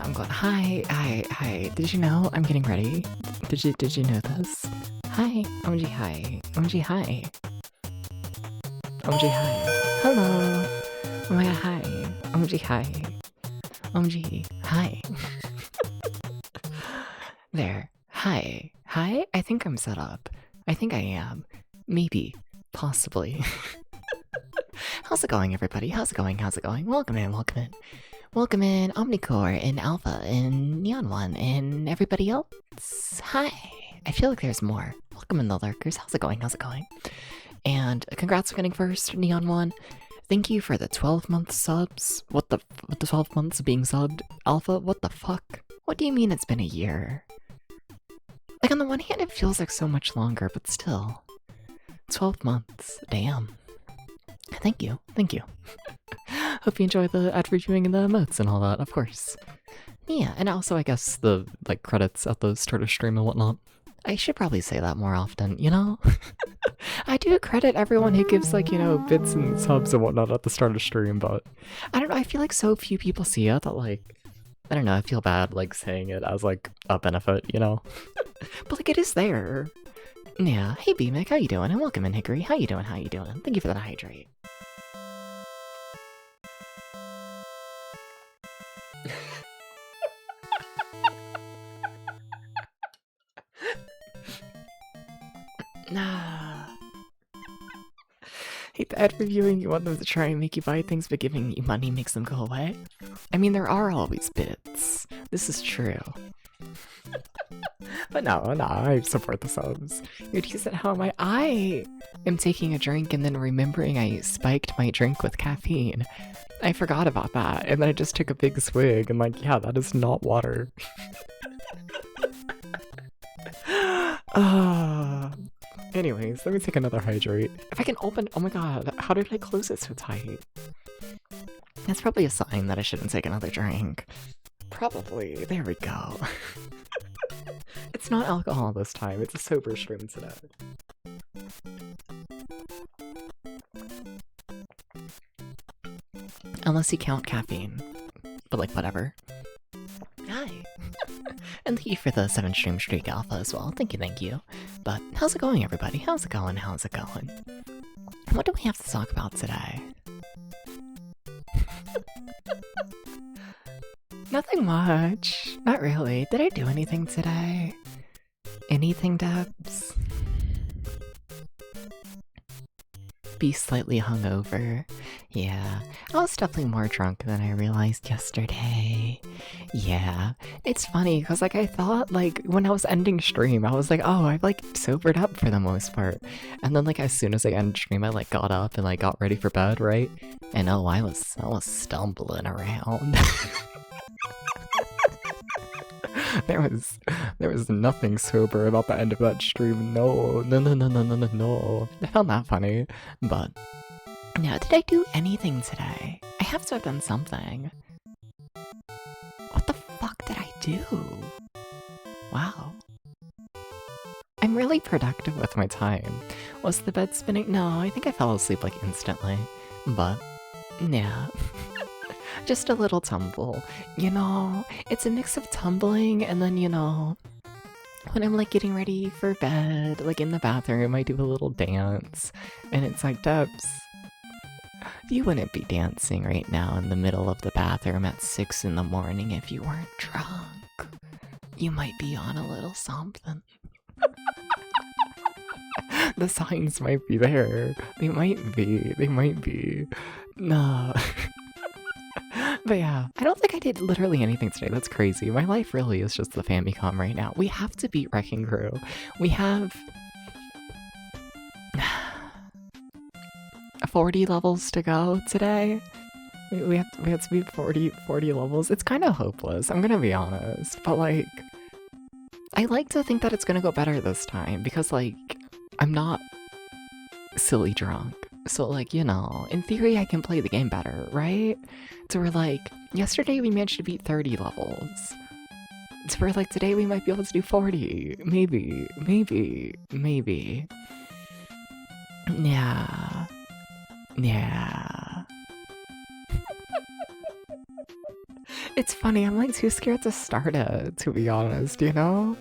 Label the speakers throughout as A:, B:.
A: I'm going. Hi. Did you know I'm getting ready? Did you know this? Hi. OMG, hi. OMG, hi. OMG, hi. Hello. Oh my god, hi. OMG, hi. OMG, hi. There. Hi. Hi? I think I'm set up. I think I am. Maybe. Possibly. How's it going, everybody? How's it going? Welcome in. Welcome in Omnicore and Alpha and Neon One and everybody else. Hi. I feel like there's more. Welcome in the lurkers. How's it going? And congrats for getting first, Neon One. Thank you for the 12-month subs. What the 12 months of being subbed? Alpha, what the fuck? What do you mean it's been a year? Like, on the one hand, it feels like so much longer, but still. 12 months. Damn. Thank you. Hope you enjoy the ad reviewing and the emotes and all that, of course. Yeah, and also I guess the, like, credits at the start of stream and whatnot. I should probably say that more often, you know? I do credit everyone who gives, like, you know, bits and subs and whatnot at the start of stream, but I don't know, I feel like so few people see it that, like, I don't know, I feel bad, like, saying it as, like, a benefit, you know? But, like, it is there. Yeah, hey B-Mick, how you doing? And welcome in, Hickory. How you doing? Thank you for that hydrate. hate the ad reviewing. You want them to try and make you buy things, but giving you money makes them go away. I mean, there are always bits. This is true. But no, I support the subs. Dude, he said, how am I? I am taking a drink and then remembering I spiked my drink with caffeine. I forgot about that, and then I just took a big swig, and like, yeah, that is not water. Anyways, let me take another hydrate. If I can open, oh my god, how did I close it so tight? That's probably a sign that I shouldn't take another drink. Probably, there we go. It's not alcohol this time, it's a sober stream today. Unless you count caffeine. But like, whatever. Hi! And thank you for the 7 stream streak alpha as well, thank you. But how's it going, everybody? How's it going? What do we have to talk about today? Nothing much. Not really. Did I do anything today? Anything, Debs? Be slightly hungover. Yeah, I was definitely more drunk than I realized yesterday. Yeah, it's funny because like I thought like when I was ending stream, I was like, oh, I've like sobered up for the most part. And then like as soon as I ended stream, I like got up and like got ready for bed, right? And oh, I was stumbling around. There was nothing sober about the end of that stream. No. I found that funny, but yeah, did I do anything today? I have to have done something. What the fuck did I do? Wow. I'm really productive with my time. Was the bed spinning? No, I think I fell asleep like instantly, but yeah. Just a little tumble, you know, it's a mix of tumbling and then, you know, when I'm like getting ready for bed, like in the bathroom, I do a little dance, and it's like, Debs, you wouldn't be dancing right now in the middle of the bathroom at 6 in the morning if you weren't drunk. You might be on a little something. The signs might be there. They might be. No. But yeah, I don't think I did literally anything today. That's crazy. My life really is just the FAMICOM right now. We have to beat Wrecking Crew. We have 40 levels to go today. We have to beat 40 levels. It's kind of hopeless, I'm gonna be honest. But like, I like to think that it's gonna go better this time because like, I'm not silly drunk. So like, you know, in theory I can play the game better, right? So we're like, yesterday we managed to beat 30 levels. So we're like, today we might be able to do 40. Maybe. Yeah. It's funny, I'm like too scared to start it, to be honest, you know?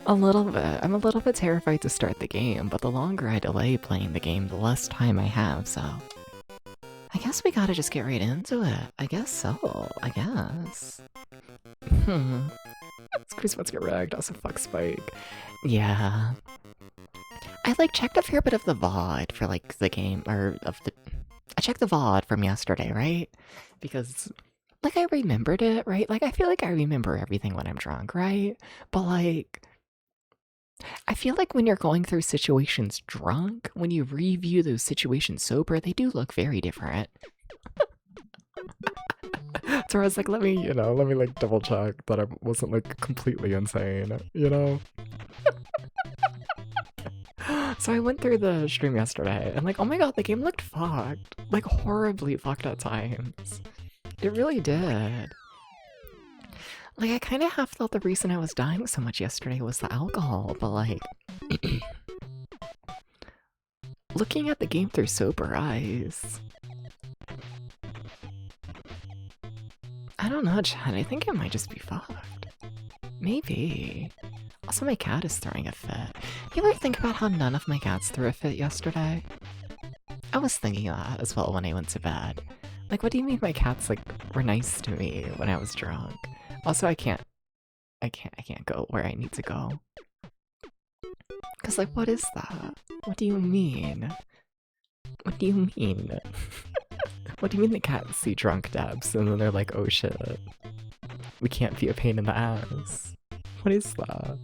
A: A little bit. I'm a little bit terrified to start the game, but the longer I delay playing the game, the less time I have, so... I guess we gotta just get right into it. I guess so. I guess. Screws let's get ragged. Also, fuck Spike. Yeah. I like checked a fair bit of the VOD for like the game, or of the... I checked the VOD from yesterday, right? Because... like, I remembered it, right? Like, I feel like I remember everything when I'm drunk, right? But, like, I feel like when you're going through situations drunk, when you review those situations sober, they do look very different. So I was like, let me, like, double check that I wasn't, like, completely insane, you know? So I went through the stream yesterday, and, like, oh my god, the game looked fucked. Like, horribly fucked at times. It really did. Like, I kind of half thought the reason I was dying so much yesterday was the alcohol, but like... looking at the game through sober eyes... I don't know, Chad, I think it might just be fucked. Maybe. Also, my cat is throwing a fit. You ever think about how none of my cats threw a fit yesterday? I was thinking that as well when I went to bed. Like, what do you mean my cats, like, were nice to me when I was drunk? Also, I can't go where I need to go. Cause, like, what is that? What do you mean? What do you mean? What do you mean the cats see drunk dabs and then they're like, oh shit, we can't be a pain in the ass? What is that?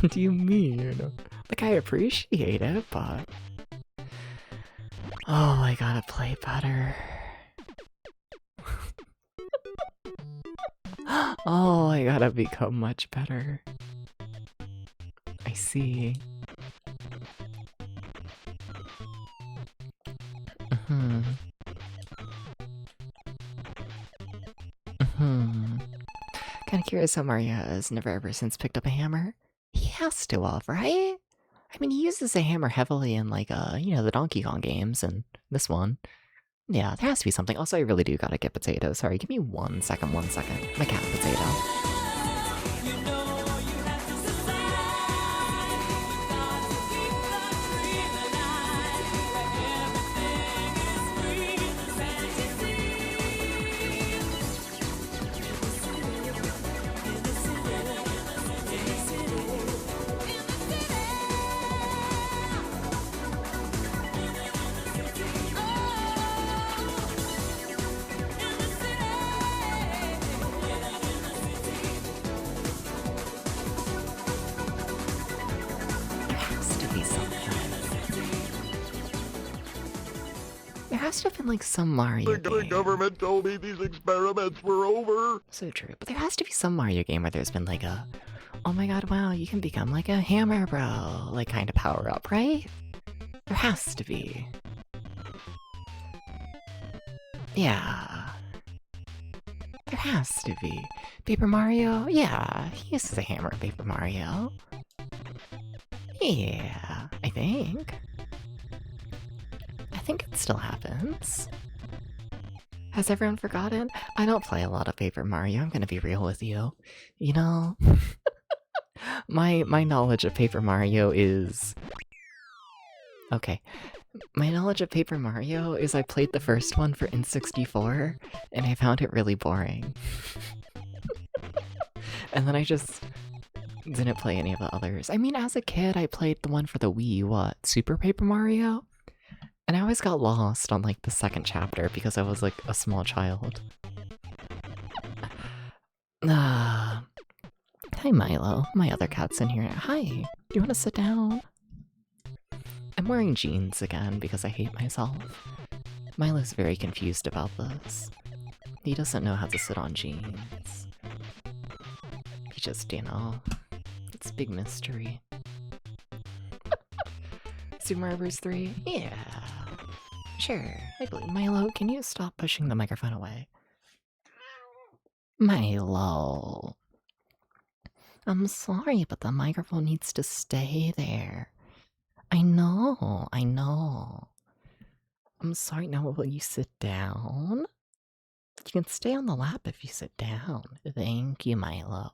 A: What do you mean? Like, I appreciate it, but... Oh, I gotta play better. Oh, I gotta become much better. I see. Kinda curious how Mario has never ever since picked up a hammer. He has to have, right? I mean, he uses a hammer heavily in, like, you know, the Donkey Kong games, and this one. Yeah, there has to be something. Also, I really do gotta get potatoes. Sorry, give me 1 second, 1 second. My cat potato. There has to have been like some Mario game.
B: The government told me these experiments were over.
A: So true, but there has to be some Mario game where there's been like a, oh my god, wow, you can become like a hammer bro, like kind of power up, right? There has to be. Yeah. There has to be. Paper Mario? Yeah, he uses a hammer in Paper Mario. Yeah, I think. I think it still happens. Has everyone forgotten? I don't play a lot of Paper Mario, I'm gonna be real with you. You know, my knowledge of Paper Mario is... Okay. My knowledge of Paper Mario is I played the first one for N64, and I found it really boring. And then I just didn't play any of the others. I mean, as a kid, I played the one for the Wii, what, Super Paper Mario? And I always got lost on, like, the second chapter because I was, like, a small child. Hi, Milo. My other cat's in here. Hi. Do you want to sit down? I'm wearing jeans again because I hate myself. Milo's very confused about this. He doesn't know how to sit on jeans. He just, you know, it's a big mystery. Super Mario Bros. 3? Yeah. Sure, I believe. Milo, can you stop pushing the microphone away? Milo. I'm sorry, but the microphone needs to stay there. I know, I know. I'm sorry, now will you sit down? You can stay on the lap if you sit down. Thank you, Milo.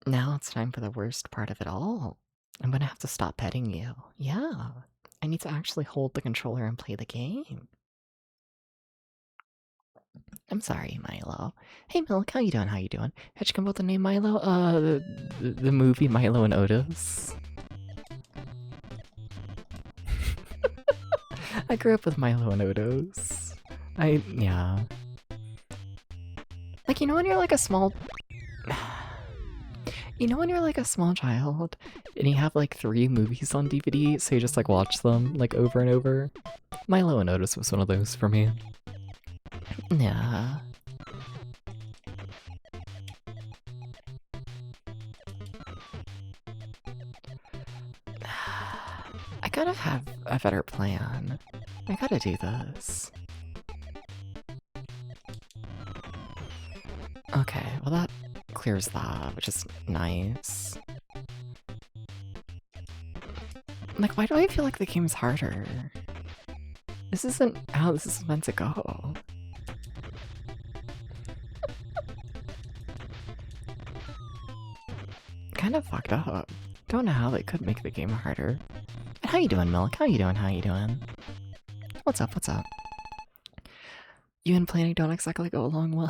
A: Now it's time for the worst part of it all. I'm gonna have to stop petting you. Yeah, I need to actually hold the controller and play the game. I'm sorry, Milo. Hey, Milk, how you doing? How you doing? How'd you come up with the name Milo? The movie Milo and Otis. I grew up with Milo and Otis. Yeah. Like, you know when you're like a small... You know when you're like a small child and you have like 3 movies on DVD, so you just like watch them like over and over? Milo and Otis was one of those for me. Yeah. I gotta have a better plan. I gotta do this. Okay, well that clears that, which is nice. Like, why do I feel like the game's harder? This isn't how this is meant to go. Kind of fucked up. Don't know how they could make the game harder. And how you doing, Milk? How you doing? How you doing? What's up? What's up? You and planning don't exactly go along well.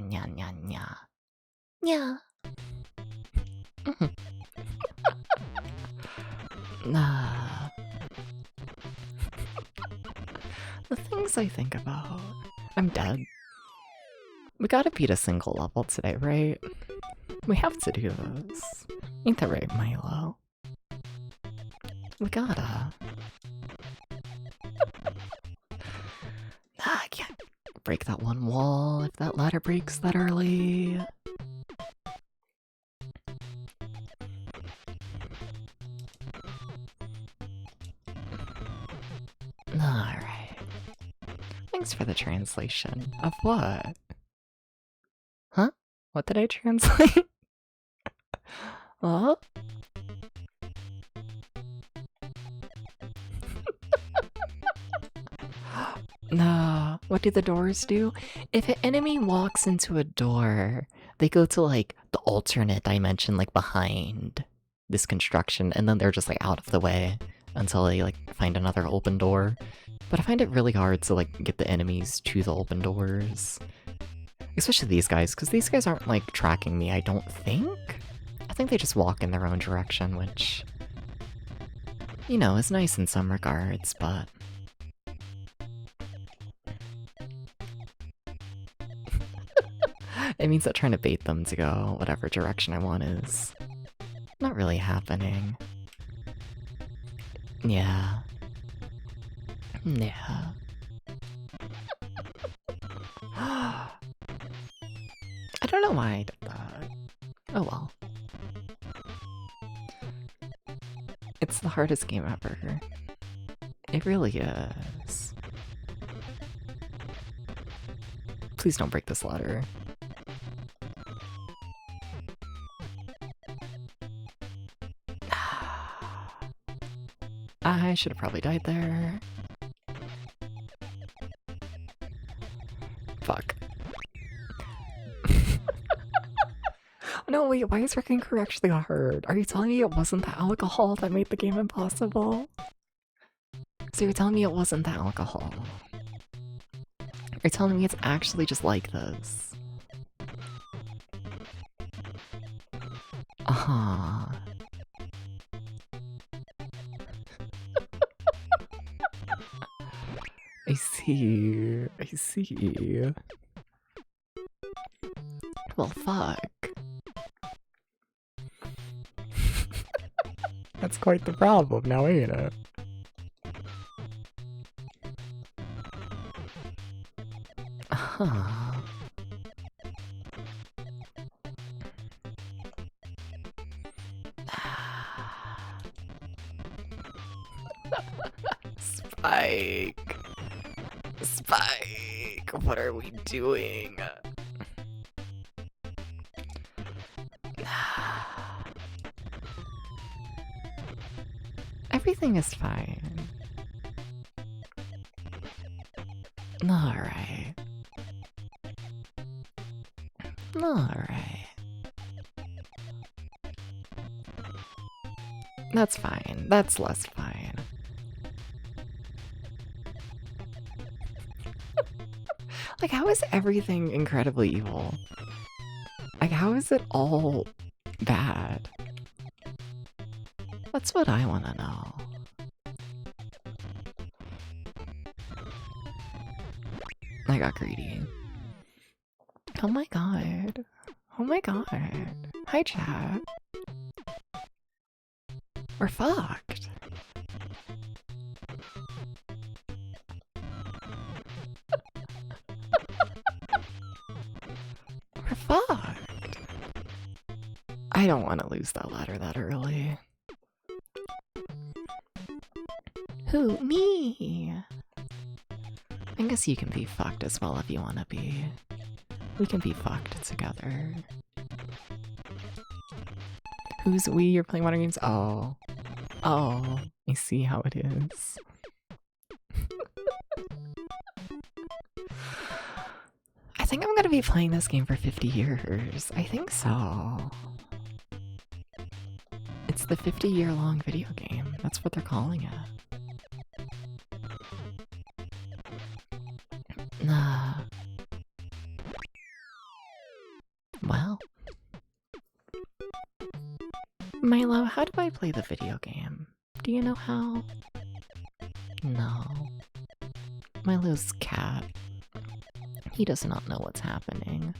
A: nya, nya, nya. Yeah. The things I think about. I'm dead. We gotta beat a single level today, right? We have to do this. Ain't that right, Milo? We gotta. I can't break that one wall if that ladder breaks that early. Alright. Thanks for the translation. Of what? Huh? What did I translate? Oh? Nah, what do the doors do? If an enemy walks into a door, they go to like the alternate dimension, like behind this construction, and then they're just like out of the way until they like find another open door. But I find it really hard to like get the enemies to the open doors. Especially these guys, because these guys aren't like tracking me, I don't think. I think they just walk in their own direction, which, you know, is nice in some regards, but it means that trying to bait them to go whatever direction I want is not really happening. Yeah. Yeah. I don't know why I did that. Oh well. It's the hardest game ever. It really is. Please don't break this ladder. I should have probably died there. Fuck. No, wait, why is Wrecking Crew actually hard? Are you telling me it wasn't the alcohol that made the game impossible? So you're telling me it wasn't the alcohol? You're telling me it's actually just like this? Uh-huh. I see. I see. Well, fuck. That's quite the problem now, ain't it? Huh. Spike. Spike. What are we doing? Everything is fine. Alright. Alright. That's fine. That's less fine. Like, how is everything incredibly evil? Like, how is it all bad? That's what I want to know. I got greedy. Oh my god. Oh my god. Hi, chat. We're fucked. We're fucked. I don't want to lose that ladder that early. Who? Me? I guess you can be fucked as well if you want to be. We can be fucked together. Who's we? You're playing modern games? Oh. Oh, I see how it is. I think I'm gonna be playing this game for 50 years. I think so. It's the 50-year-long video game. That's what they're calling it. Nah. Well. Milo, how do I play the video game? Do you know how? No. Milo's cat. He does not know what's happening.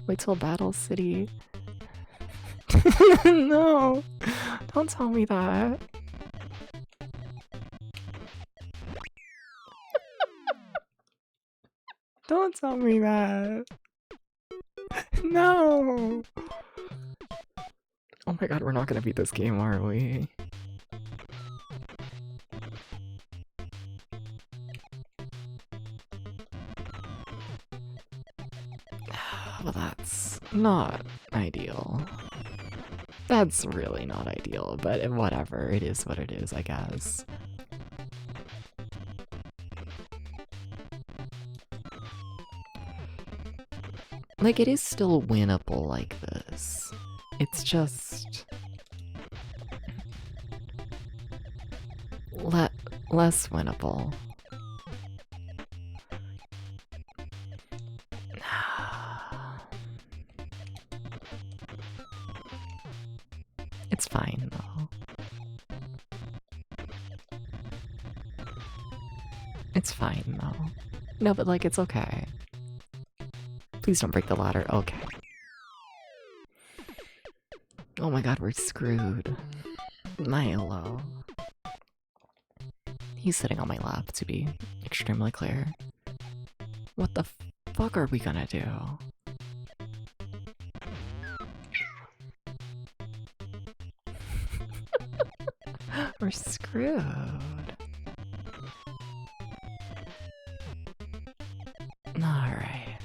A: Wait till Battle City. No! Don't tell me that. Don't tell me that. No! Oh my god, we're not gonna beat this game, are we? Well, that's not ideal. That's really not ideal, but whatever. It is what it is, I guess. Like, it is still winnable like this. It's just... less winnable. It's fine, though. It's fine, though. No, but, like, it's okay. Please don't break the ladder. Okay. Oh my god, we're screwed. Milo. He's sitting on my lap, to be extremely clear. What the fuck are we gonna do? We're screwed. Alright.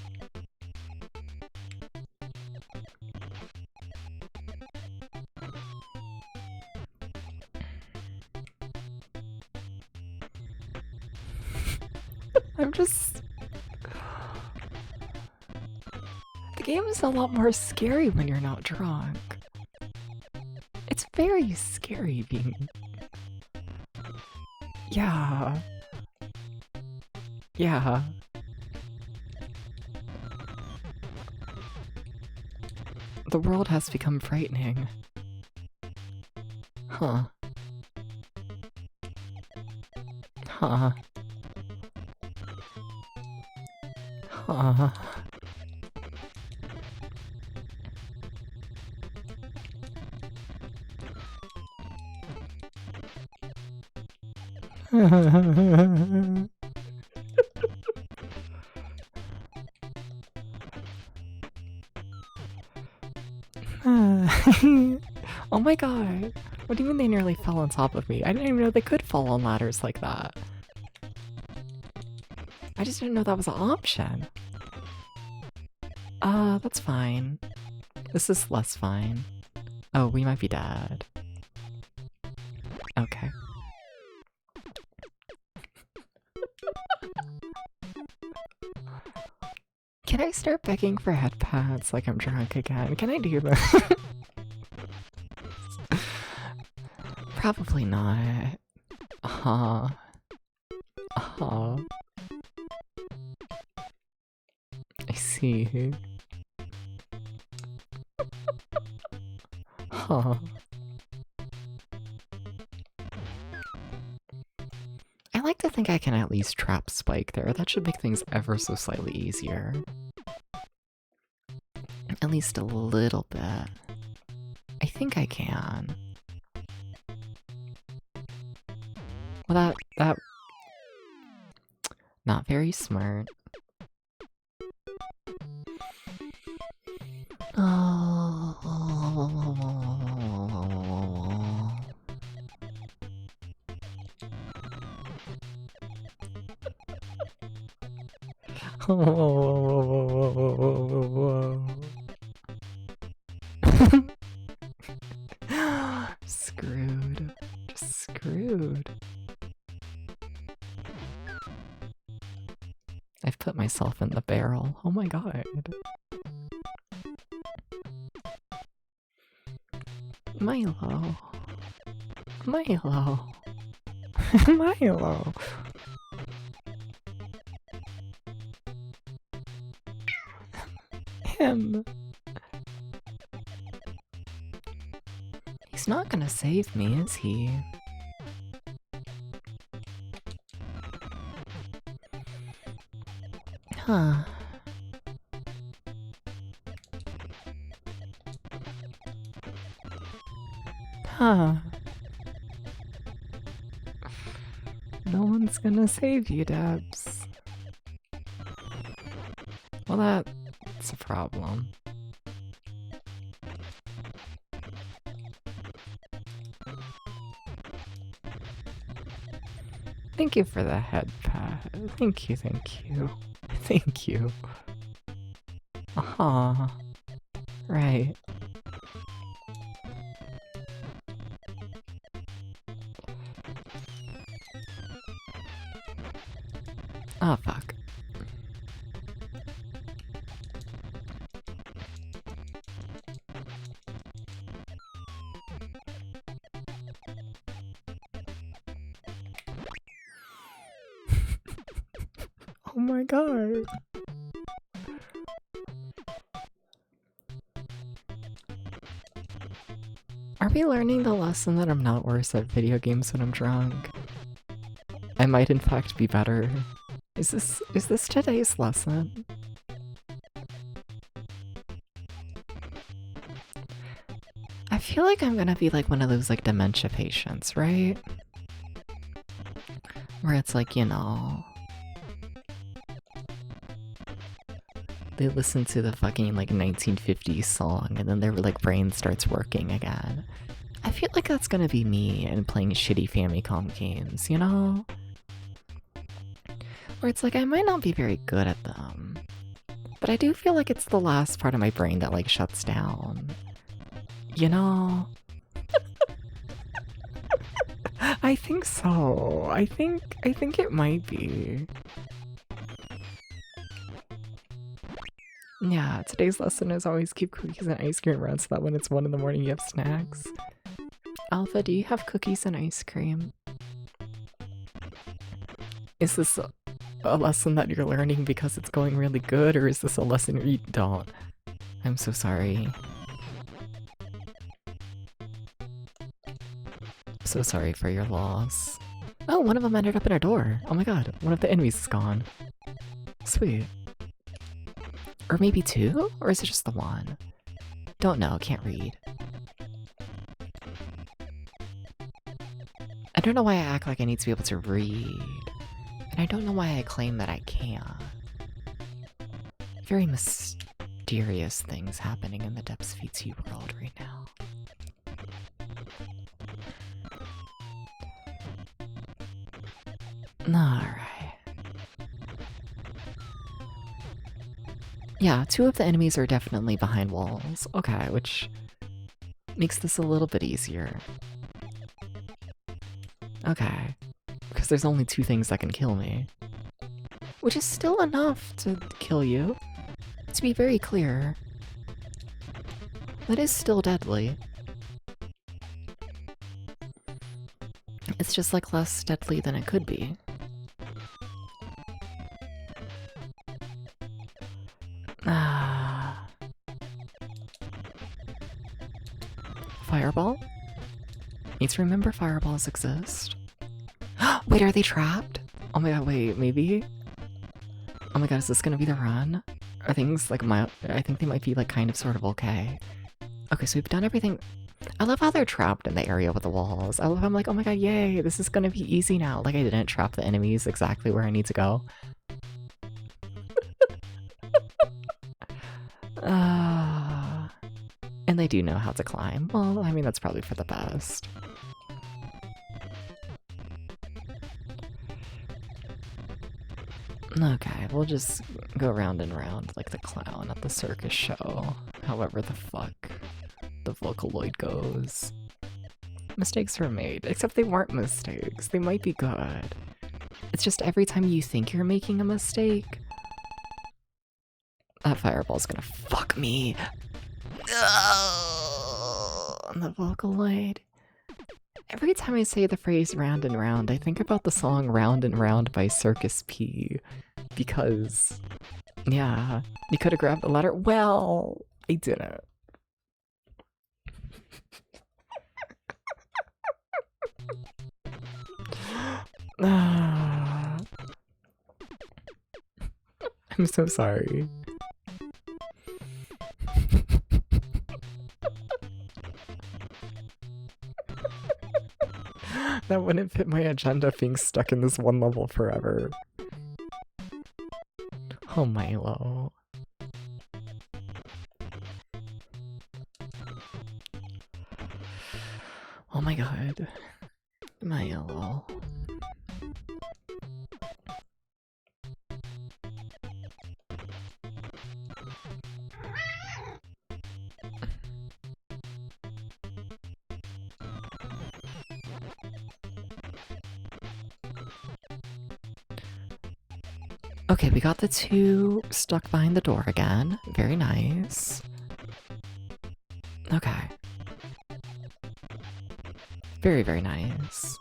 A: I'm just... The game is a lot more scary when you're not drunk. It's very scary being... Yeah. Yeah. The world has become frightening. Huh. Huh. Huh. Oh my god. What do you mean they nearly fell on top of me? I didn't even know they could fall on ladders like that. I just didn't know that was an option. That's fine. This is less fine. Oh, we might be dead. Okay. Can I start begging for head pads like I'm drunk again? Can I do that? Probably not. Uh-huh. Uh-huh. I see. Huh. I like to think I can at least trap Spike there. That should make things ever so slightly easier. At least a little bit. I think I can. Well, that... Not very smart. Screwed. Just screwed. I've put myself in the barrel. Oh my god. Milo. Milo. Milo. Him. He's not gonna save me, is he? Huh. Huh. No one's gonna save you, Debs. Well, that's a problem. Thank you for the head pat. Thank you, thank you. Thank you. Right. Oh, fuck. Oh my god. Are we learning the lesson that I'm not worse at video games when I'm drunk? I might in fact be better. Is this today's lesson? I feel like I'm gonna be like one of those like dementia patients, right? Where it's like, you know, they listen to the fucking like 1950s song and then their like brain starts working again. I feel like that's gonna be me and playing shitty Famicom games, you know? Where it's like I might not be very good at them, but I do feel like it's the last part of my brain that like shuts down. You know? I think so. I think it might be. Yeah, today's lesson is always keep cookies and ice cream around so that when it's 1 in the morning you have snacks. Alpha, do you have cookies and ice cream? Is this a lesson that you're learning because it's going really good, or is this a lesson you don't? I'm so sorry. So sorry for your loss. Oh, one of them ended up in a door. Oh my god, one of the enemies is gone. Sweet. Or maybe 2? Or is it just the 1? Don't know, can't read. I don't know why I act like I need to be able to read. And I don't know why I claim that I can't. Very mysterious things happening in the Depths VT world right now. Alright. Yeah, 2 of the enemies are definitely behind walls. Okay, which makes this a little bit easier. Okay. Because there's only 2 things that can kill me. Which is still enough to kill you. To be very clear. That is still deadly. It's just like less deadly than it could be. Fireball? Need to remember fireballs exist. Wait, are they trapped? Oh my god, wait, maybe? Oh my god, is this gonna be the run? Are things like I think they might be like kind of sort of okay. Okay, so we've done everything. I love how they're trapped in the area with the walls. I'm like, oh my god, yay, this is gonna be easy now. Like I didn't trap the enemies exactly where I need to go. And they do know how to climb. Well, I mean, that's probably for the best. Okay, we'll just go round and round like the clown at the circus show. However the fuck the Vocaloid goes. Mistakes were made, except they weren't mistakes. They might be good. It's just every time you think you're making a mistake, that fireball's gonna fuck me. On the Vocaloid. Every time I say the phrase round and round, I think about the song Round and Round by Circus P. Because, yeah, you could have grabbed the ladder. Well, I didn't. I'm so sorry. That wouldn't fit my agenda being stuck in this one level forever. Oh, Milo. Oh my god. Milo. Okay, we got the two stuck behind the door again. Very nice. Okay. Very, very nice.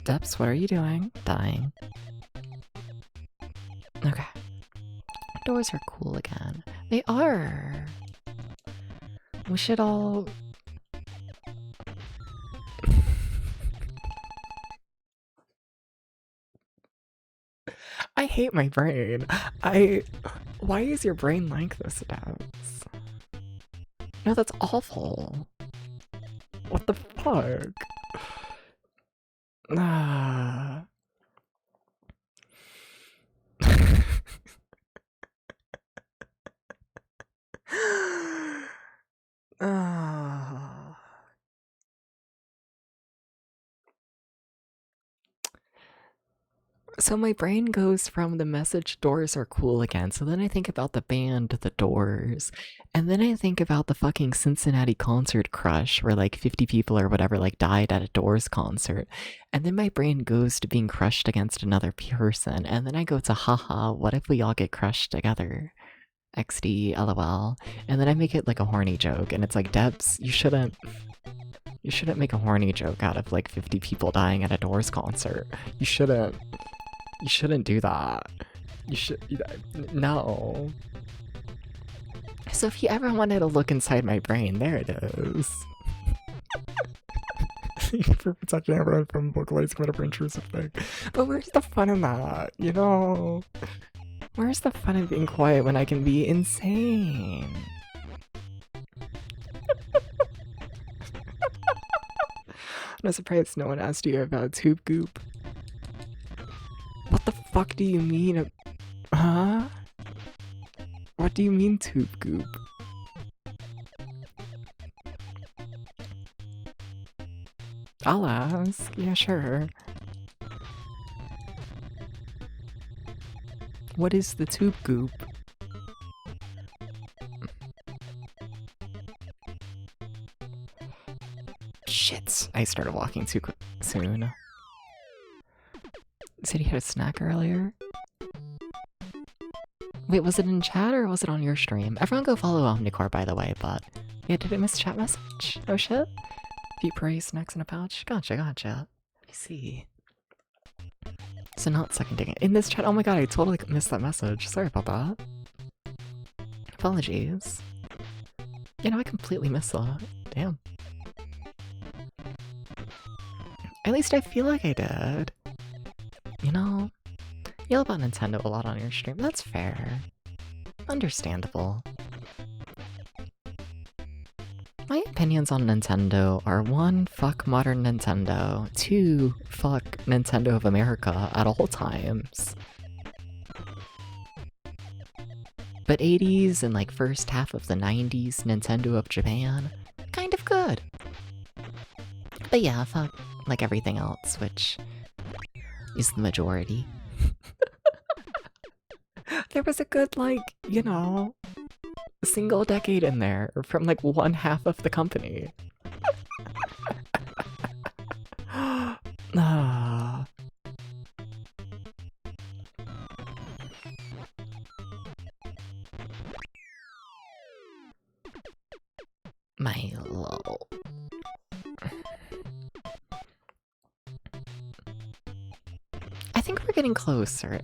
A: Depths, what are you doing? Dying. Okay. Doors are cool again. They are. We should all... I hate my brain. Why is your brain like this, Debs? No, that's awful. What the fuck? Ah. Ah. So my brain goes from the message doors are cool again, so then I think about the band The Doors, and then I think about the fucking Cincinnati concert crush where like 50 people or whatever like died at a Doors concert, and then my brain goes to being crushed against another person, and then I go to haha, what if we all get crushed together? XD, LOL, and then I make it like a horny joke, and it's like, Debs, you shouldn't make a horny joke out of like 50 people dying at a Doors concert. You shouldn't do that. No. So if you ever wanted to look inside my brain, there it is. For protecting everyone from vocalizing whatever intrusive thing. But where's the fun in that, you know? Where's the fun in being quiet when I can be insane? I'm surprised no one asked you about tube goop. What the fuck do you mean? Huh? What do you mean tube goop? I'll ask. Yeah, sure. What is the tube goop? Shit, I started walking too soon. Said he had a snack earlier? Wait, was it in chat or was it on your stream? Everyone go follow Omnicore, by the way, but... Yeah, did I miss a chat message? Oh shit. Feet prey, snacks in a pouch? Gotcha. I see. So not seconding it. In this chat, oh my god, I totally missed that message. Sorry about that. Apologies. You know, I completely missed that. Damn. At least I feel like I did. You know, you yell about Nintendo a lot on your stream. That's fair. Understandable. My opinions on Nintendo are 1, fuck modern Nintendo, 2, fuck Nintendo of America at all times. But 80s and like first half of the 90s Nintendo of Japan, kind of good. But yeah, fuck like everything else, which is the majority. There was a good, like, you know, single decade in there from like one half of the company. Ah. Milo. I think we're getting closer.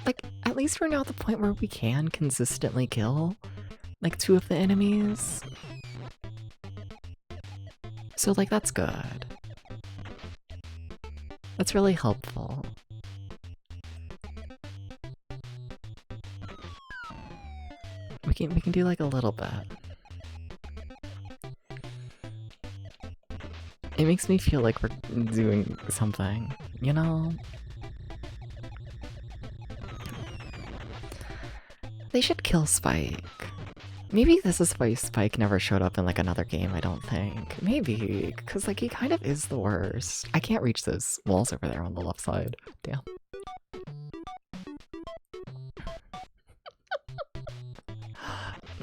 A: Like, at least we're now at the point where we can consistently kill, like, 2 of the enemies. So, like, that's good. That's really helpful. We can do, like, a little bit. It makes me feel like we're doing something, you know? They should kill Spike. Maybe this is why Spike never showed up in like another game, I don't think. Maybe, because like he kind of is the worst. I can't reach those walls over there on the left side. Damn.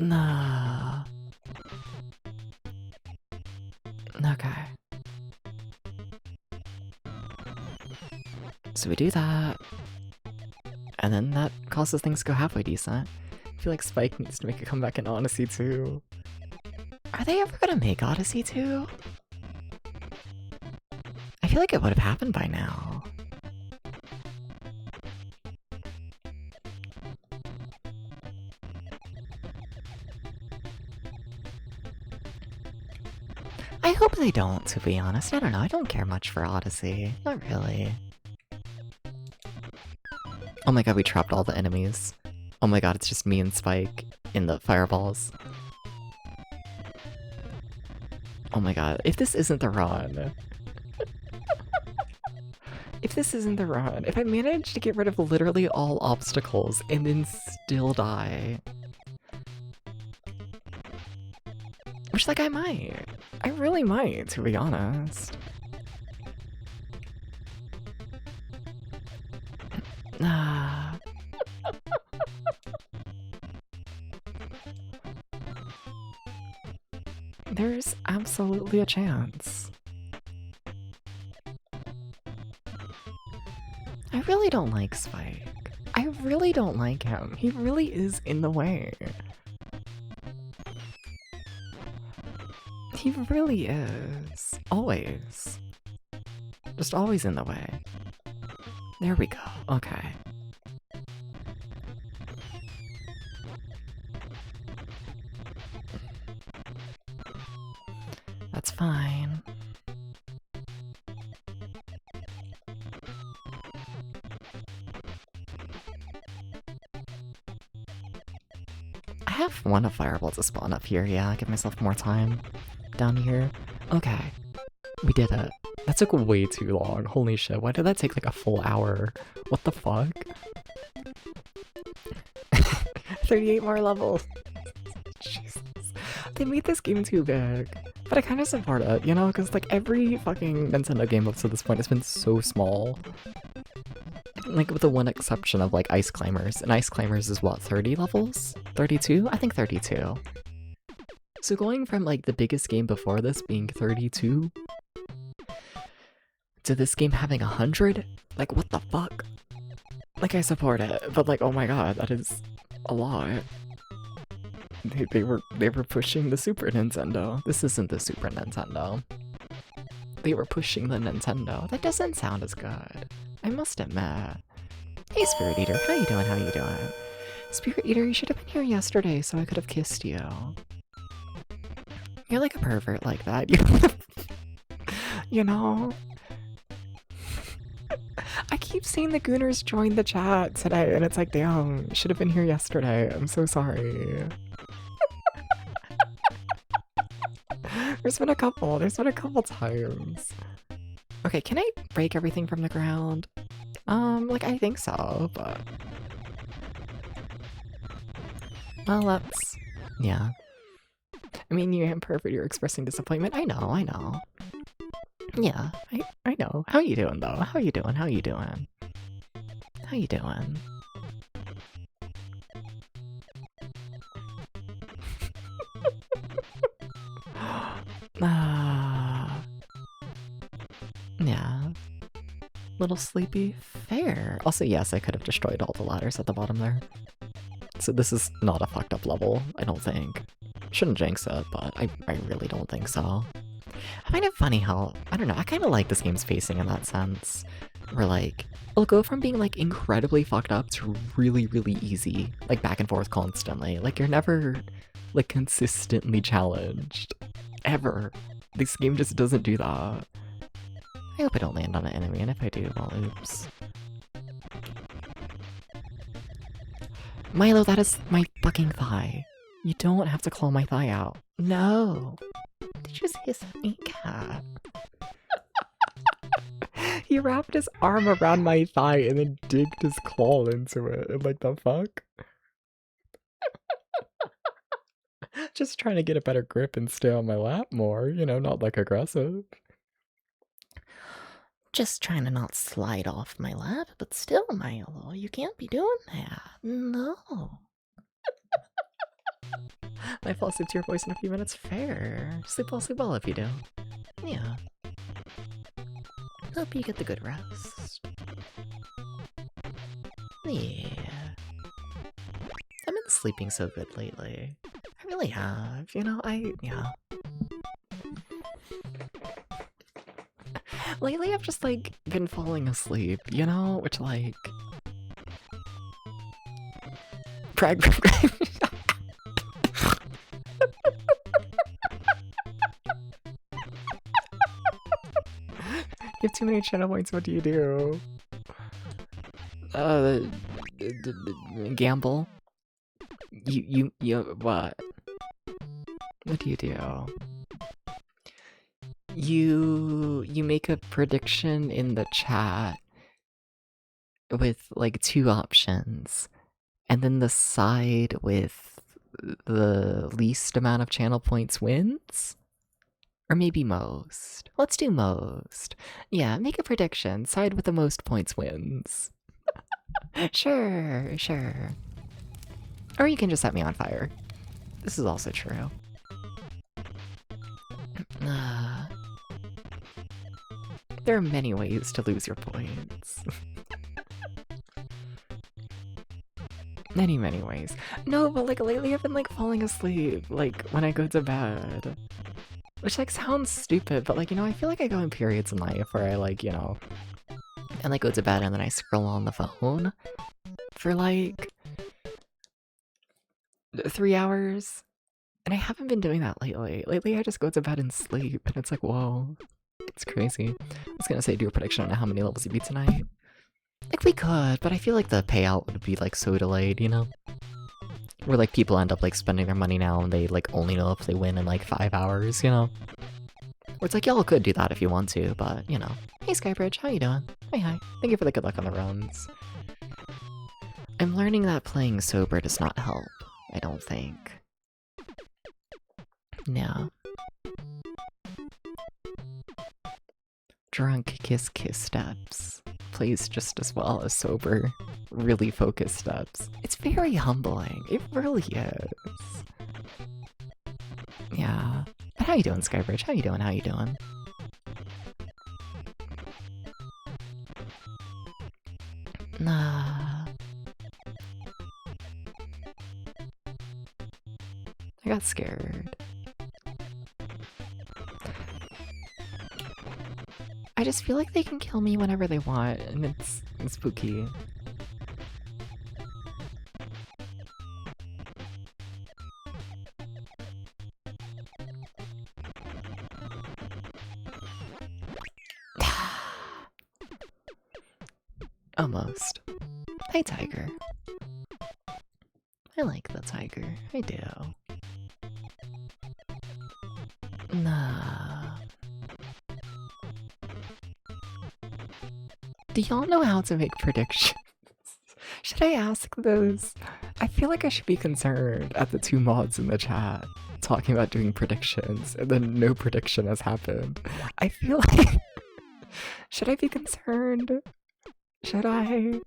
A: Nah. Okay. So we do that. And then that causes things to go halfway decent. I feel like Spike needs to make a comeback in Odyssey 2. Are they ever gonna make Odyssey 2? I feel like it would have happened by now. I hope they don't, to be honest. I don't know, I don't care much for Odyssey. Not really. Oh my god, we trapped all the enemies. Oh my god, it's just me and Spike in the fireballs. Oh my god, if this isn't the run... if this isn't the run, if I manage to get rid of literally all obstacles and then still die... Which, like, I might. I really might, to be honest. There's absolutely a chance. I really don't like Spike. I really don't like him. He really is in the way. He really is. Always. Just always in the way. There we go. Okay. That's fine. I have one of Fireball to spawn up here, yeah, give myself more time. Down here. Okay. We did it. That took way too long. Holy shit, why did that take like a full hour? What the fuck? 38 more levels. Jesus. They made this game too big. But I kind of support it, you know? Because like every fucking Nintendo game up to this point has been so small. Like with the one exception of like Ice Climbers. And Ice Climbers is what, 30 levels? 32? I think 32. So going from like the biggest game before this being 32 to this game having 100? Like what the fuck? Like I support it, but like oh my god, that is a lot. They were pushing the Super Nintendo. This isn't the Super Nintendo. They were pushing the Nintendo. That doesn't sound as good. I must admit. Hey Spirit Eater, how you doing? How you doing? Spirit Eater, you should have been here yesterday so I could have kissed you. You're like a pervert like that. You know? I keep seeing the Gooners join the chat today, and it's like, damn, you should have been here yesterday. I'm so sorry. There's been a couple times. Okay, can I break everything from the ground? Like, I think so, but... Well, that's... yeah. I mean, you're imperfect, you're expressing disappointment. I know. Yeah, I know. How you doing, though? How you doing? Yeah. Little sleepy? Fair. Also, yes, I could have destroyed all the ladders at the bottom there. So this is not a fucked up level, I don't think. Shouldn't jinx it, but I really don't think so. I find it funny how, I don't know, I kind of like this game's pacing in that sense. Where like, it'll go from being like incredibly fucked up to really, really easy. Like back and forth constantly. Like you're never like consistently challenged. Ever. This game just doesn't do that. I hope I don't land on an enemy, and if I do, well, oops. Milo, that is my fucking thigh. You don't have to claw my thigh out. No. Did you just hiss at me, cat? He wrapped his arm around my thigh and then digged his claw into it. And like, the fuck? Just trying to get a better grip and stay on my lap more, you know, not like aggressive. Just trying to not slide off my lap, but still, Milo, you can't be doing that. No. I fall asleep to your voice in a few minutes. Fair. Sleep well if you do. Yeah. Hope you get the good rest. Yeah. I've been sleeping so good lately. I really have. You know, yeah. Lately I've just, like, been falling asleep, you know? Which, like... You have too many channel points, what do you do? Gamble? You, what? What do? You make a prediction in the chat with, like, 2 options, and then the side with the least amount of channel points wins? Or maybe most. Let's do most. Yeah, make a prediction. Side with the most points wins. Sure. Or you can just set me on fire. This is also true. There are many ways to lose your points. Many ways. No, but, like, lately I've been, like, falling asleep, like, when I go to bed. Which, like, sounds stupid, but, like, you know, I feel like I go in periods in life where I, like, you know, and, like, go to bed and then I scroll on the phone for, like, 3 hours. And I haven't been doing that lately. Lately, I just go to bed and sleep, and it's like, whoa, it's crazy. I was gonna say, do a prediction on how many levels you beat tonight. Like, we could, but I feel like the payout would be, like, so delayed, you know? Where, like, people end up, like, spending their money now and they, like, only know if they win in, like, 5 hours, you know? Where it's like, y'all could do that if you want to, but, you know. Hey, Skybridge, how you doing? Hi. Thank you for the good luck on the runs. I'm learning that playing sober does not help, I don't think. No. Drunk kiss steps plays just as well as sober, really focused steps. It's very humbling. It really is. Yeah. But how you doing, Skybridge? How you doing? Nah. I got scared. I just feel like they can kill me whenever they want, and it's spooky. Almost. Hi, Tiger. I like the tiger. I do. Nah. Do y'all know how to make predictions? Should I ask those? I feel like I should be concerned at the 2 mods in the chat talking about doing predictions, and then no prediction has happened. I feel like... Should I be concerned? Should I? I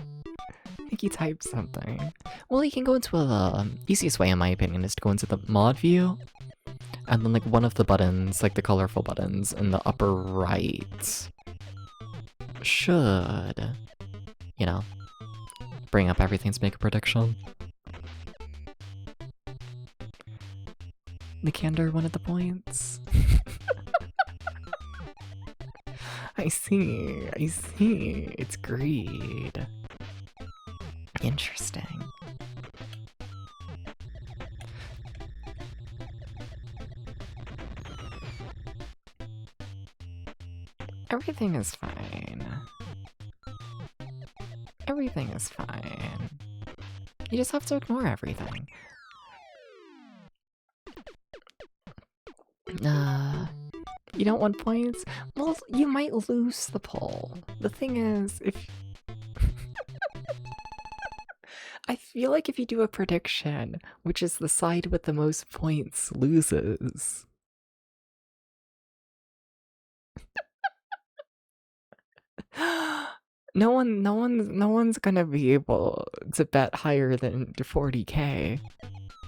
A: think you typed something. Well, you can go into the easiest way, in my opinion, is to go into the mod view, and then, like, one of the buttons, like the colorful buttons in the upper right, should, you know, bring up everything to make a prediction. Nikander wanted the points. I see. It's greed. Interesting. Everything is fine. Everything is fine. You just have to ignore everything. You don't want points? Well, you might lose the poll. The thing is, if... I feel like if you do a prediction, which is the side with the most points loses. No one's gonna be able to bet higher than 40k.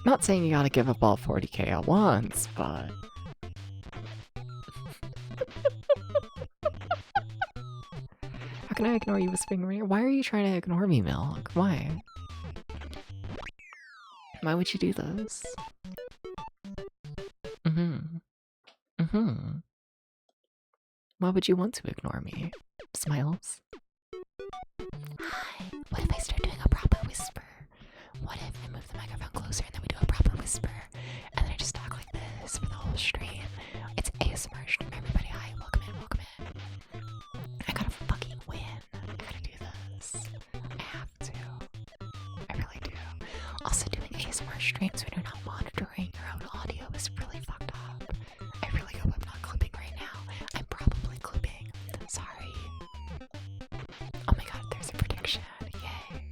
A: Not saying you gotta give up all 40k at once, but... How can I ignore you whispering in my ear? Why are you trying to ignore me, Milk? Why? Why would you do this? Why would you want to ignore me? Smiles? Hi. What if I start doing a proper whisper? What if I move the microphone closer and then we do a proper whisper? And then I just talk like this for the whole stream. It's ASMR stream, everybody. Hi, welcome in, welcome in. I gotta fucking win. I gotta do this. I have to. I really do. Also, doing ASMR streams when you're not monitoring your own audio is really fucked up. I really hope I'm not clipping right now. I'm probably clipping. Sorry. Oh my god, there's a prediction. Yay.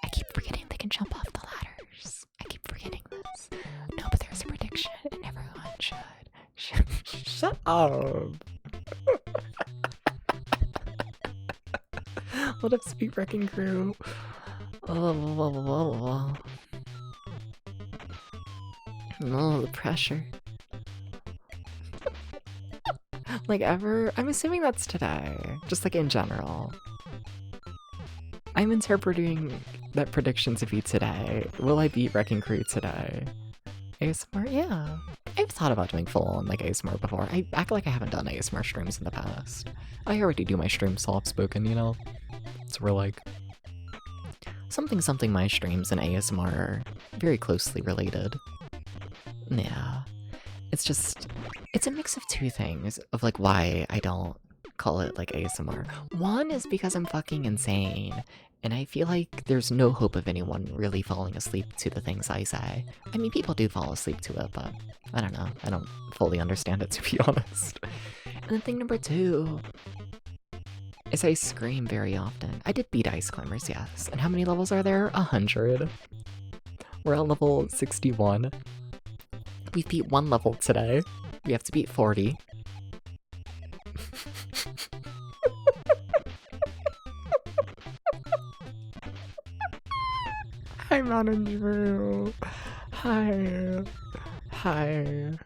A: I keep forgetting they can jump off the ladders. I keep forgetting this. No, but there's a prediction and everyone should. Shut up. What up, Speed Wrecking Crew? Oh, the pressure. Like ever? I'm assuming that's today. Just like in general. I'm interpreting that predictions of you today. Will I beat Wrecking Crew today? ASMR? Yeah. I've thought about doing full-on like ASMR before. I act like I haven't done ASMR streams in the past. I already do my stream soft-spoken, you know? So we're like... Something my streams and ASMR are very closely related. Yeah. It's just... It's a mix of two things of like why I don't call it like ASMR. One is because I'm fucking insane, and I feel like there's no hope of anyone really falling asleep to the things I say. I mean, people do fall asleep to it, but I don't know. I don't fully understand it, to be honest. And then thing number two is I scream very often. I did beat Ice Climbers, yes. And how many levels are there? 100. We're at level 61. We beat one level today. We have to beat 40. Hi, Mon and Drew. Hi. Hi.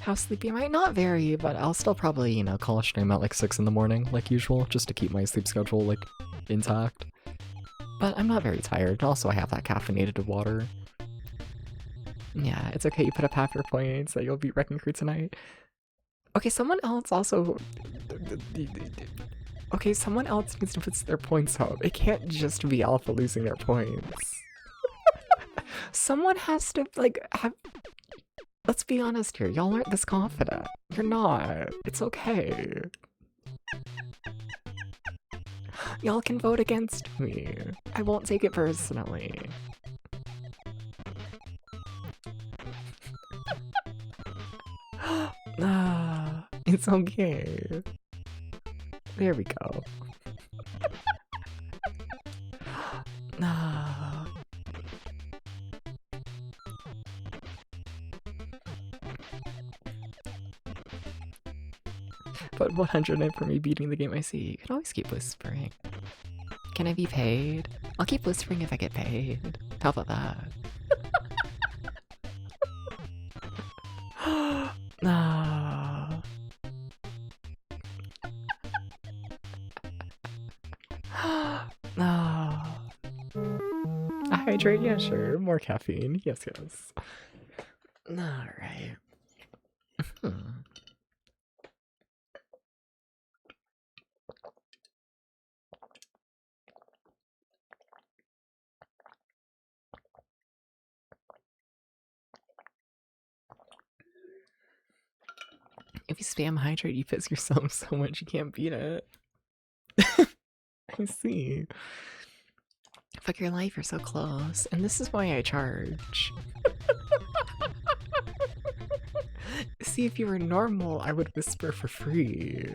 A: How sleepy am I? Not very, but I'll still probably, you know, call a stream at like 6 in the morning, like usual, just to keep my sleep schedule, like, intact. But I'm not very tired. Also, I have that caffeinated water. Yeah, it's okay, you put up half your points that you'll beat Wrecking Crew tonight. Okay, someone else also... Okay, someone else needs to put their points up. It can't just be Alpha losing their points. Someone has to, like, have... Let's be honest here, y'all aren't this confident. You're not. It's okay. Y'all can vote against me. I won't take it personally. It's okay. There we go. But 100 for me beating the game I see. You can always keep whispering. Can I be paid? I'll keep whispering if I get paid. How about that? Hydrate? Yeah, sure. More caffeine. Yes, yes. Alright. If you spam hydrate, you piss yourself so much you can't beat it. I see. Fuck your life, you're so close. And this is why I charge. See, if you were normal, I would whisper for free.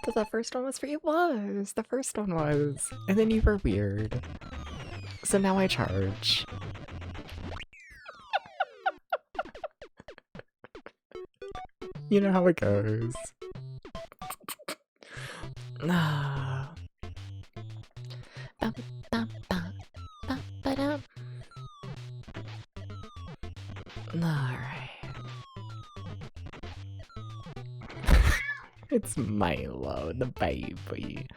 A: That the first one was free? It was! The first one was. And then you were weird. So now I charge. You know how it goes. Ah. Alright. It's Milo, the baby,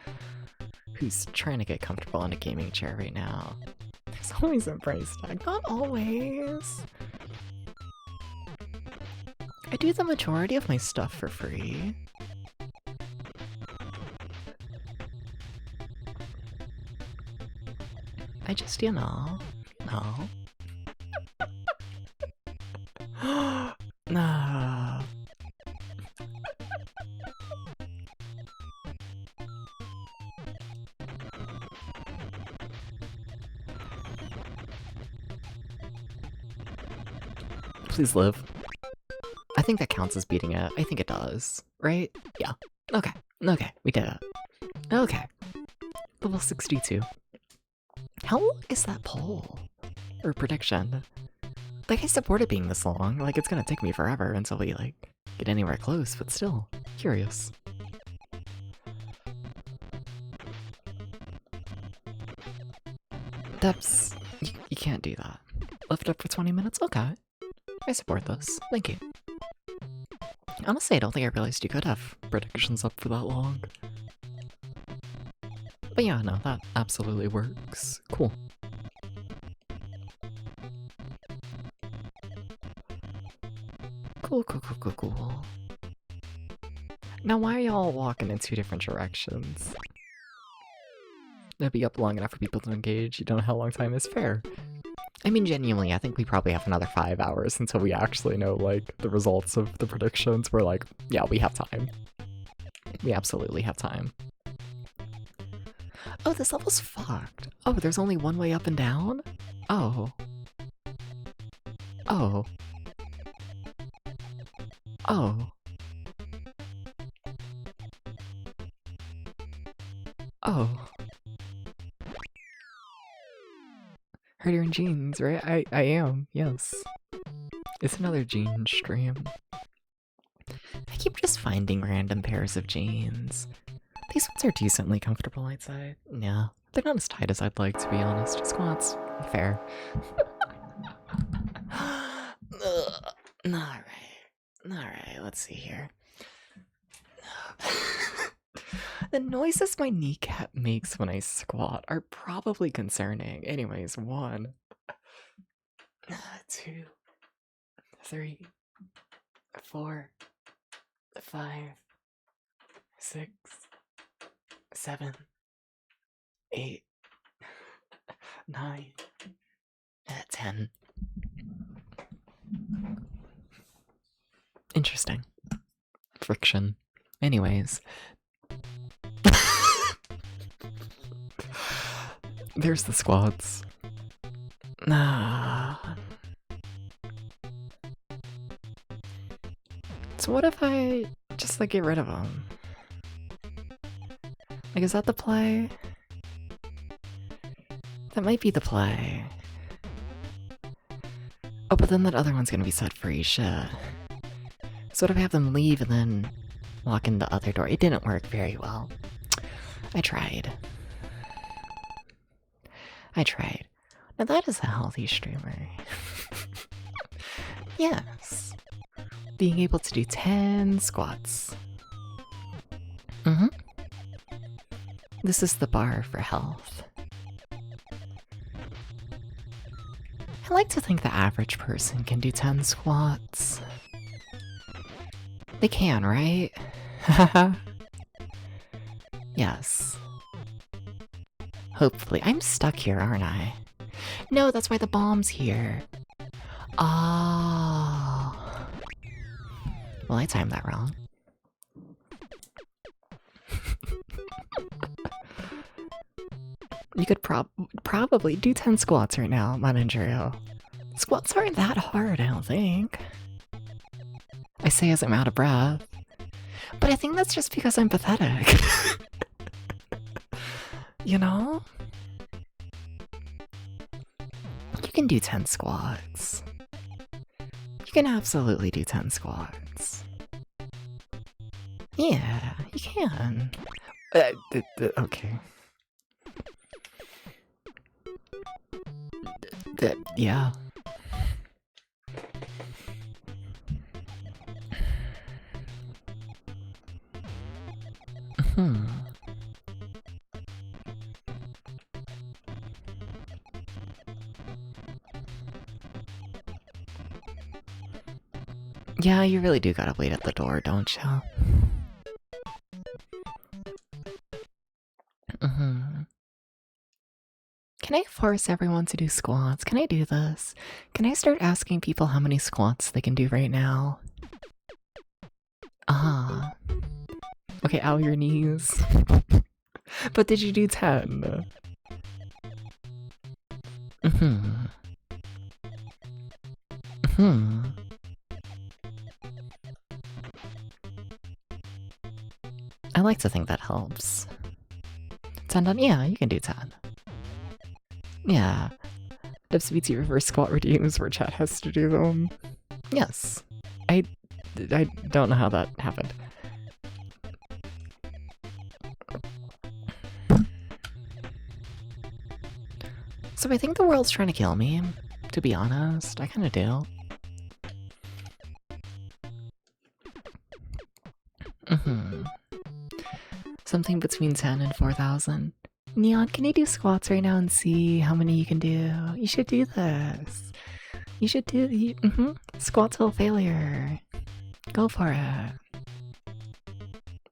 A: who's trying to get comfortable in a gaming chair right now. There's always a price tag. Not always. I do the majority of my stuff for free. I just, you know. Nah. Please live. I think that counts as beating it. I think it does. Right? Yeah. Okay. Okay. We did it. Okay. Level 62. How long is that poll? Or prediction? Like, I support it being this long. Like, it's gonna take me forever until we, like, get anywhere close, but still. Curious. That's... You can't do that. Left up for 20 minutes? Okay. I support this. Thank you. Honestly, I don't think I realized you could have predictions up for that long. But yeah, no, that absolutely works. Cool. Cool. Now, why are y'all walking in two different directions? It'll be up long enough for people to engage. You don't know how long time is fair. I mean, genuinely, I think we probably have another 5 hours until we actually know, like, the results of the predictions. We're like, yeah, we have time. We absolutely have time. Oh, this level's fucked. Oh, there's only one way up and down? Oh. Oh. Oh. Oh. Heard you're in jeans, right? I am, yes. It's another jean stream. I keep just finding random pairs of jeans. These ones are decently comfortable, I'd say. Yeah, they're not as tight as I'd like, to be honest. Squats, fair. Alright, let's see here. The noises my kneecap makes when I squat are probably concerning. Anyways, 1, 2, 3, 4, 5, 6, 7, 8, 9, 10. Interesting. Friction. Anyways. There's the squats. So what if I just, like, get rid of them? Like, is that the play? That might be the play. Oh, but then that other one's gonna be set free, shit. So what if I have them leave and then walk in the other door? It didn't work very well. I tried. Now that is a healthy streamer. Yes. Being able to do 10 squats. This is the bar for health. I like to think the average person can do 10 squats. They can, right? Yes. Hopefully. I'm stuck here, aren't I? No, that's why the bomb's here. Oh. Well, I timed that wrong. You could probably do 10 squats right now, Mananjiro. Squats aren't that hard, I don't think. I say as I'm out of breath. But I think that's just because I'm pathetic. You know? You can do 10 squats. You can absolutely do 10 squats. Yeah, you can. Okay. Yeah. Hmm. Yeah, you really do gotta wait at the door, don't you? Can I force everyone to do squats? Can I do this? Can I start asking people how many squats they can do right now? Ah. Okay, ow your knees. But did you do 10? Mm-hmm. Hmm. I like to think that helps. 10 done? Yeah, you can do 10. Yeah. WBT reverse squat redeems where chat has to do them. Yes. I don't know how that happened. So I think the world's trying to kill me, to be honest. I kind of do. Something between 10 and 4,000. Neon, can you do squats right now and see how many you can do? You should do this. You should do squat till failure. Go for it.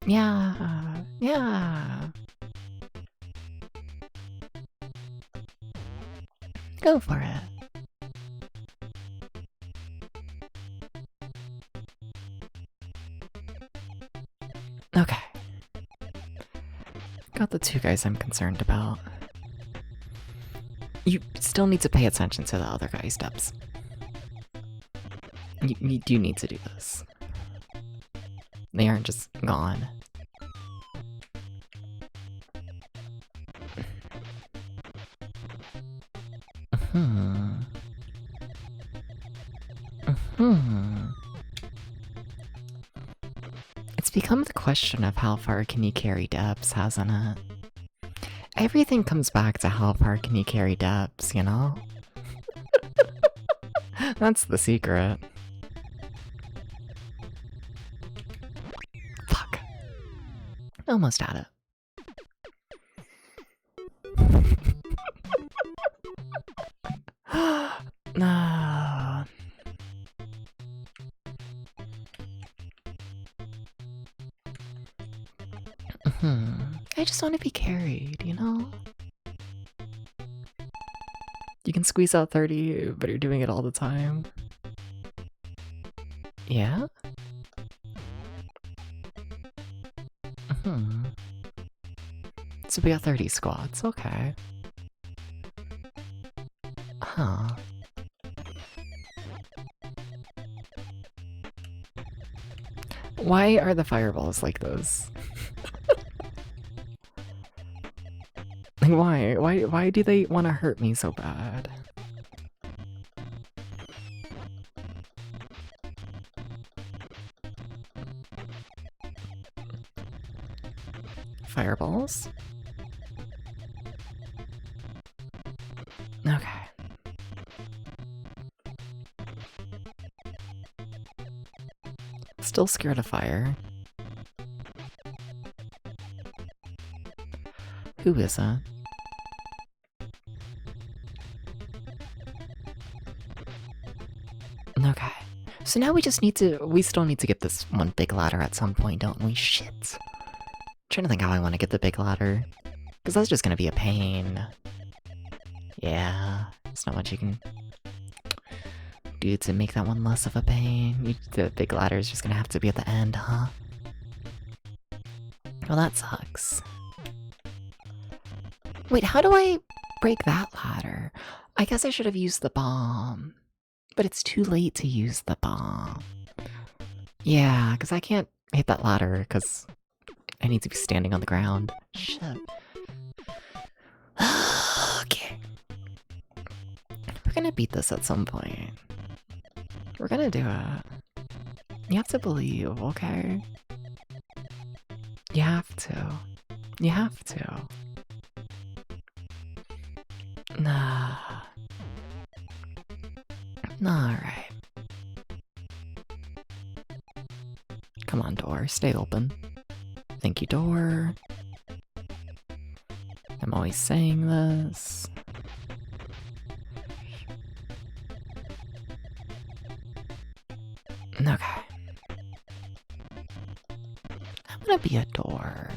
A: Yeah. Yeah. Go for it. Okay. Got the two guys I'm concerned about. You still need to pay attention to the other guy's steps. You do need to do this. They aren't just gone. It's become the question of how far can you carry depths, hasn't it? Everything comes back to how far can you carry depths, you know? That's the secret. Fuck. Almost had it. No. I just want to be carried, you know? You can squeeze out 30, but you're doing it all the time. Yeah? So we got 30 squats, okay. Huh. Why are the fireballs like this? Like, why? Why do they want to hurt me so bad? Fireballs? Okay. Still scared of fire. Who is that? Okay. So now we still need to get this one big ladder at some point, don't we? Shit. Trying to think how I want to get the big ladder. Because that's just gonna be a pain. Yeah. There's not much you can do to make that one less of a pain. The big ladder is just gonna have to be at the end, huh? Well, that sucks. Wait, how do I break that ladder? I guess I should have used the bomb. But it's too late to use the bomb. Yeah, because I can't I hate that ladder because I need to be standing on the ground. Shit. Okay. We're gonna beat this at some point. We're gonna do it. You have to believe, okay? You have to. You have to. Nah. Alright. Come on, door. Stay open. Thank you, door. I'm always saying this. Okay. I'm gonna be a door.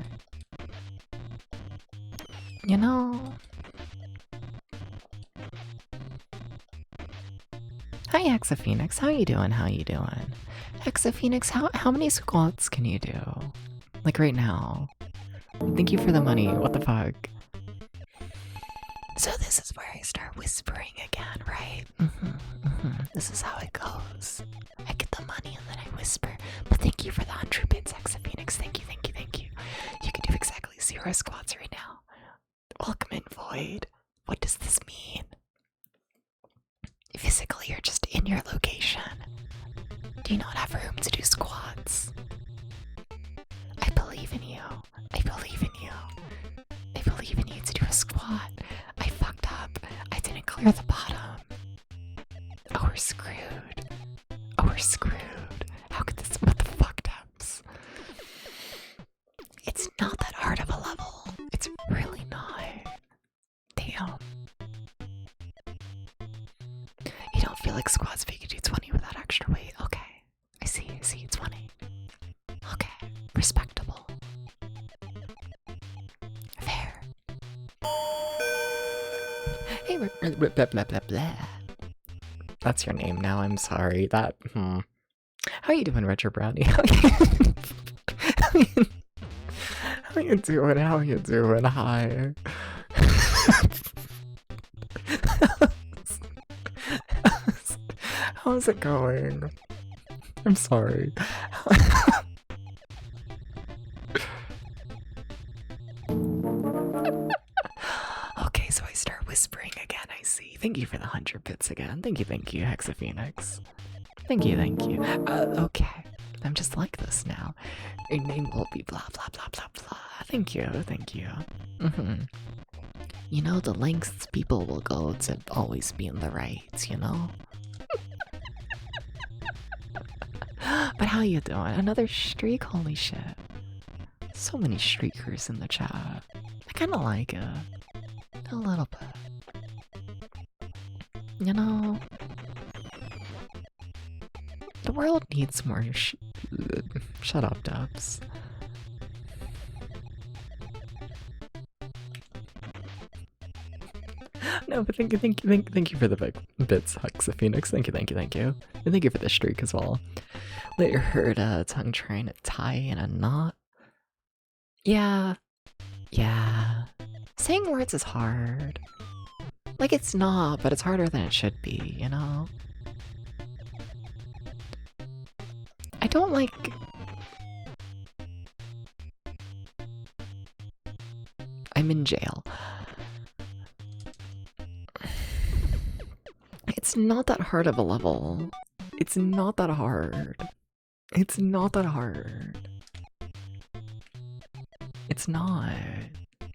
A: You know? Hi, Exophoenix. How you doing? How you doing? Exophoenix, how many squats can you do? Like right now. Thank you for the money. What the fuck? So this is where I start whispering again, right? This is how it goes. I get the money and then I whisper. But thank you for the 100 bits, Exophoenix. Thank you, thank you, thank you. You can do exactly 0 squats right now. Welcome in, Void. What does this mean? Physically, you're just in your location. Do you not have room to do squats? I believe in you. I believe in you. I believe in you to do a squat. I fucked up. I didn't clear the bottom. Oh, we're screwed. Oh, we're screwed. How could this... What the fuck, Debs? It's not that hard of a level. It's really not. Damn. You don't feel like squats, but you could do 20 without extra weight. Okay. I see, 20. Okay. Respectable. Fair. Hey, blah, blah, blah, blah. That's your name now, I'm sorry. That, How you doing, Retro Brownie? How you doing? How you doing? Hi. How's it going? I'm sorry. Okay, so I start whispering again, I see. Thank you for the 100 bits again. Thank you, Hexafenix. Thank you. Okay. I'm just like this now. Your name will be blah, blah, blah, blah, blah. Thank you. You know, the lengths people will go to always be in the right, you know? But how you doing? Another streak? Holy shit. So many streakers in the chat. I kinda like it. A little bit. You know? The world needs more shut up, Dubs. No, but thank you for the big bits, Hexaphoenix. Thank you. And thank you for the streak as well. Let your hurt tongue trying to tie in a knot. Yeah. Saying words is hard. Like, it's not, but it's harder than it should be, you know? I don't like... I'm in jail. It's not that hard of a level. It's not that hard. It's not.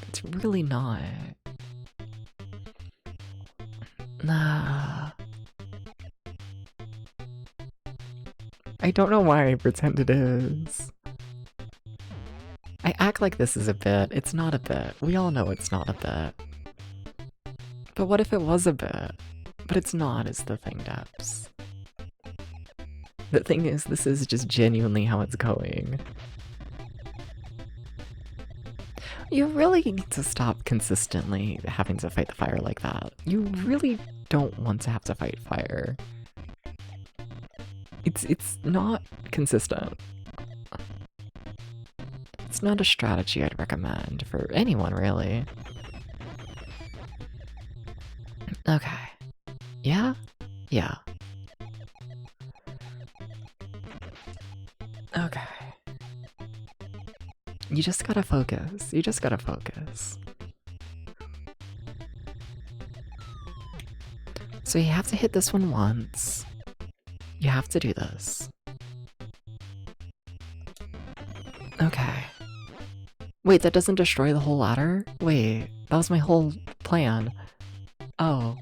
A: It's really not. Nah. I don't know why I pretend it is. I act like this is a bit. It's not a bit. We all know it's not a bit. But what if it was a bit? But it's not, is the thing, Debs. The thing is, this is just genuinely how it's going. You really need to stop consistently having to fight the fire like that. You really don't want to have to fight fire. It's not consistent. It's not a strategy I'd recommend for anyone, really. Okay. Yeah? Yeah. Okay. You just gotta focus. You just gotta focus. So you have to hit this one once. You have to do this. Okay. Wait, that doesn't destroy the whole ladder? Wait, that was my whole plan. Oh.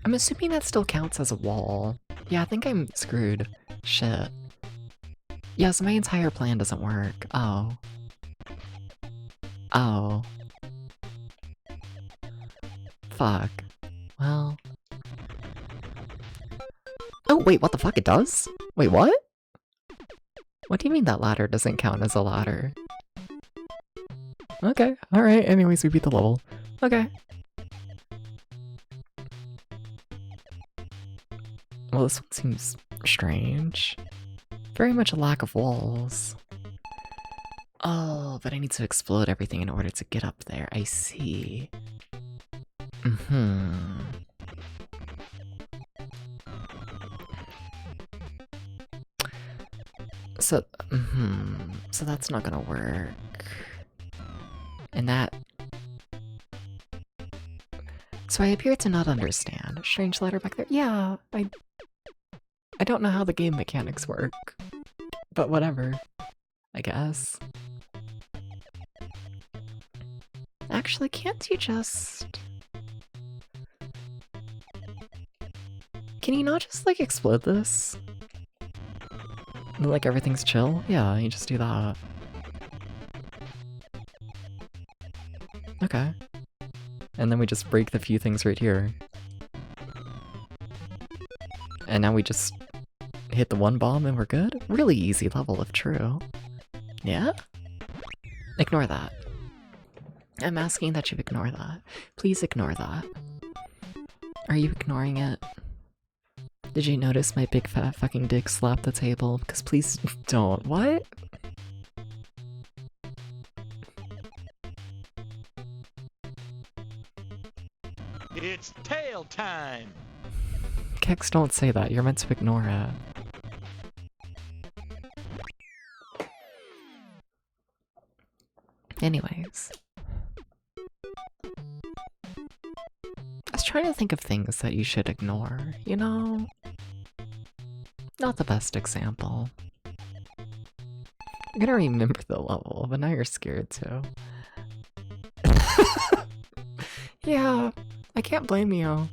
A: I'm assuming that still counts as a wall. Yeah, I think I'm screwed. Shit. Yeah, so my entire plan doesn't work. Oh. Oh. Fuck. Well. Oh, wait, what the fuck? It does? Wait, what? What do you mean that ladder doesn't count as a ladder? Okay, alright, anyways, we beat the level. Okay. Well, this one seems strange. Very much a lack of walls. Oh, but I need to explode everything in order to get up there. I see. So, so that's not gonna work. And that... So I appear to not understand. Strange ladder back there? Yeah, I don't know how the game mechanics work. But whatever, I guess. Actually, can't you just... Can you not just, like, explode this? Like, everything's chill? Yeah, you just do that. Okay. And then we just break the few things right here. And now we just hit the one bomb and we're good? Really easy level if true. Yeah? Ignore that. I'm asking that you ignore that. Please ignore that. Are you ignoring it? Did you notice my big fat fucking dick slap the table? Because please don't. What?
C: It's tail time!
A: Kex, don't say that. You're meant to ignore it. Anyways. I was trying to think of things that you should ignore, you know? Not the best example. You're gonna remember the level, but now you're scared too. Yeah, I can't blame you.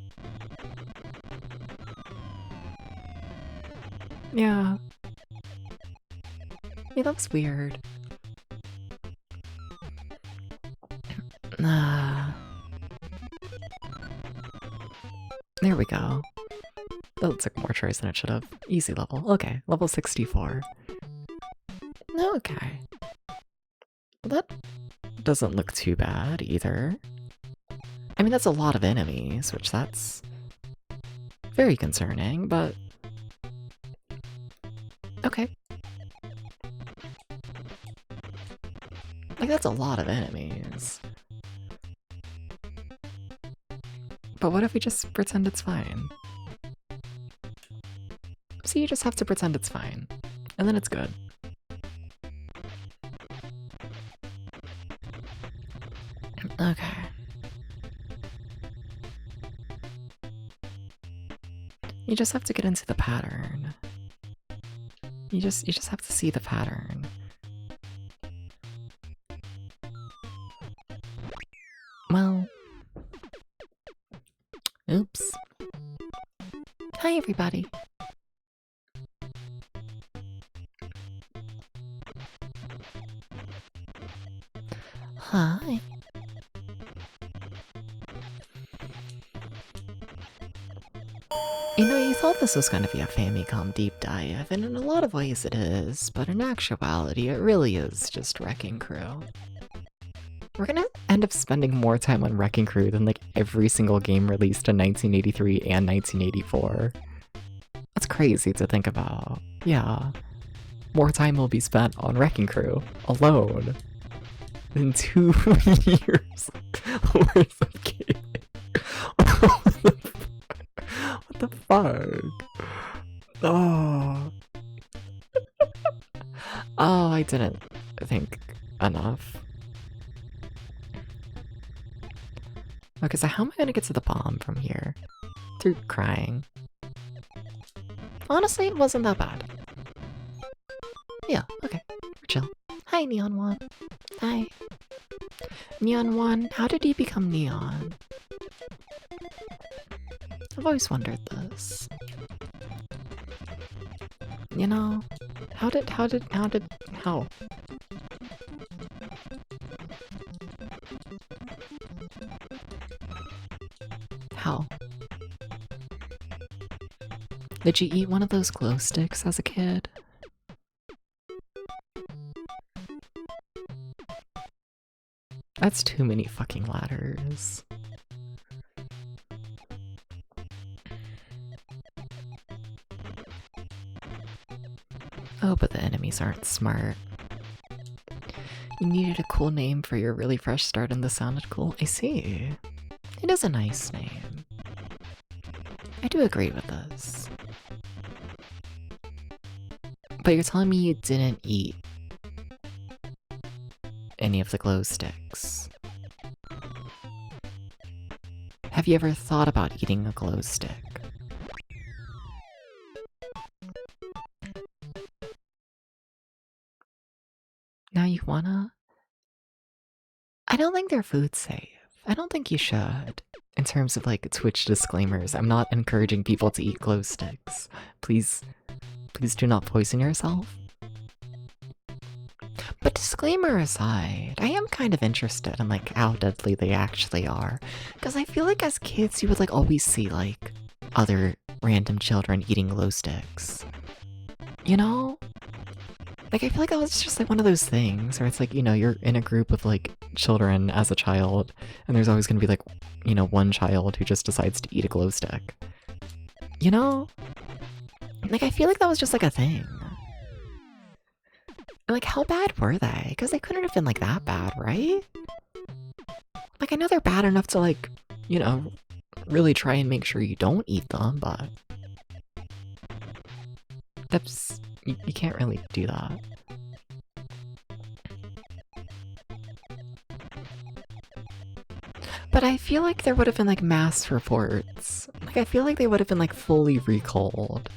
A: Yeah. Yeah, that was weird. There we go. That took more tries than it should have. Easy level. Okay, level 64. Okay. Well, that doesn't look too bad either. I mean, that's a lot of enemies, which that's very concerning, but okay. Like, that's a lot of enemies. But what if we just pretend it's fine? So you just have to pretend it's fine, and then it's good. Okay. You just have to get into the pattern. You just have to see the pattern. Well, oops. Hi, everybody. Hi. You know, you thought this was going to be a Famicom deep dive, and in a lot of ways it is, but in actuality, it really is just Wrecking Crew. We're gonna end up spending more time on Wrecking Crew than like every single game released in 1983 and 1984. That's crazy to think about. Yeah. More time will be spent on Wrecking Crew alone than 2 years worth of gaming. What the fuck? Oh. Oh, I didn't think enough. Okay, so how am I gonna get to the bomb from here? Through crying. Honestly, it wasn't that bad. Yeah, okay. We're chill. Hi, Neon One. Hi. Neon One, how did you become Neon? I've always wondered this. You know, how? How? Did you eat one of those glow sticks as a kid? That's too many fucking ladders. Oh, but the enemies aren't smart. You needed a cool name for your really fresh start and this sounded cool. I see. It is a nice name. I do agree with this. But you're telling me you didn't eat any of the glow sticks. Have you ever thought about eating a glow stick? Now you wanna? I don't think they're food safe. I don't think you should. In terms of like Twitch disclaimers, I'm not encouraging people to eat glow sticks. Please do not poison yourself. But disclaimer aside, I am kind of interested in like how deadly they actually are. Because I feel like as kids you would like always see like other random children eating glow sticks. You know? Like I feel like that was just like one of those things where it's like, you know, you're in a group of like children as a child and there's always gonna be like, you know, one child who just decides to eat a glow stick. You know? Like I feel like that was just like a thing. Like, how bad were they? Because they couldn't have been like that bad, right? Like, I know they're bad enough to like, you know, really try and make sure you don't eat them, but that's, you can't really do that. But I feel like there would have been like mass reports. Like, I feel like they would have been like fully recalled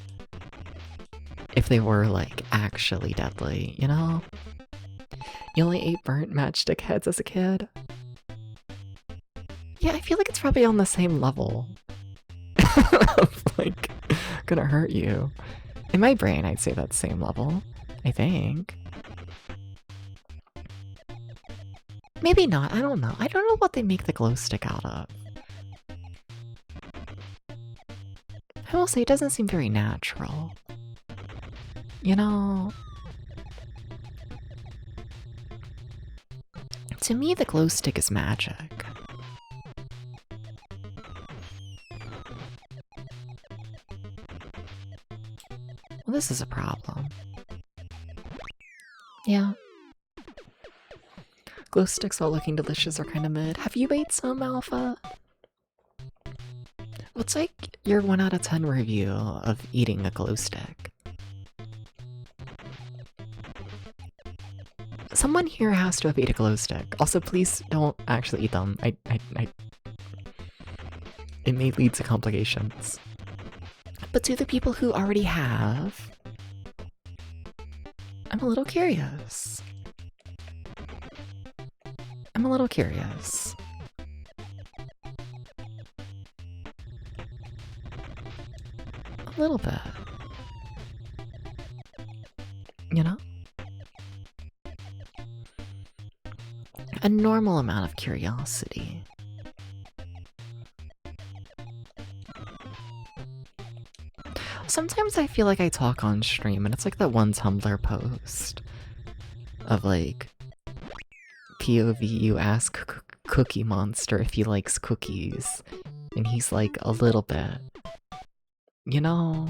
A: if they were like actually deadly, you know? You only ate burnt matchstick heads as a kid? Yeah, I feel like it's probably on the same level. Like, gonna hurt you. In my brain, I'd say that's same level. I think. Maybe not, I don't know. I don't know what they make the glow stick out of. I will say it doesn't seem very natural. You know, to me the glow stick is magic. Well, this is a problem. Yeah. Glow sticks while looking delicious are kind of mid. Have you ate some, Alpha? What's like your 1 out of 10 review of eating a glow stick? Someone here has to have ate a glow stick. Also, please don't actually eat them. It may lead to complications. But to the people who already have, I'm a little curious. I'm a little curious. A little bit. You know? A normal amount of curiosity. Sometimes I feel like I talk on stream and it's like that one Tumblr post of like POV you ask Cookie Monster if he likes cookies and he's like a little bit. You know?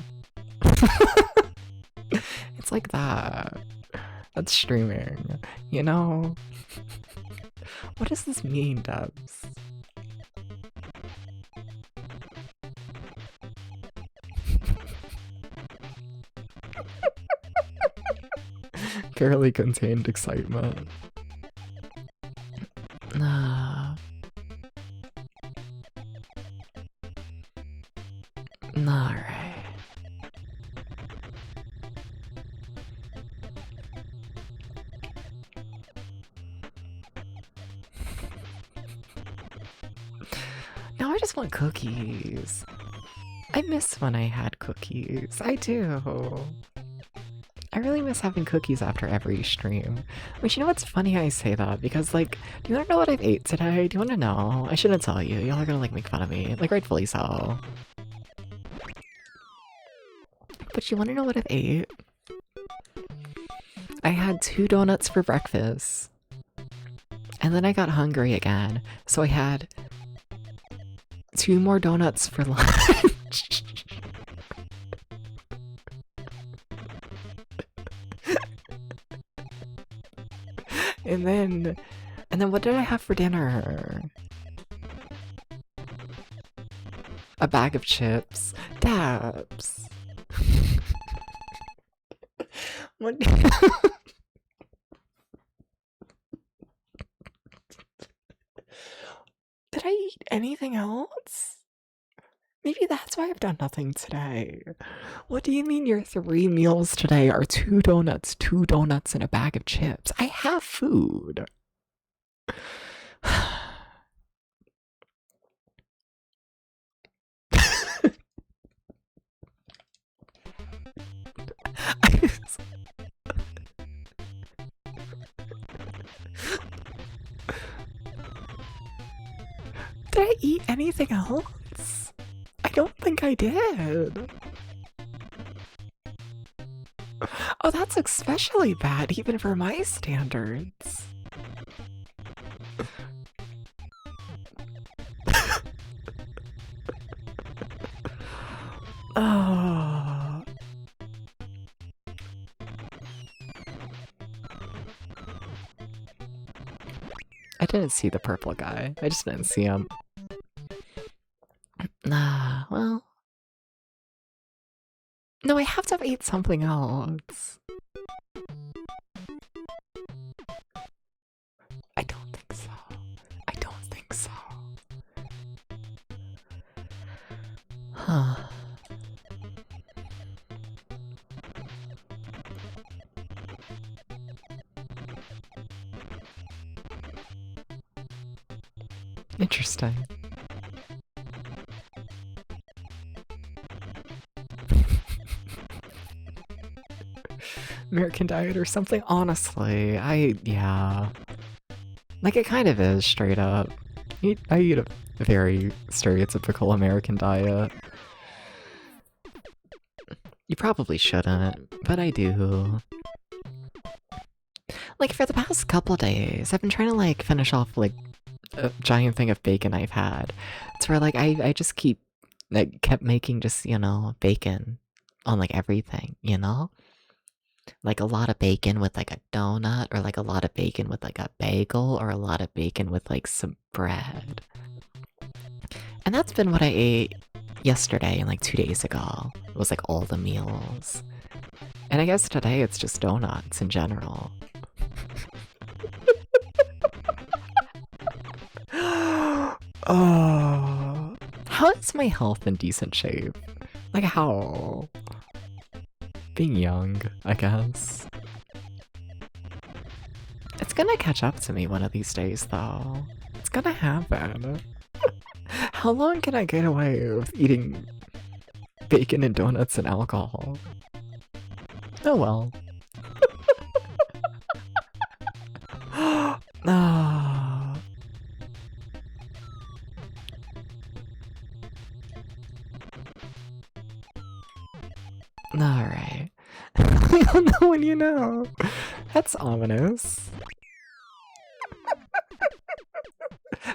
A: It's like that. That's streaming. You know? What does this mean, Dubs? barely contained excitement. Nah. Alright. Now I just want cookies. I miss when I had cookies. I do. I really miss having cookies after every stream. Which, you know what's funny I say that? Because, like, do you want to know what I've ate today? Do you want to know? I shouldn't tell you. Y'all are gonna, like, make fun of me. Like, rightfully so. But you want to know what I've ate? I had 2 donuts for breakfast. And then I got hungry again. So I had 2 more donuts for lunch. And then what did I have for dinner? A bag of chips. Dabs. What? Did I eat anything else? Maybe that's why I've done nothing today. What do you mean your 3 meals today are 2 donuts, and a bag of chips? I have food. Did I eat anything else? I don't think I did. Oh, that's especially bad, even for my standards. Oh. I didn't see the purple guy. I just didn't see him. Nah, well. No, I have to have ate something else. I don't think so. I don't think so. Huh. Interesting. American Diet or something? Honestly, yeah. Like, it kind of is, straight up. I eat a very stereotypical American diet. You probably shouldn't, but I do. Like, for the past couple days, I've been trying to, like, finish off, like, a giant thing of bacon I've had. It's where, like, I just kept making just, you know, bacon on, like, everything, you know? Like a lot of bacon with like a donut, or like a lot of bacon with like a bagel, or a lot of bacon with like some bread. And that's been what I ate yesterday and like 2 days ago. It was like all the meals. And I guess today it's just donuts in general. Oh, how is my health in decent shape? Like how? Being young, I guess. It's gonna catch up to me one of these days, though. It's gonna happen. How long can I get away with eating bacon and donuts and alcohol? Oh well. Ah. Alright. We don't know when you know. That's ominous.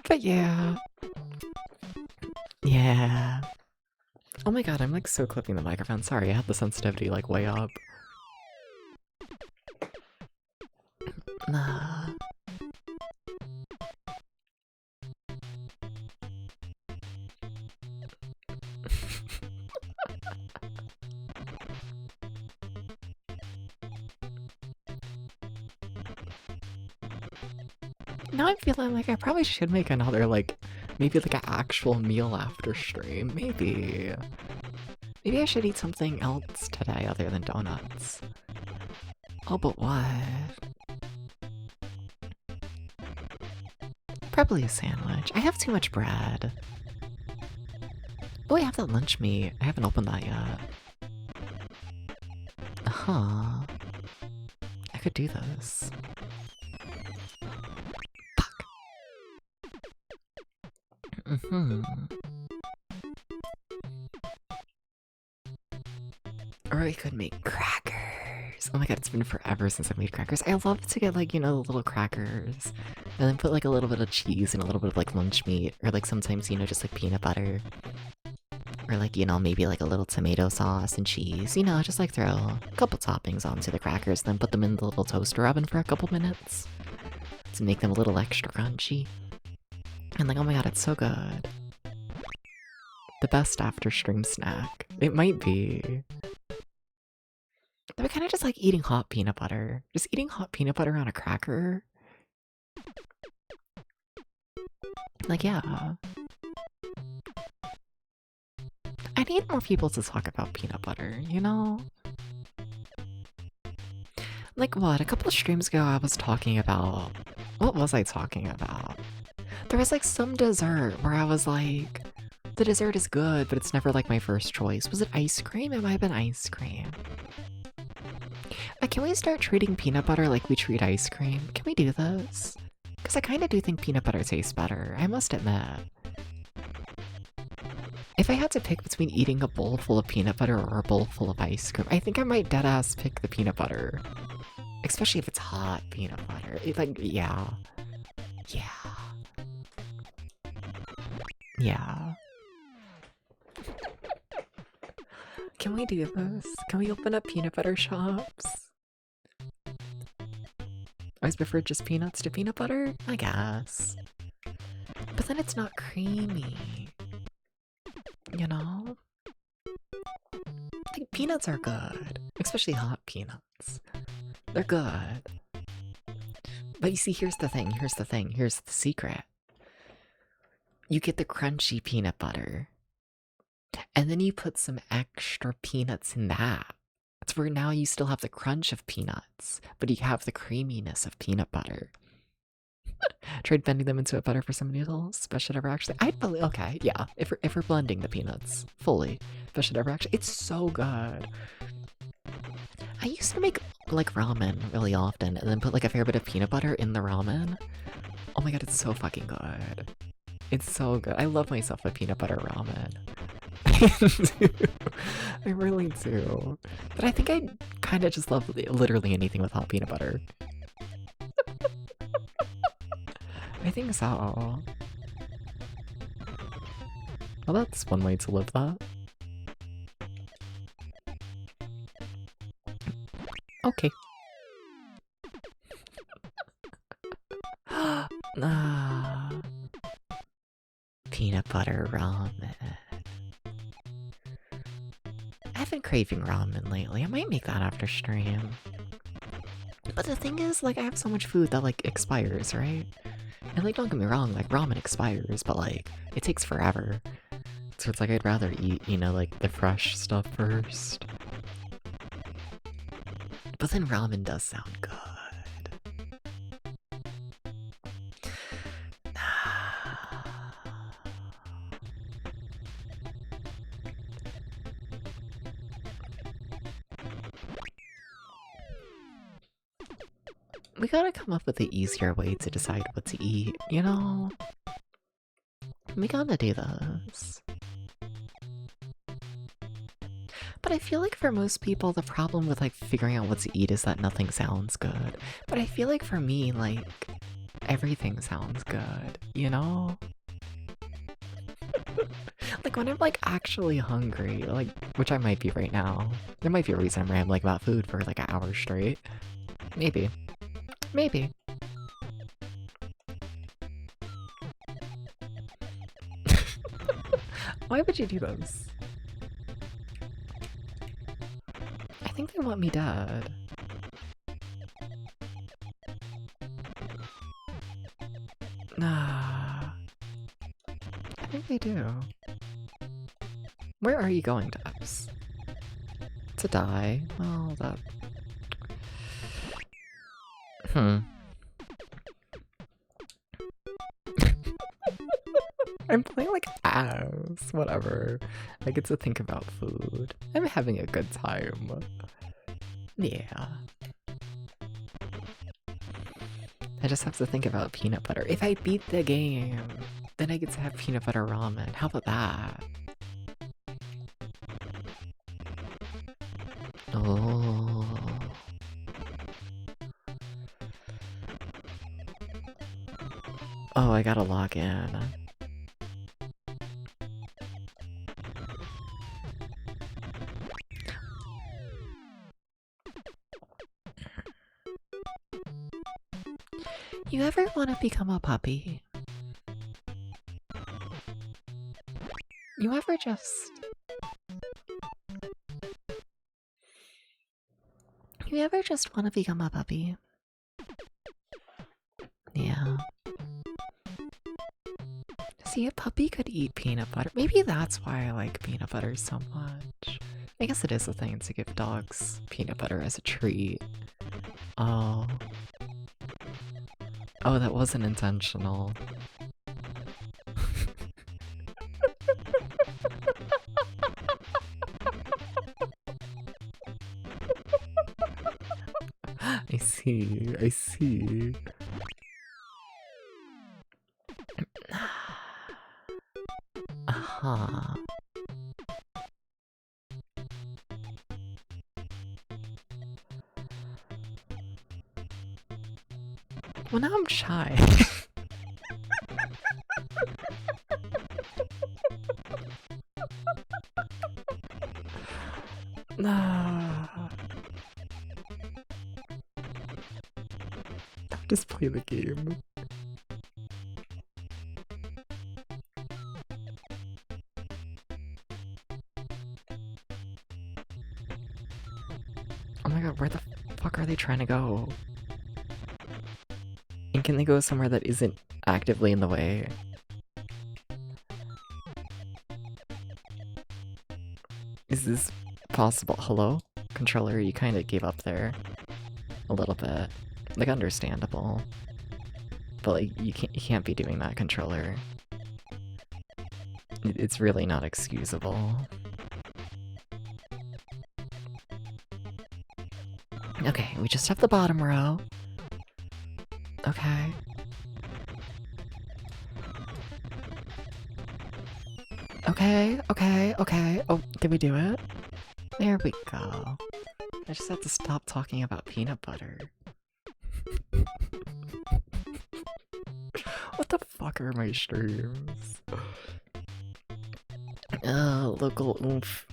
A: But yeah. Yeah. Oh my god, I'm like so clipping the microphone. Sorry, I had the sensitivity like way up. Nah. Now I'm feeling like I probably should make another, like, maybe like an actual meal after stream. Maybe. Maybe I should eat something else today other than donuts. Oh, but what? Probably a sandwich. I have too much bread. Oh, I have that lunch meat. I haven't opened that yet. Huh. I could do this. Fuck. Or I could make crackers. Oh my god, it's been forever since I made crackers. I love to get, like, you know, the little crackers. And then put, like, a little bit of cheese and a little bit of, like, lunch meat. Or, like, sometimes, you know, just, like, peanut butter. Or, like, you know, maybe, like, a little tomato sauce and cheese. You know, just, like, throw a couple toppings onto the crackers, then put them in the little toaster oven for a couple minutes. To make them a little extra crunchy. And, like, oh my god, it's so good. The best after stream snack. It might be. But kind of just like eating hot peanut butter. Just eating hot peanut butter on a cracker. Like, yeah. I need more people to talk about peanut butter, you know? Like what? A couple of streams ago I was talking about... What was I talking about? There was like some dessert where I was like... The dessert is good, but it's never like my first choice. Was it ice cream? It might have been ice cream. Can we start treating peanut butter like we treat ice cream? Can we do this? Because I kind of do think peanut butter tastes better, I must admit. If I had to pick between eating a bowl full of peanut butter or a bowl full of ice cream, I think I might deadass pick the peanut butter. Especially if it's hot peanut butter. Like, yeah. Yeah. Yeah. Can we do this? Can we open up peanut butter shops? I always prefer just peanuts to peanut butter? I guess. But then it's not creamy. You know? I think peanuts are good. Especially hot peanuts. They're good. But you see, here's the thing, here's the secret. You get the crunchy peanut butter. And then you put some extra peanuts in that. That's where now you still have the crunch of peanuts, but you have the creaminess of peanut butter. Tried bending them into a butter for some noodles. Best shit ever actually. I'd believe. Okay, yeah. If we're blending the peanuts fully, best shit ever actually. It's so good. I used to make like ramen really often, and then put like a fair bit of peanut butter in the ramen. Oh my god, it's so fucking good. It's so good. I love myself a peanut butter ramen. I really do. But I think I kind of just love literally anything with hot peanut butter. I think so. Well, that's one way to live that. Okay. Peanut butter ramen. I've been craving ramen lately. I might make that after stream. But the thing is, like, I have so much food that, like, expires, right? And, like, don't get me wrong, like, ramen expires, but, like, it takes forever. So it's like, I'd rather eat, you know, like, the fresh stuff first. But then ramen does sound good. We gotta come up with an easier way to decide what to eat, you know? We gotta do this. But I feel like for most people, the problem with like figuring out what to eat is that nothing sounds good. But I feel like for me, like, everything sounds good, you know? Like when I'm like actually hungry, like, which I might be right now. There might be a reason I'm rambling about food for like an hour straight. Maybe. Maybe. Why would you do this? I think they want me dead. they do. Where are you going, Debs? To die? Well, that... I'm playing like ass. Whatever. I get to think about food. I'm having a good time. Yeah. I just have to think about peanut butter. If I beat the game, then I get to have peanut butter ramen. How about that? Oh. Oh, I gotta log in. You ever want to become a puppy? You ever just... You ever just want to become a puppy? Yeah. See, a puppy could eat peanut butter. Maybe that's why I like peanut butter so much. I guess it is a thing to give dogs peanut butter as a treat. Oh. Oh, that wasn't intentional. I see, I see. Uh-huh. Well, now I'm shy. Just play the game. Oh my god, where the fuck are they trying to go? And can they go somewhere that isn't actively in the way? Is this possible? Hello? Controller, you kinda gave up there. A little bit. Like, understandable. But like, you can't be doing that, controller. It's really not excusable. Okay, we just have the bottom row. Okay. Okay, okay, okay. Oh, did we do it? There we go. I just have to stop talking about peanut butter. What the fuck are my streams? Local oomph.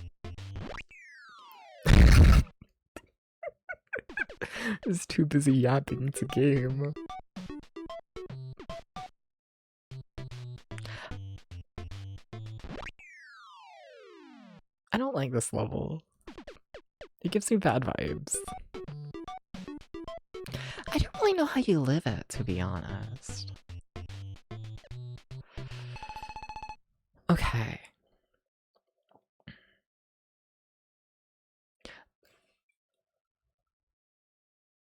A: Is too busy yapping to game. I don't like this level. It gives me bad vibes. I don't really know how you live it, to be honest. Okay.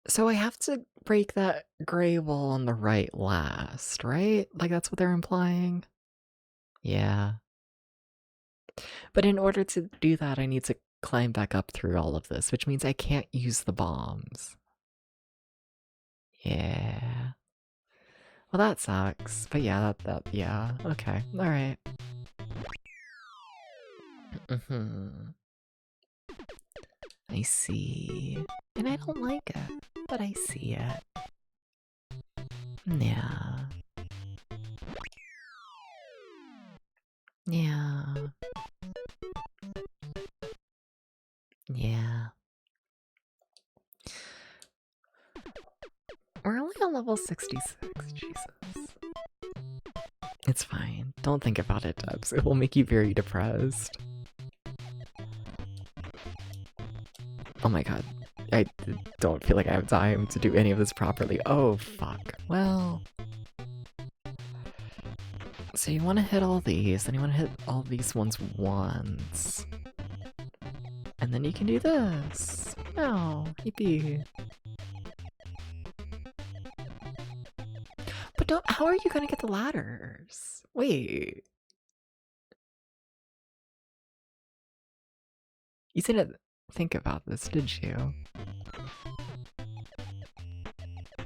A: So I have to break that gray wall on the right last, right? Like that's what they're implying? Yeah. But in order to do that, I need to climb back up through all of this, which means I can't use the bombs. Yeah. Well, that sucks. But yeah, yeah. Okay. Alright. I see. And I don't like it, but I see it. Yeah. Yeah. Yeah. We're only on level 66, Jesus. It's fine. Don't think about it, Debs. It will make you very depressed. Oh my god. I don't feel like I have time to do any of this properly. Oh, fuck. Well... So you want to hit all these, then you want to hit all these ones once. And then you can do this. No, yippee. But don't, how are you gonna get the ladders? Wait. You didn't think about this, did you?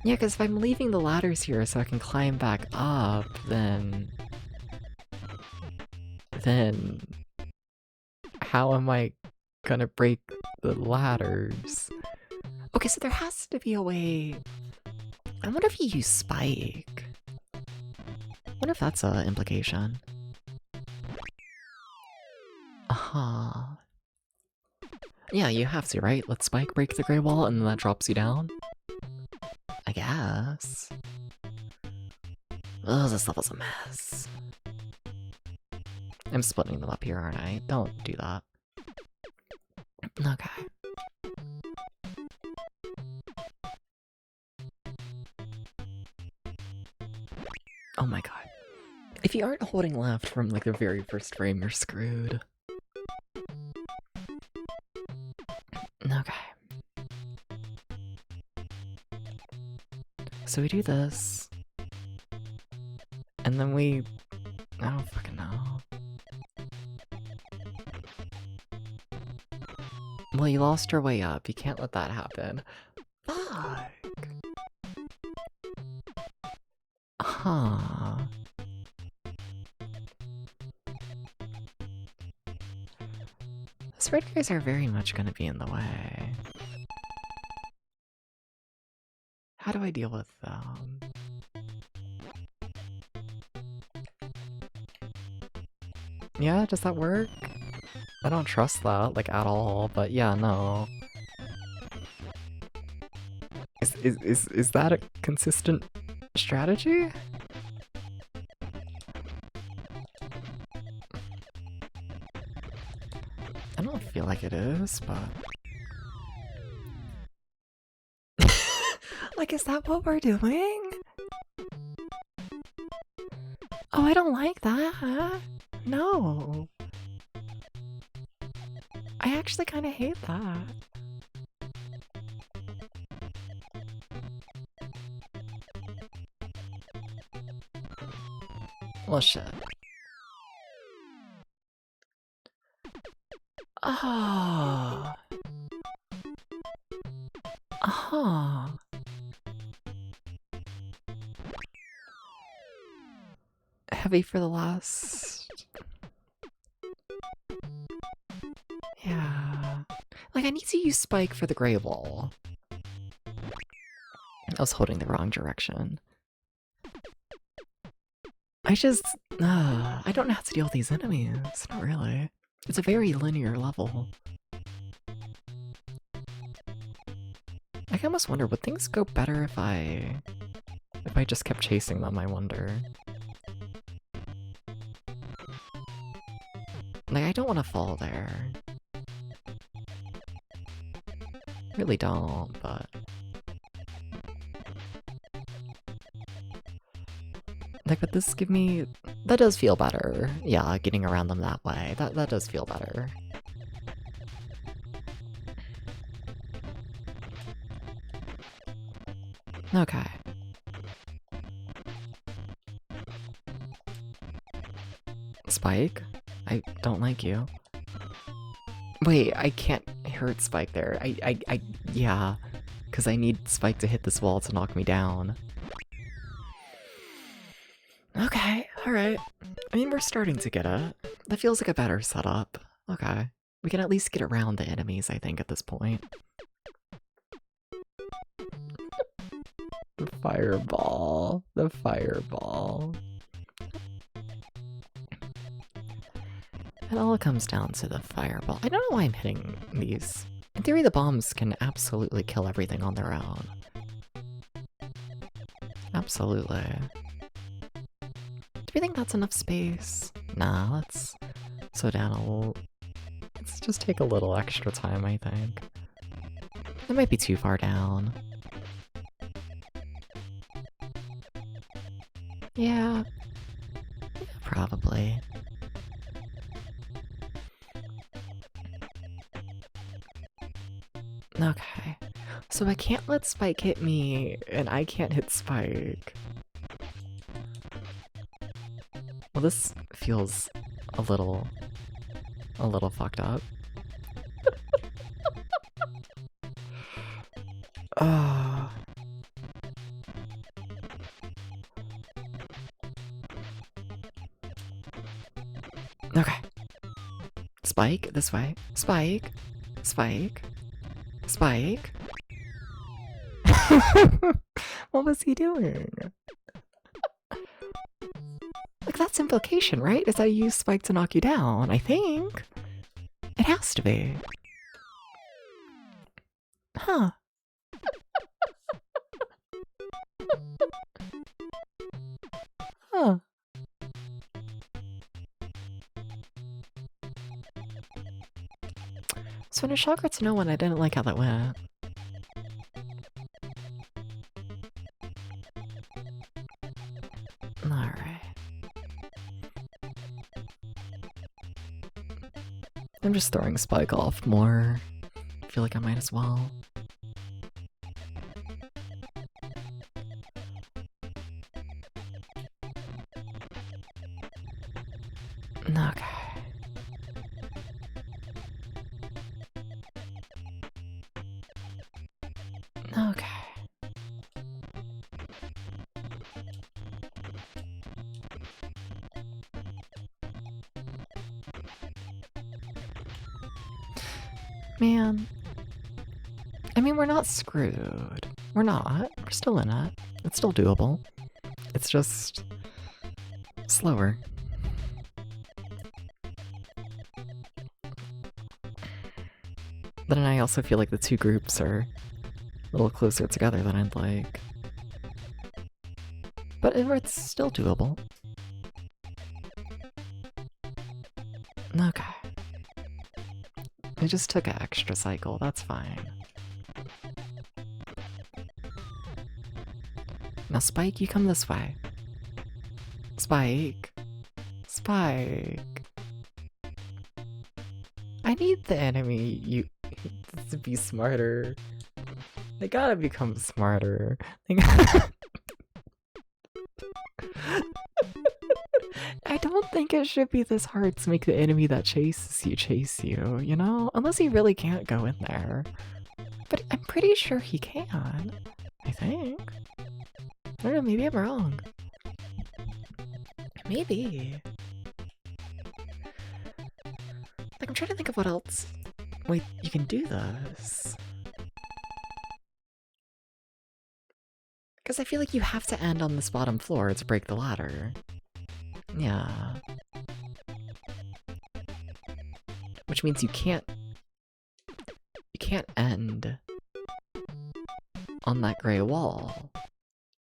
A: Yeah, because if I'm leaving the ladders here so I can climb back up, then how am I gonna break the ladders? Okay, so there has to be a way. I wonder if you use spike. I wonder if that's an implication. Uh-huh. Yeah, you have to, right? Let spike break the gray wall and then that drops you down? I guess. Oh, this level's a mess. I'm splitting them up here, aren't I? Don't do that. Okay. Oh my god. If you aren't holding left from like the very first frame, you're screwed. Okay. So we do this. And then we... I don't fucking know. Well, you lost your way up. You can't let that happen. Fuck. Huh. Those red guys are very much gonna be in the way. How do I deal with them? Yeah, does that work? I don't trust that, like, at all, but yeah, no. Is that a consistent strategy? I don't feel like it is, but... Like, is that what we're doing? Oh, I don't like that. No. I actually kind of hate that. Well, shit. Oh. Uh-huh. Heavy for the last... Yeah. Like, I need to use Spike for the gray wall. I was holding the wrong direction. I just... I don't know how to deal with these enemies. Not really. It's a very linear level. I almost wonder, would things go better if I just kept chasing them, I wonder. Like, I don't want to fall there. Really don't, but... Like, would this give me... That does feel better. Yeah, getting around them that way. That does feel better. Okay. Spike? I don't like you. Wait, I can't hurt Spike there. Yeah. Because I need Spike to hit this wall to knock me down. Okay, alright. I mean, we're starting to get it. That feels like a better setup. Okay. We can at least get around the enemies, I think, at this point. The fireball. The fireball. It all comes down to the fireball. I don't know why I'm hitting these. In theory, the bombs can absolutely kill everything on their own. Absolutely. Do we think that's enough space? Nah, let's slow down a little. Let's just take a little extra time, I think. That might be too far down. Yeah. probably. Okay. So I can't let Spike hit me, and I can't hit Spike. Well, this feels a little fucked up. Ah. Okay. Spike, this way. Spike. Spike. Spike. What was he doing? Like, that's implication, right? Is that you use Spike to knock you down, I think. It has to be. Huh. Huh. So in a chakra to no one, I didn't like how that went. Alright. I'm just throwing Spike off more. I feel like I might as well. Okay. Okay. Man. I mean, we're not screwed. We're not. We're still in it. It's still doable. It's just slower. But then I also feel like the two groups are a little closer together than I'd like. But it's still doable. Okay. I just took an extra cycle, that's fine. Now Spike, you come this way. Spike. Spike. I need the enemy to be smarter. They gotta become smarter. I don't think it should be this hard to make the enemy that chases you chase you, you know? Unless he really can't go in there. But I'm pretty sure he can. I think. I don't know, maybe I'm wrong. Maybe. Like, I'm trying to think of what else. Wait, you can do this. Because I feel like you have to end on this bottom floor to break the ladder. Yeah. Which means you can't end on that gray wall.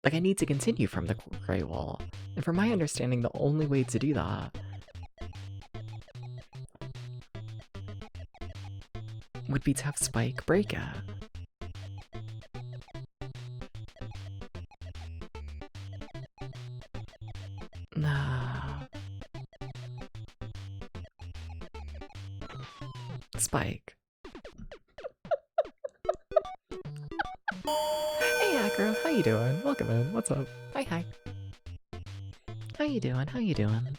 A: Like, I need to continue from the gray wall. And from my understanding, the only way to do that would be to have Spike break it. Nah. Spike. Hey Acro, how you doing? Welcome in. What's up? Hi. How you doing? How you doing?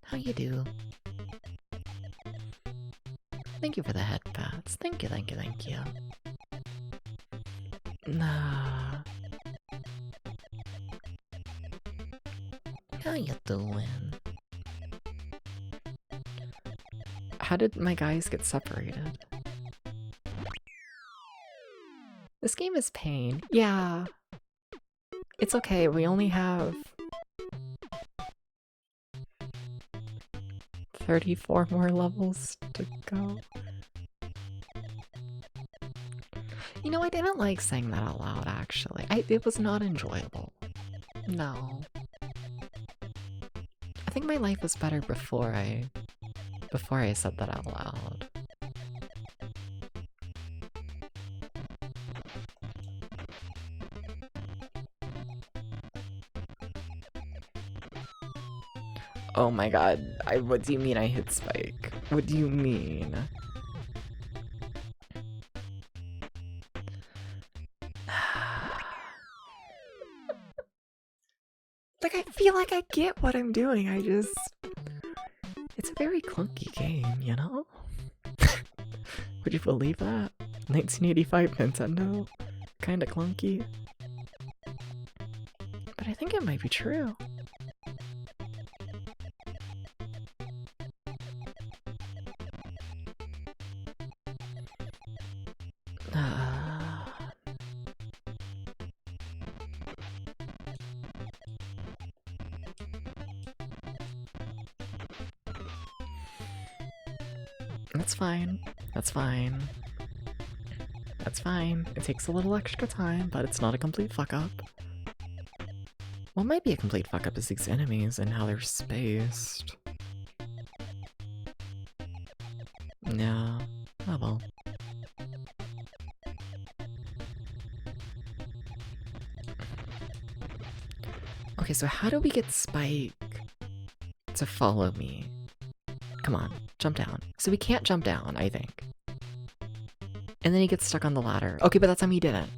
A: How you do? Thank you for the head pats. Thank you. Nah. How you doing? How did my guys get separated? This game is pain. Yeah. It's okay, we only have 34 more levels to go. You know, I didn't like saying that out loud, actually. It was not enjoyable. No. I think my life was better before I said that out loud. Oh my god. What do you mean I hit Spike? What do you mean? Like, I feel like I get what I'm doing, it's a very clunky game, you know? Would you believe that? 1985 Nintendo? Kinda clunky. But I think it might be true. That's fine. That's fine. That's fine. It takes a little extra time, but it's not a complete fuck up. What might be a complete fuck up is these enemies and how they're spaced. Yeah. Oh well. Okay, so how do we get Spike to follow me? Come on, jump down. So we can't jump down, I think. And then he gets stuck on the ladder. Okay, but that time he didn't.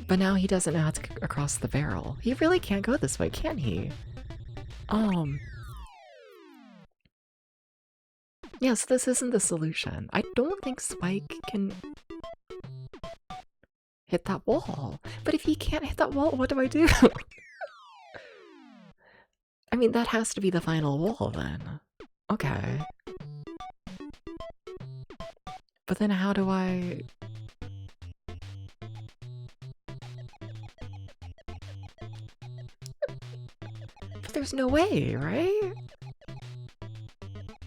A: But now he doesn't know how to get across the barrel. He really can't go this way, can he? Yeah, so this isn't the solution. I don't think Spike can hit that wall. But if he can't hit that wall, what do I do? I mean, that has to be the final wall then. Okay. But then how do I... But there's no way, right?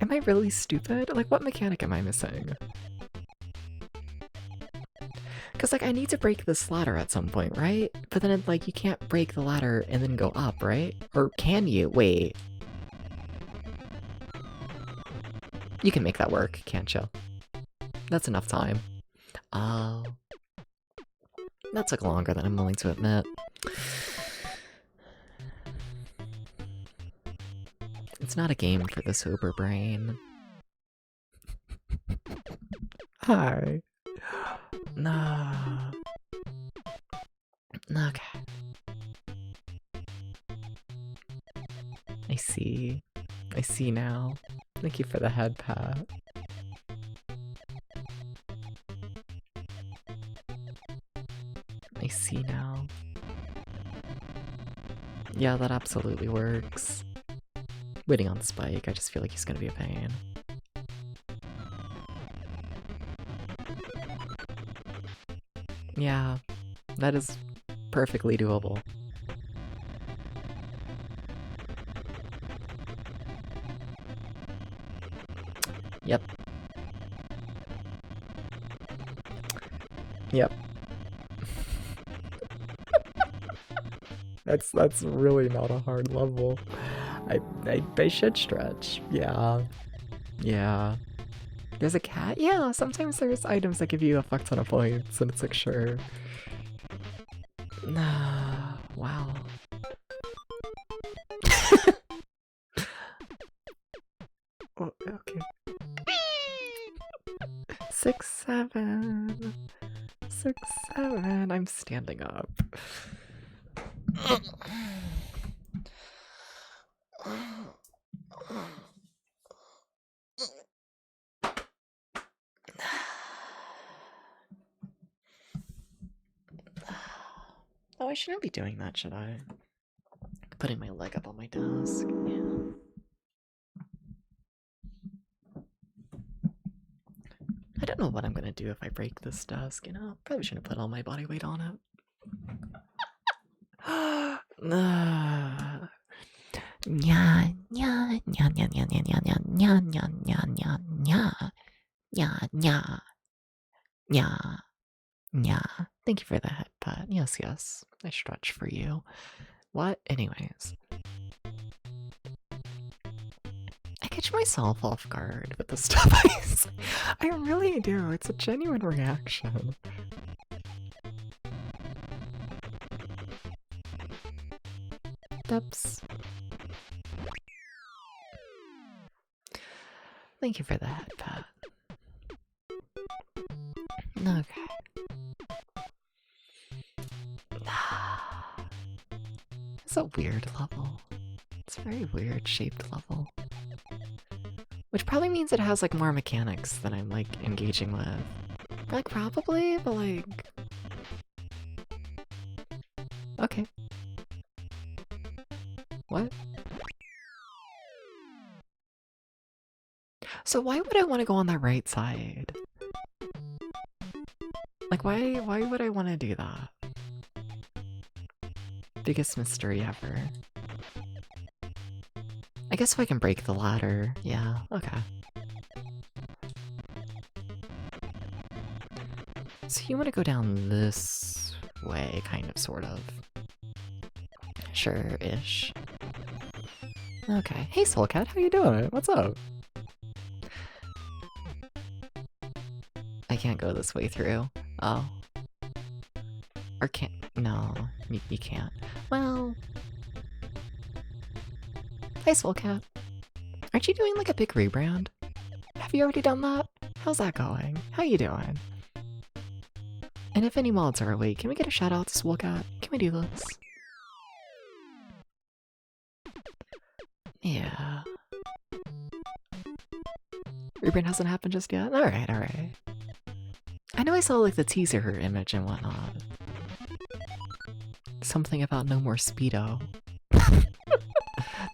A: Am I really stupid? Like, what mechanic am I missing? Because, like, I need to break this ladder at some point, right? But then, like, you can't break the ladder and then go up, right? Or can you? Wait. You can make that work, can't you? That's enough time. Oh. That took longer than I'm willing to admit. It's not a game for the sober brain. Hi. No. Okay. I see. I see now. Thank you for the head pat. I see now. Yeah, that absolutely works. Waiting on Spike, I just feel like he's gonna be a pain. Yeah, that is perfectly doable. Yep. Yep. That's really not a hard level. I should stretch. Yeah. Yeah. There's a cat? Yeah, sometimes there's items that give you a fuck ton of points, and it's like, sure. Wow. Oh, okay. 6, 7. 6, 7. I'm standing up. Oh, I shouldn't be doing that, should I? Putting my leg up on my desk. Yeah. I don't know what I'm gonna do if I break this desk, you know? Probably shouldn't put all my body weight on it. Yeah, yeah, yeah, yeah, yeah, yeah, yeah, yeah, yeah, yeah, yeah, yeah, yeah, yeah, yeah, yeah. Thank you for the head pat. Yes, yes. I stretch for you. What? Anyways. I catch myself off guard with the stuff I say. I really do. It's a genuine reaction. Steps. Thank you for that, Pat. Okay. It's a weird level. It's a very weird shaped level. Which probably means it has like more mechanics than I'm like engaging with. Like probably, but like... Okay. What? So why would I want to go on that right side? Like why would I want to do that? Biggest mystery ever. I guess if I can break the ladder, yeah, okay. So you want to go down this way, kind of, sort of. Sure-ish. Okay. Hey, Soulcat, how you doing? What's up? I can't go this way through. Oh. Or can't... No, you can't. Well... Hey, Soulcat. Aren't you doing like a big rebrand? Have you already done that? How's that going? How you doing? And if any mods are awake, can we get a shout out to Soulcat? Can we do this? Yeah. Rebrand hasn't happened just yet? Alright, alright. I know I saw like the teaser image and whatnot. Something about no more Speedo.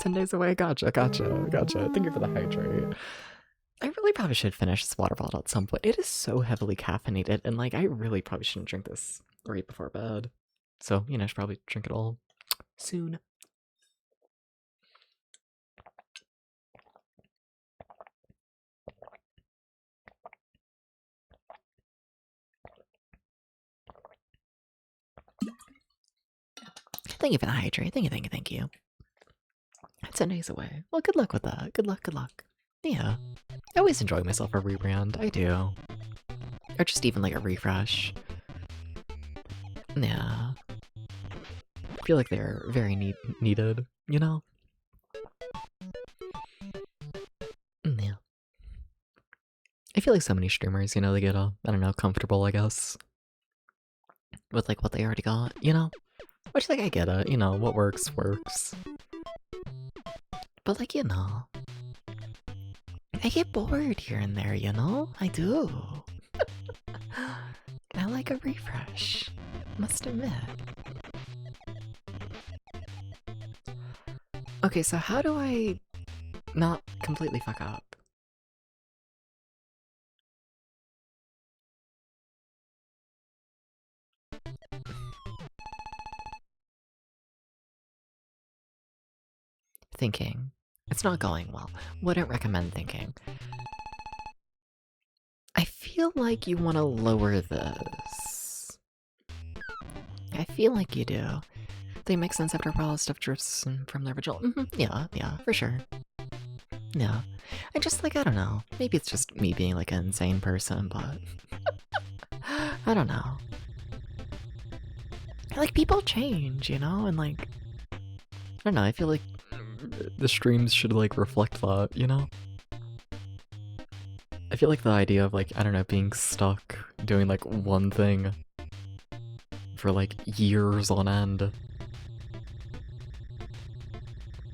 A: 10 days away, gotcha. Thank you for the hydrate. I really probably should finish this water bottle at some point. It is so heavily caffeinated, and like I really probably shouldn't drink this right before bed. So, you know, I should probably drink it all soon. Thank you for the hydrate. Thank you. 10 days away. Well, good luck with that. Good luck. Yeah. I always enjoy myself a rebrand. I do. Or just even like a refresh. Yeah. I feel like they're very needed, you know? Yeah. I feel like so many streamers, you know, they get, I don't know, comfortable, I guess. With like what they already got, you know? Which like, I get it, you know, what works. But like, you know, I get bored here and there, you know? I do. I like a refresh, must admit. Okay, so how do I not completely fuck up? Thinking. It's not going well. Wouldn't recommend thinking. I feel like you want to lower this. I feel like you do. They make sense after a while stuff drifts from their original. Yeah, for sure. Yeah. I just like, I don't know. Maybe it's just me being like an insane person, but... I don't know. Like, people change, you know? And like... I don't know, I feel like the streams should like reflect that, you know? I feel like the idea of like, I don't know, being stuck doing like one thing for like years on end.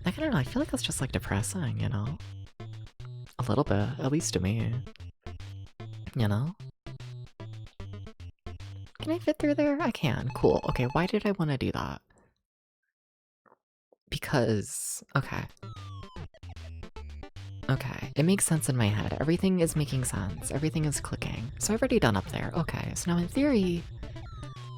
A: Like, I don't know, I feel like that's just like depressing, you know? A little bit, at least to me. You know? Can I fit through there? I can, cool. Okay, why did I want to do that? Because, okay, it makes sense in my head. Everything is making sense. Everything is clicking. So I've already done up there. Okay, so now in theory,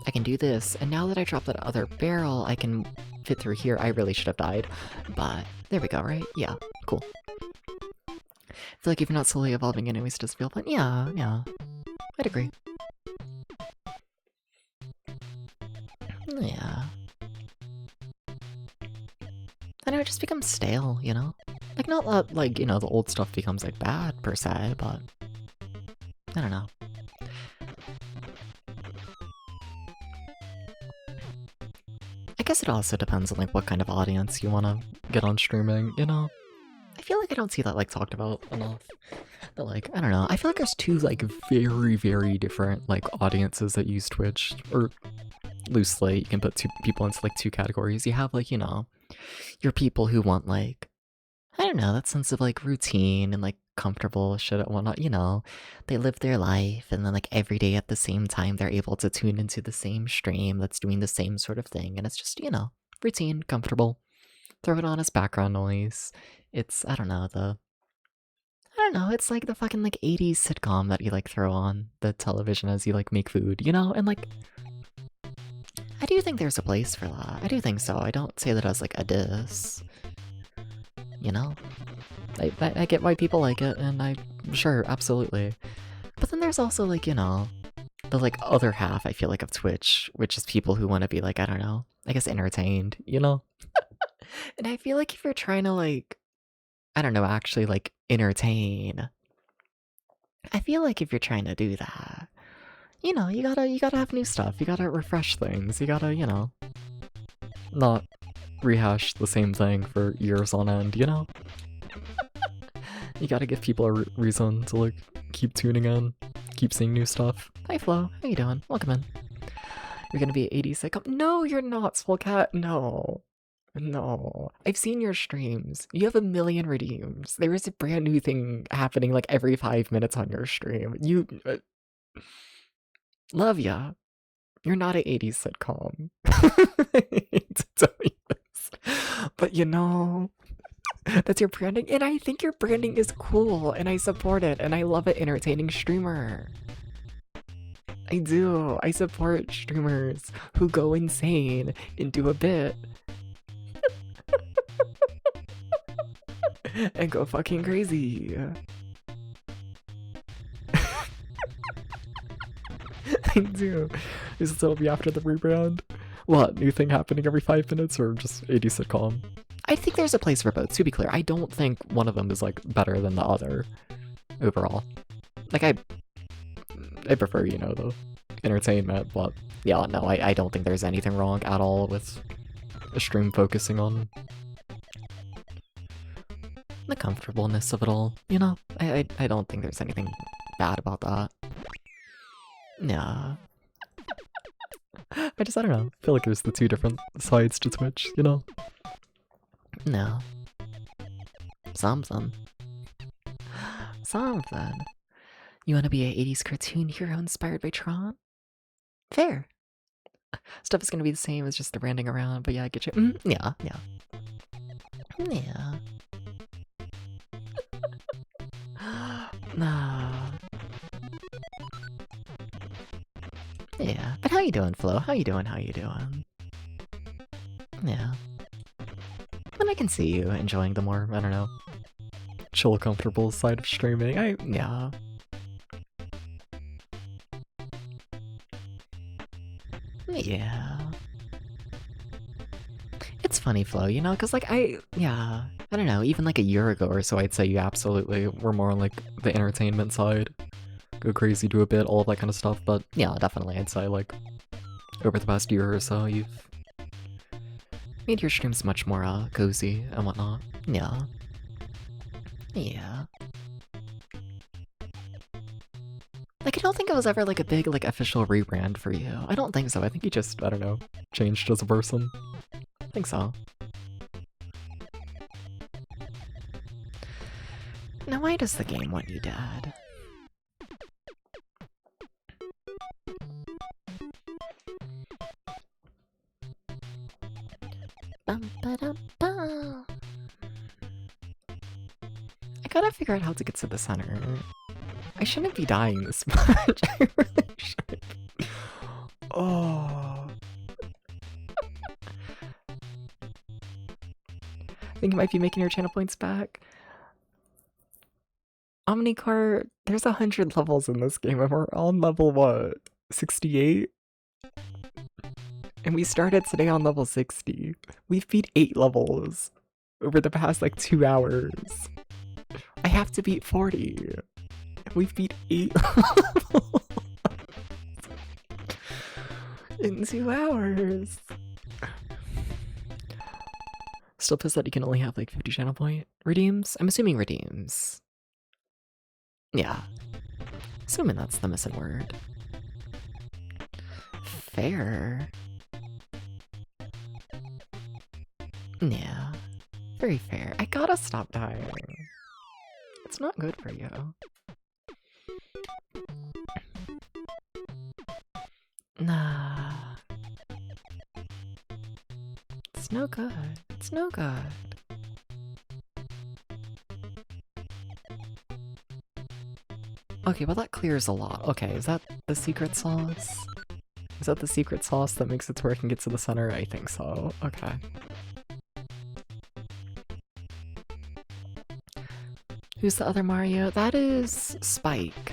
A: I can do this. And now that I dropped that other barrel, I can fit through here. I really should have died, but there we go, right? Yeah, cool. I feel like if you're not slowly evolving anyways, it does feel fun. Yeah, I'd agree. Yeah. And it would just become stale, you know? Like, not that, like, you know, the old stuff becomes, like, bad, per se, but... I don't know. I guess it also depends on, like, what kind of audience you want to get on streaming, you know? I feel like I don't see that, like, talked about enough. But like, I don't know. I feel like there's two like very, very different like audiences that use Twitch, or loosely, you can put two people into like two categories. You have like, you know, your people who want like, I don't know, that sense of like routine and like comfortable shit and whatnot, you know. They live their life and then like every day at the same time they're able to tune into the same stream that's doing the same sort of thing. And it's just, you know, routine, comfortable. Throw it on as background noise. It's, I don't know, it's like the fucking like 80s sitcom that you like throw on the television as you like make food, you know? And like, I do think there's a place for that. I do think so. I don't say that as like a diss. You know? I get why people like it, and sure, absolutely. But then there's also like, you know, the like other half, I feel like, of Twitch, which is people who want to be like, I don't know, I guess entertained, you know? And I feel like if you're trying to like, I don't know, actually like entertain, I feel like if you're trying to do that, you know, you gotta have new stuff. You gotta refresh things. You gotta, you know, not rehash the same thing for years on end, you know? You gotta give people a reason to like keep tuning in, keep seeing new stuff. Hi Flo, how you doing? Welcome in. You're gonna be 80 sitcom? No, you're not, Skullcat. No. No. I've seen your streams. You have 1,000,000 redeems. There is a brand new thing happening like every 5 minutes on your stream. You love ya. You're not an 80s sitcom. I hate to tell you this. But you know, that's your branding, and I think your branding is cool, and I support it, and I love an entertaining streamer. I do. I support streamers who go insane and do a bit. And go fucking crazy. I do. Is it still be after the rebrand? What, new thing happening every 5 minutes or just 80 sitcom? I think there's a place for both, to be clear. I don't think one of them is like better than the other overall. Like I prefer, you know, the entertainment, but yeah, no, I don't think there's anything wrong at all with a stream focusing on the comfortableness of it all, you know? I don't think there's anything bad about that. Yeah. I don't know. I feel like there's the two different sides to Twitch, you know? No. Something. Something. You wanna be an 80s cartoon hero inspired by Tron? Fair. Stuff is gonna be the same, it's just the branding around, but yeah, I get you. Yeah, yeah. Yeah. Nah. Yeah. But how you doing, Flo? How you doing? How you doing? Yeah. And I can see you enjoying the more, I don't know, chill, comfortable side of streaming. Yeah. Yeah. It's funny, Flo, you know, because, like, I don't know, even, like, a year ago or so, I'd say you absolutely were more on, like, the entertainment side. Go crazy, do a bit, all of that kind of stuff, but, yeah, definitely, I'd say, like, over the past year or so, you've made your streams much more, cozy and whatnot. Yeah. Yeah. Like, I don't think it was ever, like, a big, like, official rebrand for you. I don't think so. I think you just, I don't know, changed as a person. I think so. Now, why does the game want you dead? Bum, ba-dum, bum. I gotta figure out how to get to the center. I shouldn't be dying this much. I really should. Oh. I think you might be making your channel points back. Omnicar, there's 100 levels in this game, and we're on level, what, 68? And we started today on level 60. We've beat 8 levels over the past, like, 2 hours. I have to beat 40. We've beat 8 levels in 2 hours. Still pissed that you can only have like 50 channel point redeems? I'm assuming redeems. Yeah. Assuming that's the missing word. Fair. Yeah. Very fair. I gotta stop dying. It's not good for you. Nah. It's no good. It's no good. Okay, well that clears a lot. Okay, is that the secret sauce? Is that the secret sauce that makes it to where I can get to the center? I think so. Okay. Who's the other Mario? That is Spike.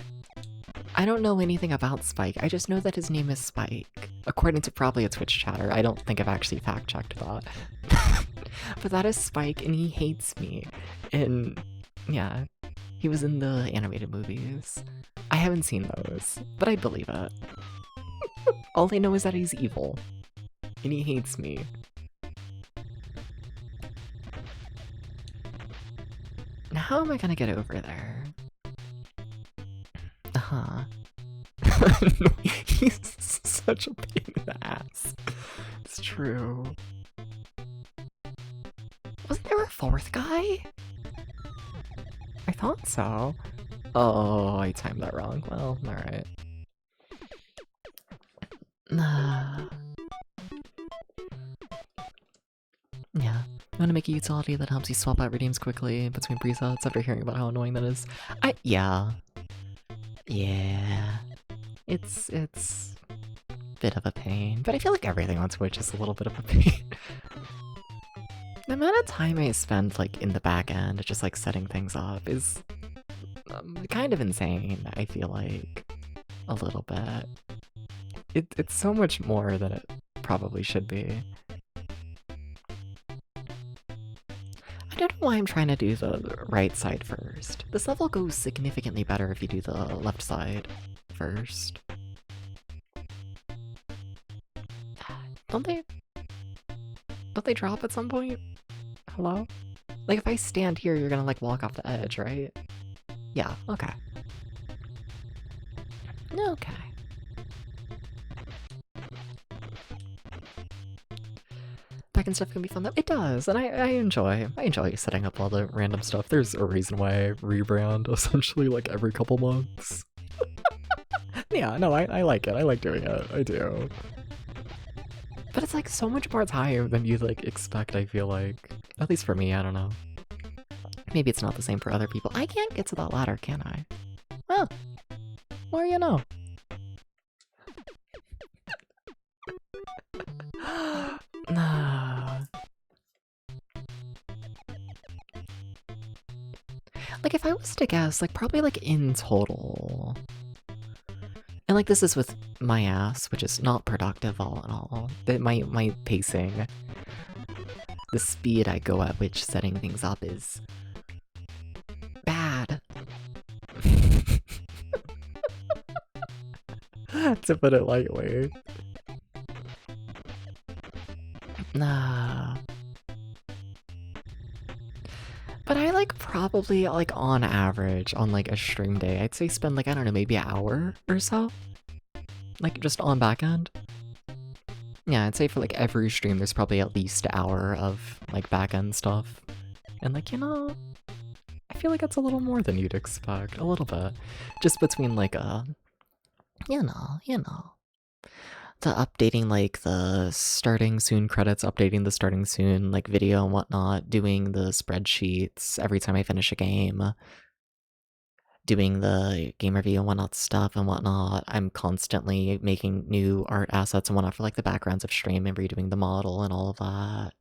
A: I don't know anything about Spike. I just know that his name is Spike. According to probably a Twitch chatter. I don't think I've actually fact-checked that. But that is Spike, and he hates me. And yeah, he was in the animated movies. I haven't seen those, but I believe it. All I know is that he's evil. And he hates me. Now how am I gonna get over there? Uh-huh. He's such a pain in the ass. It's true. Wasn't there a fourth guy? I thought so. Oh, I timed that wrong. Well, alright. Yeah. You want to make a utility that helps you swap out redeems quickly between presets after hearing about how annoying that is? Yeah. Yeah. It's a bit of a pain, but I feel like everything on Twitch is a little bit of a pain. The amount of time I spend like in the back end just like setting things up is kind of insane, I feel like. A little bit. It's so much more than it probably should be. I don't know why I'm trying to do the right side first. This level goes significantly better if you do the left side first. Don't they drop at some point? Hello? Like if I stand here, you're gonna like walk off the edge, right? Yeah, okay. Okay. Back and stuff can be fun though. It does, and I enjoy setting up all the random stuff. There's a reason why I rebrand essentially like every couple months. Yeah, no, I like it. I like doing it. I do. But it's like so much more time than you like expect, I feel like. At least for me, I don't know. Maybe it's not the same for other people. I can't get to that ladder, can I? Well, more you know. Nah. Like if I was to guess, like probably like in total. And like this is with my ass, which is not productive all in all. My pacing, the speed I go at which setting things up is bad. To put it lightly. Nah. But I like probably like on average on like a stream day, I'd say spend like, I don't know, maybe an hour or so. Like just on back end. Yeah, I'd say for like every stream there's probably at least an hour of like back end stuff. And like, you know, I feel like that's a little more than you'd expect. A little bit. Just between like you know. The updating like the starting soon credits, updating the starting soon like video and whatnot, doing the spreadsheets every time I finish a game, doing the game review and whatnot stuff and whatnot. I'm constantly making new art assets and whatnot for like the backgrounds of stream and redoing the model and all of that.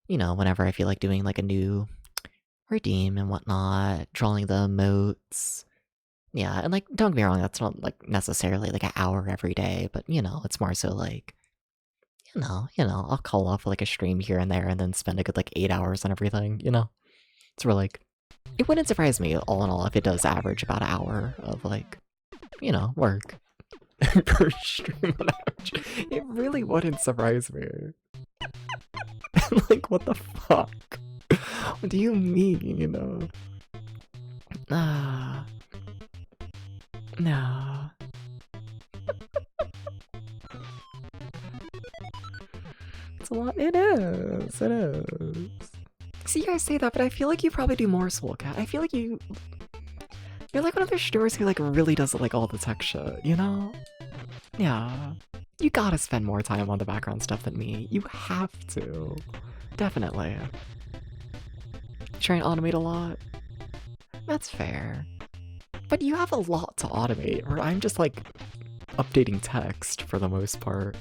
A: You know, whenever I feel like doing like a new redeem and whatnot, drawing the emotes. Yeah, and like, don't get me wrong, that's not like necessarily like an hour every day, but you know, it's more so like, you know, I'll call off like a stream here and there and then spend a good like 8 hours on everything, you know? It's where like, it wouldn't surprise me all in all if it does average about an hour of like, you know, work per stream on average. It really wouldn't surprise me. Like, what the fuck? What do you mean, you know? No. It's a lot. It is. It is. See, you guys say that, but I feel like you probably do more, Soulcat. I feel like you're like one of those streamers who like really does like all the tech shit, you know? Yeah. You gotta spend more time on the background stuff than me. You have to. Definitely. Try and automate a lot. That's fair. But you have a lot to automate, where I'm just like updating text for the most part.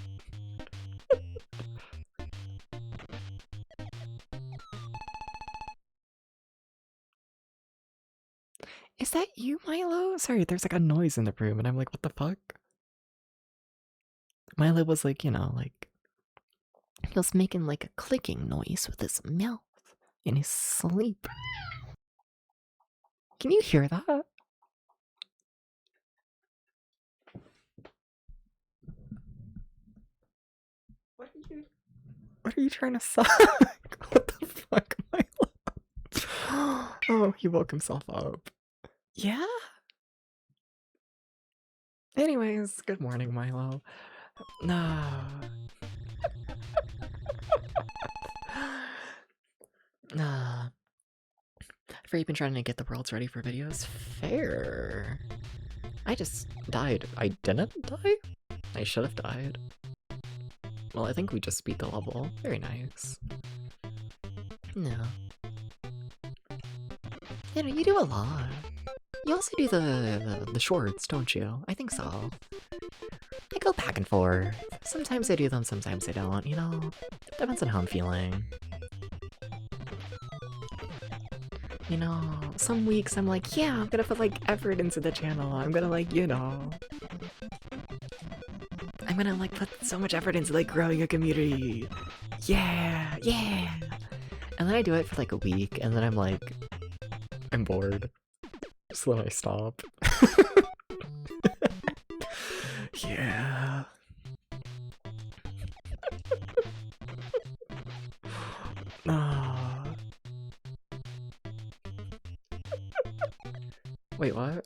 A: Is that you, Milo? Sorry, there's like a noise in the room and I'm like, what the fuck? Milo was like, you know, like, he was making like a clicking noise with his mouth in his sleep. Can you hear that? What are you trying to suck? What the fuck, Milo? Oh, he woke himself up. Yeah? Anyways, good morning, Milo. Nah. Nah. I've already been trying to get the worlds ready for videos. Fair. I just died. I didn't die? I should have died. Well, I think we just beat the level. Very nice. No. You know, you do a lot. You also do the shorts, don't you? I think so. I go back and forth. Sometimes I do them, sometimes I don't, you know? Depends on how I'm feeling. You know, some weeks I'm like, yeah, I'm gonna put like effort into the channel. I'm gonna like, you know, I'm gonna like put so much effort into like growing a community. Yeah, yeah. And then I do it for like a week and then I'm like, I'm bored. So then I stop. Yeah. Ah. Wait, what?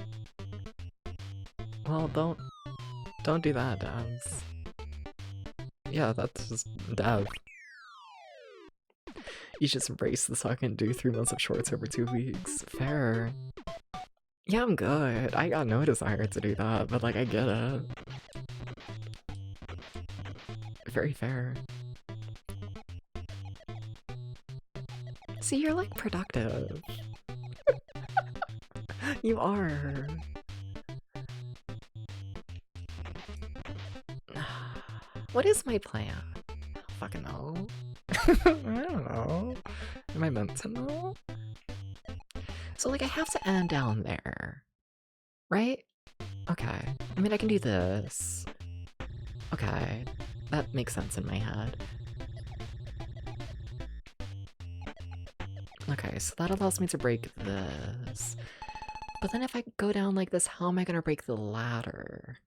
A: Well, don't do that, Dabs. Yeah, that's just Dab. You just embrace the suck and do 3 months of shorts over 2 weeks. Fair. Yeah, I'm good. I got no desire to do that, but like, I get it. Very fair. See, you're like productive. You are. What is my plan? I don't fucking know. I don't know. Am I meant to know? So like I have to end down there, right? Okay. I mean, I can do this. Okay. That makes sense in my head. Okay, so that allows me to break this. But then if I go down like this, how am I gonna break the ladder?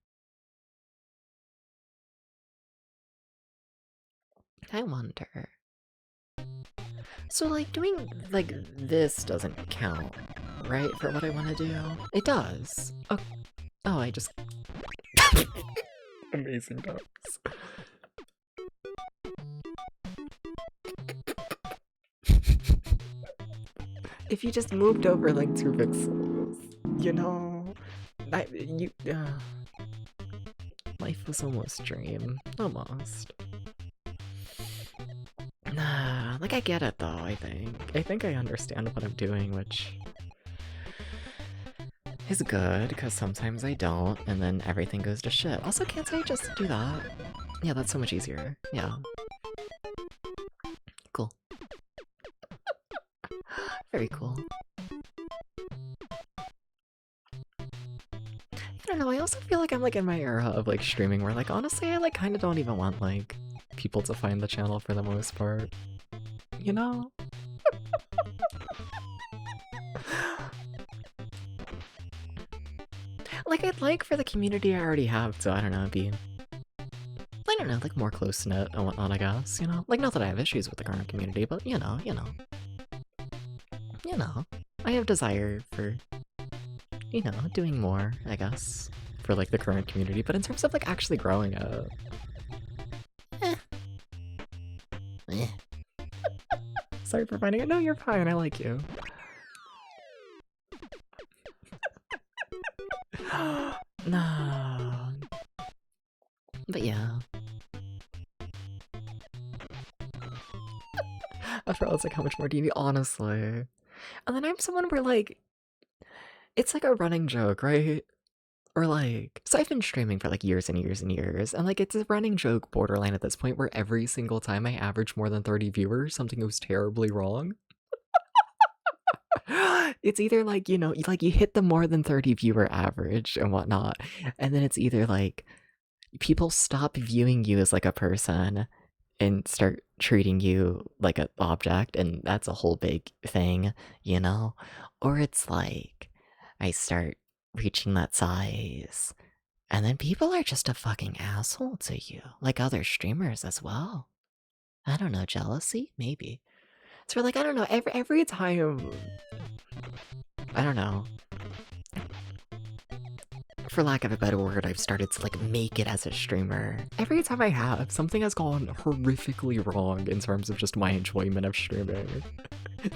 A: I wonder. So like doing like this doesn't count, right? For what I want to do? It does. Oh, I just... Amazing dogs. If you just moved over like 2 pixels, you know, life was almost a dream. Almost. Nah, like I get it though, I think I understand what I'm doing, which is good, because sometimes I don't, and then everything goes to shit. Also, can't I just do that? Yeah, that's so much easier. Yeah. Cool. Very cool. I don't know, I also feel like I'm like in my era of like streaming where like honestly I like kinda don't even want like people to find the channel for the most part. You know? Like I'd like for the community I already have to, I don't know, be I don't know, like more close-knit and whatnot, I guess, you know? Like not that I have issues with the current community, but you know. I have desire for you know, doing more, I guess, for like the current community. But in terms of like actually growing up, eh. Eh. Sorry for finding it. No, you're fine. I like you. No. But yeah. After all, it's like, how much more do you need? Honestly. And then I'm someone where, like, it's like a running joke, right? Or like, so I've been streaming for like years and years and years, and like it's a running joke borderline at this point where every single time I average more than 30 viewers, something goes terribly wrong. It's either like, you know, like you hit the more than 30 viewer average and whatnot, and then it's either like people stop viewing you as like a person and start treating you like an object, and that's a whole big thing, you know? Or it's like I start reaching that size, and then people are just a fucking asshole to you, like other streamers as well. I don't know, jealousy? Maybe. So like, I don't know, every time, I don't know. For lack of a better word, I've started to like make it as a streamer. Every time I have, something has gone horrifically wrong in terms of just my enjoyment of streaming.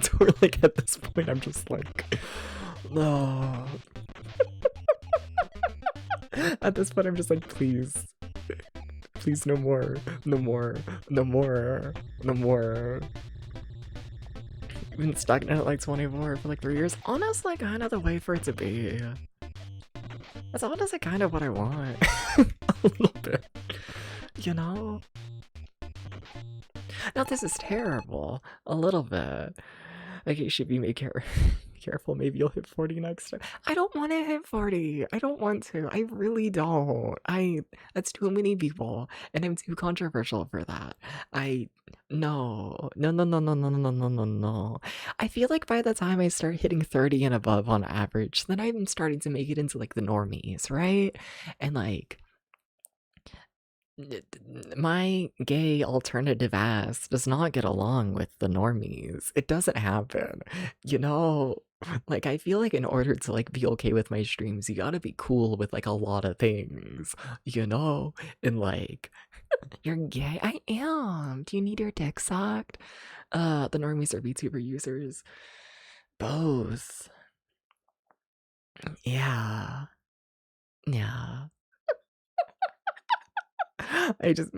A: So we're like, at this point, I'm just like, no. At this point, I'm just like, please. Please, no more. No more. No more. No more. I've been stagnant at like 24 for like 3 years. Honestly, kind of the way for it to be. That's honestly kind of what I want. A little bit. You know? Now this is terrible. A little bit. Like you should be careful, maybe you'll hit 40 next time. I don't want to hit 40. I don't want to. I really don't. That's too many people, and I'm too controversial for that. No. No. I feel like by the time I start hitting 30 and above on average, then I'm starting to make it into like the normies, right? And like my gay alternative ass does not get along with the normies. It doesn't happen. You know, like I feel like in order to like be okay with my streams, you gotta be cool with like a lot of things, you know? And like, you're gay? I am. Do you need your dick sucked? The normies are VTuber users. Both. Yeah. Yeah. I just,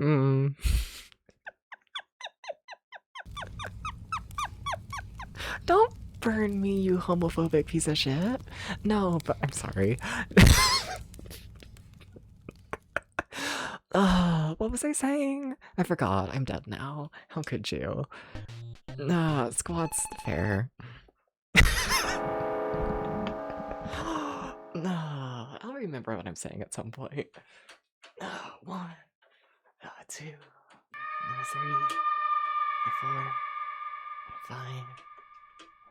A: Don't burn me, you homophobic piece of shit. No, but I'm sorry. What was I saying? I forgot. I'm dead now. How could you? Squat's fair. No, I'll remember what I'm saying at some point. 1, 2, 3, 4, 5,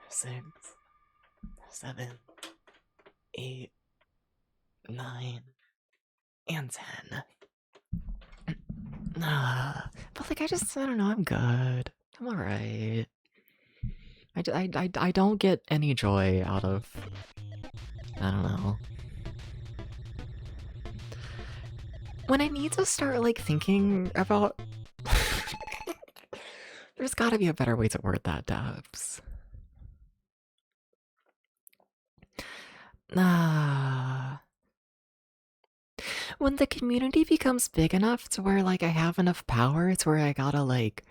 A: 6, 7, 8, 9, and 10. But like I don't know, I'm good. I'm alright. I don't get any joy out of, I don't know. When I need to start like thinking about there's gotta be a better way to word that, Dubs. When the community becomes big enough to where like I have enough power to where I gotta like,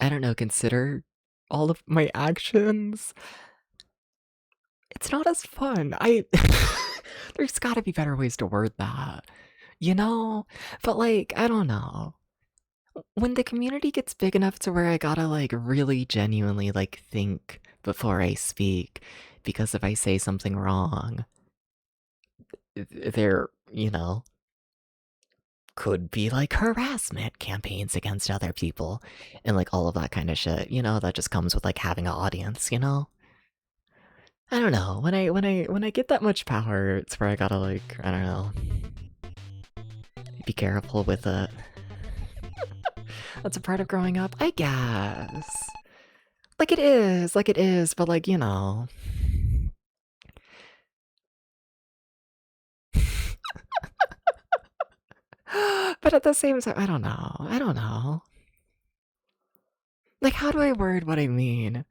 A: I don't know, consider all of my actions, it's not as fun. There's gotta be better ways to word that, you know? But like, I don't know. When the community gets big enough to where I gotta like really genuinely like think before I speak, because if I say something wrong, there, you know, could be like harassment campaigns against other people and like all of that kind of shit, you know, that just comes with like having an audience, you know? I don't know. When I get that much power, it's where I gotta like, I don't know, be careful with it. That's a part of growing up, I guess. Like it is, but like, you know. But at the same time, I don't know. I don't know. Like, how do I word what I mean?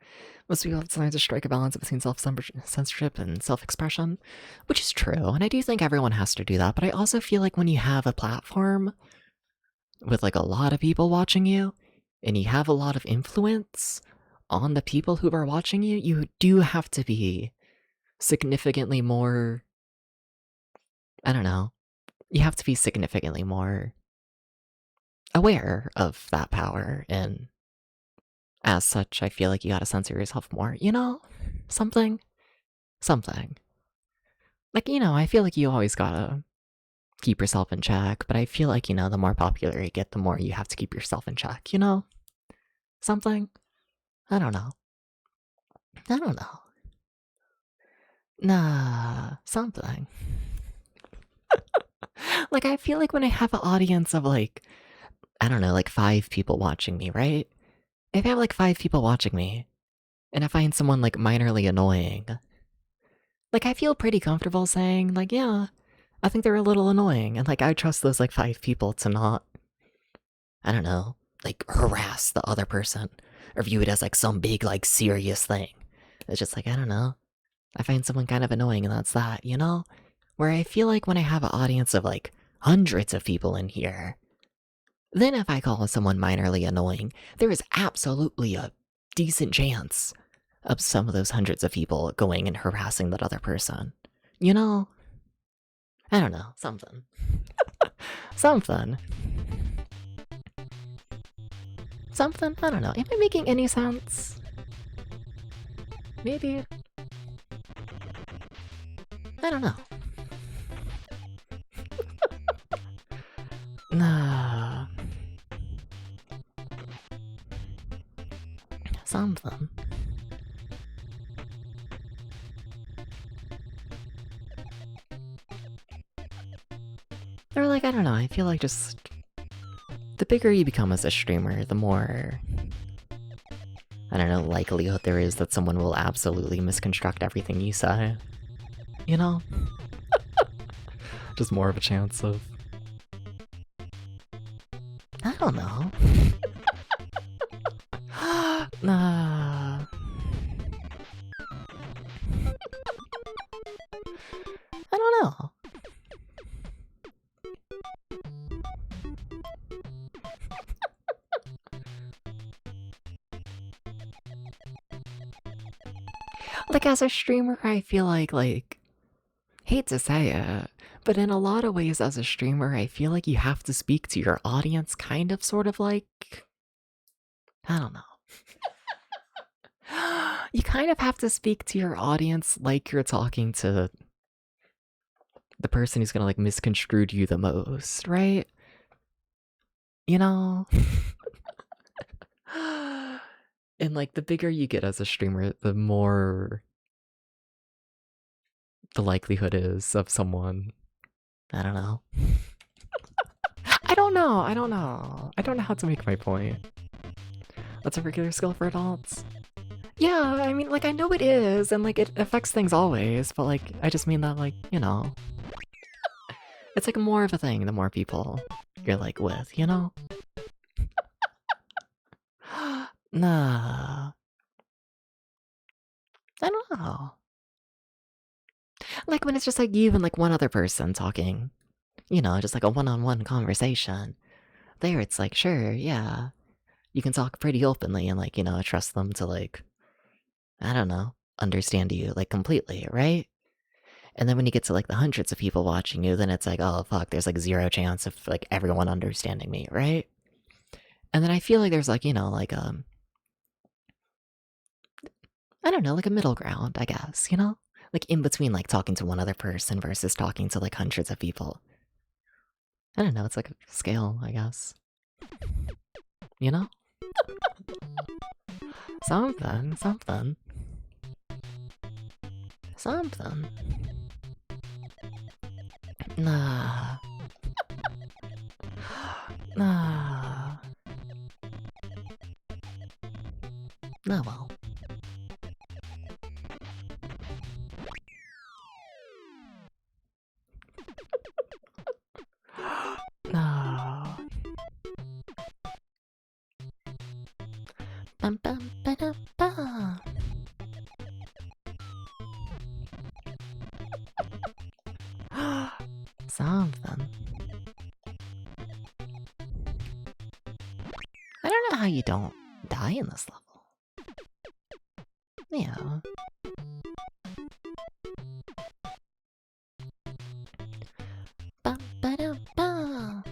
A: Most people have designed to strike a balance between self-censorship and self-expression, which is true, and I do think everyone has to do that, but I also feel like when you have a platform with, like, a lot of people watching you, and you have a lot of influence on the people who are watching you, you do have to be significantly more... I don't know. You have to be significantly more aware of that power, and as such, I feel like you gotta censor yourself more, you know? Something. Like, you know, I feel like you always gotta keep yourself in check, but I feel like, you know, the more popular you get, the more you have to keep yourself in check, you know? Something? I don't know. I don't know. Nah, something. Like, I feel like when I have an audience of, like, I don't know, like 5 people watching me, right? If I have, like, 5 people watching me, and I find someone, like, minorly annoying, like, I feel pretty comfortable saying, like, yeah, I think they're a little annoying, and, like, I trust those, like, 5 people to not, I don't know, like, harass the other person, or view it as, like, some big, like, serious thing. It's just like, I don't know, I find someone kind of annoying, and that's that, you know? Where I feel like when I have an audience of, like, hundreds of people in here, then if I call someone minorly annoying, there is absolutely a decent chance of some of those hundreds of people going and harassing that other person. You know? I don't know, something. Something. Something? I don't know. Am I making any sense? Maybe. I don't know. Nah. Something. Or like, I don't know, I feel like just... the bigger you become as a streamer, the more... I don't know, likelihood there is that someone will absolutely misconstruct everything you say. You know? Just more of a chance of... I don't know. Nah. I don't know. Like, as a streamer, I feel like, hate to say it, but in a lot of ways as a streamer, I feel like you have to speak to your audience kind of sort of like... I don't know. You kind of have to speak to your audience like you're talking to the person who's gonna, like, misconstrue you the most, right? You know? And, like, the bigger you get as a streamer, the more the likelihood is of someone... I don't know. I don't know. I don't know how to make my point. That's a regular skill for adults? Yeah, I mean, like, I know it is, and, like, it affects things always, but, like, I just mean that, like, you know. It's, like, more of a thing the more people you're, like, with, you know? Nah. I don't know. Like, when it's just, like, you and, like, one other person talking. You know, just, like, a one-on-one conversation. There, it's like, sure, yeah. You can talk pretty openly and, like, you know, trust them to, like... I don't know, understand you, like, completely, right? And then when you get to, like, the hundreds of people watching you, then it's like, oh, fuck, there's, like, 0 chance of, like, everyone understanding me, right? And then I feel like there's, like, you know, like, I don't know, like a middle ground, I guess, you know? Like, in between, like, talking to one other person versus talking to, like, hundreds of people. I don't know, it's like a scale, I guess. You know? Something. Nah. Nah. Oh well. Nah. Bum, bum, ba-dum, ba. Something. I don't know how you don't die in this level. Yeah. Bum, ba-dum, ba.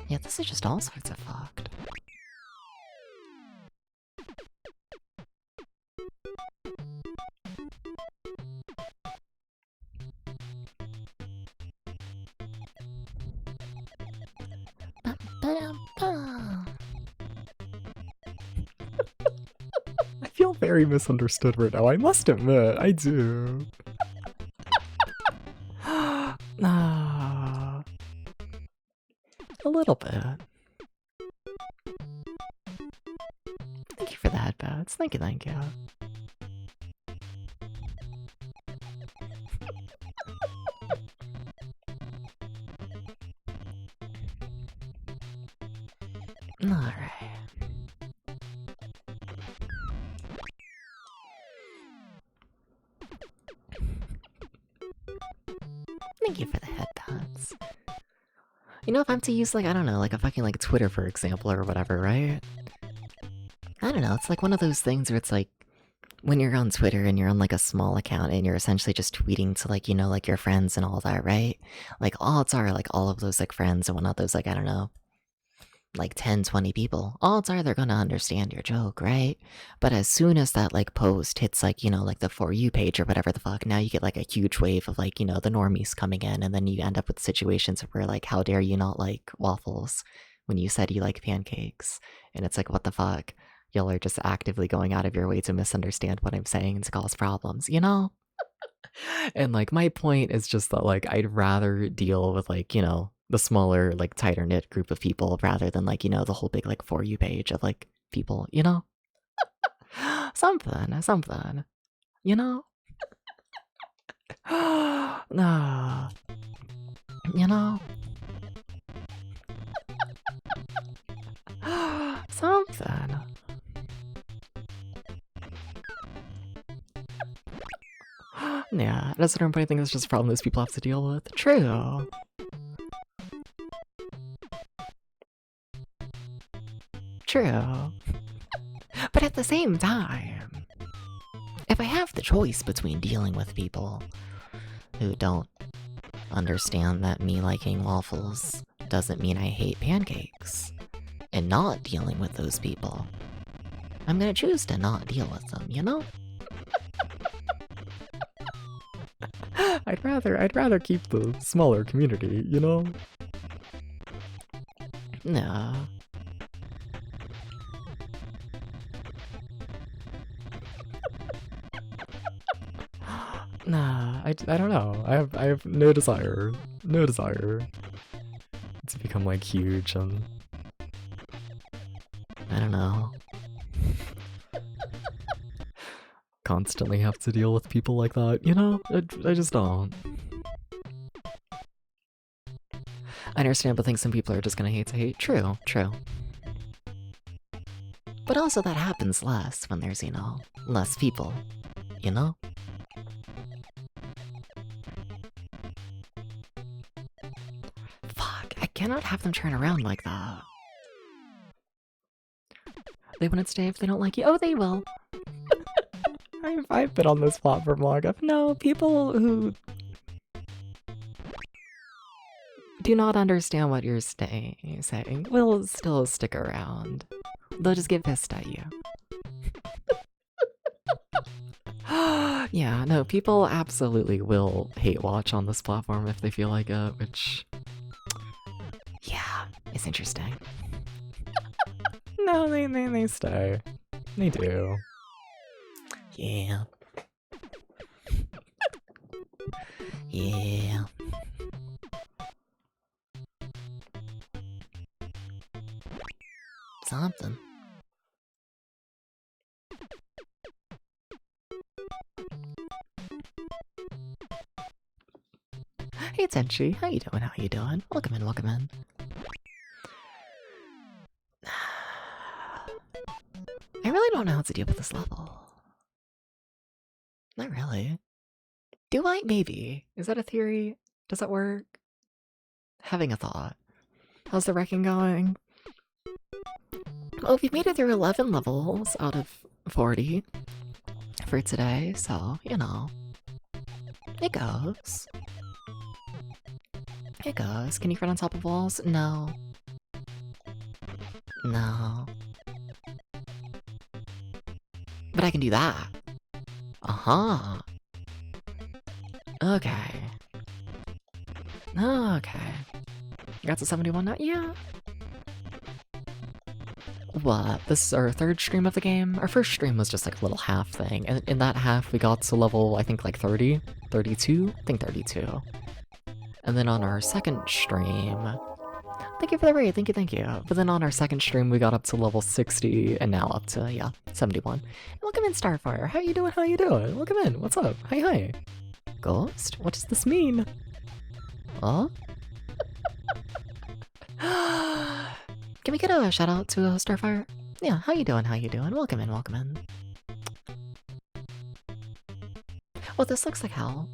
A: Yeah, this is just all sorts of fucked. Bum, ba-dum, ba. I feel very misunderstood right now, I must admit, I do. Ah, a little bit. Thank you for the headbats. Thank you, thank you. Alright. Thank you for the headbats. You know, if I'm to use, like, I don't know, like a fucking, like, Twitter, for example, or whatever, right? I don't know, it's like one of those things where it's like, when you're on Twitter and you're on, like, a small account and you're essentially just tweeting to, like, you know, like, your friends and all that, right? Like, odds are, like, all of those, like, friends and whatnot, those, like, I don't know, like 10, 20 people, odds are they're gonna understand your joke, right? But as soon as that, like, post hits, like, you know, like the For You page or whatever the fuck, now you get, like, a huge wave of, like, you know, the normies coming in, and then you end up with situations where, like, how dare you not like waffles when you said you like pancakes? And it's like, what the fuck? Y'all are just actively going out of your way to misunderstand what I'm saying and to cause problems, you know? And, like, my point is just that, like, I'd rather deal with, like, you know, the smaller, like, tighter knit group of people rather than, like, you know, the whole big, like, For You page of, like, people, you know? Something, you know? Nah, you know? Something. Yeah, that's what everybody thinks is just a problem those people have to deal with. True. True. But at the same time, if I have the choice between dealing with people who don't understand that me liking waffles doesn't mean I hate pancakes, and not dealing with those people, I'm gonna choose to not deal with them, you know? I'd rather keep the smaller community, you know? No. Nah, I don't know. I have no desire to become, like, huge and I don't know. Constantly have to deal with people like that, you know? I just don't. I understand, but think some people are just gonna hate to hate. True, true. But also that happens less when there's, you know, less people, you know? Fuck, I cannot have them turn around like that. They wouldn't stay if they don't like you. Oh, they will. I've been on this platform long enough. No, people who do not understand what you're saying will still stick around. They'll just get pissed at you. Yeah, no, people absolutely will hate watch on this platform if they feel like it, which... yeah, it's interesting. No, they stay. They do. Yeah. Yeah. Something. Hey Tenchi, how you doing? How you doing? Welcome in, welcome in. I really don't know how to deal with this level. Not really. Do I? Maybe. Is that a theory? Does that work? Having a thought. How's the wrecking going? Well, we've made it through 11 levels out of 40 for today, so, you know. It goes. It goes. Can you run on top of walls? No. No. But I can do that. Uh-huh. Okay. Okay. Got to 71 now? Yeah. What? This is our third stream of the game? Our first stream was just like a little half thing, and in that half we got to level, I think like 30? 32? I think 32. And then on our second stream... Thank you for the raid, thank you. But then on our second stream we got up to level 60, and now up to, yeah, 71. Welcome in, Starfire. How you doing? How you doing? Welcome in. What's up? Hi, hi. Ghost? What does this mean? Huh? Can we get a shout out to Starfire? Yeah, how you doing? How you doing? Welcome in, welcome in. Well, this looks like hell.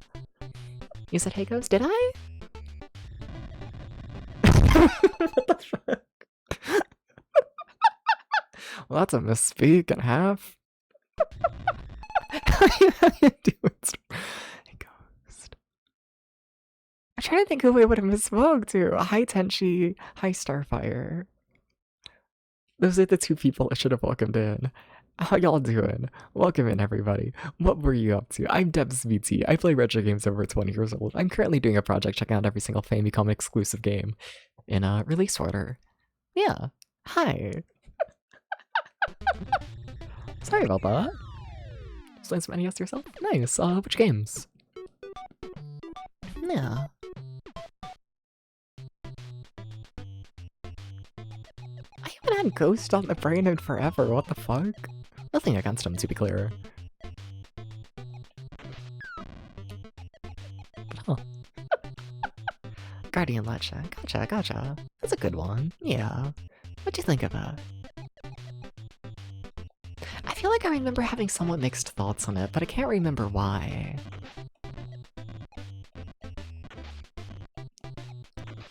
A: You said hey Ghost? Did I? What the fuck? Well, that's a misspeak and a half. How you doing? Hey Ghost. I'm trying to think who we would have misspoke to. Hi Tenchi, hi Starfire. Those are the two people I should have welcomed in. How y'all doing? Welcome in, everybody. What were you up to? I'm DebsBT. I play retro games over 20 years old. I'm currently doing a project checking out every single FAMICOM exclusive game in release order. Yeah. Hi. Sorry about that. Playing some NES yourself? Nice. Which games? Yeah. I haven't had Ghost on the brain in forever, what the fuck? Nothing against him, to be clear. Huh. Guardian Lecha. Gotcha. That's a good one. Yeah. What'd you think of that? I feel like I remember having somewhat mixed thoughts on it, but I can't remember why.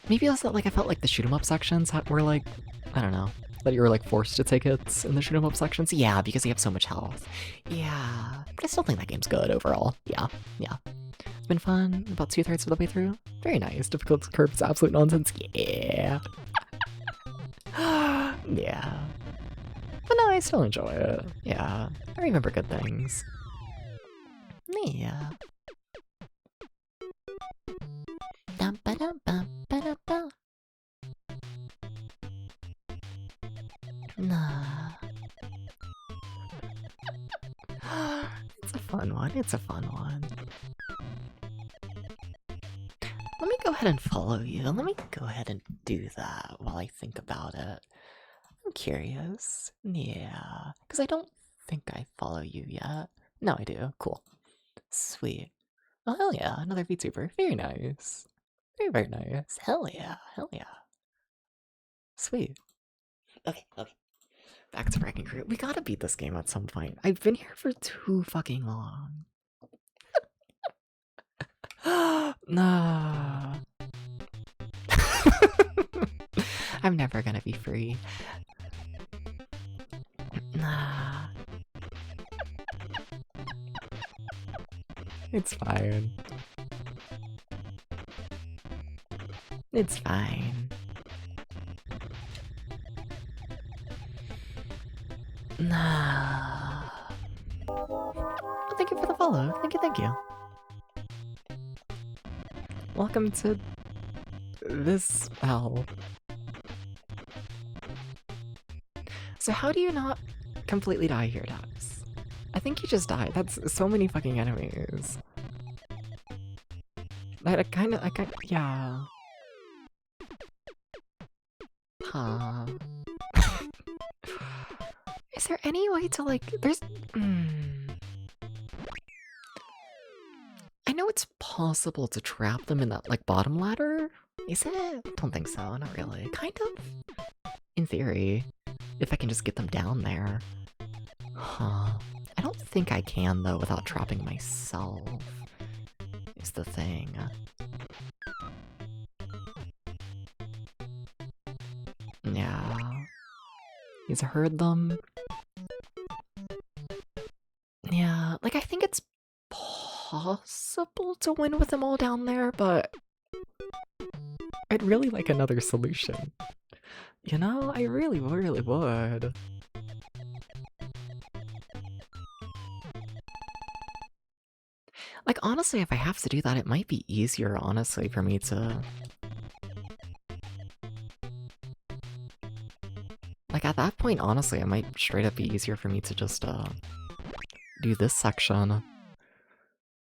A: Maybe also like I felt like the shoot 'em up sections were like, I don't know, that you were like forced to take hits in the shoot 'em up sections. Yeah, because you have so much health. Yeah, but I still think that game's good overall. Yeah. It's been fun. About 2/3 of the way through. Very nice. Difficult curve is absolute nonsense. Yeah. Yeah. But no, I still enjoy it. Yeah, I remember good things. Yeah. Nah. It's a fun one. It's a fun one. Let me go ahead and follow you. Let me go ahead and do that while I think about it. I'm curious. Yeah. Because I don't think I follow you yet. No, I do. Cool. Sweet. Oh, hell yeah. Another VTuber. Very nice. Very nice. Hell yeah. Sweet. Okay. Back to Wrecking Crew. We gotta beat this game at some point. I've been here for too fucking long. Nah. I'm never gonna be free. Nah. It's fine. It's fine. Nah. Well, thank you for the follow. Thank you. Welcome to this hell. So how do you not completely die here, Dax? I think you just died. That's so many fucking enemies. I kinda, yeah. Huh. Is there any way to there's... I know it's possible to trap them in that, like, bottom ladder? Is it? Don't think so, not really. Kind of? In theory. If I can just get them down there. Huh. I don't think I can, though, without trapping myself. Is the thing. Yeah. He's heard them. Yeah, like, I think it's possible to win with them all down there, but I'd really like another solution. You know, I really, really would. Like, honestly, if I have to do that, it might be easier, honestly, for me to... Like, at that point, honestly, it might straight up be easier for me to just, do this section.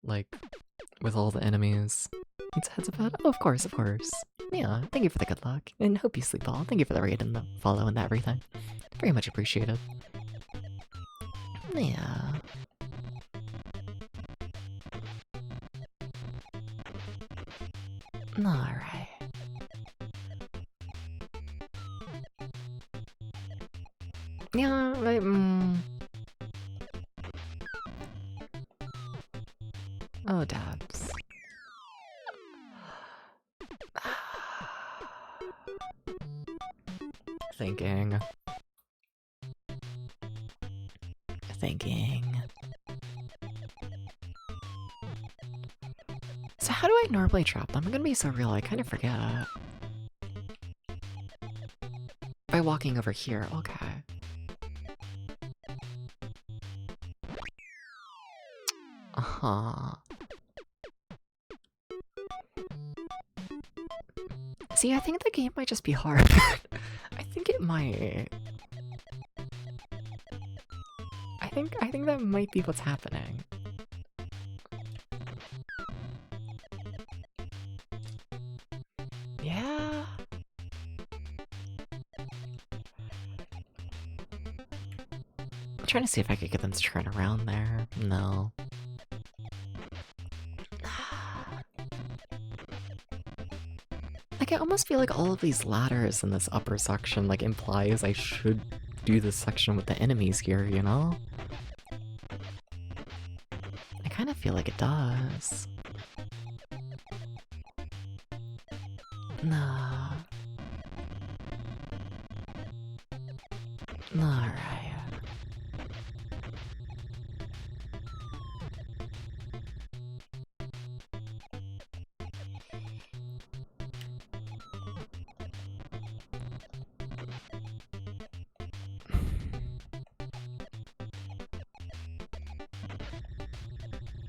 A: Like, with all the enemies. Needs a heads up head? Oh, of course, of course. Yeah, thank you for the good luck. And hope you sleep well. Thank you for the raid and the follow and everything. Very much appreciated. Yeah. Alright. Yeah, Oh, dabs. Thinking. So how do I normally trap them? I'm gonna be so real, I kind of forget. By walking over here, okay. Uh-huh. See, I think the game might just be hard. I think it might. I think that might be what's happening. Yeah. I'm trying to see if I could get them to turn around there. No. Like, I almost feel like all of these ladders in this upper section, like, implies I should do this section with the enemies here, you know? I kind of feel like it does. Nah. Alright.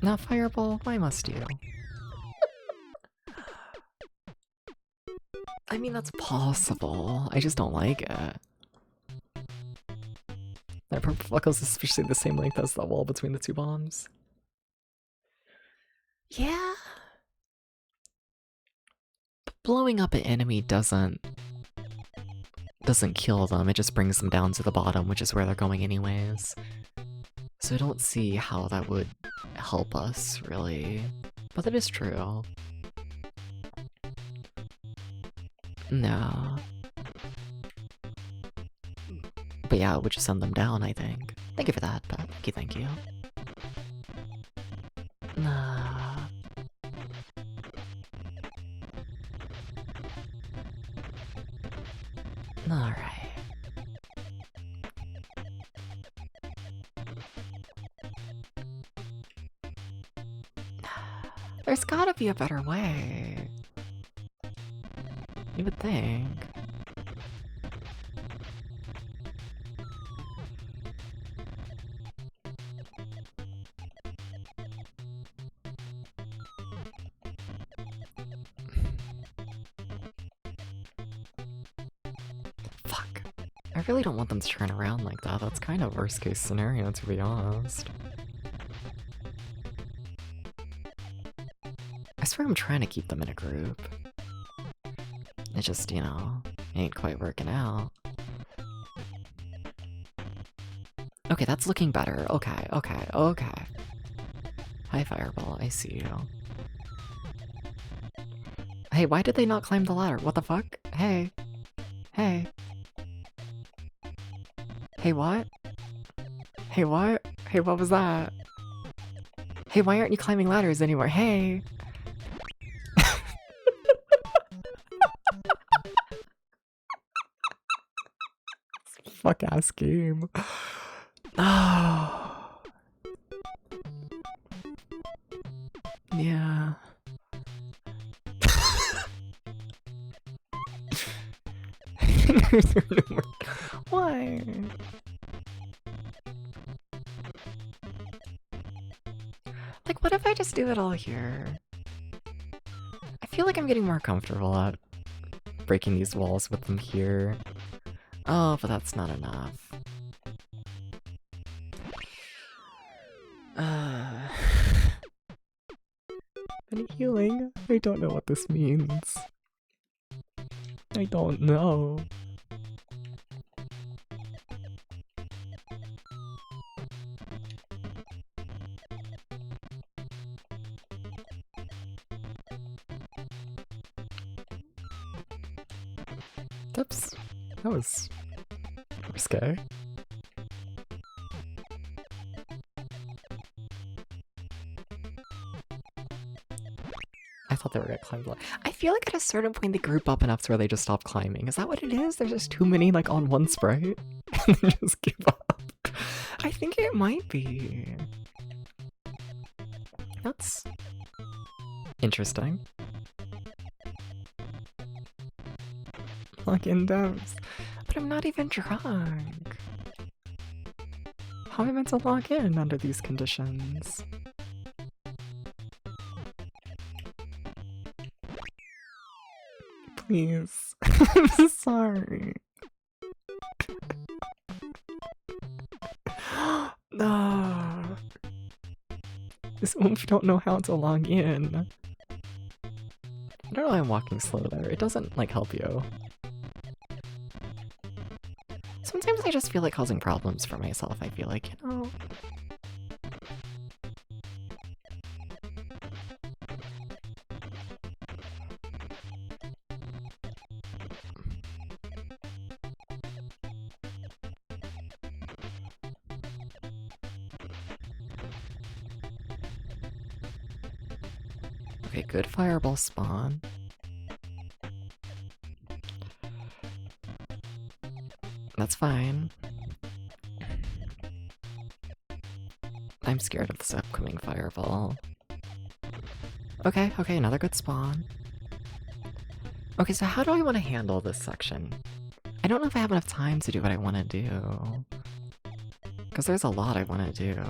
A: Now, Fireball, why must you? I mean, that's possible. I just don't like it. That purple buckle's especially the same length as the wall between the two bombs. Yeah. But blowing up an enemy doesn't kill them, it just brings them down to the bottom, which is where they're going anyways. So I don't see how that would help us, really. But that is true. No. But yeah, it would just send them down, I think. Thank you for that, but thank you. Nah. Alright. There's gotta be a better way. You would think. Fuck. I really don't want them to turn around like that. That's kind of worst case scenario, to be honest. I swear I'm trying to keep them in a group. It just, you know, ain't quite working out. Okay, that's looking better. Okay. Hi, Fireball. I see you. Hey, why did they not climb the ladder? What the fuck? Hey. Hey. Hey, what? Hey, what? Hey, what was that? Hey, why aren't you climbing ladders anymore? Hey! Fuck ass game. Oh. Yeah. Why? Like, what if I just do it all here? I feel like I'm getting more comfortable at breaking these walls with them here. Oh, but that's not enough. Any healing? I don't know what this means. I don't know. Oops. That was risque. I thought they were gonna climb the ladder. I feel like at a certain point they group up enough to where they just stop climbing. Is that what it is? There's just too many like on one sprite and they just give up. I think it might be. That's interesting. Like in devs. But I'm not even drunk. How am I meant to log in under these conditions? Please. I'm sorry. No. This oomph don't know how to log in. I don't know why I'm walking slow there. It doesn't, like, help you. Sometimes I just feel like causing problems for myself. I feel like, you know... Okay, good fireball spawn. That's fine. I'm scared of this upcoming fireball. Okay, okay, another good spawn. Okay, so how do I want to handle this section? I don't know if I have enough time to do what I want to do. Because there's a lot I want to do.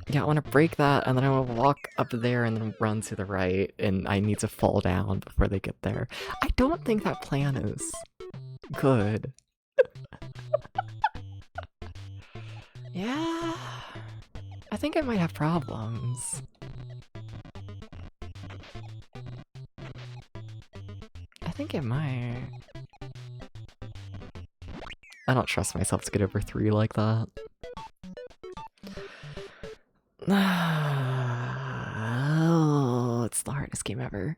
A: Yeah, I want to break that, and then I want to walk up there and then run to the right, and I need to fall down before they get there. I don't think that plan is good. Yeah, I think I might have problems. I think it might. I don't trust myself to get over 3 like that. Oh, it's the hardest game ever.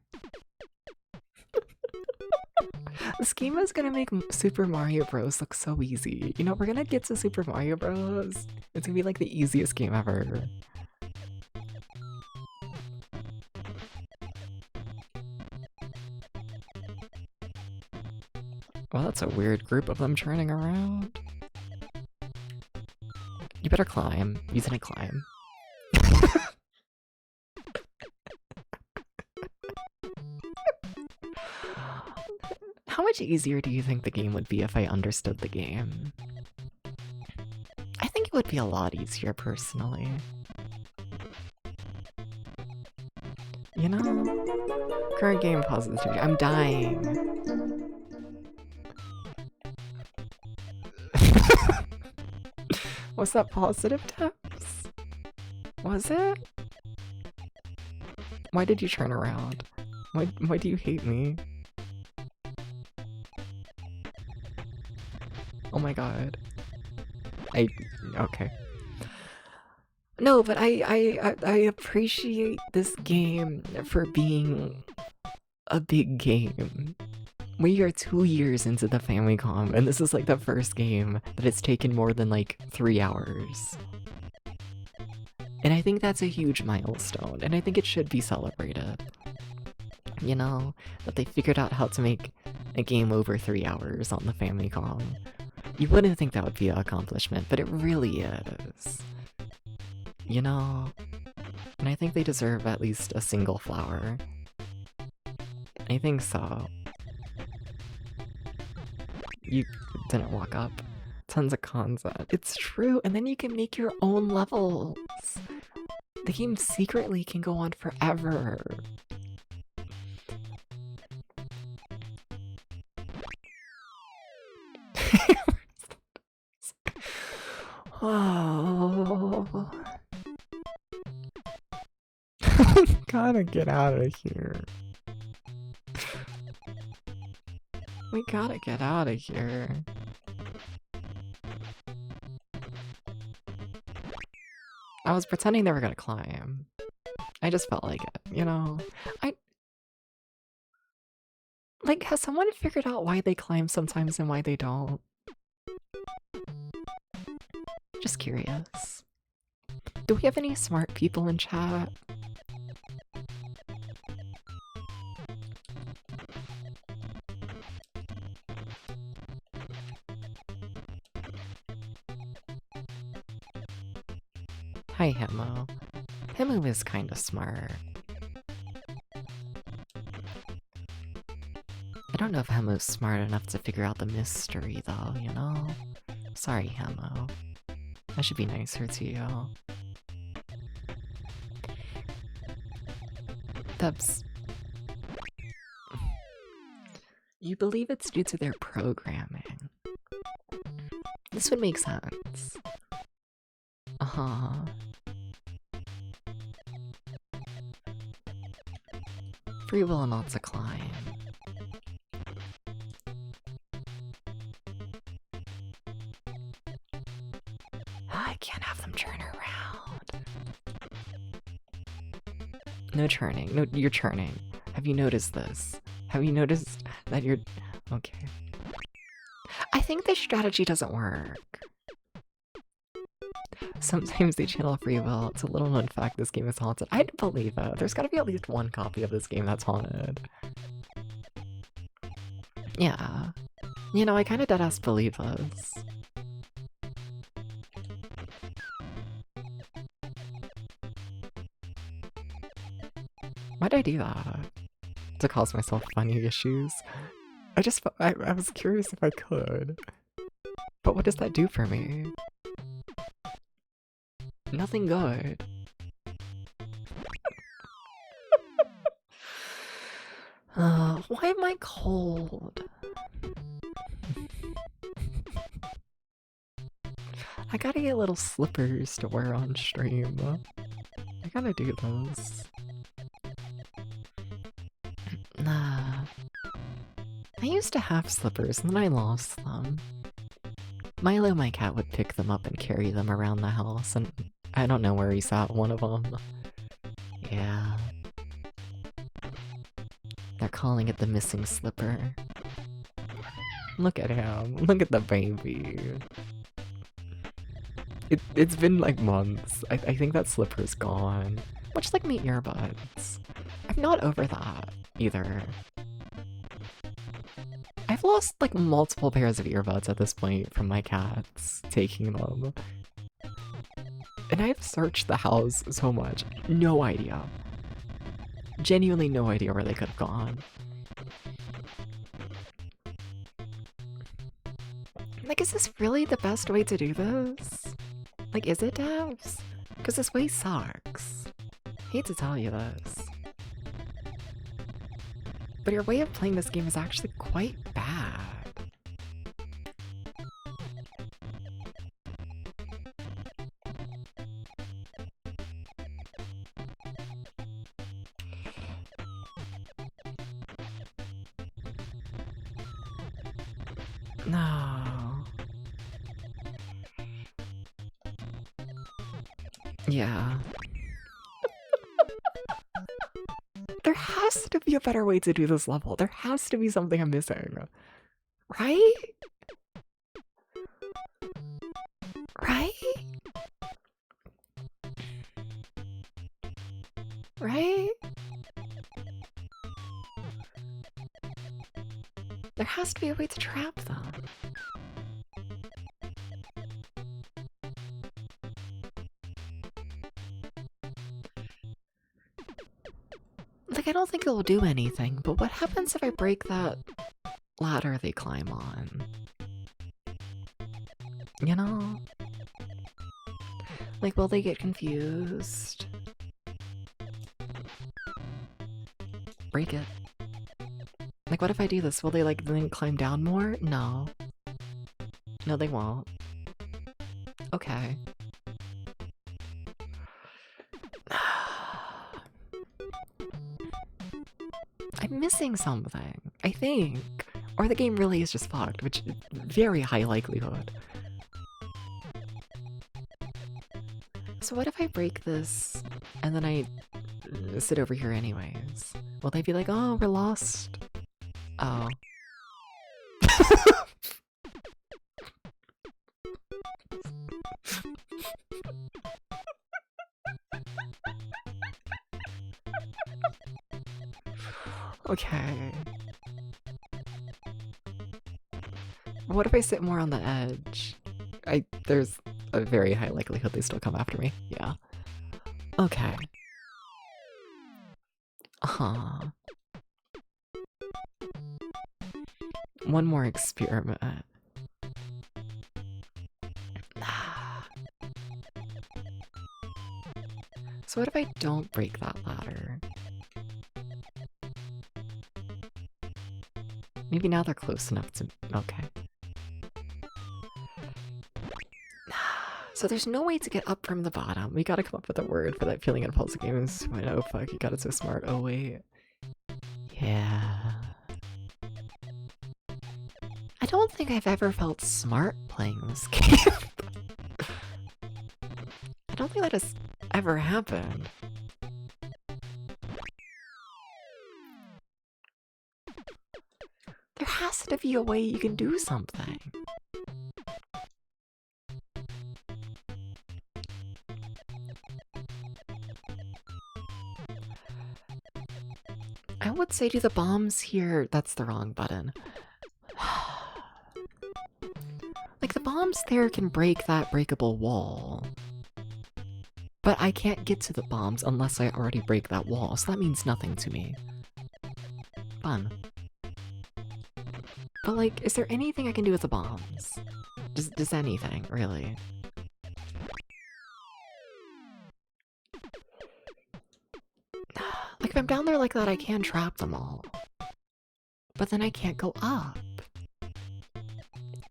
A: This game is gonna make Super Mario Bros. Look so easy. You know, we're gonna get to Super Mario Bros. It's gonna be like the easiest game ever. Well, that's a weird group of them turning around. You better climb. You didn't climb. How much easier do you think the game would be if I understood the game? I think it would be a lot easier, personally. You know? Current game positivity. I'm dying. Was that positive taps? Was it? Why did you turn around? Why do you hate me? Oh my god. Okay. No, but I appreciate this game for being a big game. We are 2 years into the Famicom, and this is like the first game that it's taken more than like 3 hours. And I think that's a huge milestone, and I think it should be celebrated. You know, that they figured out how to make a game over 3 hours on the Famicom. You wouldn't think that would be an accomplishment, but it really is. You know? And I think they deserve at least a single flower. I think so. You didn't walk up. Tons of content. It's true, and then you can make your own levels. The game secretly can go on forever. Oh. Gotta get out of here. We gotta get out of here. I was pretending they were gonna climb. I just felt like it, you know? Like, has someone figured out why they climb sometimes and why they don't? Just curious. Do we have any smart people in chat? Hi, Hemo. Hemo is kinda smart. I don't know if Hemo's smart enough to figure out the mystery, though, you know? Sorry, Hemo. I should be nicer to you. Dubs. You believe it's due to their programming. This would make sense. Uh-huh. Free will not to climb. I can't have them turn around. No churning. No, you're churning. Have you noticed this? Have you noticed that you're... Okay. I think this strategy doesn't work. Sometimes they channel free will. It's a little known fact this game is haunted. I'd believe it. There's gotta be at least one copy of this game that's haunted. Yeah. You know, I kinda deadass believe this. Why'd I do that? To cause myself funny issues? I was curious if I could. But what does that do for me? Nothing good. Why am I cold? I gotta get little slippers to wear on stream. I gotta do those. I used to have slippers and then I lost them. Milo, my cat, would pick them up and carry them around the house, and I don't know where he's at, one of them. Yeah. They're calling it the missing slipper. Look at him. Look at the baby. It's been like months. I think that slipper's gone. Much like my earbuds. I'm not over that, either. I've lost like multiple pairs of earbuds at this point from my cats taking them. And I've searched the house so much. No idea. Genuinely no idea where they could have gone. Like, is this really the best way to do this? Like, is it, devs? Because this way sucks. Hate to tell you this. But your way of playing this game is actually quite bad. No. Yeah. There has to be a better way to do this level. There has to be something I'm missing. Right? Right? Right? There has to be a way to trap them. Like, I don't think it'll do anything, but what happens if I break that ladder they climb on? You know? Like, will they get confused? Break it. Like, what if I do this? Will they, like, then climb down more? No. No, they won't. Okay. I'm missing something, I think. Or the game really is just fucked, which is very high likelihood. So what if I break this, and then I sit over here anyways? Will they be like, oh, we're lost? Oh. Okay. What if I sit more on the edge? There's a very high likelihood they still come after me. Yeah. Okay. Huh. One more experiment. So what if I don't break that ladder? Maybe now they're close enough to... Okay. So there's no way to get up from the bottom. We gotta come up with a word for that feeling in puzzle games. When, oh fuck, you got it so smart. Oh wait. Yeah. I don't think I've ever felt smart playing this game. I don't think that has ever happened. There has to be a way you can do something. I would say do the bombs here. That's the wrong button. Like the bombs there can break that breakable wall. But I can't get to the bombs unless I already break that wall, so that means nothing to me. Fun. But like, is there anything I can do with the bombs? Does anything, really? Like if I'm down there like that, I can trap them all. But then I can't go up.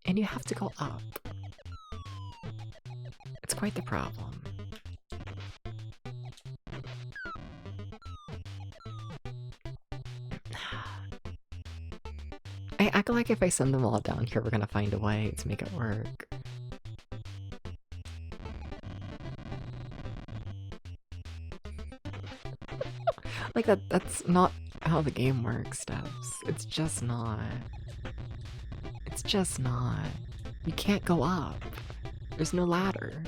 A: And you have to go up. It's quite the problem. I act like if I send them all down here, we're gonna find a way to make it work. Like that's not how the game works, Steps. It's just not. It's just not. You can't go up. There's no ladder.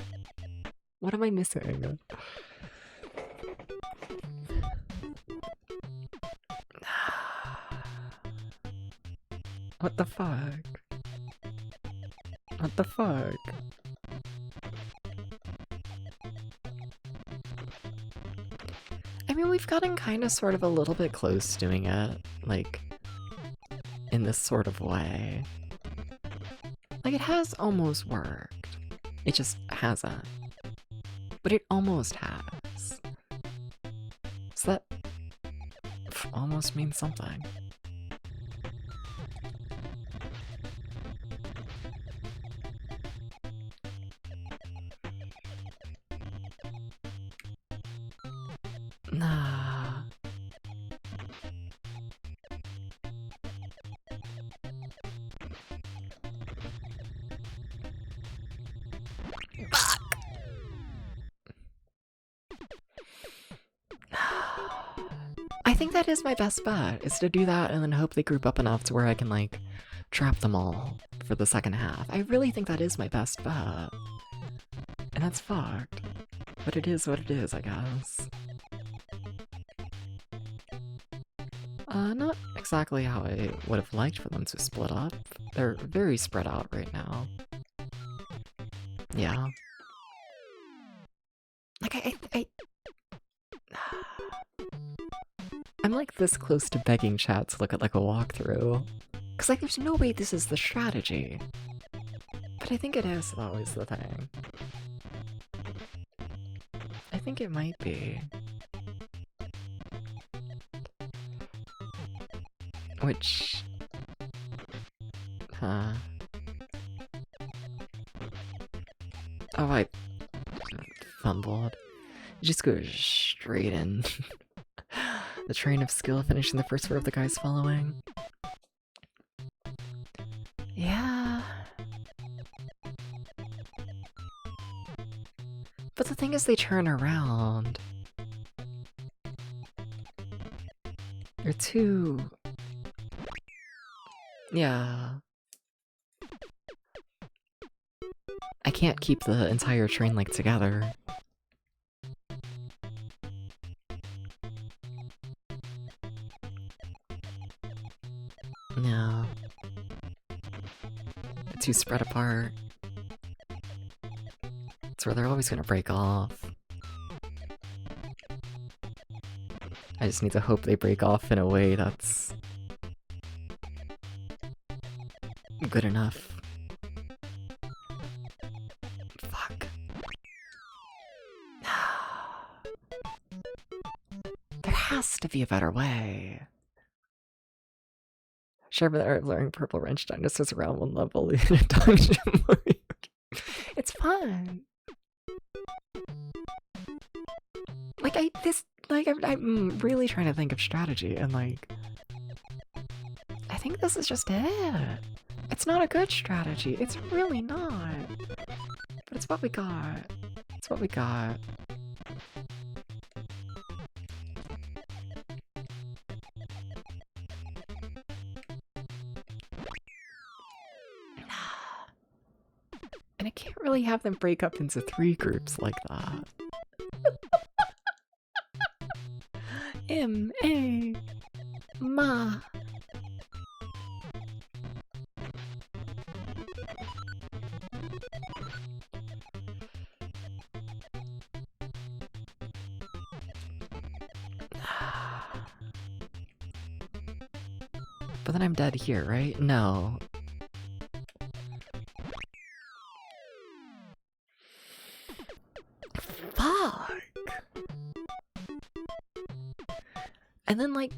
A: What am I missing? What the fuck? What the fuck? I mean, we've gotten kind of sort of a little bit close doing it, like, in this sort of way. Like, it has almost worked. It just hasn't. But it almost has. So that almost means something. Nah. think that is my best bet, is to do that and then hope they group up enough to where I can, like, trap them all for the second half. I really think that is my best bet. And that's fucked. But it is what it is, I guess. Not exactly how I would have liked for them to split up. They're very spread out right now. Yeah. Like, I'm like this close to begging chat to look at like a walkthrough. Cause like there's no way this is the strategy. But I think it is always the thing. I think it might be. Which... Huh. Oh, I fumbled. It just goes straight in. The train of skill finishing the first row of the guys following. Yeah. But the thing is they turn around. You're too... Yeah. I can't keep the entire train like together. No. They're too spread apart. It's where they're always gonna break off. I just need to hope they break off in a way that's good enough. Fuck. There has to be a better way. Sure, but they're wearing purple wrench dinosaurs around one level in a dungeon. It's fun. Like I'm really trying to think of strategy, and like I think this is just it. It's not a good strategy. It's really not. But it's what we got. It's what we got. And I can't really have them break up into 3 groups like that. M-A Ma. But then I'm dead here, right? No. Fuck. And then like,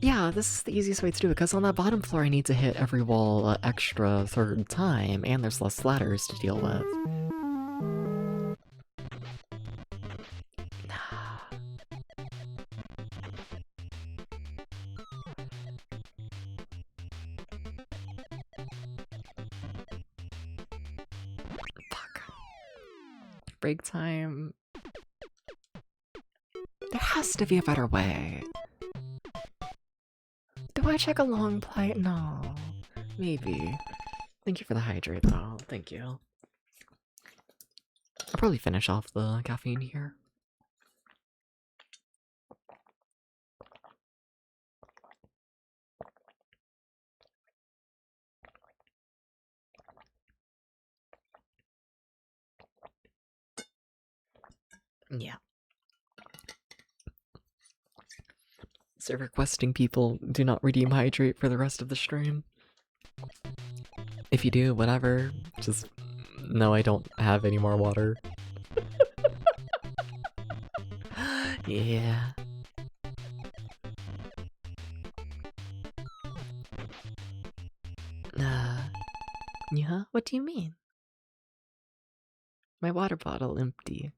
A: yeah, this is the easiest way to do it, because on that bottom floor I need to hit every wall extra third time, and there's less ladders to deal with. Fuck. Break time. There has to be a better way. Do I check a long play? No. Maybe. Thank you for the hydrate, though. Thank you. I'll probably finish off the caffeine here. Yeah. So requesting people do not redeem hydrate for the rest of the stream. If you do, whatever. Just know I don't have any more water. Yeah. Yeah? What do you mean? My water bottle empty.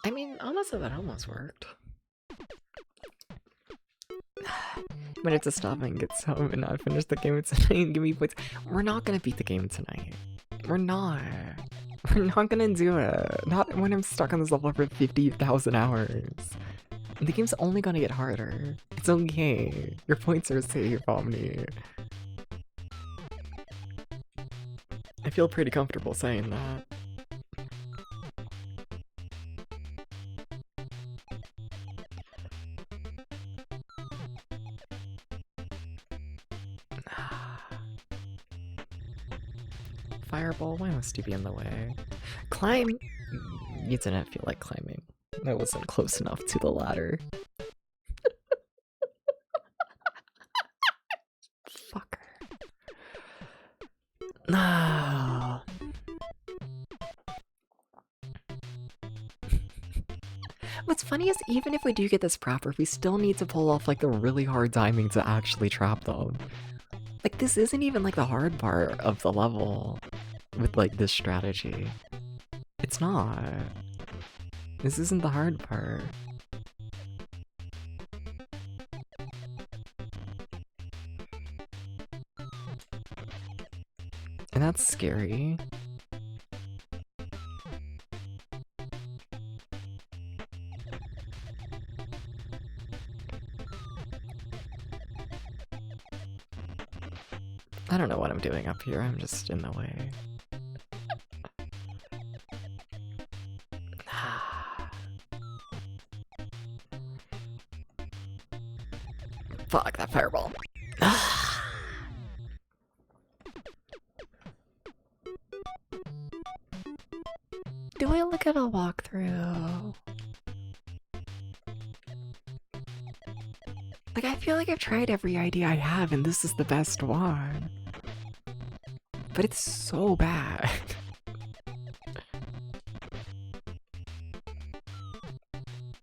A: I mean, honestly, that almost worked. minute to stop and get some and not finish the game tonight and give me points. We're not gonna beat the game tonight. We're not. We're not gonna do it. Not when I'm stuck on this level for 50,000 hours. The game's only gonna get harder. It's okay. Your points are safe, Omni. I feel pretty comfortable saying that. Fireball, why must you be in the way? Climb! You didn't feel like climbing. I wasn't close enough to the ladder. Fucker. No. What's funny is even if we do get this proper, we still need to pull off like the really hard timing to actually trap them. Like this isn't even like the hard part of the level with like this strategy. It's not. This isn't the hard part. And that's scary. I don't know what I'm doing up here, I'm just in the way. Fuck, that fireball. Do I look at a walkthrough? Like, I feel like I've tried every idea I have and this is the best one. But it's so bad.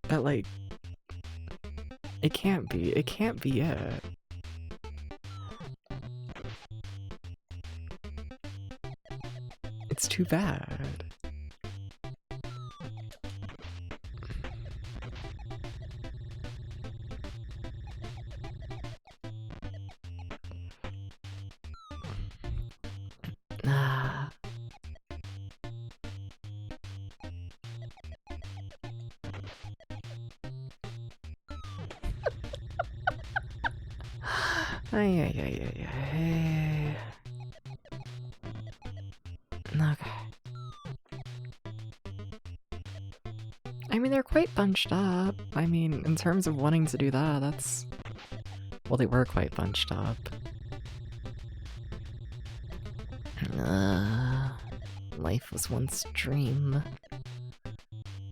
A: That, like, it can't be it. It's too bad. Ay. Okay. I mean, they're quite bunched up. I mean, in terms of wanting to do that, that's... Well, they were quite bunched up. Life was once a dream.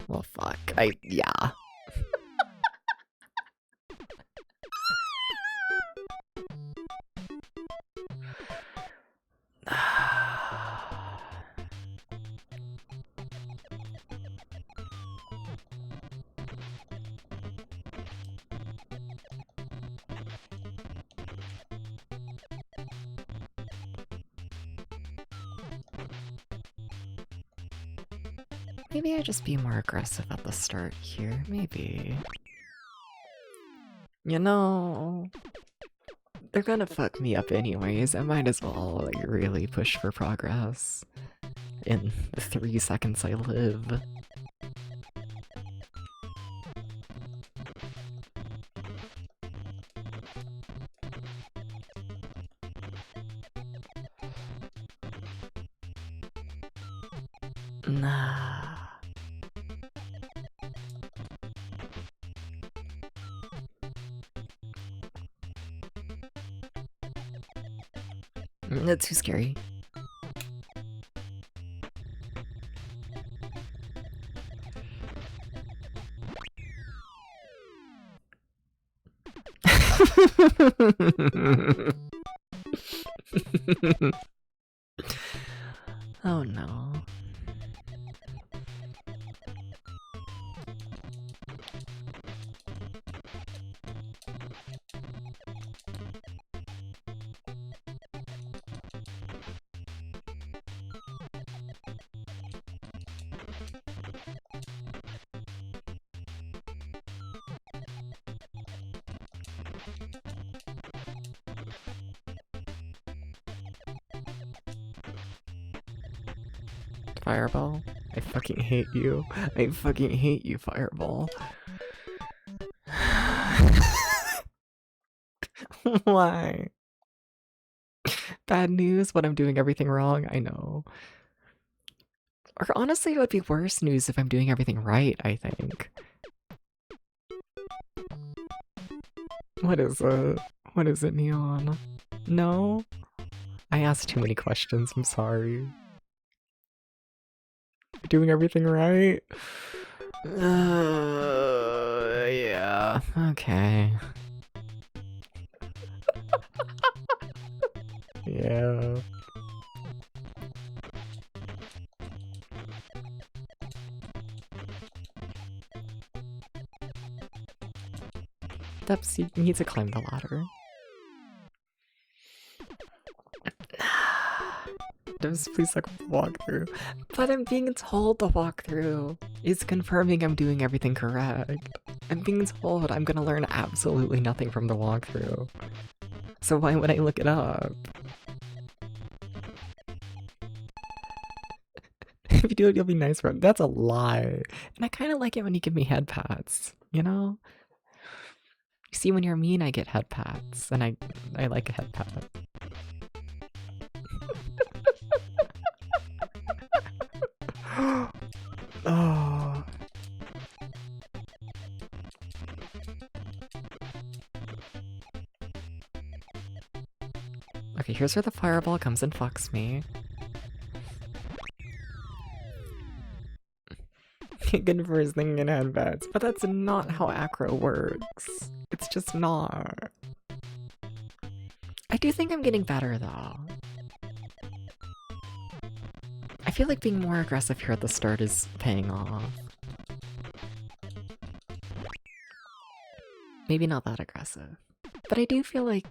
A: Well, fuck. Yeah. Maybe I just be more aggressive at the start here, maybe. You know, they're gonna fuck me up anyways, I might as well like really push for progress in the 3 seconds I live. Nah. That's too scary. Oh no. Fireball. I fucking hate you. I fucking hate you, Fireball. Why? Bad news when I'm doing everything wrong? I know. Or honestly, it would be worse news if I'm doing everything right, I think. What is it? What is it, Neon? No? I asked too many questions, I'm sorry. Doing everything right? Yeah, okay. Yeah. Steps, you need to climb the ladder. Just please like walk through. But I'm being told the walkthrough is confirming I'm doing everything correct. I'm being told I'm gonna learn absolutely nothing from the walkthrough. So why would I look it up? If you do it, you'll be nice for it. That's a lie. And I kind of like it when you give me head pats, you know? You see, when you're mean, I get head pats, and I like a head pat. Oh. Okay, here's where the fireball comes and fucks me. Good first thing in headbats, but that's not how acro works. It's just not. I do think I'm getting better though. I feel like being more aggressive here at the start is paying off. Maybe not that aggressive, but I do feel like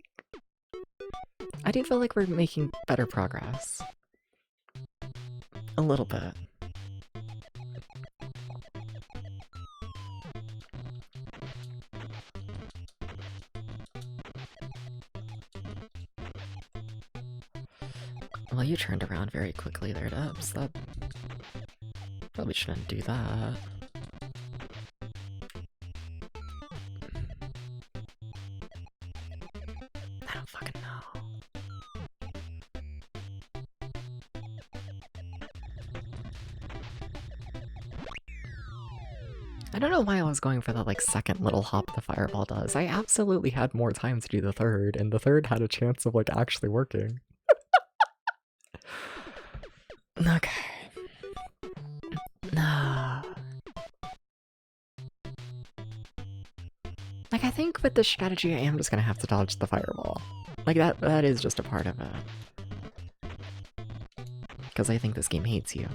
A: we're making better progress. A little bit. Well, you turned around very quickly there, Dubs. That probably shouldn't do that. I don't fucking know. I don't know why I was going for that like second little hop the fireball does. I absolutely had more time to do the third, and the third had a chance of like actually working. Okay. Nah. Like, I think with this strategy, I am just gonna have to dodge the fireball. Like, that is just a part of it. Because I think this game hates you.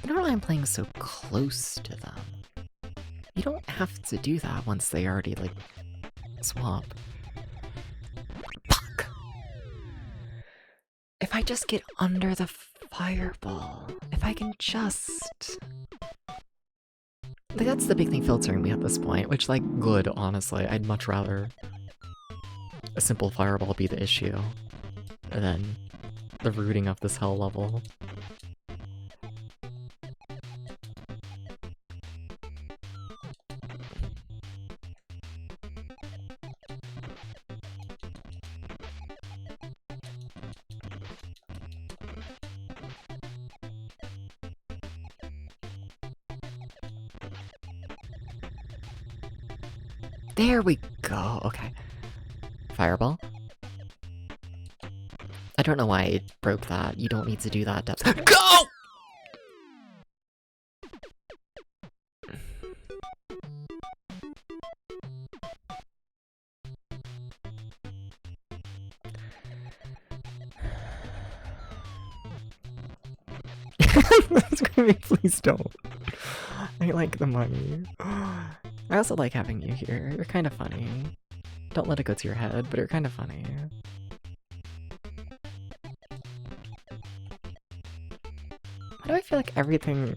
A: I don't know why I'm playing so close to them. You don't have to do that once they already, like, swap. Fuck! If I just get under the fireball, if I can just... Like, that's the big thing filtering me at this point, which, like, good, honestly. I'd much rather a simple fireball be the issue than the rooting of this hell level. There we go, okay. Fireball. I don't know why it broke that. You don't need to do that, Depths. Go! Please don't. I like the money. I also like having you here. You're kind of funny. Don't let it go to your head, but you're kind of funny. Why do I feel like everything...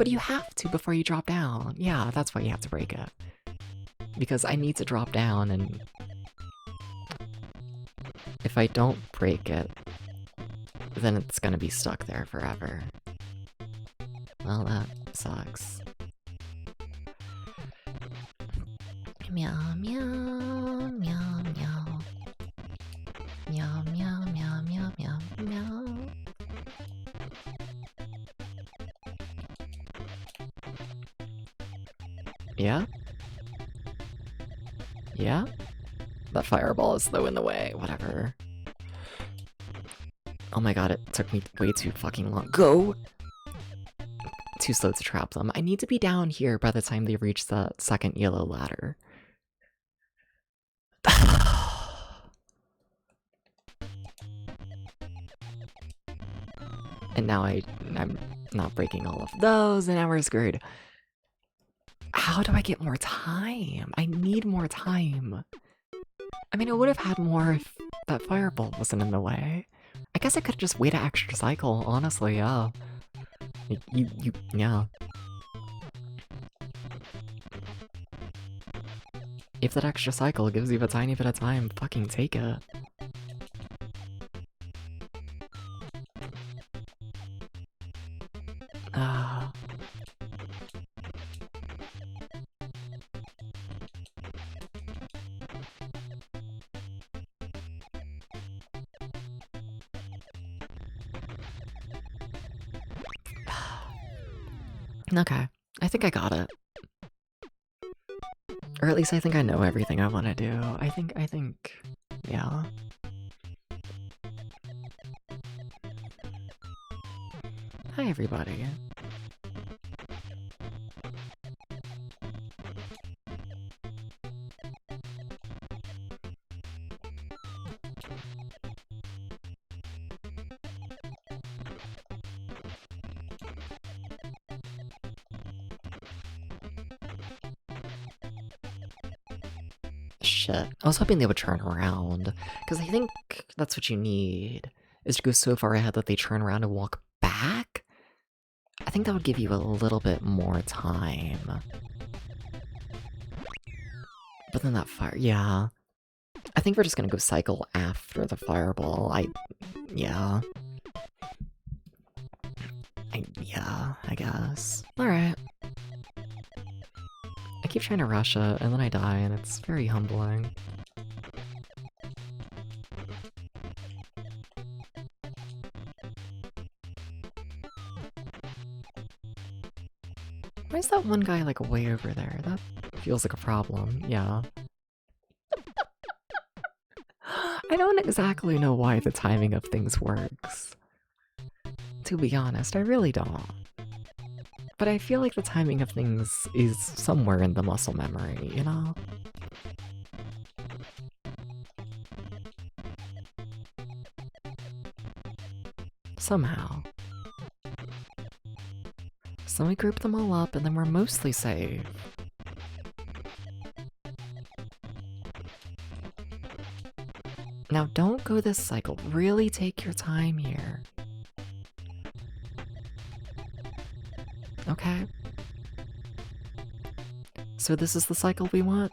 A: But you have to before you drop down. Yeah, that's why you have to break it. Because I need to drop down, and if I don't break it, then it's gonna be stuck there forever. Well, that sucks. Meow, meow, meow, meow. Meow, meow, meow, meow, meow, meow. Yeah? Yeah? That fireball is though in the way, whatever. Oh my god, it took me way too fucking long. Go! Too slow to trap them. I need to be down here by the time they reach the second yellow ladder. And now I'm not breaking all of those, and now we're screwed. How do I get more time? I need more time. I mean, I would have had more if that fireball wasn't in the way. I guess I could have just waited an extra cycle, honestly, yeah. Yeah. If that extra cycle gives you a tiny bit of time, fucking take it. Ah. Okay, I think I got it. Or at least I think I know everything I want to do. I think, yeah. Hi, everybody. Shit. I was hoping they would turn around, because I think that's what you need, is to go so far ahead that they turn around and walk back? I think that would give you a little bit more time. But then that fire, yeah. I think we're just gonna go cycle after the fireball. Yeah. Yeah, I guess. Alright. I keep trying to rush it, and then I die, and it's very humbling. Why is that one guy, like, way over there? That feels like a problem, yeah. I don't exactly know why the timing of things works. To be honest, I really don't. But I feel like the timing of things is somewhere in the muscle memory, you know? Somehow. So we group them all up and then we're mostly safe. Now don't go this cycle, really take your time here. Okay. So this is the cycle we want?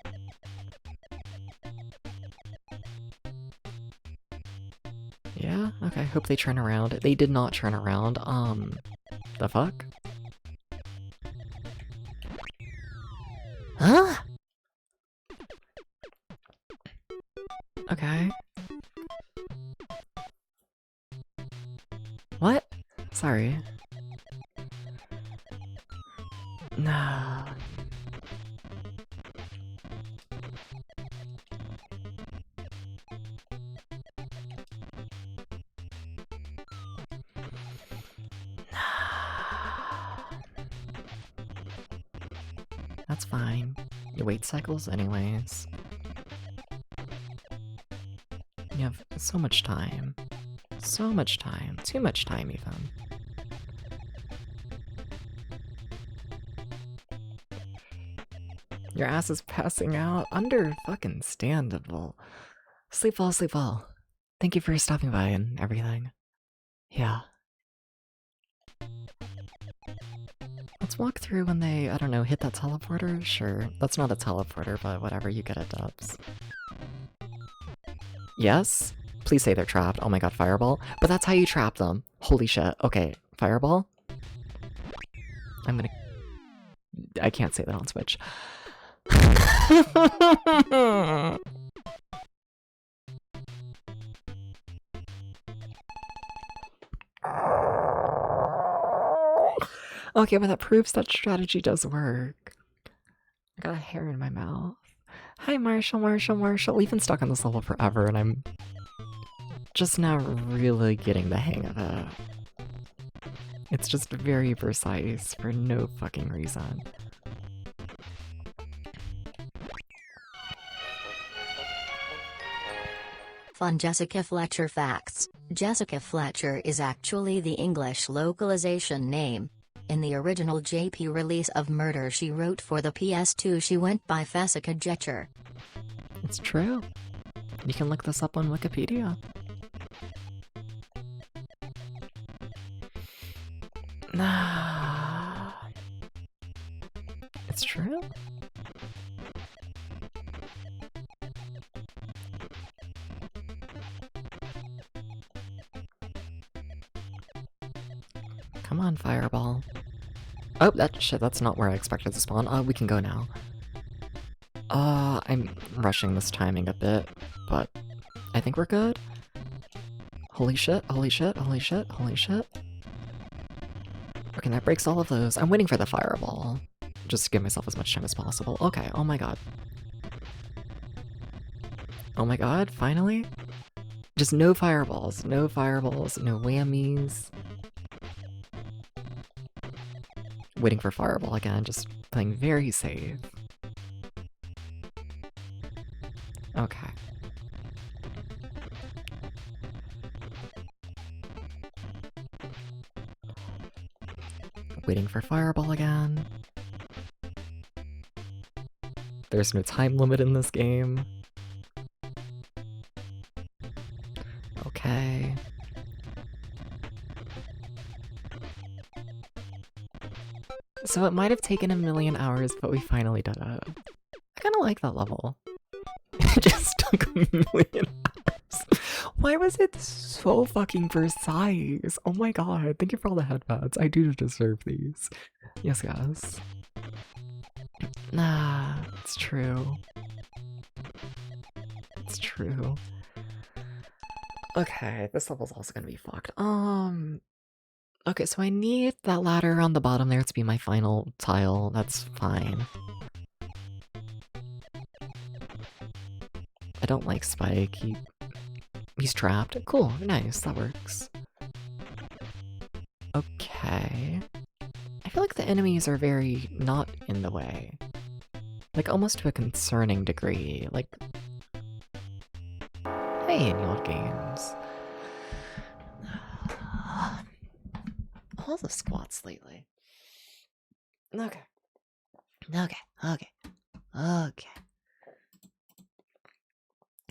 A: Yeah? Okay, hope they turn around. They did not turn around. The fuck? Huh? Okay. What? Sorry. Nah. That's fine. You wait cycles anyways. You have so much time. So much time. Too much time, even. Your ass is passing out? Fucking-standable. Sleep well, sleep well. Thank you for stopping by and everything. Yeah. Let's walk through when they, I don't know, hit that teleporter? Sure. That's not a teleporter, but whatever, you get it, dubs. Yes? Please say they're trapped. Oh my god, fireball. But that's how you trap them. Holy shit. Okay, fireball? I can't say that on Switch. Okay, but that proves that strategy does work. I got a hair in my mouth. Hi, Marshall. We've been stuck on this level forever, and I'm just now really getting the hang of it. It's just very precise for no fucking reason.
D: Fun Jessica Fletcher facts. Jessica Fletcher is actually the English localization name. In the original JP release of Murder She Wrote for the PS2 she went by Jessica Jetcher.
A: It's true. You can look this up on Wikipedia. It's true. Come on, fireball. Oh, that's not where I expected to spawn. Oh, we can go now. I'm rushing this timing a bit, but I think we're good. Holy shit. Okay, that breaks all of those. I'm waiting for the fireball. Just to give myself as much time as possible. Okay, oh my god. Oh my god, finally? Just no fireballs, no whammies. Waiting for fireball again, just playing very safe. Okay. Waiting for fireball again. There's no time limit in this game. Okay. So it might have taken a million hours, but we finally did it. I kind of like that level. It just took a million hours. Why was it so fucking precise? Oh my god, thank you for all the headpads. I do deserve these. Yes, guys. Nah, it's true. It's true. Okay, this level's also gonna be fucked. Okay, so I need that ladder on the bottom there to be my final tile. That's fine. I don't like Spike. He's trapped. Cool, nice, that works. Okay. I feel like the enemies are very not in the way. Like, almost to a concerning degree. Like... Hey, in the old games. All the squats lately. Okay.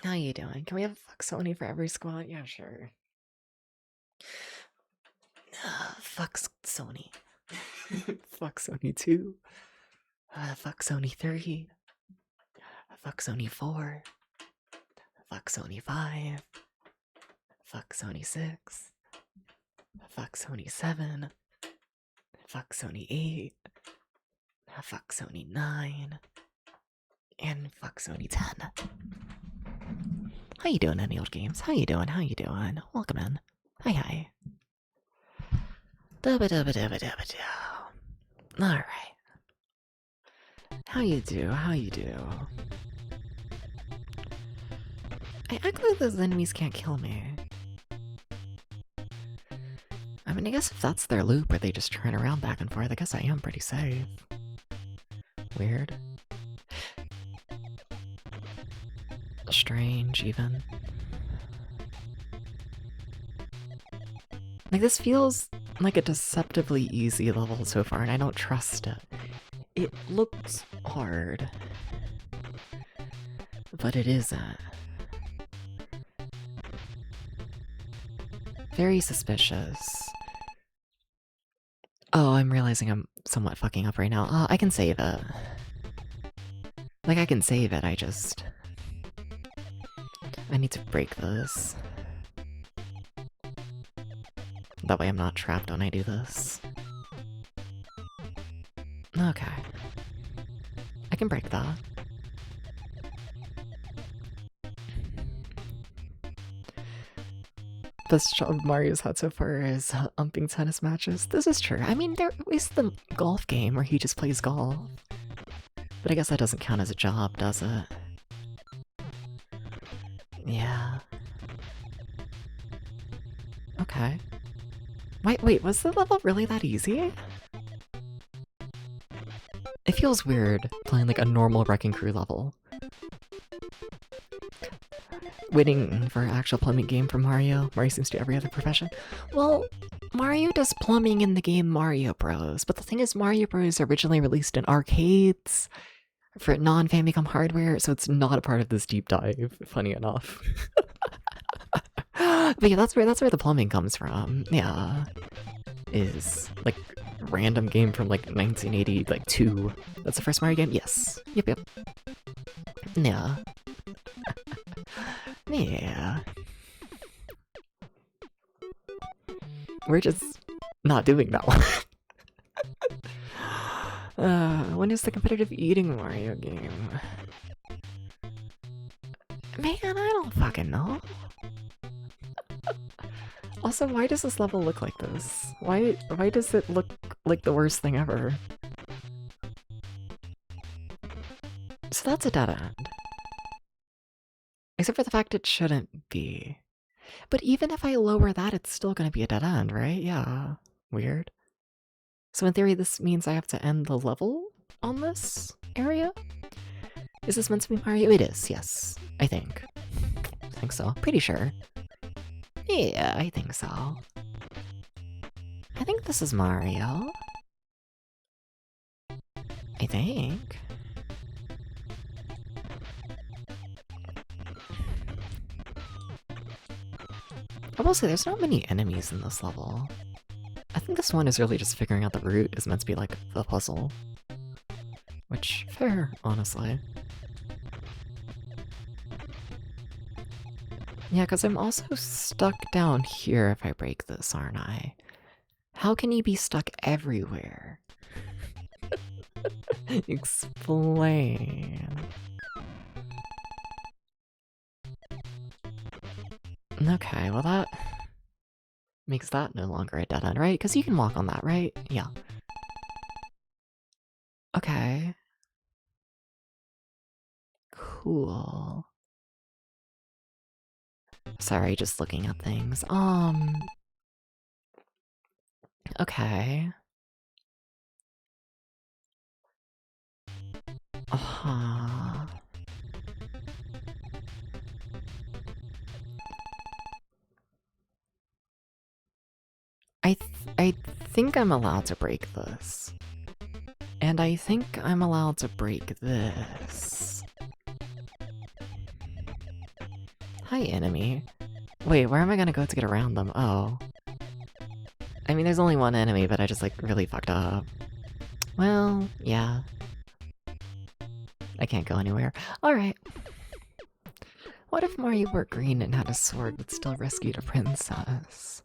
A: How you doing? Can we have a fuck Sony for every squat? Yeah, sure. Fuck Sony. Fuck Sony 2. Fuck Sony 3. Fuck Sony 4. Fuck Sony 5. Fuck Sony 6. Fuck Sony 7. Fuck Sony 8. Fuck Sony 9. And fuck Sony 10. How you doing, any old games? How you doing? Welcome in. Hi. Dubba-dubba-dubba-dubba-doo. Alright. How you do? I act like those enemies can't kill me. I mean, I guess if that's their loop where they just turn around back and forth, I guess I am pretty safe. Weird. Strange, even. Like, this feels like a deceptively easy level so far, and I don't trust it. It looks hard. But it isn't. Very suspicious. Oh, I'm realizing I'm somewhat fucking up right now. I can save it. Like, I can save it, I need to break this. That way I'm not trapped when I do this. Okay. I can break that. Best job Mario's had so far is umping tennis matches. This is true. I mean, there is the golf game where he just plays golf. But I guess that doesn't count as a job, does it? Yeah. Okay. Wait, was the level really that easy? It feels weird playing like a normal Wrecking Crew level. Waiting for an actual plumbing game from Mario. Mario seems to do every other profession. Well, Mario does plumbing in the game Mario Bros. But the thing is, Mario Bros. Originally released in arcades for non-Famicom hardware, so it's not a part of this deep dive, funny enough. But yeah, that's where the plumbing comes from. Yeah. Is like random game from like 1982. That's the first Mario game? Yes. Yep. Yeah. Yeah. We're just not doing that one. When is the competitive eating Mario game? Man, I don't fucking know. Also, why does this level look like this? Why does it look like the worst thing ever? So that's a dead end. Except for the fact it shouldn't be. But even if I lower that, it's still gonna be a dead end, right? Yeah. Weird. So in theory, this means I have to end the level on this area? Is this meant to be Mario? It is, yes. I think so. Pretty sure. Yeah, I think so. I think this is Mario. I think. I will say there's not many enemies in this level. I think this one is really just figuring out the route is meant to be like the puzzle. Which, fair, honestly. Yeah, because I'm also stuck down here if I break this, aren't I? How can you be stuck everywhere? Explain. Okay, well that makes that no longer a dead end, right? Because you can walk on that, right? Yeah. Okay. Cool. Sorry, just looking at things. Okay. Uh-huh. I think I'm allowed to break this. And I think I'm allowed to break this. Hi, enemy. Wait, where am I gonna go to get around them? Oh. I mean, there's only one enemy, but I just, like, really fucked up. Well, yeah. I can't go anywhere. Alright. What if Mario were green and had a sword but still rescued a princess?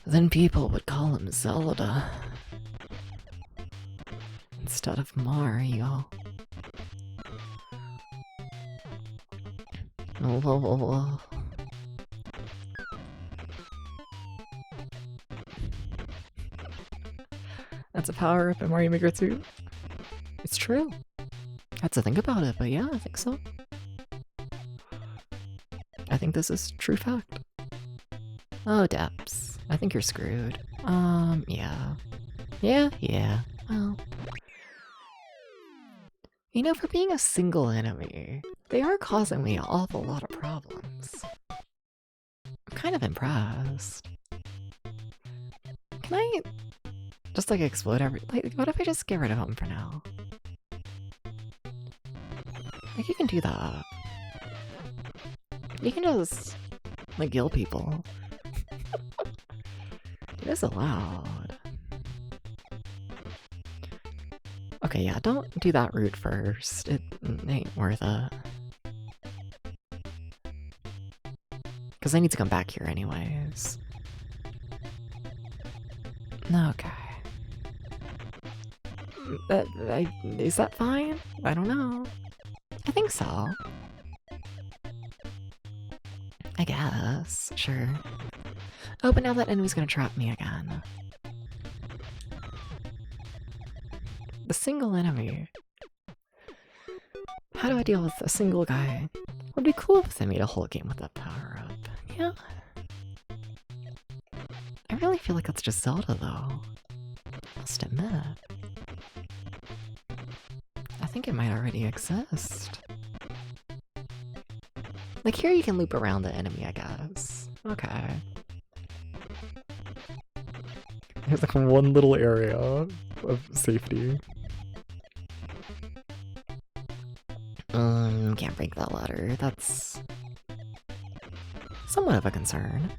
A: Then people would call him Zelda. Instead of Mario. Oh. That's a power-up in Mario Maker 2. It's true. I had to think about it, but yeah, I think so. I think this is true fact. Oh, Deps. I think you're screwed. Yeah. Yeah. Well. You know, for being a single enemy, they are causing me an awful lot of problems. I'm kind of impressed. Can I just, like, explode like, what if I just get rid of them for now? Like, you can do that. You can just, like, kill people. It is allowed. Okay, yeah, don't do that route first. It ain't worth it. Because I need to come back here anyways. Okay. Is that fine? I don't know. I think so. I guess. Sure. Oh, but now that enemy's gonna trap me again. The single enemy. How do I deal with a single guy? Would be cool if they made a whole game with that power up. Yeah. I really feel like that's just Zelda though. Must admit. I think it might already exist. Like here you can loop around the enemy, I guess. Okay. There's like one little area of safety. Can't break that ladder. That's somewhat of a concern.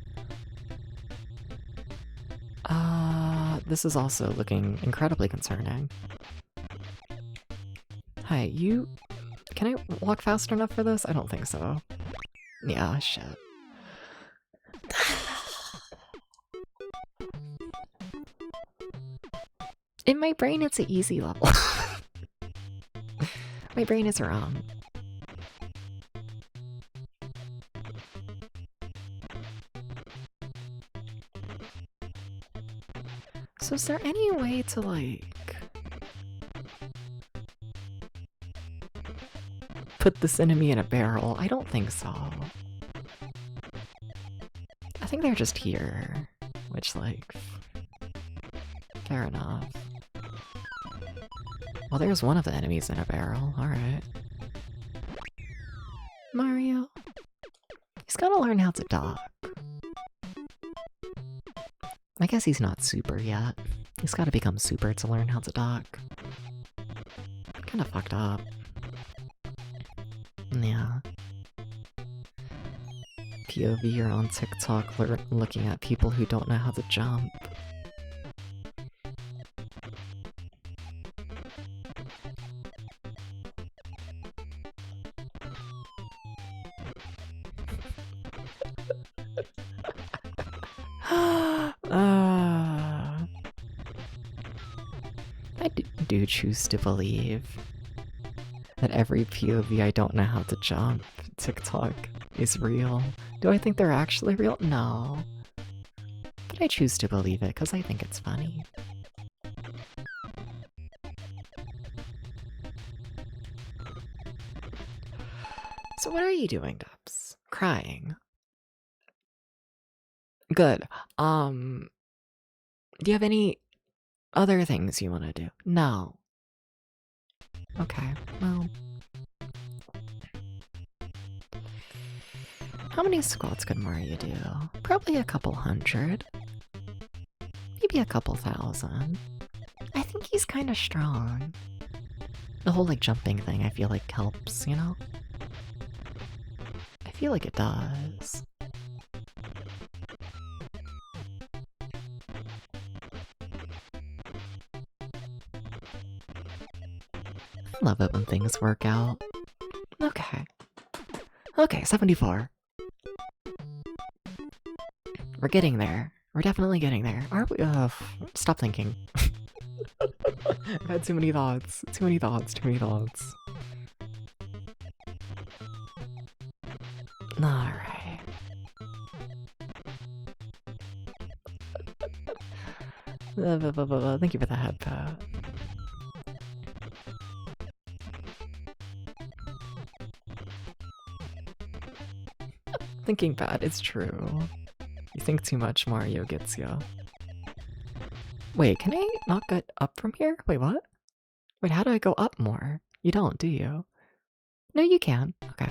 A: This is also looking incredibly concerning. Hi, you... Can I walk fast enough for this? I don't think so. Yeah, shit. In my brain, it's an easy level. My brain is wrong. So is there any way to, like... put this enemy in a barrel? I don't think so. I think they're just here. Which, like... fair enough. Well, there's one of the enemies in a barrel. Alright. Mario. He's gotta learn how to dock. I guess he's not super yet. He's gotta become super to learn how to dock. Kinda fucked up. Yeah. POV, you're on TikTok looking at people who don't know how to jump. I do choose to believe that every POV I don't know how to jump TikTok is real. Do I think they're actually real? No. But I choose to believe it because I think it's funny. So what are you doing, Dubs? Crying. Good. Do you have any other things you want to do? No. Okay, well... How many squats could Mario do? Probably a couple hundred. Maybe a couple thousand. I think he's kind of strong. The whole, like, jumping thing I feel like helps, you know? I feel like it does. I love it when things work out. Okay. Okay, 74. We're getting there. We're definitely getting there. Are we? Stop thinking. I had too many thoughts. Too many thoughts. Too many thoughts. Alright. Thank you for the head pat. Thinking bad, it's true. You think too much, Mario gets ya. Wait, can I not get up from here? Wait, what? Wait, how do I go up more? You don't, do you? No, you can. Okay.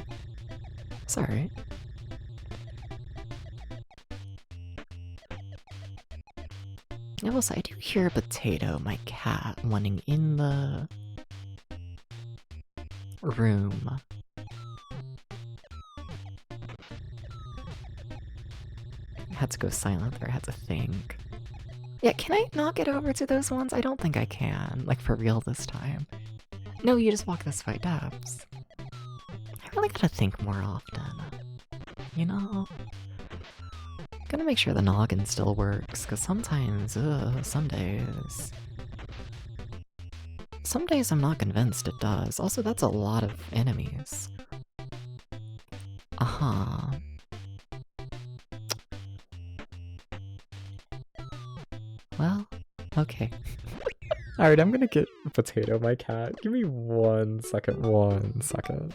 A: Sorry. I will say, I do hear a potato, my cat, wanting in the room. I had to go silent there, I had to think. Yeah, can I not get over to those ones? I don't think I can. Like, for real this time. No, you just walk this way, Dubs. I really gotta think more often. You know? Gotta make sure the noggin still works, because sometimes, some days... Some days I'm not convinced it does. Also, that's a lot of enemies. Uh-huh. Well, okay. Alright, I'm gonna get Potato, my cat. Give me 1 second, 1 second.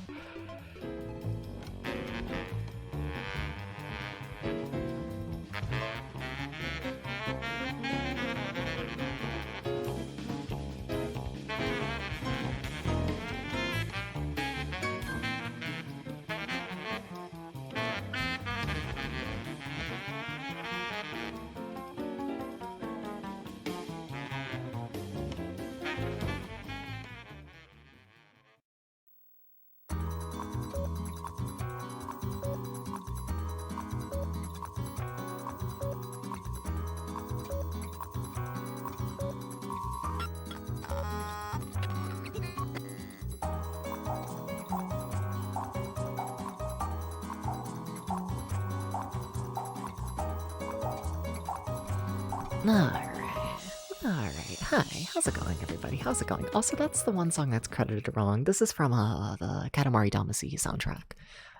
A: Alright. Hi, how's it going, everybody? How's it going? Also, that's the one song that's credited wrong. This is from the Katamari Damacy soundtrack,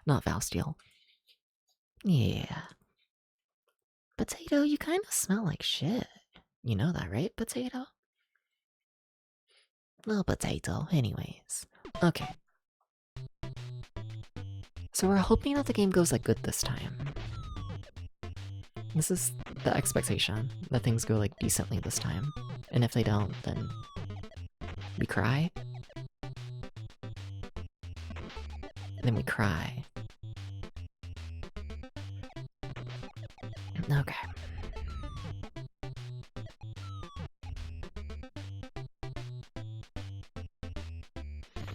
A: not Valsteal. Yeah. Potato, you kind of smell like shit. You know that, right, Potato? Little Potato, anyways. Okay. So we're hoping that the game goes like good this time. This is the expectation, that things go like decently this time. And if they don't, then we cry. And then we cry. Okay.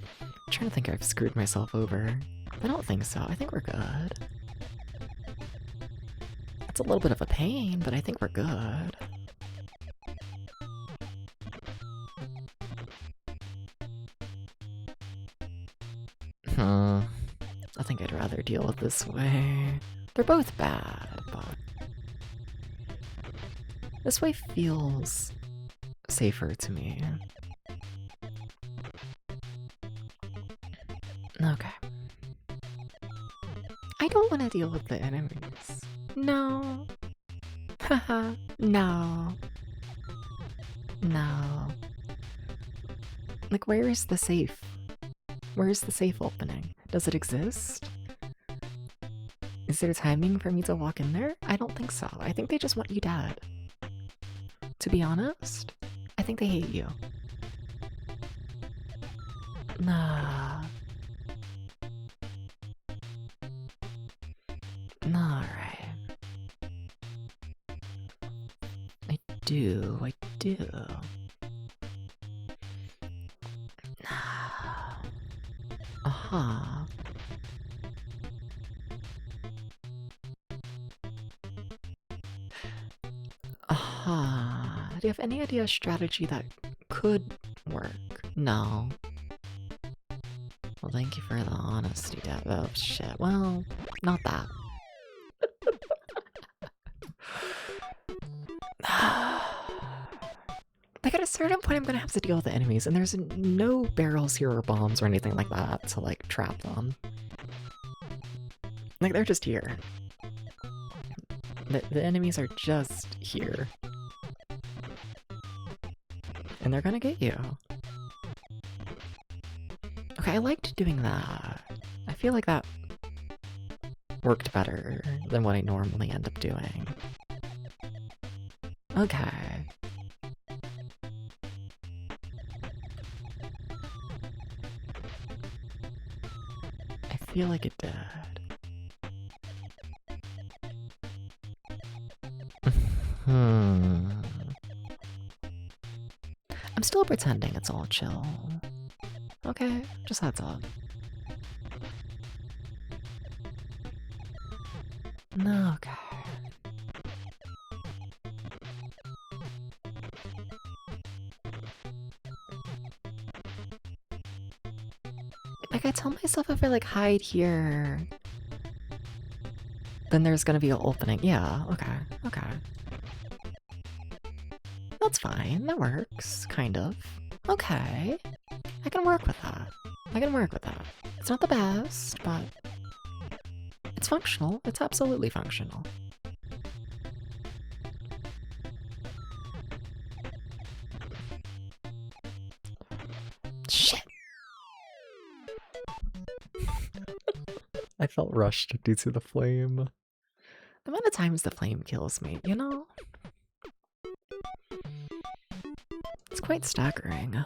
A: I'm trying to think I've screwed myself over. I don't think so. I think we're good. It's a little bit of a pain, but I think we're good. I think I'd rather deal with this way. They're both bad, but... this way feels safer to me. Okay. I don't want to deal with the enemies. No. Haha. No. No. Like, where is the safe? Where is the safe opening? Does it exist? Is there timing for me to walk in there? I don't think so. I think they just want you dead. To be honest, I think they hate you. Nah. Alright. I do. Aha. Aha. Do you have any idea of strategy that could work? No. Well, thank you for the honesty, Dad. Oh, shit. Well, not that. Like, at a certain point, I'm gonna have to deal with the enemies, and there's no barrels here or bombs or anything like that to, like, trap them. Like, they're just here. The enemies are just here. And they're gonna get you. Okay, I liked doing that. I feel like that worked better than what I normally end up doing. Okay. I feel like it did. I'm still pretending it's all chill. Okay, just heads up. Okay. Like, I tell myself if I, like, hide here, then there's gonna be an opening. Yeah, okay, okay. That's fine, that works, kind of. Okay. I can work with that. I can work with that. It's not the best, but it's functional. It's absolutely functional. Shit! I felt rushed due to the flame. The amount of times the flame kills me, you know? It's quite staggering.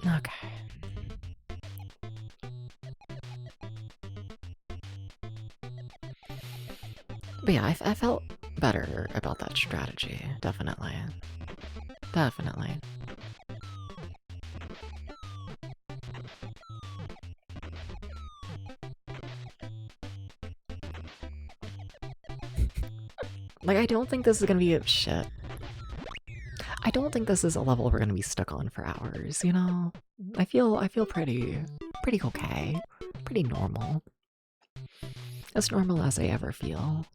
A: Okay. But yeah, I felt better about that strategy, definitely. Definitely. Like, I don't think this is gonna be a shit. I don't think this is a level we're gonna be stuck on for hours, you know? I feel pretty okay. Pretty normal. As normal as I ever feel.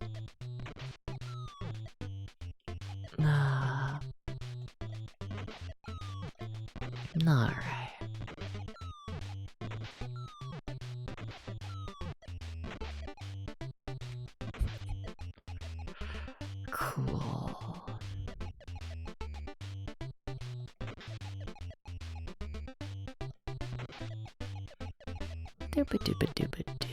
A: Alright. Cool. Dooba dooba dooba doo.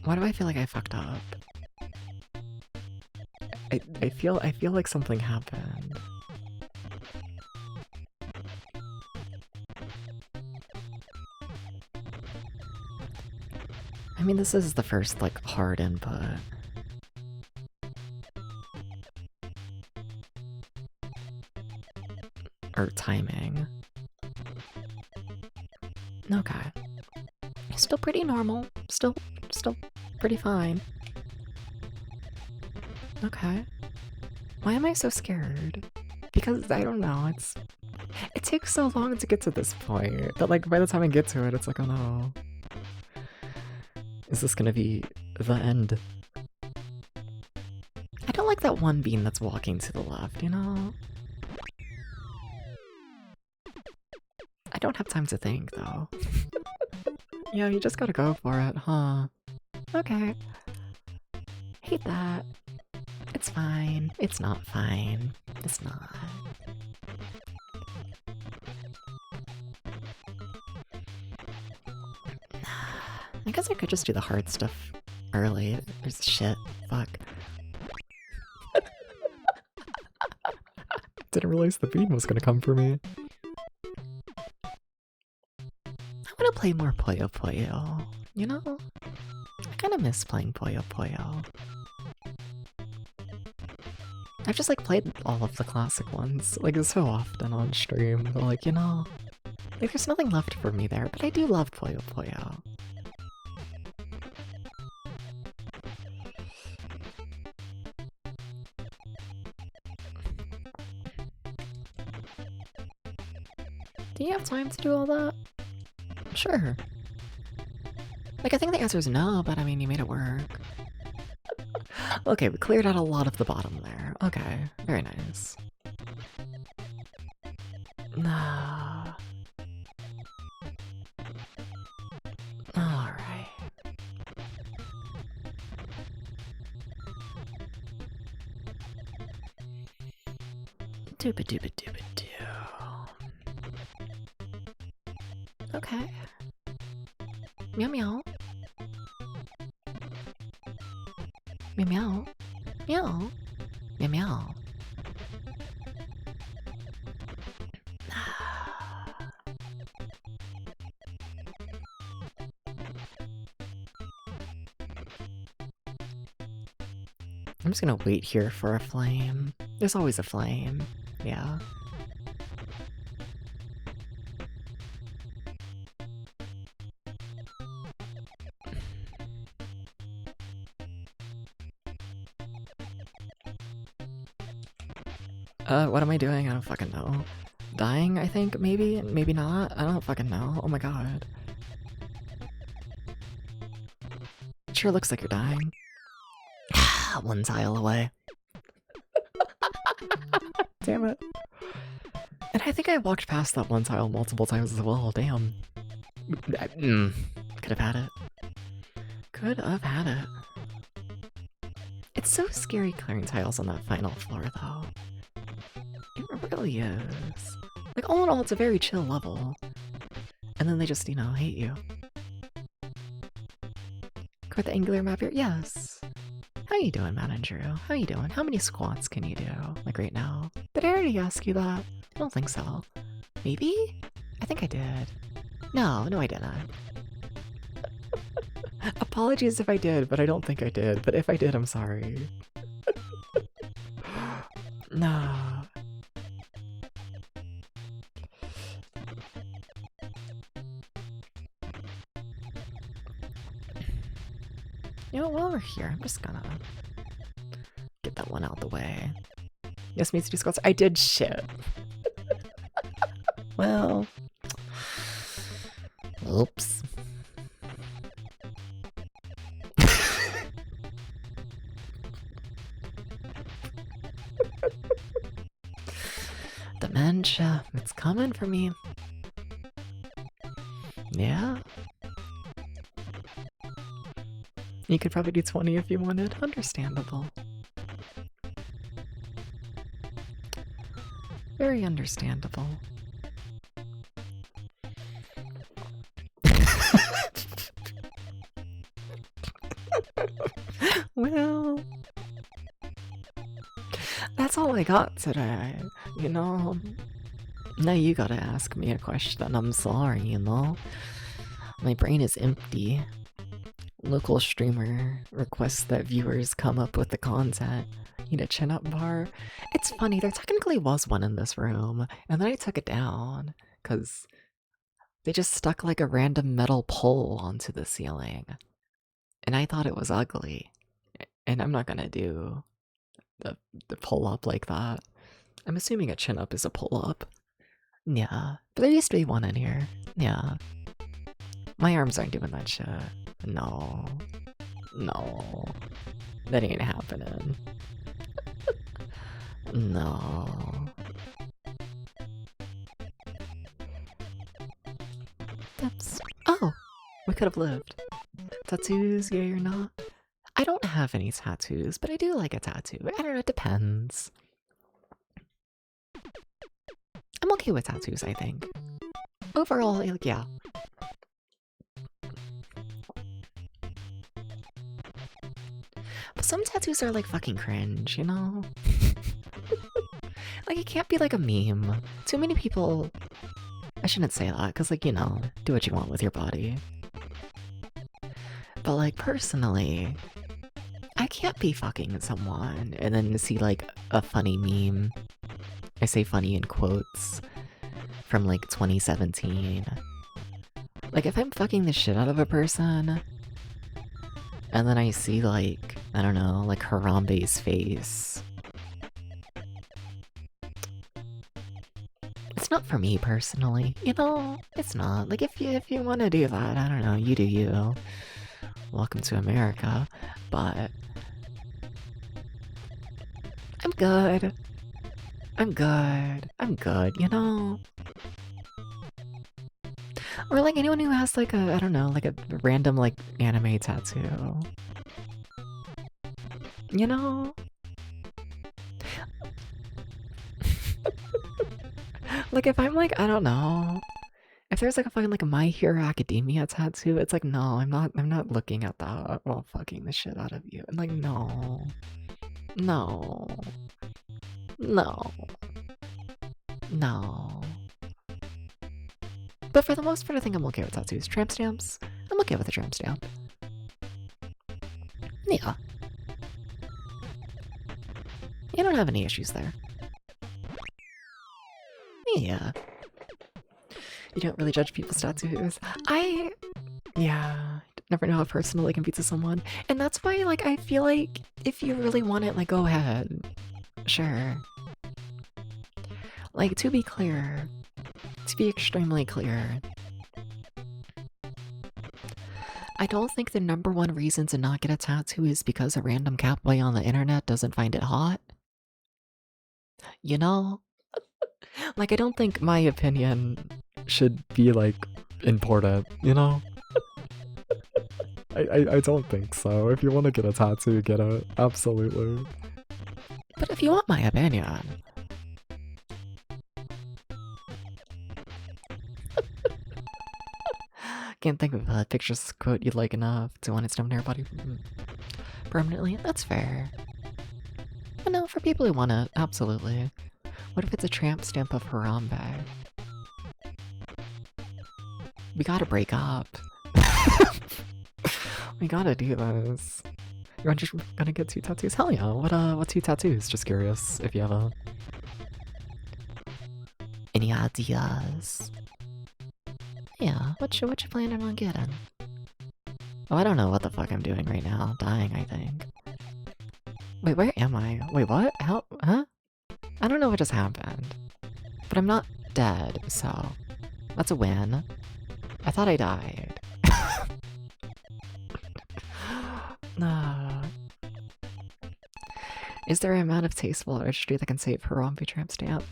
A: Why do I feel like I fucked up? I feel like something happened. I mean, this is the first, like, hard input. Or timing. Okay. Still pretty normal. Still pretty fine. Okay. Why am I so scared? Because, I don't know, it takes so long to get to this point that, like, by the time I get to it, it's like, oh no. Is this gonna be the end? I don't like that one bean that's walking to the left, you know? I don't have time to think, though. Yeah, you just gotta go for it, huh? Okay. Hate that. It's fine. It's not fine. It's not. I guess I could just do the hard stuff early. There's shit. Fuck. Didn't realize the bean was gonna come for me. I wanna play more Puyo Puyo, you know? I kinda miss playing Puyo Puyo. I've just, like, played all of the classic ones, like, so often on stream, but, like, you know, like, there's nothing left for me there, but I do love Puyo Puyo. Do you have time to do all that? Sure. Like, I think the answer is no, but I mean, you made it work. Okay, we cleared out a lot of the bottom there. Okay, very nice. Nah. Alright. Dooba dooba dooba doo. Okay. Meow meow. Meow meow. Meow. Meow meow. I'm just gonna wait here for a flame. There's always a flame. Yeah. What am I doing? I don't fucking know. Dying, I think? Maybe? Maybe not? I don't fucking know. Oh my god. It sure looks like you're dying. One tile away. Damn it. And I think I walked past that one tile multiple times as well. Damn. Could have had it. Could have had it. It's so scary clearing tiles on that final floor, though. It really is. Like, all in all, it's a very chill level. And then they just, you know, hate you. Got the angular map here? Yes. How you doing, Man and Drew? How you doing? How many squats can you do? Like, right now? Did I already ask you that? I don't think so. Maybe? I think I did. No, I didn't. Apologies if I did, but I don't think I did. But if I did, I'm sorry. No. You know, while we're here, I'm just gonna get that one out the way. Yes, means to do squats. I did shit. Well. Oops. Dementia. It's coming for me. Yeah. You could probably do 20 if you wanted. Understandable. Very understandable. Well, that's all I got today, you know? Now you gotta ask me a question, I'm sorry, you know? My brain is empty. Local streamer requests that viewers come up with the content. Need a chin-up bar? It's funny, there technically was one in this room, and then I took it down, because they just stuck like a random metal pole onto the ceiling. And I thought it was ugly. And I'm not gonna do the pull-up like that. I'm assuming a chin-up is a pull-up. Yeah, but there used to be one in here. Yeah. My arms aren't doing that shit. No. No. That ain't happening. No. That's... Oh! We could have lived. Tattoos, yay or not? I don't have any tattoos, but I do like a tattoo. I don't know, it depends. I'm okay with tattoos, I think. Overall, like, yeah. But some tattoos are like fucking cringe, you know? Like, it can't be like a meme. Too many people... I shouldn't say that, because, like, you know, do what you want with your body. But, like, personally, I can't be fucking someone and then see, like, a funny meme. I say funny in quotes. From, like, 2017. Like, if I'm fucking the shit out of a person, and then I see, like, I don't know, like, Harambe's face. It's not for me, personally. You know, it's not. Like, if you want to do that, I don't know, you do you. Welcome to America. But... I'm good. I'm good, you know? Or, like, anyone who has, like, I don't know, like a random, like, anime tattoo. You know? Like, if I'm, like, I don't know. If there's, like, a fucking, like, a My Hero Academia tattoo, it's like, no, I'm not looking at that while fucking the shit out of you. I'm like, no. No. No. No. But for the most part, I think I'm okay with tattoos. Tramp stamps? I'm okay with a tramp stamp. Yeah. You don't have any issues there. Yeah. You don't really judge people's tattoos. Yeah. Never know how personal it can be to someone. And that's why, like, I feel like if you really want it, like, go ahead. Sure. Like, to be clear, to be extremely clear, I don't think the number one reason to not get a tattoo is because a random catboy on the internet doesn't find it hot. You know? Like, I don't think my opinion should be, like, important, you know? I don't think so. If you want to get a tattoo, get it. Absolutely. But if you want my opinion... Can't think of a picture's quote you'd like enough to want it stamped on your body permanently. That's fair. But no, for people who want it, absolutely. What if it's a tramp stamp of Harambe? We gotta break up. We gotta do this. You're just gonna get 2 tattoos? Hell yeah. What 2 tattoos? Just curious if you have any ideas. Yeah, what you planning on getting? Oh, I don't know what the fuck I'm doing right now. Dying, I think. Wait, where am I? Wait, what? How? Huh? I don't know what just happened. But I'm not dead, so... That's a win. I thought I died. Is there an amount of tasteful artistry that can save Harambe tramp stamp?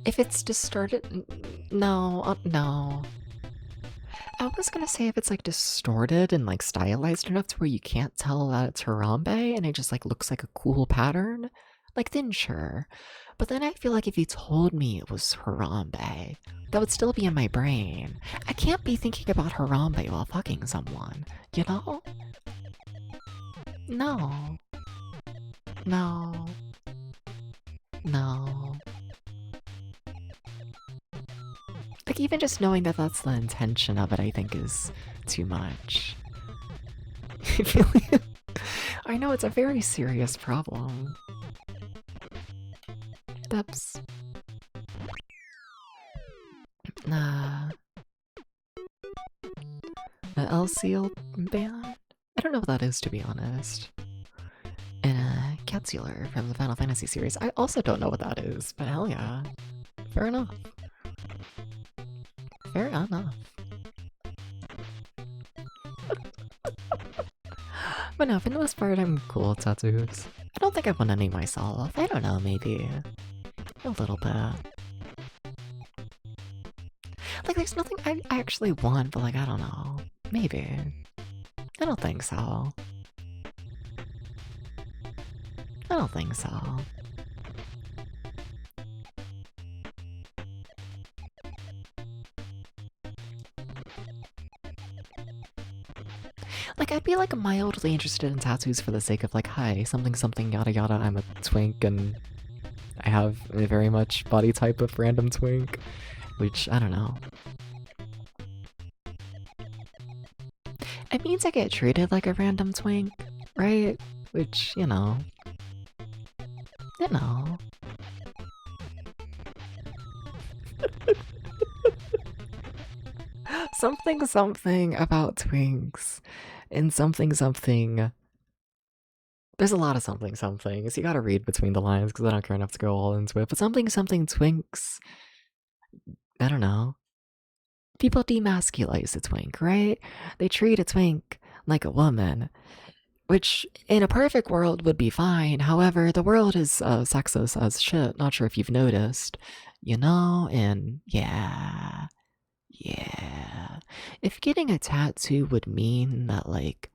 A: If it's distorted... No, no. I was gonna say if it's like distorted and like stylized enough to where you can't tell that it's Harambe and it just like looks like a cool pattern, like then sure. But then I feel like if you told me it was Harambe, that would still be in my brain. I can't be thinking about Harambe while fucking someone, you know? No. No. No. Like, even just knowing that that's the intention of it, I think is too much. I know, it's a very serious problem. Steps. The L-Seal band? I don't know what that is, to be honest. And a Catsular from the Final Fantasy series. I also don't know what that is, but hell yeah. Fair enough. Fair enough. But no, for the most part, I'm cool with tattoos. I don't think I want any myself. I don't know, maybe. A little bit. Like, there's nothing I actually want, but like, I don't know. Maybe. I don't think so. I don't think so. Like, I'd be like mildly interested in tattoos for the sake of like, hi, something something yada yada, I'm a twink and I have a very much body type of random twink, which, I don't know. It means I get treated like a random twink, right? Which, you know. You know. Something something about twinks. And something something. There's a lot of something somethings. You gotta read between the lines because I don't care enough to go all into it. But something something twinks. I don't know. People demasculate a twink, right? They treat a twink like a woman. Which, in a perfect world, would be fine. However, the world is sexist as shit. Not sure if you've noticed. You know? And yeah. Yeah. If getting a tattoo would mean that, like,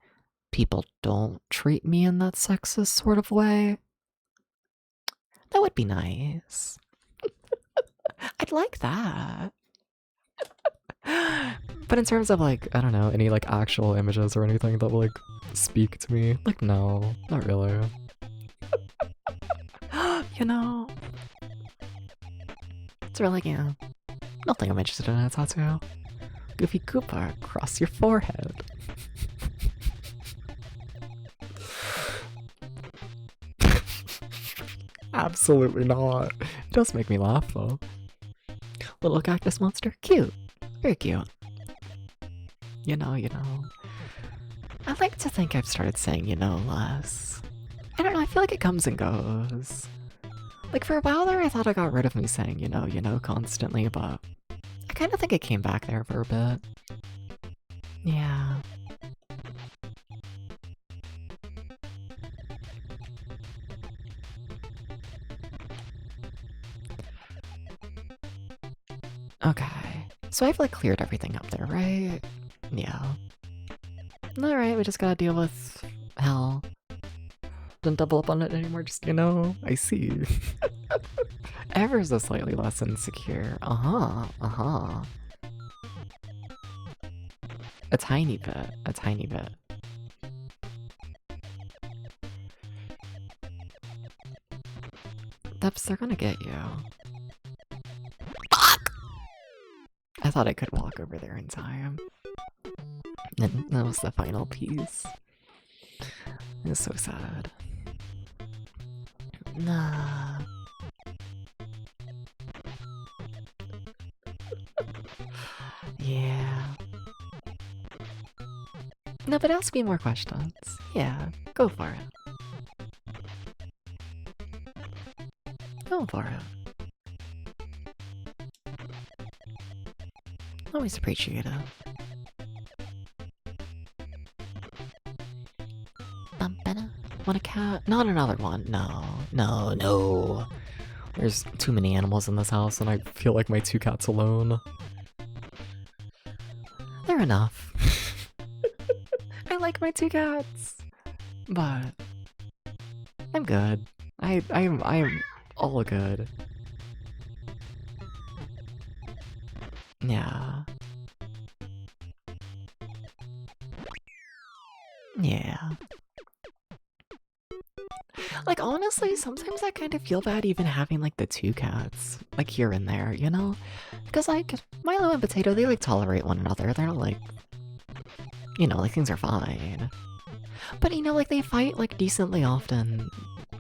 A: people don't treat me in that sexist sort of way, that would be nice. I'd like that. But in terms of, like, I don't know, any, like, actual images or anything that will, like, speak to me, like, no, not really. You know? It's really, yeah. Nothing I'm interested in a tattoo. Goofy Koopa across your forehead. Absolutely not. It does make me laugh though. Little cactus monster, cute. Very cute. You know. I like to think I've started saying, you know, less. I don't know, I feel like it comes and goes. Like, for a while there, I thought I got rid of me saying, you know, constantly, but I kind of think it came back there for a bit. Yeah. Okay. So I've, like, cleared everything up there, right? Yeah. Alright, we just gotta deal with hell. Don't double up on it anymore, just, you know, I see. Ever's a slightly less insecure. Uh-huh. A tiny bit. Deps, they're gonna get you. Fuck! I thought I could walk over there in time. And that was the final piece. It was so sad. Nah. Yeah. No, but ask me more questions. Yeah, go for it. Go for it. Always appreciate it. Want a cat? Not another one. No. There's too many animals in this house, and I feel like my 2 cats alone. They're enough. I like my 2 cats, but I'm good. I am all good. Yeah. Like, honestly, sometimes I kind of feel bad even having, like, the 2 cats, like, here and there, you know? Because, like, Milo and Potato, they, like, tolerate one another. They're not, like, you know, like, things are fine. But, you know, like, they fight, like, decently often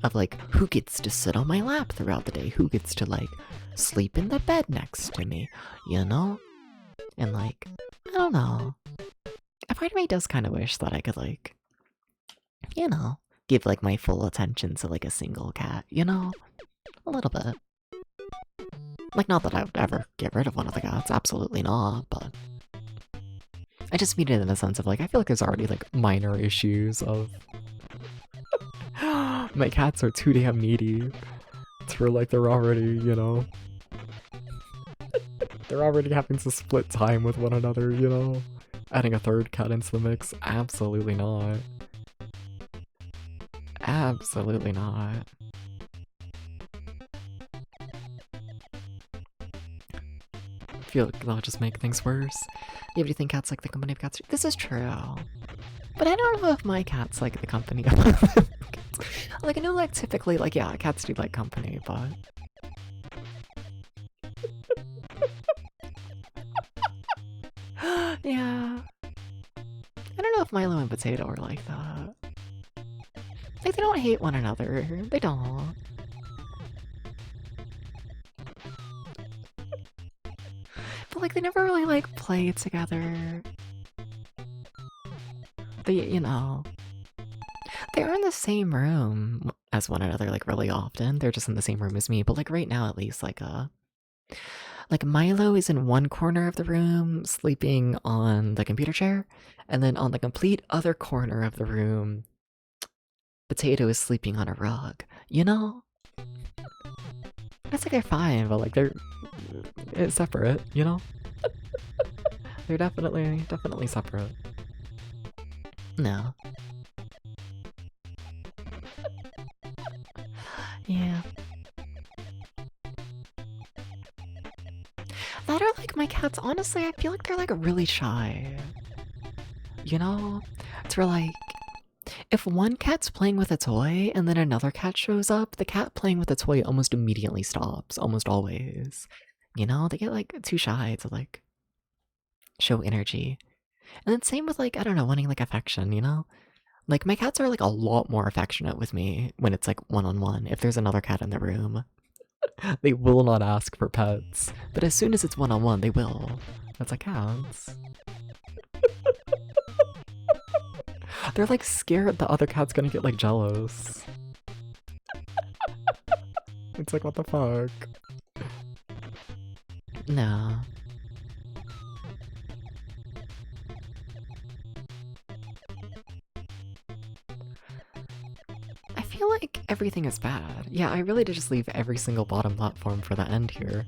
A: of, like, who gets to sit on my lap throughout the day? Who gets to, like, sleep in the bed next to me? You know? And, like, I don't know. A part of me does kind of wish that I could, like, you know, give, like, my full attention to, like, a single cat, you know? A little bit. Like, not that I would ever get rid of one of the cats, absolutely not, but I just mean it in the sense of, like, I feel like there's already, like, minor issues of my cats are too damn needy. It's where, like, they're already, you know, they're already having to split time with one another, you know? Adding a 3rd cat into the mix, absolutely not. Absolutely not. I feel like that'll just make things worse. Yeah, do you think cats like the company of cats? This is true. But I don't know if my cats like the company of cats. Like, I know, like, typically, like, yeah, cats do like company, but... yeah. I don't know if Milo and Potato are like that. Like, they don't hate one another. They don't. But, like, they never really, like, play together. They, you know... They are in the same room as one another, like, really often. They're just in the same room as me. But, like, right now, at least, like, Milo is in one corner of the room, sleeping on the computer chair. And then on the complete other corner of the room, Potato is sleeping on a rug, you know? It's like they're fine, but like it's separate, you know? They're definitely separate. No. Yeah. That are like my cats, honestly, I feel like they're like really shy. You know? It's where like, if one cat's playing with a toy and then another cat shows up, the cat playing with the toy almost immediately stops, almost always. You know, they get like too shy to like show energy. And then same with like, I don't know, wanting like affection, you know? Like my cats are like a lot more affectionate with me when it's like one-on-one. If there's another cat in the room, they will not ask for pets. But as soon as it's one-on-one, they will. That's like cats. They're like scared the other cat's gonna get like jealous. It's like, what the fuck? No. I feel like everything is bad. Yeah, I really did just leave every single bottom platform for the end here.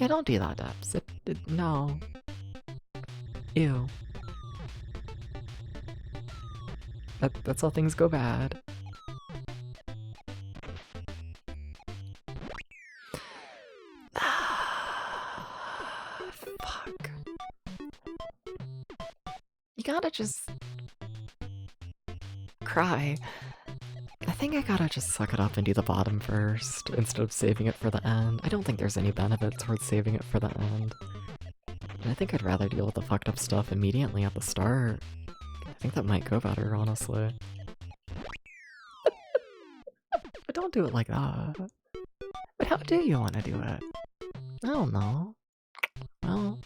A: Yeah, don't do that, Debs. No. Ew. That's how things go bad. Fuck. You gotta just cry. I think I gotta just suck it up and do the bottom first, instead of saving it for the end. I don't think there's any benefit towards saving it for the end. And I think I'd rather deal with the fucked up stuff immediately at the start. I think that might go better, honestly. But don't do it like that. But how do you want to do it? I don't know. Well,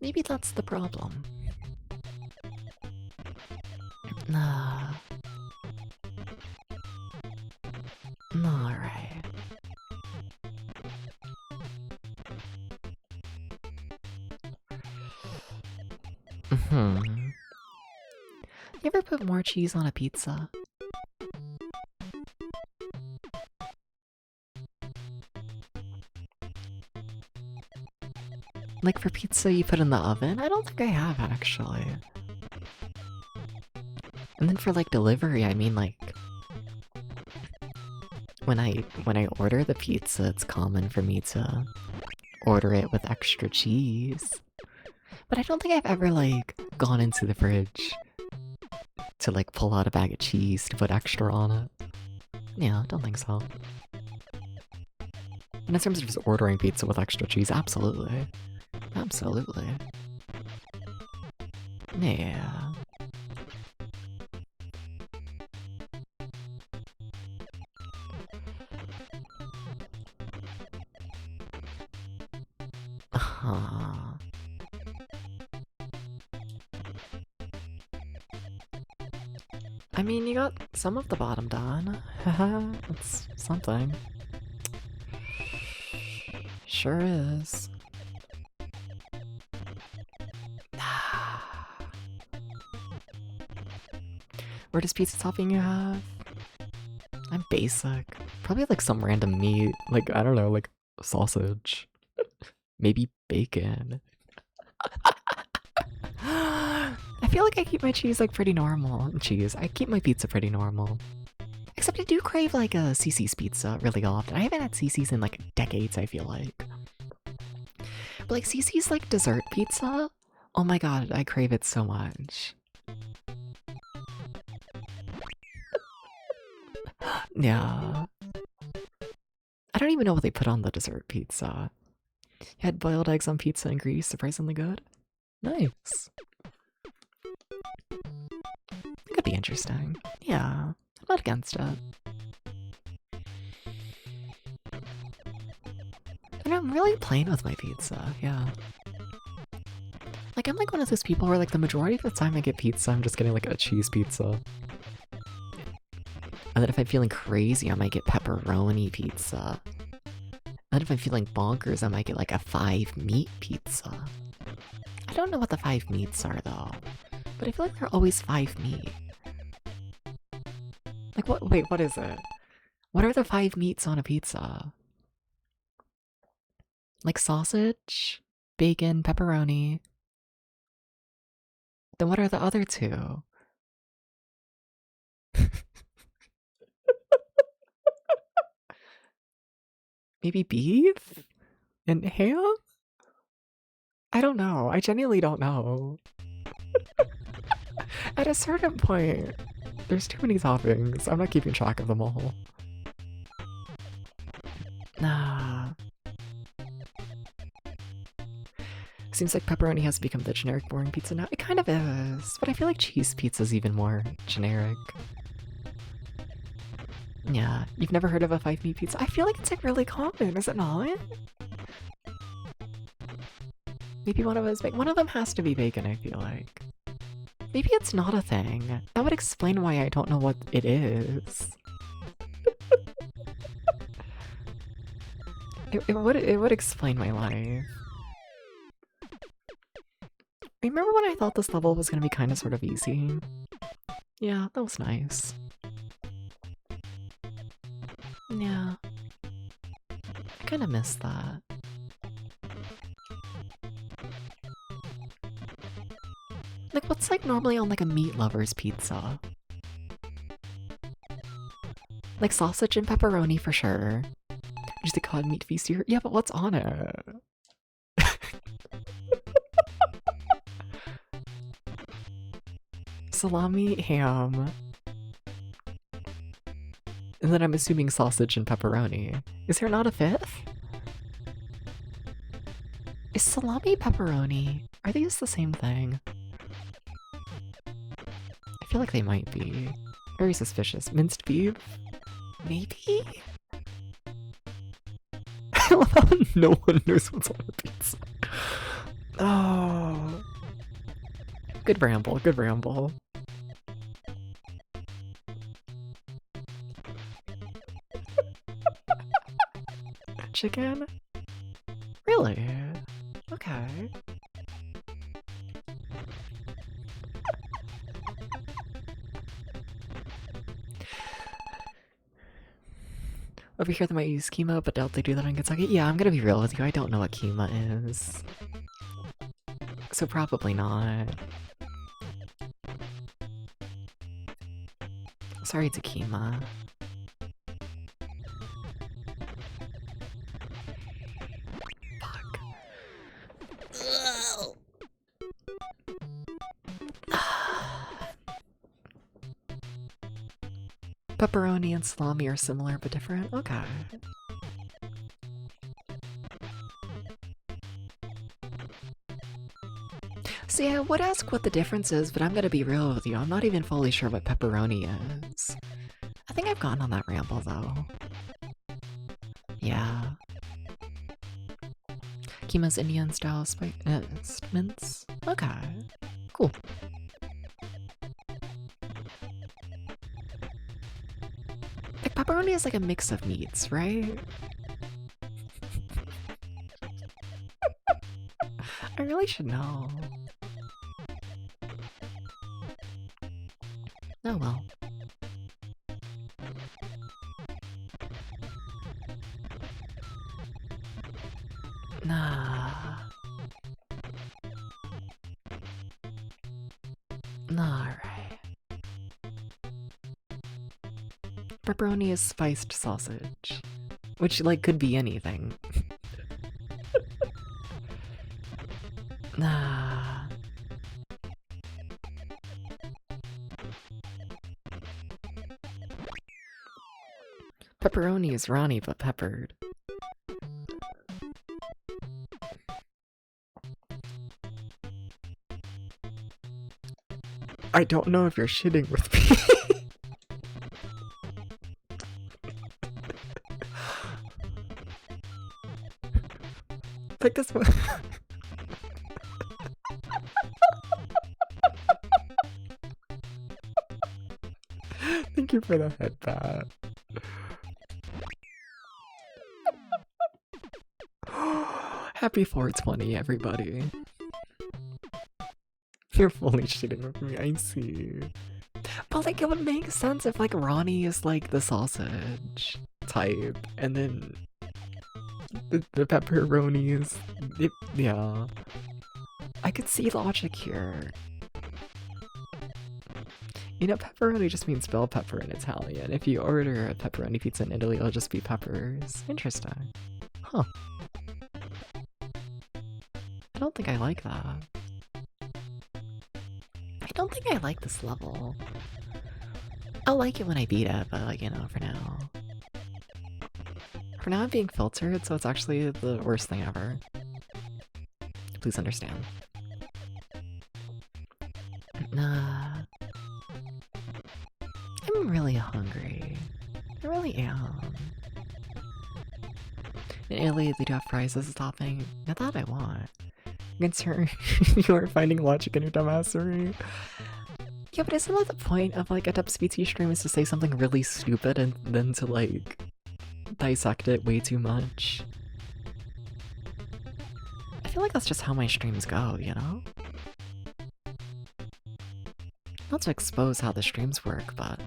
A: maybe that's the problem. Nah. Alright. You ever put more cheese on a pizza? Like for pizza you put in the oven? I don't think I have, actually. And then for like delivery, I mean like when I order the pizza, it's common for me to order it with extra cheese. But I don't think I've ever like gone into the fridge to like pull out a bag of cheese to put extra on it. Yeah, I don't think so. And in terms of just ordering pizza with extra cheese, absolutely. Absolutely. Yeah. I mean, you got some of the bottom done. Haha, that's something. Sure is. Where does pizza topping you have? I'm basic. Probably like some random meat. Like, I don't know, like sausage. Maybe bacon. I feel like I keep my cheese like pretty normal. I keep my pizza pretty normal. Except I do crave like a CC's pizza really often. I haven't had CC's in like decades, I feel like. But like CC's like dessert pizza? Oh my god, I crave it so much. Yeah. I don't even know what they put on the dessert pizza. You had boiled eggs on pizza in Greece, surprisingly good. Nice. Could be interesting. Yeah, I'm not against it. And I'm really plain with my pizza, yeah. Like, I'm like one of those people where like the majority of the time I get pizza, I'm just getting like a cheese pizza. And then if I'm feeling crazy, I might get pepperoni pizza. And then if I'm feeling bonkers, I might get like a 5-meat pizza. I don't know what the 5 meats are though, but I feel like they're always 5 meat. Like what? Wait, what is it? What are the 5 meats on a pizza? Like sausage, bacon, pepperoni. Then what are the other 2? Maybe beef? And ham? I don't know. I genuinely don't know. At a certain point, there's too many toppings. I'm not keeping track of them all. Nah. Seems like pepperoni has become the generic boring pizza now. It kind of is, but I feel like cheese pizza's even more generic. Yeah, you've never heard of a 5-meat pizza? I feel like it's like really common, is it not? Maybe one of them has to be bacon, I feel like. Maybe it's not a thing. That would explain why I don't know what it is. It would explain my life. Remember when I thought this level was gonna be kind of sort of easy? Yeah, that was nice. Yeah. I kind of missed that. Like, what's like normally on like a meat lover's pizza? Like sausage and pepperoni for sure. Just a cod meat feast here. Yeah, but what's on it? Salami, ham. And then I'm assuming sausage and pepperoni. Is there not a fifth? Is salami pepperoni? Are these the same thing? I feel like they might be. Very suspicious. Minced beef? Maybe? I love how no one knows what's on the pizza. Oh. Good ramble, good ramble. Chicken? Really? Okay. Over here they might use Kima, but doubt they do that in Kentucky. Yeah, I'm gonna be real with you, I don't know what Kima is. So probably not. Sorry to Kima. Fuck. Pepperoni and salami are similar but different? Okay. See, I would ask what the difference is, but I'm gonna be real with you. I'm not even fully sure what pepperoni is. I think I've gone on that ramble, though. Yeah. Kima's Indian style mince? Okay. Cool. Like, pepperoni is like a mix of meats, right? I really should know. Oh well. Nah. Alright. Pepperoni is spiced sausage. Which, like, could be anything. Nah. Pepperoni is Ronnie but peppered. I don't know if you're shitting with me. Like this one. Thank you for the head pat. Happy 420, everybody. You're fully shitting with me, I see. But like, it would make sense if like Ronnie is like the sausage type, and then the pepperoni is... yeah. I could see logic here. You know, pepperoni just means bell pepper in Italian. If you order a pepperoni pizza in Italy, it'll just be peppers. Interesting. Huh. I don't think I like that. I don't think I like this level. I'll like it when I beat it, but like, you know, for now. For now I'm being filtered, so it's actually the worst thing ever. Please understand. Nah. I'm really hungry. I really am. In Italy, they do have fries as a topping. Not that I want. Concern you are finding logic in your dumbassery. Yeah, but isn't that the point of like a DubsPT stream, is to say something really stupid and then to like dissect it way too much? feel like that's just how my streams go, you know? Not to expose how the streams work, but...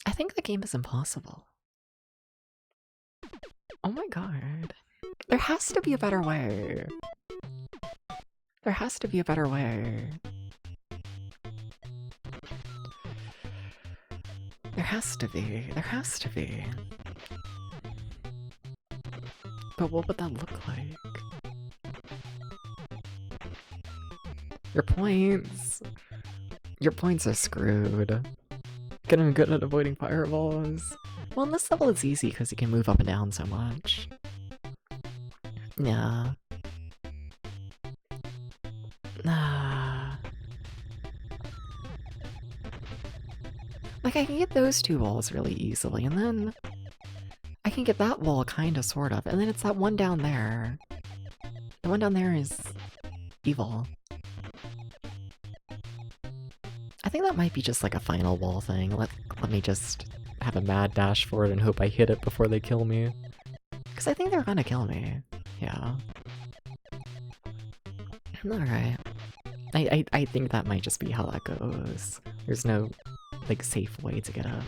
A: I think the game is impossible. Oh my god. There has to be a better way. There has to be a better way. There has to be. There has to be. But what would that look like? Your points. Your points are screwed. Getting good at avoiding fireballs. Well, in this level it's easy because you can move up and down so much. Yeah. Nah. Like, I can get those two walls really easily, and then I can get that wall kinda, sort of, and then it's that one down there. The one down there is evil. I think that might be just like a final wall thing. Let me just have a mad dash for it and hope I hit it before they kill me. Because I think they're gonna kill me. Yeah. Alright. I think that might just be how that goes. There's no, like, safe way to get up.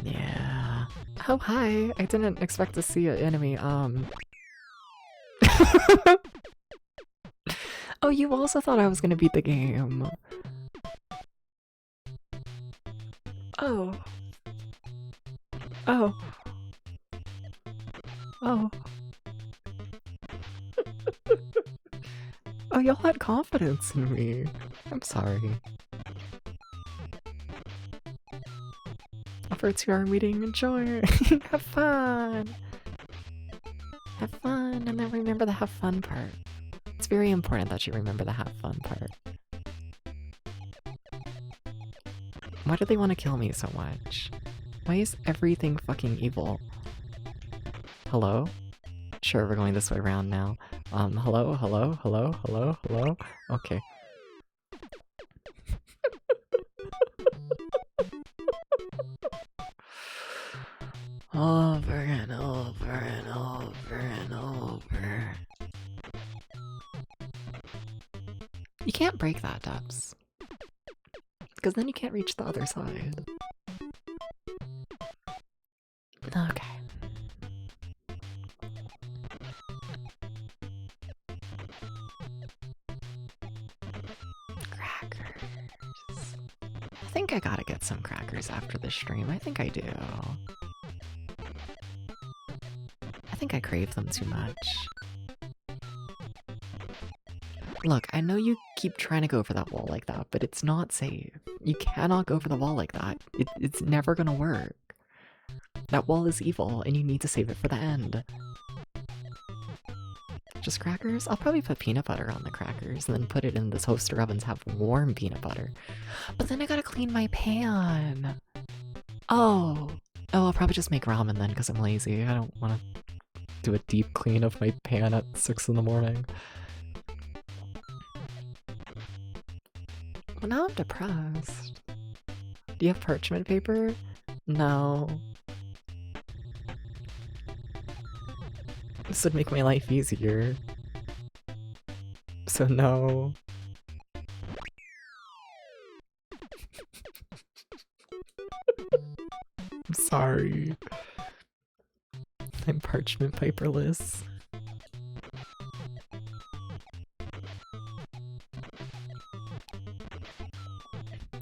A: Yeah. Oh, hi! I didn't expect to see an enemy, Oh, you also thought I was gonna beat the game. Oh. Oh. Oh. Oh, y'all had confidence in me. I'm sorry. For a 2-hour meeting, enjoy! Have fun! Have fun, and then remember the have fun part. It's very important that you remember the have fun part. Why do they want to kill me so much? Why is everything fucking evil? Hello? Sure, we're going this way around now. Hello, hello, hello, hello, hello? Okay. Over and over and over and over. You can't break that, Dubs. Because then you can't reach the other side. Okay. Crackers. I think I gotta get some crackers after this stream. I think I do. I think I crave them too much. Look, I know you keep trying to go for that wall like that, but it's not safe. You cannot go for the wall like that. It's never gonna work. That wall is evil, and you need to save it for the end. Just crackers? I'll probably put peanut butter on the crackers, and then put it in the toaster oven to have warm peanut butter. But then I gotta clean my pan! Oh! Oh, I'll probably just make ramen then, because I'm lazy. I don't want to do a deep clean of my pan at 6 in the morning. Well, now I'm depressed. Do you have parchment paper? No. This would make my life easier. So no. I'm sorry. I'm parchment paperless.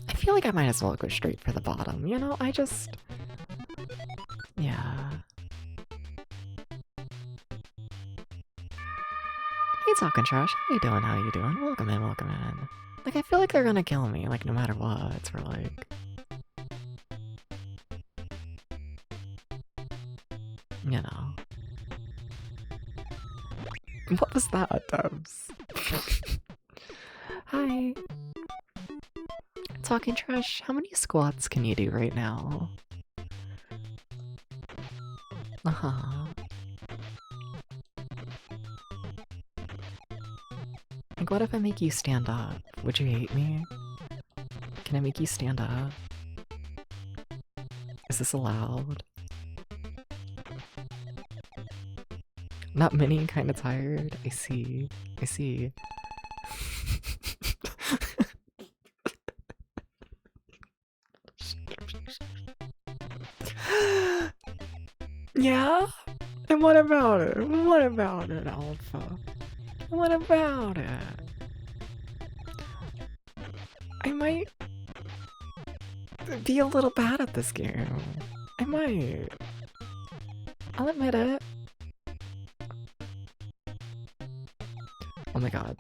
A: I feel like I might as well go straight for the bottom, you know? I just... Yeah. Hey, Talking Trash. How you doing? How you doing? Welcome in, welcome in. Like, I feel like they're gonna kill me, like, no matter what. We're like... You know. What was that, Dubs? Hi. Talking Trash, how many squats can you do right now? Uh-huh. Like, what if I make you stand up? Would you hate me? Can I make you stand up? Is this allowed? Not many, kinda tired. I see. I see. Yeah? And what about it? What about it, Alpha? What about it? I might be a little bad at this game. I might. I'll admit it. Oh my god.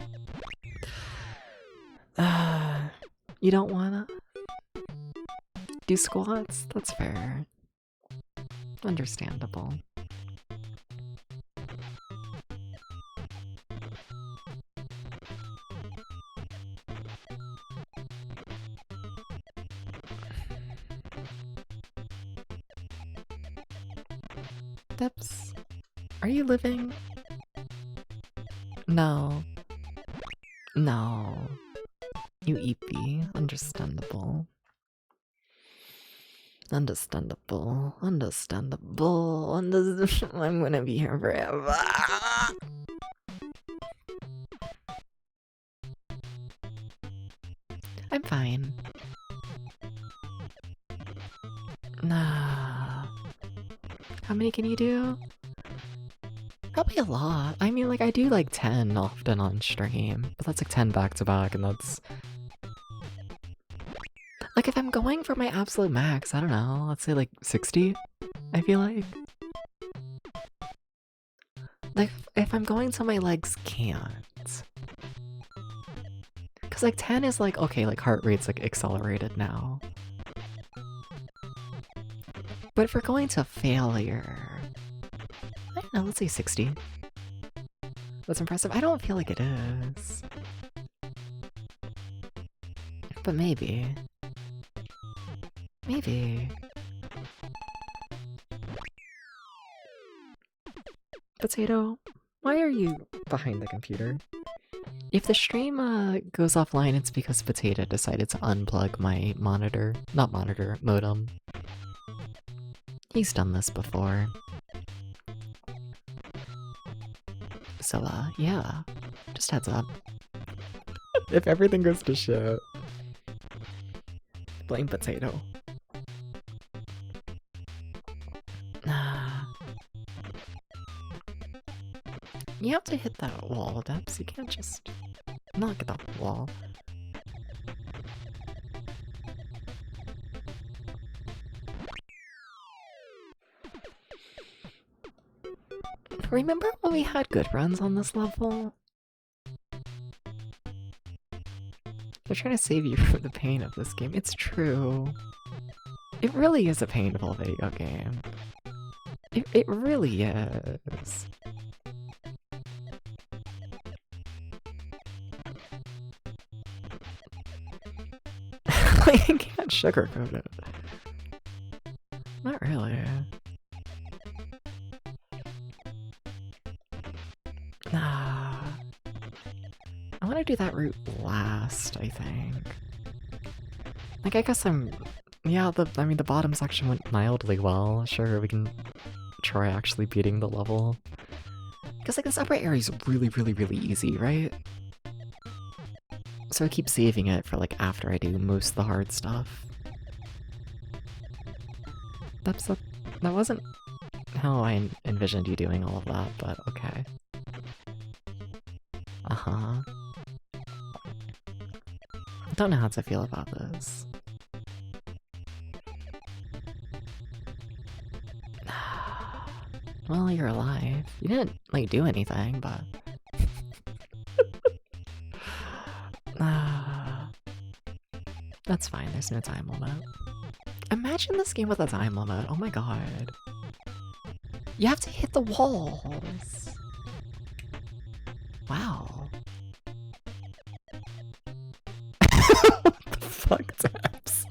A: You don't wanna do squats? That's fair. Understandable. Steps. Are you living? No. No. You EP. Understandable. Understandable. Understandable. I'm gonna be here forever. I'm fine. Nah. How many can you do? Probably a lot. I mean, like, I do like 10 often on stream, but that's like 10 back to back, and that's... Like, if I'm going for my absolute max, I don't know, let's say like 60, I feel like. Like, if I'm going till my legs can't. Because like 10 is like, okay, like heart rate's like accelerated now. But if we're going to failure, I don't know, let's say 60. That's impressive. I don't feel like it is. But maybe. Maybe. Potato, why are you behind the computer? If the stream goes offline, it's because Potato decided to unplug my monitor. Not monitor, modem. He's done this before. So, yeah. Just heads up. If everything goes to shit, blame Potato. You have to hit that wall, Debs. You can't just knock the wall. Remember when we had good runs on this level? They're trying to save you from the pain of this game. It's true. It really is a painful video game. It really is. I can't sugarcoat it. Not really. Nah. I want to do that route last, I think. Like, I guess I'm... Yeah, I mean, the bottom section went mildly well. Sure, we can try actually beating the level. Because, like, this upper area is really, really, really easy, right? So I keep saving it for, like, after I do most of the hard stuff. That wasn't how I envisioned you doing all of that, but okay. Uh-huh. Don't know how to feel about this. Well, you're alive. You didn't, like, do anything, but... That's fine, there's no time limit. Imagine this game with a time limit, oh my god. You have to hit the walls! Wow. What the fuck, Taps?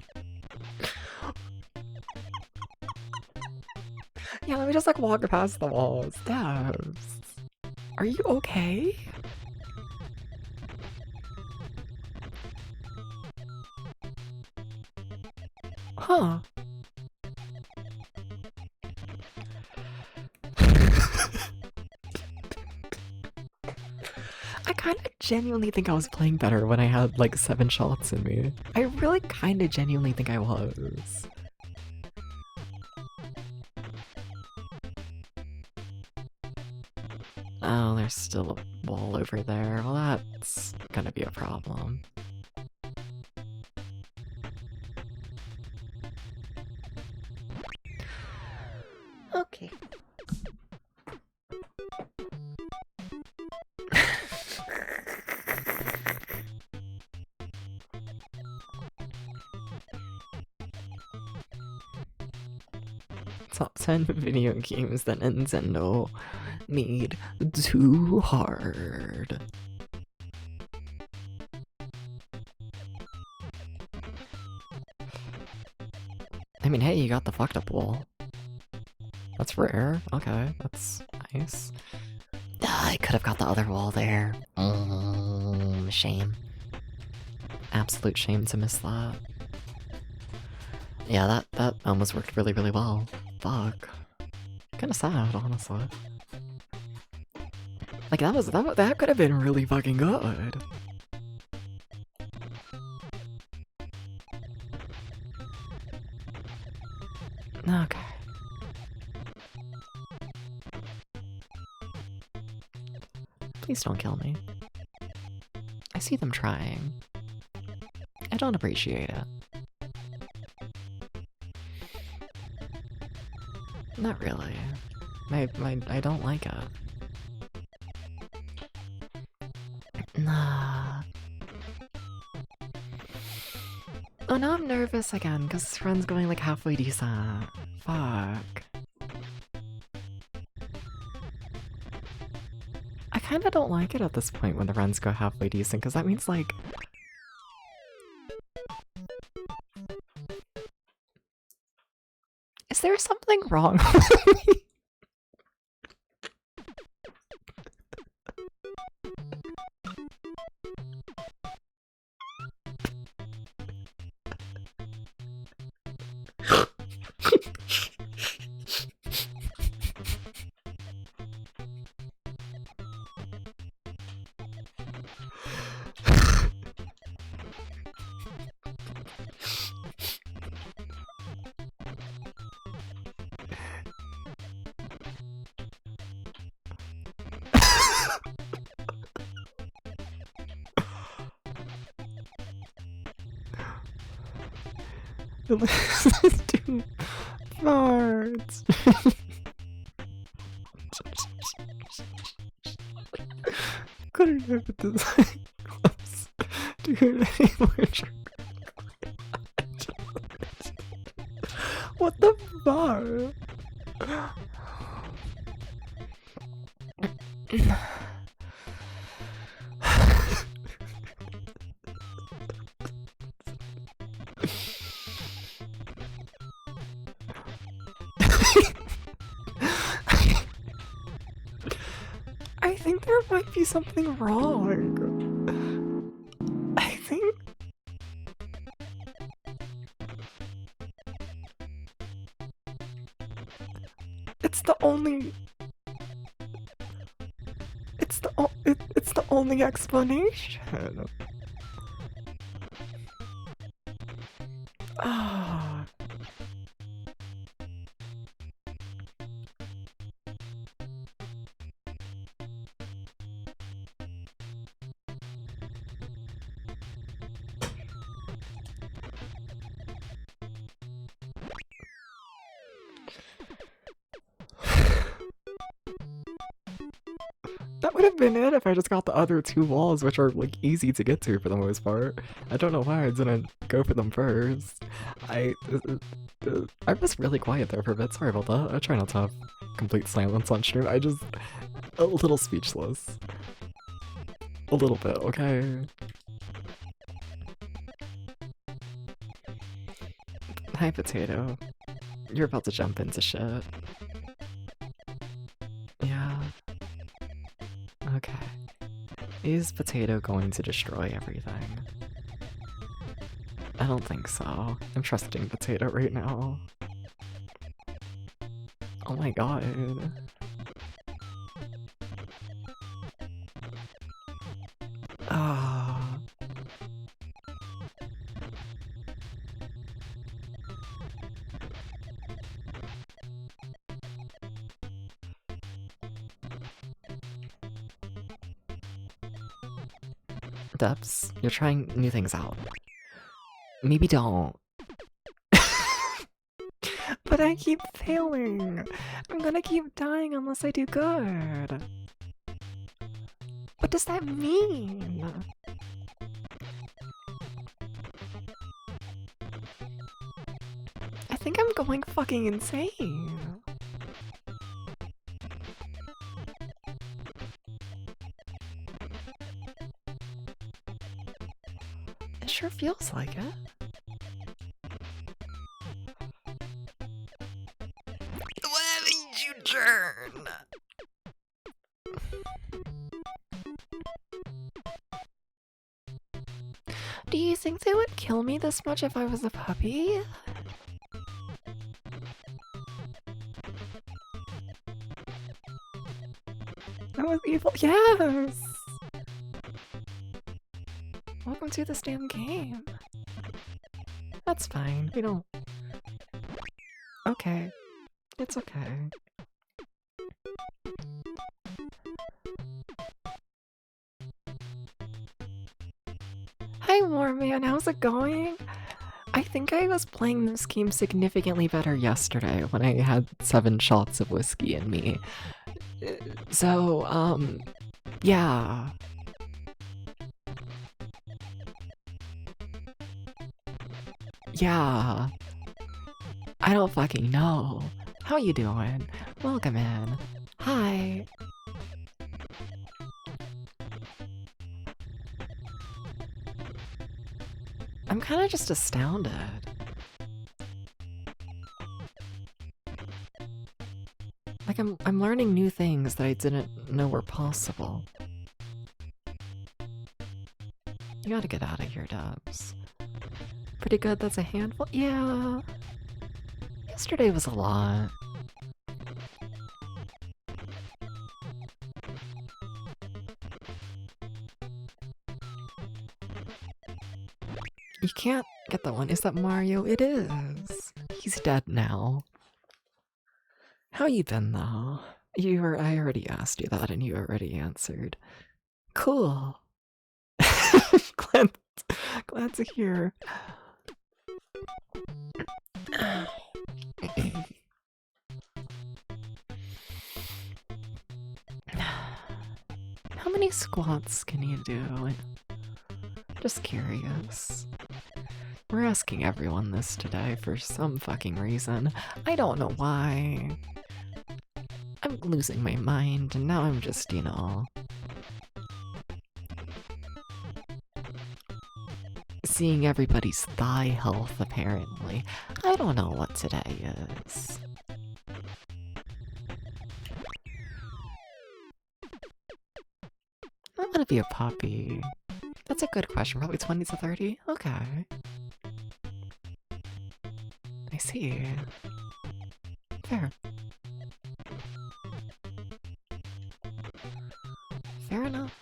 A: Yeah, let me just like walk past the walls. Taps. Are you okay? Huh. I kind of genuinely think I was playing better when I had like 7 shots in me. I really kind of genuinely think I was. Oh, there's still a wall over there. Well, that's gonna be a problem. Okay. Top 10 video games that Nintendo made too hard. I mean, hey, you got the fucked up wall. That's rare. Okay, that's nice. I could have got the other wall there. Shame. Absolute shame to miss that. Yeah, that almost worked really, really well. Fuck. Kinda sad, honestly. Like, that could have been really fucking good. Okay. Please don't kill me. I see them trying. I don't appreciate it. Not really. I don't like it. Nah. Oh, now I'm nervous again, because this run's going like halfway decent. Fuck. I kinda don't like it at this point when the runs go halfway decent, because that means like... Is there something wrong with me? This is too farts. Couldn't have it this close. Dude, what the fuck? I think there might be something wrong. I think... It's the only... It's the only explanation. Ah. That would have been it if I just got the other 2 walls, which are like easy to get to for the most part. I don't know why I didn't go for them first. I was really quiet there for a bit. Sorry about that. I try not to have complete silence on stream. I just a little speechless. A little bit, okay? Hi, Potato. You're about to jump into shit. Yeah. Okay. Is Potato going to destroy everything? I don't think so. I'm trusting Potato right now. Oh my god. Ah. Dubs, you're trying new things out. Maybe don't. But I keep failing. I'm gonna keep dying unless I do good. What does that mean? I think I'm going fucking insane. It sure feels like it. Why did you turn? Do you think they would kill me this much if I was a puppy? I was evil. Yes! Welcome to this damn game. That's fine. We don't. Okay. It's okay. Hi, Warman. How's it going? I think I was playing this game significantly better yesterday when I had 7 shots of whiskey in me. So, yeah. Yeah. I don't fucking know. How you doing? Welcome in. Hi. I'm kind of just astounded. Like I'm learning new things that I didn't know were possible. You gotta get out of here, Dubs. Pretty good, that's a handful? Yeah. Yesterday was a lot. You can't get that one. Is that Mario? It is. He's dead now. How you been though? I already asked you that and you already answered. Cool. glad to hear. How many squats can you do? Just curious. We're asking everyone this today for some fucking reason. I don't know why. I'm losing my mind and now I'm just, seeing everybody's thigh health apparently. I don't know what today is. I'm gonna be a puppy. That's a good question. Probably 20 to 30? Okay. I see. Fair. Fair enough.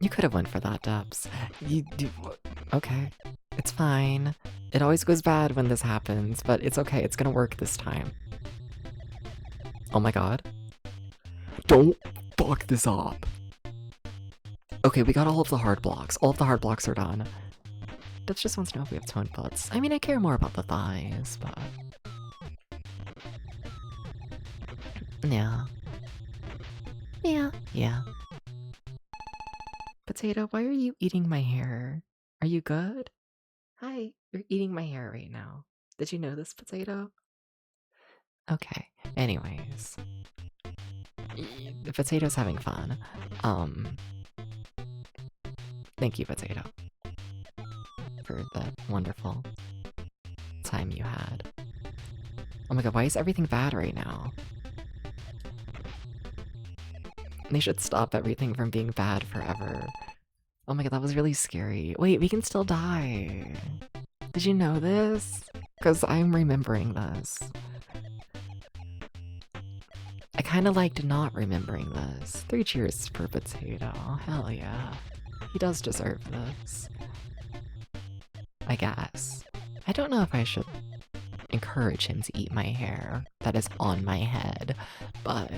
A: You could have went for that, Dubs. Okay. It's fine. It always goes bad when this happens, but it's okay. It's gonna work this time. Oh my god. Don't fuck this up. Okay, we got all of the hard blocks. All of the hard blocks are done. Dubs just wants to know if we have toned butts. I mean, I care more about the thighs, but... Yeah. Yeah. Potato, why are you eating my hair? Are you good? Hi, you're eating my hair right now. Did you know this, Potato? Okay, anyways. The Potato's having fun. Thank you, Potato. For that wonderful time you had. Oh my god, why is everything bad right now? They should stop everything from being bad forever. Oh my god, that was really scary. Wait, we can still die. Did you know this? Because I'm remembering this. I kind of liked not remembering this. 3 cheers for Potato. Hell yeah. He does deserve this. I guess. I don't know if I should encourage him to eat my hair that is on my head, but...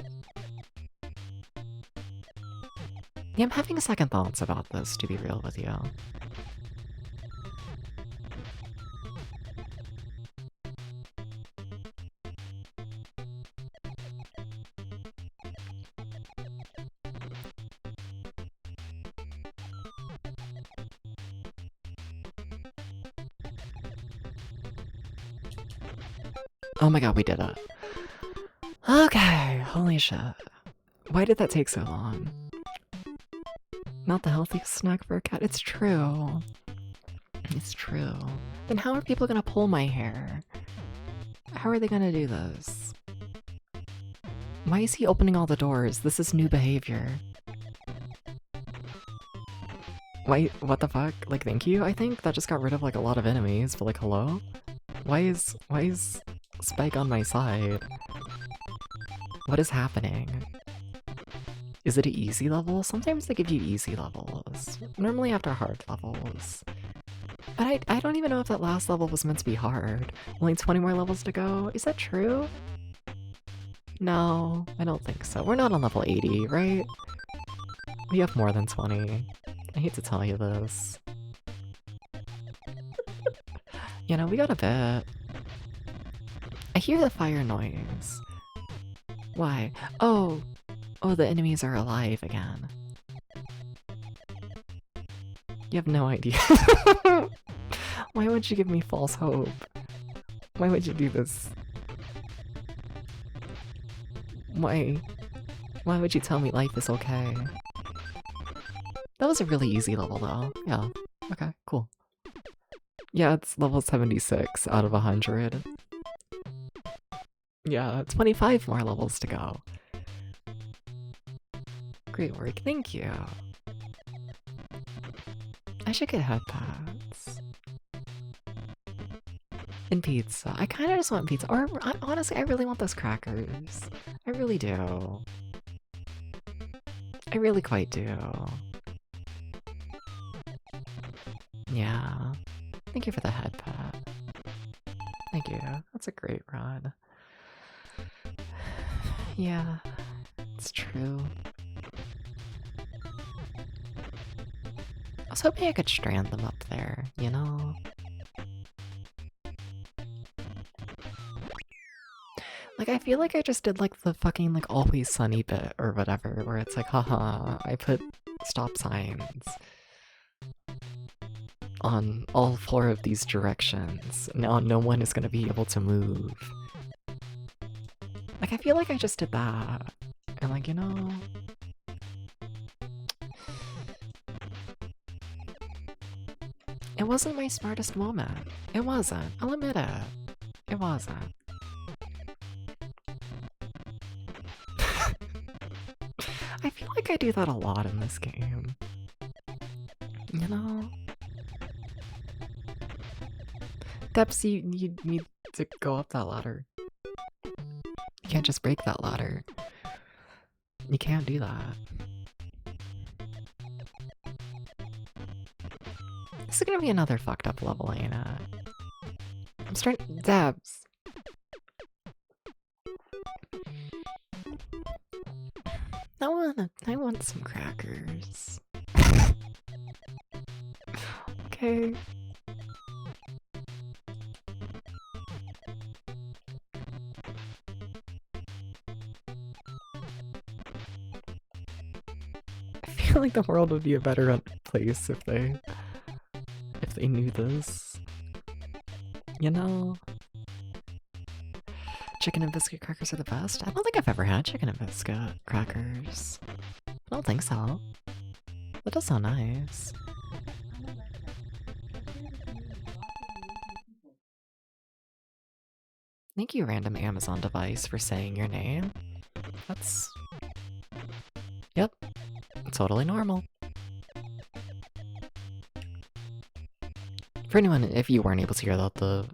A: yeah, I'm having second thoughts about this, to be real with you. Oh my god, we did it. Okay, holy shit. Why did that take so long? Not the healthiest snack for a cat. It's true. It's true. Then how are people gonna pull my hair? How are they gonna do this? Why is he opening all the doors? This is new behavior. Why? What the fuck? Like, thank you, I think? That just got rid of, like, a lot of enemies, but, like, hello? Why is Spike on my side? What is happening? Is it an easy level? Sometimes they give you easy levels. Normally after hard levels. But I don't even know if that last level was meant to be hard. Only 20 more levels to go? Is that true? No, I don't think so. We're not on level 80, right? We have more than 20. I hate to tell you this. You know, we got a bit. I hear the fire noise. Why? Oh, the enemies are alive again. You have no idea. Why would you give me false hope? Why would you do this? Why would you tell me life is okay? That was a really easy level though. Yeah, okay, cool. Yeah, it's level 76 out of 100. Yeah, 25 more levels to go. Great work, thank you. I should get head pads. And pizza. I kind of just want pizza. Or, honestly, I really want those crackers. I really do. I really quite do. Yeah. Thank you for the head pat. Thank you. That's a great run. Yeah, it's true. I was hoping I could strand them up there, you know? Like, I feel like I just did, like, the fucking, like, Always Sunny bit or whatever, where it's like, haha, I put stop signs on all 4 of these directions. Now no one is gonna be able to move. Like, I feel like I just did that. And, like, you know... it wasn't my smartest moment. It wasn't. I'll admit it. It wasn't. I feel like I do that a lot in this game. You know? Depps, you need to go up that ladder. You can't just break that ladder. You can't do that. This is gonna be another fucked up level, ain't it? I'm starting... Debs! I want some crackers. Okay. I feel like the world would be a better place if they knew this. You know? Chicken and biscuit crackers are the best? I don't think I've ever had chicken and biscuit crackers. I don't think so. That does sound nice. Thank you, random Amazon device, for saying your name. That's... Yep. Totally normal. For anyone, if you weren't able to hear that, the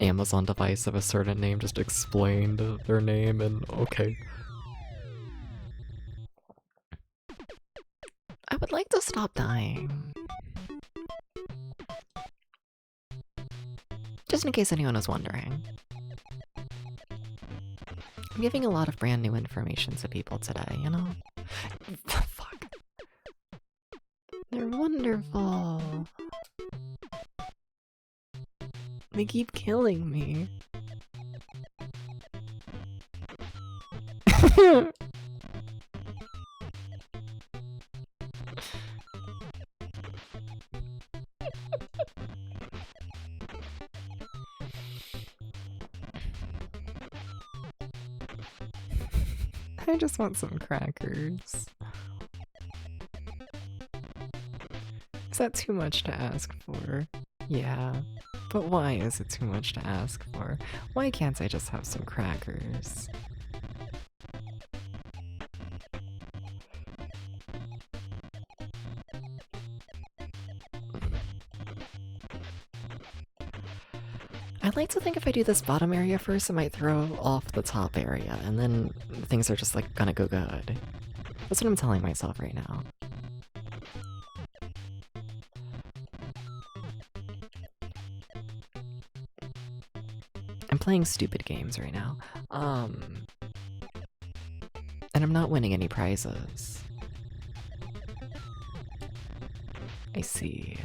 A: Amazon device of a certain name just explained their name, and okay. I would like to stop dying. Just in case anyone was wondering. I'm giving a lot of brand new information to people today, you know? Fuck. They're wonderful. They keep killing me. I just want some crackers. Is that too much to ask for? Yeah. But why is it too much to ask for? Why can't I just have some crackers? I'd like to think if I do this bottom area first, it might throw off the top area, and then things are just like gonna go good. That's what I'm telling myself right now. I'm playing stupid games right now. And I'm not winning any prizes. I see.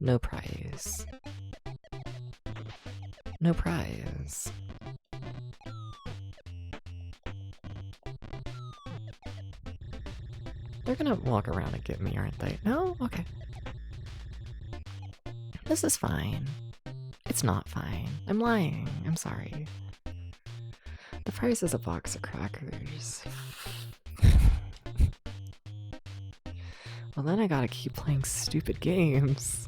A: No prize. No prize. They're gonna walk around and get me, aren't they? No? Okay. This is fine. It's not fine. I'm lying. I'm sorry. The prize is a box of crackers. Well, then I gotta keep playing stupid games.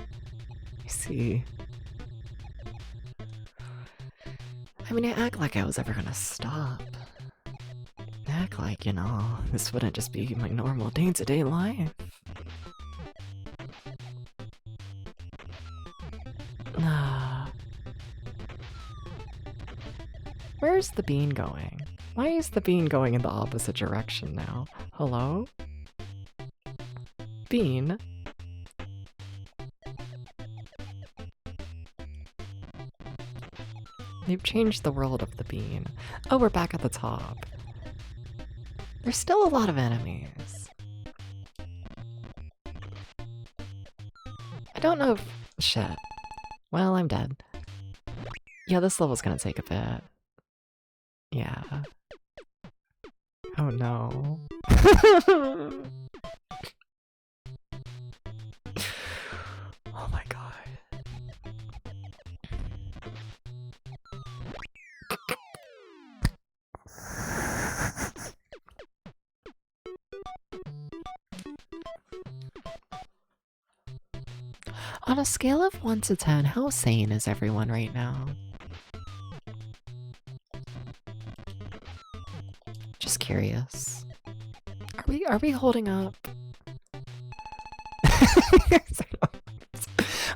A: I see. I mean, I act like I was ever gonna stop. Act like, you know, this wouldn't just be my normal day-to-day life. Where's the bean going? Why is the bean going in the opposite direction now? Hello? Bean? They've changed the world of the bean. Oh, we're back at the top. There's still a lot of enemies. I don't know if... Shit. Well, I'm dead. Yeah, this level's gonna take a bit. Yeah. Oh no. Oh my god. On a scale of 1 to 10, how sane is everyone right now? Just curious. Are we holding up?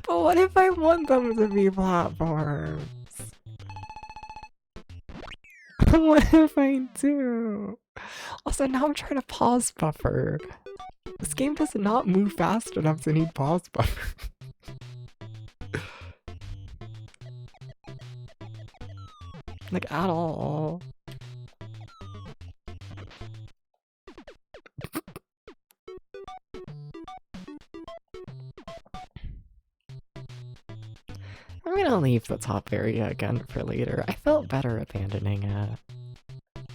A: But what if I want them to be platforms? What if I do? Also, now I'm trying to pause buffer. This game does not move fast enough to need pause buffer. Like, at all. I'm gonna leave the top area again for later. I felt better abandoning it.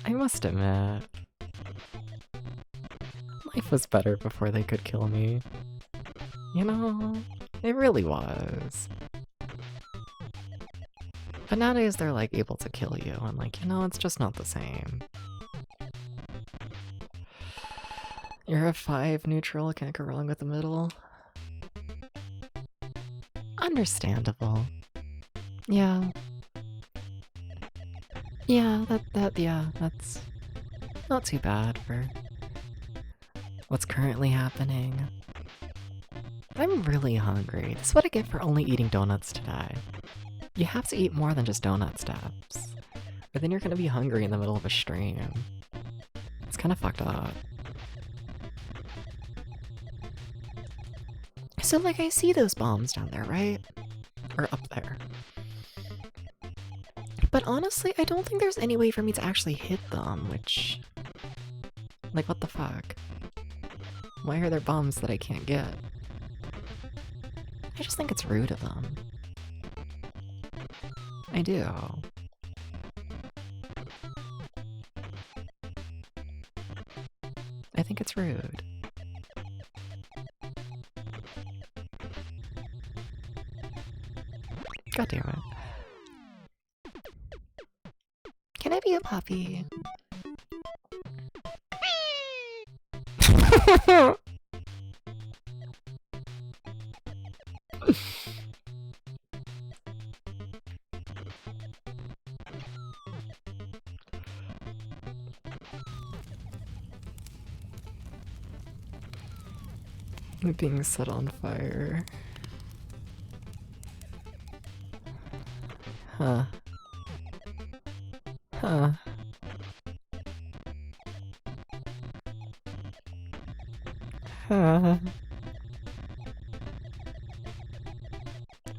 A: I must admit. Life was better before they could kill me. You know, it really was. But nowadays they're like able to kill you, and like, you know, it's just not the same. You're a 5 neutral, can't go wrong with the middle. Understandable. Yeah. Yeah, that's not too bad for what's currently happening. I'm really hungry. This is what I get for only eating donuts today. You have to eat more than just donut steps, or then you're gonna be hungry in the middle of a stream. It's kind of fucked up. So, like, I see those bombs down there, right? Or up there. But honestly, I don't think there's any way for me to actually hit them, which... Like, what the fuck? Why are there bombs that I can't get? I just think it's rude of them. I do. I think it's rude. God damn it. Can I be a puppy? I'm being set on fire. Huh. Huh. Huh.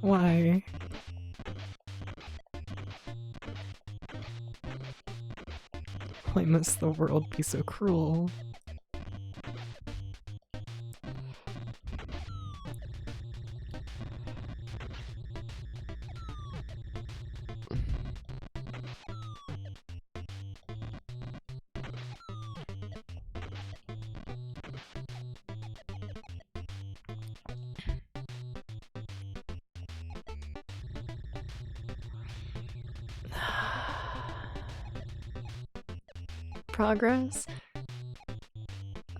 A: Why? Why must the world be so cruel? Progress?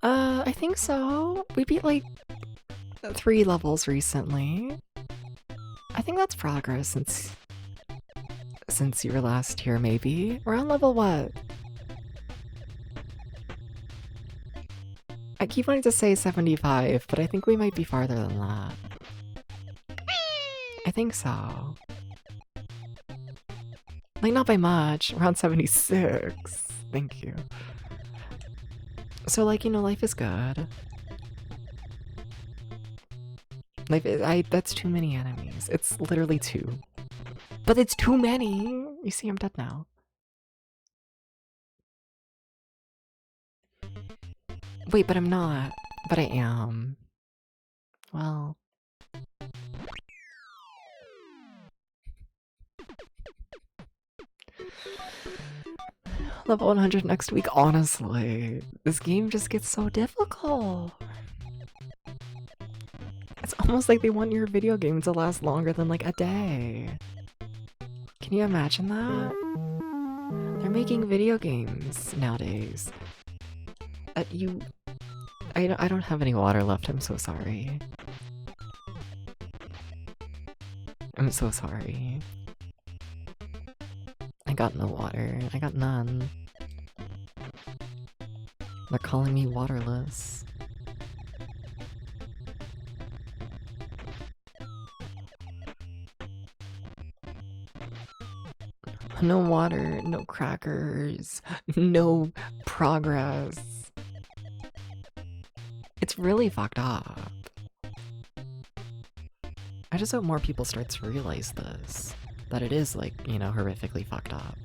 A: I think so. We beat like 3 levels recently. I think that's progress since you were last here, maybe. We're on level what? I keep wanting to say 75, but I think we might be farther than that. I think so. Like, not by much. We're on 76. Thank you. So, like, you know, life is good. That's too many enemies. It's literally 2. But it's too many! You see, I'm dead now. Wait, but I'm not. But I am. Well... Level 100 next week, honestly. This game just gets so difficult. It's almost like they want your video game to last longer than like a day. Can you imagine that? They're making video games nowadays. I don't have any water left, I'm so sorry. I'm so sorry. I got no water. I got none. They're calling me waterless. No water, no crackers, no progress. It's really fucked up. I just hope more people start to realize this. That it is, like, you know, horrifically fucked up.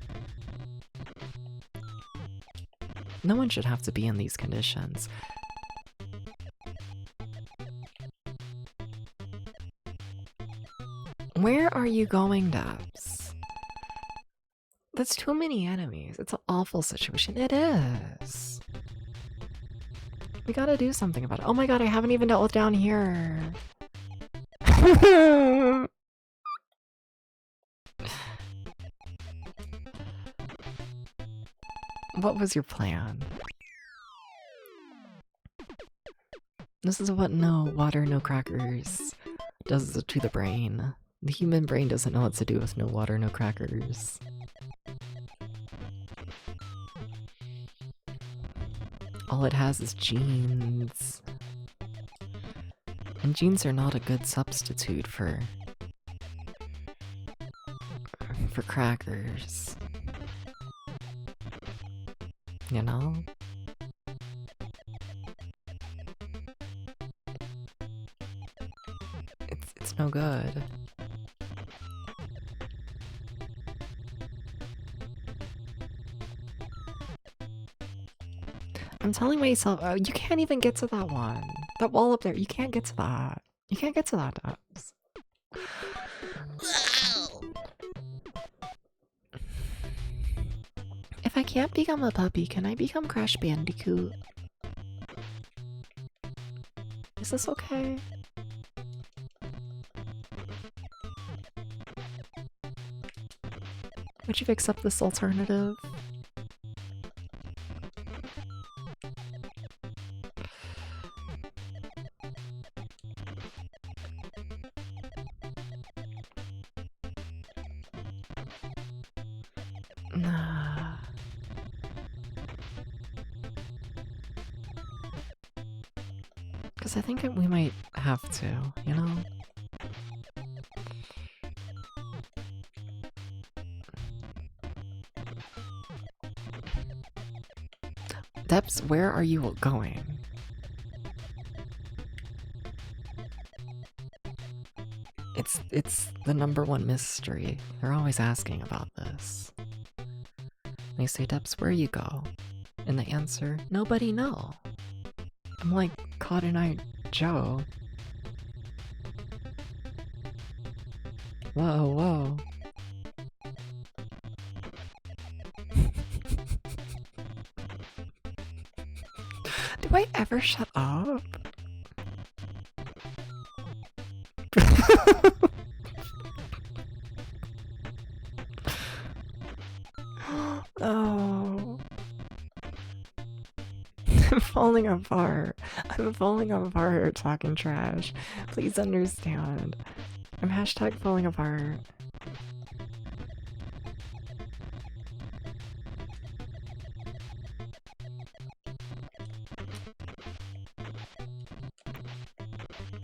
A: No one should have to be in these conditions. Where are you going, Debs? That's too many enemies. It's an awful situation. It is. We gotta do something about it. Oh my god, I haven't even dealt with down here. What was your plan? This is what no water, no crackers does to the brain. The human brain doesn't know what to do with no water, no crackers. All it has is genes. And genes are not a good substitute for crackers. You know? It's no good. I'm telling myself, oh, you can't even get to that one. That wall up there, you can't get to that. You can't get to that, Dubs. If I can't become a puppy, can I become Crash Bandicoot? Is this okay? Would you accept this alternative? Nah. Because I think we might have to, you know? Debs, where are you going? It's the #1 mystery. They're always asking about this. They say, Debs, where you go? And the answer, nobody know. I'm like Cotton Eye Joe. Whoa, whoa. Do I ever shut up? Oh. I'm falling apart. I'm falling apart talking trash. Please understand. I'm hashtag falling apart.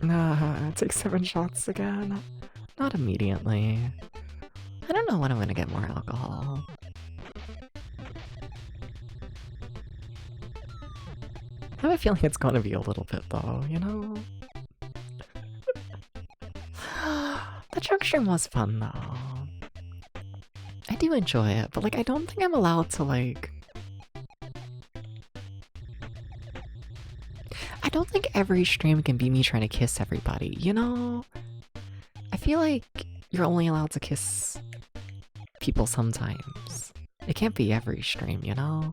A: Nah, take 7 shots again. Not immediately. I don't know when I'm gonna get more alcohol. I have a feeling it's gonna be a little bit though, you know? The drunk stream was fun though. I do enjoy it, but like I don't think I'm allowed to like... I don't think every stream can be me trying to kiss everybody, you know? I feel like you're only allowed to kiss people sometimes. It can't be every stream, you know?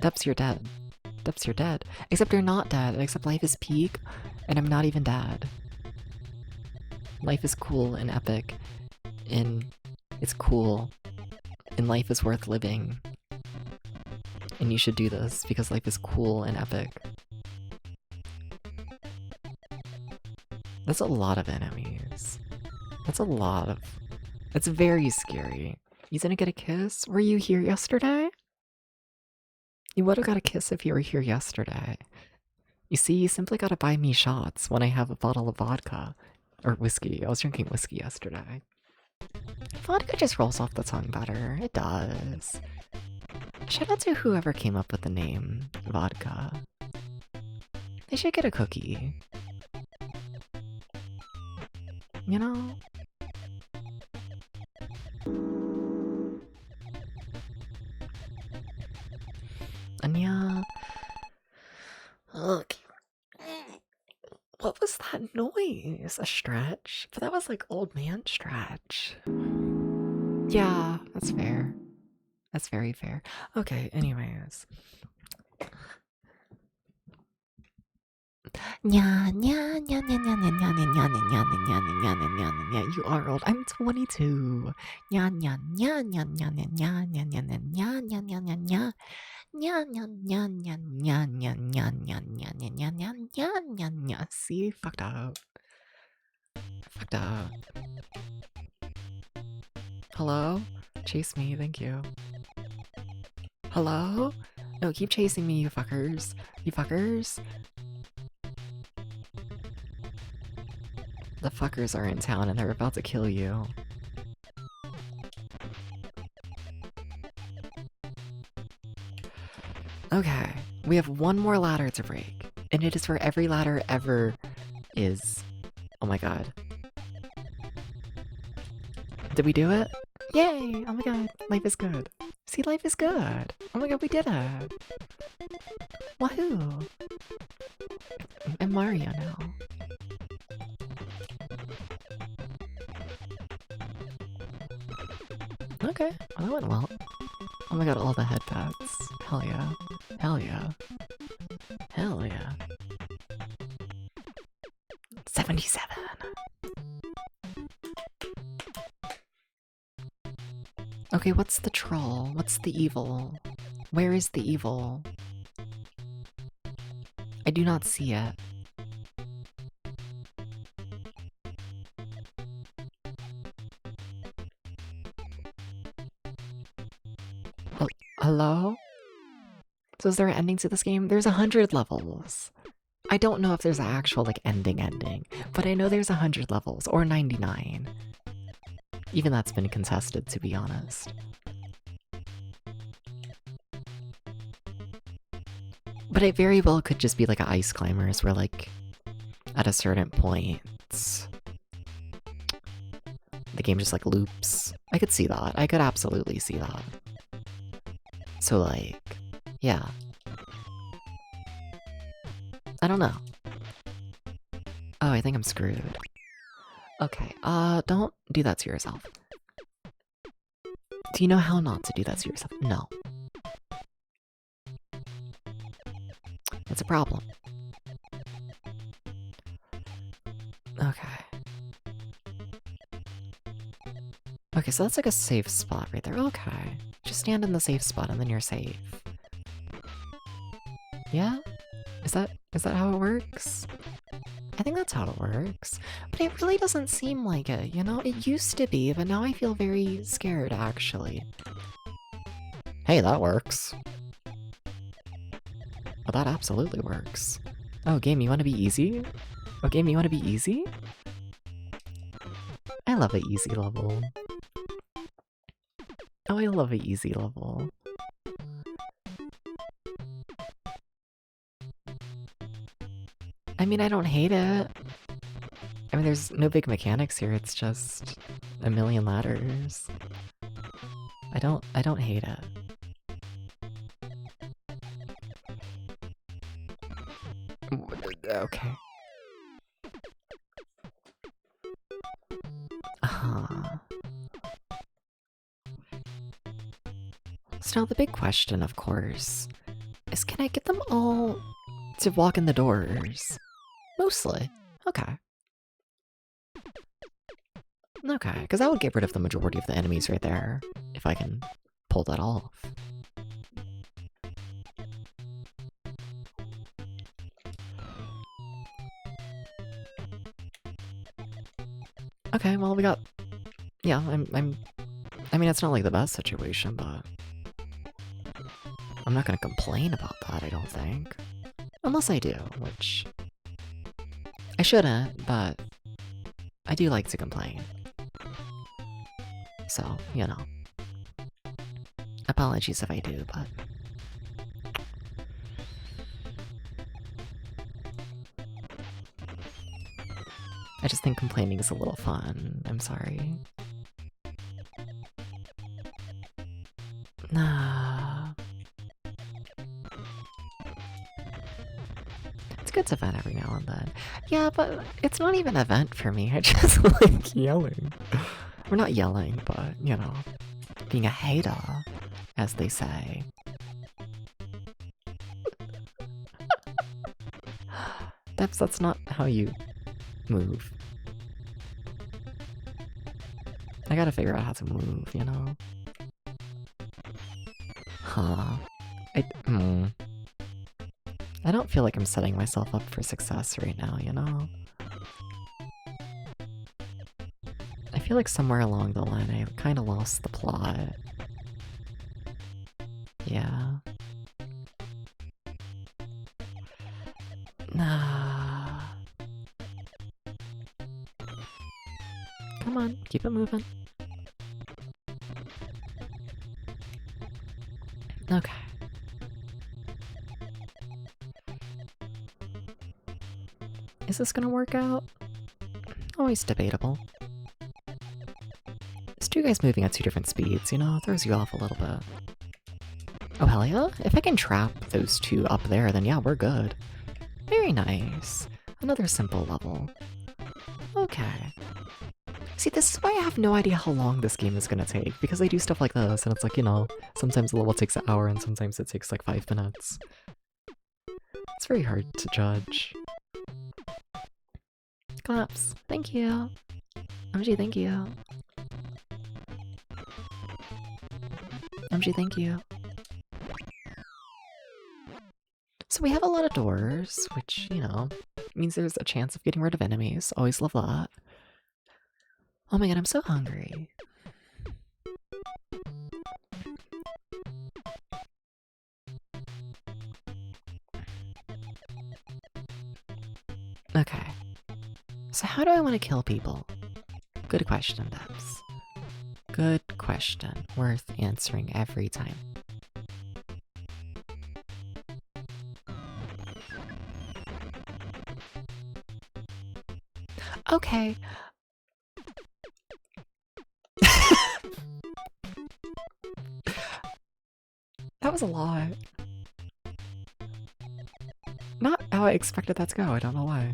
A: Dubs, you're dead. Dubs, you're dead. Except you're not dead, except life is peak, and I'm not even dead. Life is cool and epic, and it's cool, and life is worth living. And you should do this, because life is cool and epic. That's a lot of enemies. That's a lot of... It's very scary. You didn't get a kiss? Were you here yesterday? You would have got a kiss if you were here yesterday. You see, you simply gotta buy me shots when I have a bottle of vodka. Or whiskey. I was drinking whiskey yesterday. Vodka just rolls off the tongue better. It does. Shout out to whoever came up with the name vodka. They should get a cookie. You know? And yeah... Look. What was that noise? A stretch? But that was like old man stretch. Yeah, that's fair. That's very fair. Okay, anyways. Yeah, yeah, yeah, yeah, yeah, yeah, yeah, yeah, yeah, yeah, yeah, yeah, you are old. I'm 22. Yeah, yeah, yeah, yeah, yeah, yeah, yeah, yeah, yeah, yeah, yeah, yeah, yeah, yeah. Yeah, yeah, yeah, yeah, yeah, yeah, yeah, yeah, yeah, yeah, yeah, yeah, yeah, yeah. See, fucked up. Fucked up. Hello? Chase me, thank you. Hello? No, keep chasing me, you fuckers. You fuckers. The fuckers are in town and they're about to kill you. Okay, we have one more ladder to break, and it is where every ladder ever is. Oh my god. Did we do it? Yay! Oh my god, life is good. See, life is good. Oh my god, we did it. Wahoo! I'm Mario now. Okay, well, that went well. Oh my god, all the headpads. Hell yeah. Hell yeah. Hell yeah. 77! Okay, what's the troll? What's the evil? Where is the evil? I do not see it. Oh, hello? So is there an ending to this game? There's 100 levels. I don't know if there's an actual, like, ending, but I know there's 100 levels, or 99. Even that's been contested, to be honest. But it very well could just be like a Ice Climbers, where, like, at a certain point, the game just, like, loops. I could see that. I could absolutely see that. So, like, yeah. I don't know. Oh, I think I'm screwed. Okay, don't do that to yourself. Do you know how not to do that to yourself? No. It's a problem. Okay. Okay, so that's like a safe spot right there. Okay. Just stand in the safe spot and then you're safe. Yeah? Is that how it works? I think that's how it works. But it really doesn't seem like it, you know? It used to be, but now I feel very scared, actually. Hey, that works. Well, that absolutely works. Oh, game, you want to be easy? Oh, game, you want to be easy? I love an easy level. Oh, I love an easy level. I mean, I don't hate it. I mean, there's no big mechanics here, it's just a million ladders. I don't hate it. Okay. So now the big question, of course, is can I get them all to walk in the doors? Mostly. Okay. Okay, because that would get rid of the majority of the enemies right there, if I can pull that off. Okay, well we got... Yeah, I mean, it's not like the best situation, but... I'm not gonna complain about that, I don't think. Unless I do, which... I shouldn't, but... I do like to complain. So, you know. Apologies if I do, but... I just think complaining is a little fun. I'm sorry. Nah. It's good to vent every now and then. Yeah, but it's not even a vent for me. I just like yelling. We're not yelling, but, you know, being a hater, as they say. That's not how you move. I gotta figure out how to move, you know? Huh. I don't feel like I'm setting myself up for success right now, you know? feel like somewhere along the line I kind of lost the plot. Yeah. Nah. Come on, keep it moving. Okay. Is this gonna work out? Always debatable. It's two guys moving at two different speeds, you know, throws you off a little bit. Oh hell yeah, if I can trap those two up there, then yeah, we're good. Very nice. Another simple level. Okay. See, this is why I have no idea how long this game is gonna take, because I do stuff like this, and it's like, you know, sometimes the level takes an hour, and sometimes it takes like 5 minutes. It's very hard to judge. Claps. Thank you. MG, thank you. MG, thank you. So we have a lot of doors, which, you know, means there's a chance of getting rid of enemies. Always love that. Oh my god, I'm so hungry. Okay. So how do I want to kill people? Good question, Debs. Good question. Worth answering every time. Okay. That was a lot. Not how I expected that to go, I don't know why.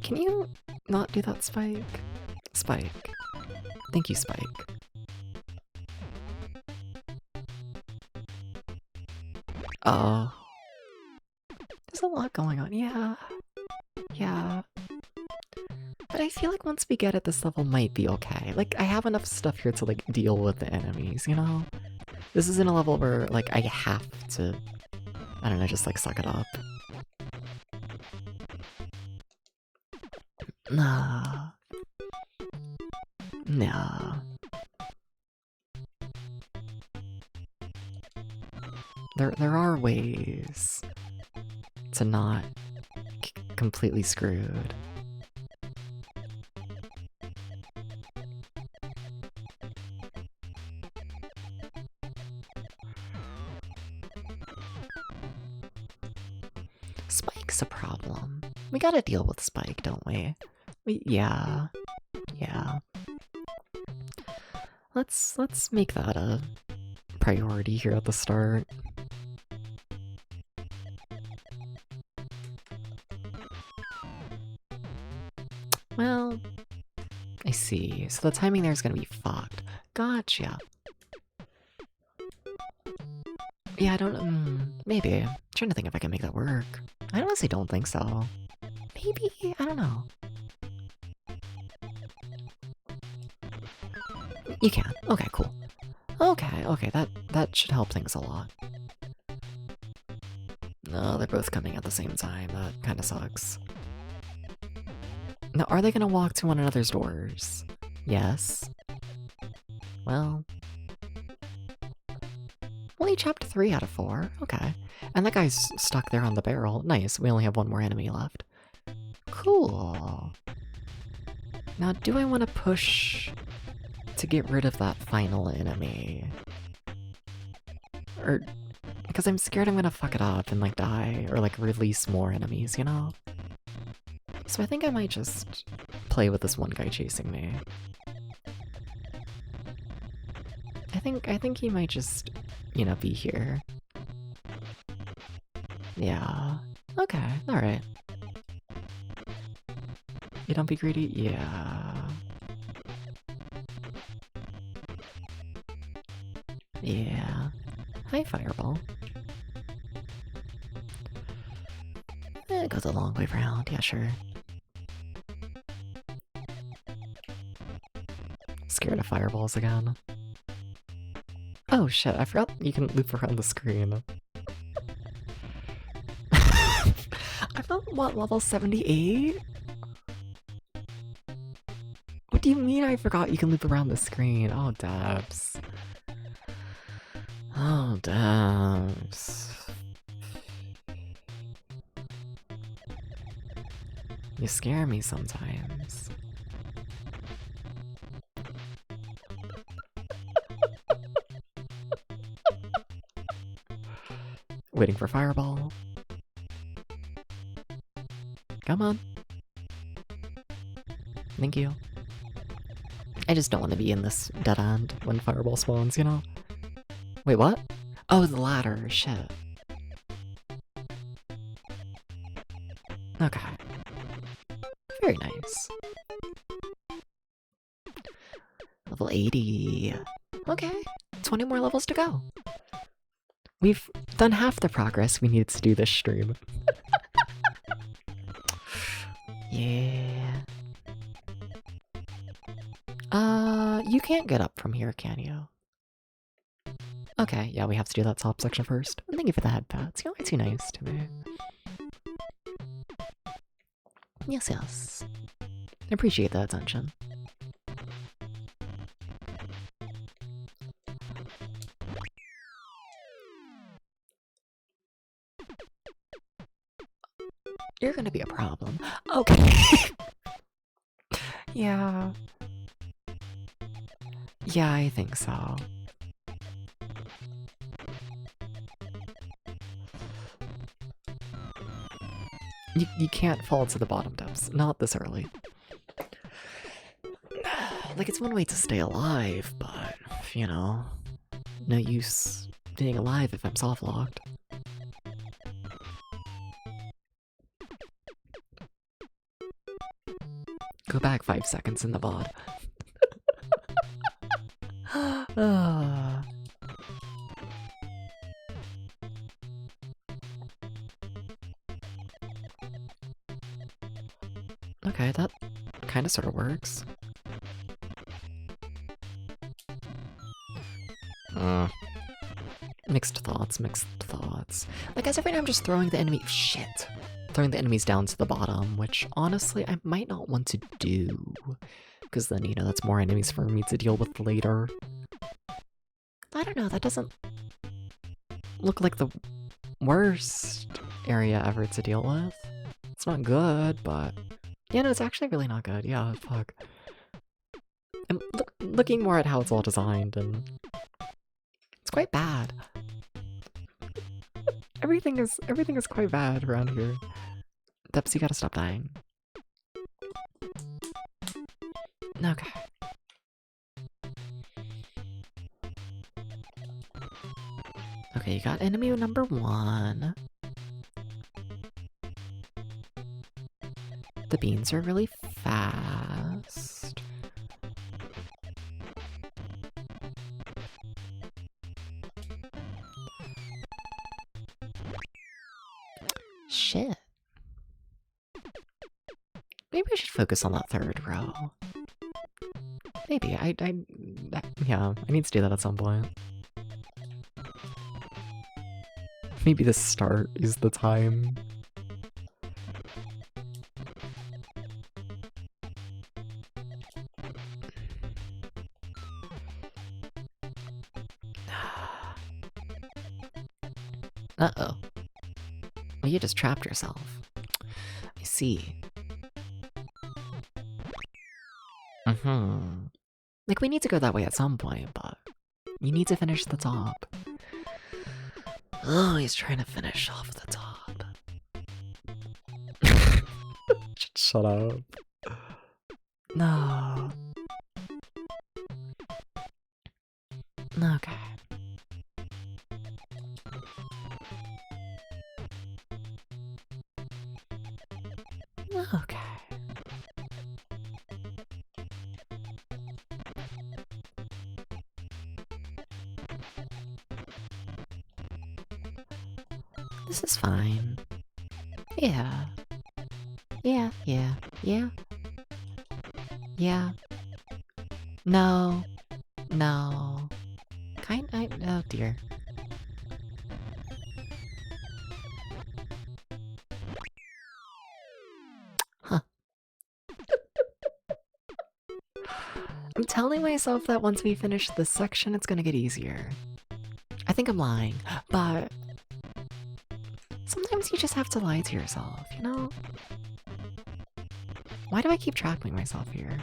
A: Can you not do that, Spike? Spike. Thank you, Spike. Oh. There's a lot going on, yeah. Yeah. But I feel like once we get it, this level might be okay. Like, I have enough stuff here to, like, deal with the enemies, you know? This isn't a level where, like, I have to, I don't know, just, like, suck it up. Nah. Nah. There are ways to not completely screwed. Spike's a problem. We gotta deal with Spike, don't we? Yeah. Yeah. Let's make that a priority here at the start. Well, I see. So the timing there is gonna be fucked. Gotcha. Yeah, I don't, maybe. I'm trying to think if I can make that work. I honestly don't think so. Maybe? I don't know. You can. Okay, cool. Okay, that should help things a lot. No, they're both coming at the same time. That kinda sucks. Now, are they gonna walk to one another's doors? Yes. Well... Only chopped 3 out of 4. Okay. And that guy's stuck there on the barrel. Nice, we only have one more enemy left. Cool. Now, do I want to push to get rid of that final enemy? Or... because I'm scared I'm gonna fuck it up and, like, die, or, like, release more enemies, you know? So I think I might just play with this one guy chasing me. I think he might just, you know, be here. Yeah. Okay, alright. You don't be greedy? Yeah. Yeah. Hi, Fireball. It goes a long way round, yeah, sure. Scared of fireballs again. Oh shit, I forgot you can loop around the screen. I felt What, level 78? What do you mean I forgot you can loop around the screen? Oh, Debs. Oh, Debs. You scare me sometimes. Waiting for fireball. Come on. Thank you. I just don't want to be in this dead end when fireball spawns, you know? Wait, what? Oh, the ladder. Shit. Okay. Very nice. Level 80. Okay. 20 more levels to go. We've done half the progress we needed to do this stream. Yeah. You can't get up from here, can you? Okay, yeah, we have to do that top section first. Thank you for the head pats. You're way too nice to me. Yes, yes. I appreciate the attention. You're gonna be a problem. Okay. Yeah. Yeah, I think so. You can't fall to the bottom depths. Not this early. Like, it's one way to stay alive, but, you know, no use being alive if I'm soft-locked. Go back 5 seconds in the VOD. Okay, that kind of sort of works. Mixed thoughts, mixed thoughts. Like, as if right now I'm just throwing the enemy— shit! Throwing the enemies down to the bottom, which, honestly, I might not want to do. Because then, you know, that's more enemies for me to deal with later. I don't know, that doesn't look like the worst area ever to deal with. It's not good, but... yeah, no, it's actually really not good. Yeah, fuck. I'm looking more at how it's all designed, and... it's quite bad. Everything is quite bad around here. Debs, you gotta stop dying. Okay. Okay, you got enemy number 1. The beans are really fast. Shit. Maybe I should focus on that 3rd row. Maybe, yeah, I need to do that at some point. Maybe the start is the time. Uh-oh. Well, you just trapped yourself. I see. Like, we need to go that way at some point, but you need to finish the top. Oh, he's trying to finish off the top. Shut up. No. Okay. Okay. This is fine. Yeah. Yeah. No. No. Oh dear. telling myself that once we finish this section, it's gonna get easier. I think I'm lying, but sometimes you just have to lie to yourself, you know? Why do I keep trapping myself here?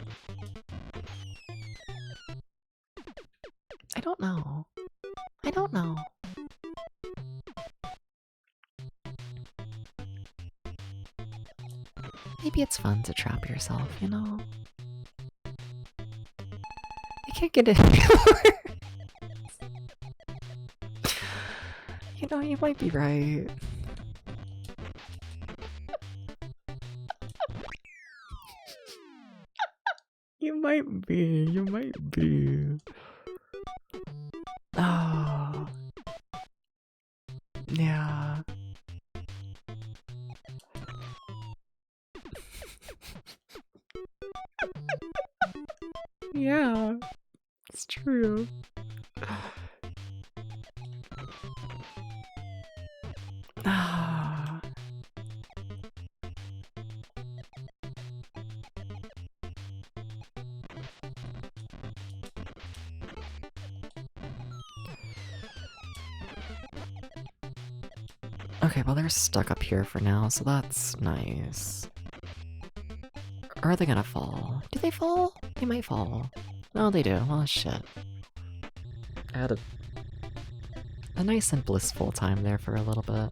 A: I don't know. I don't know. Maybe it's fun to trap yourself, you know? I can't get it anymore. You know, you might be right. You might be, you might be. Oh. Yeah. Yeah. It's true. Ah. Okay, well they're stuck up here for now, so that's nice. Or are they gonna fall? Do they fall? They might fall. No, they do. Oh shit. I had a nice and blissful time there for a little bit.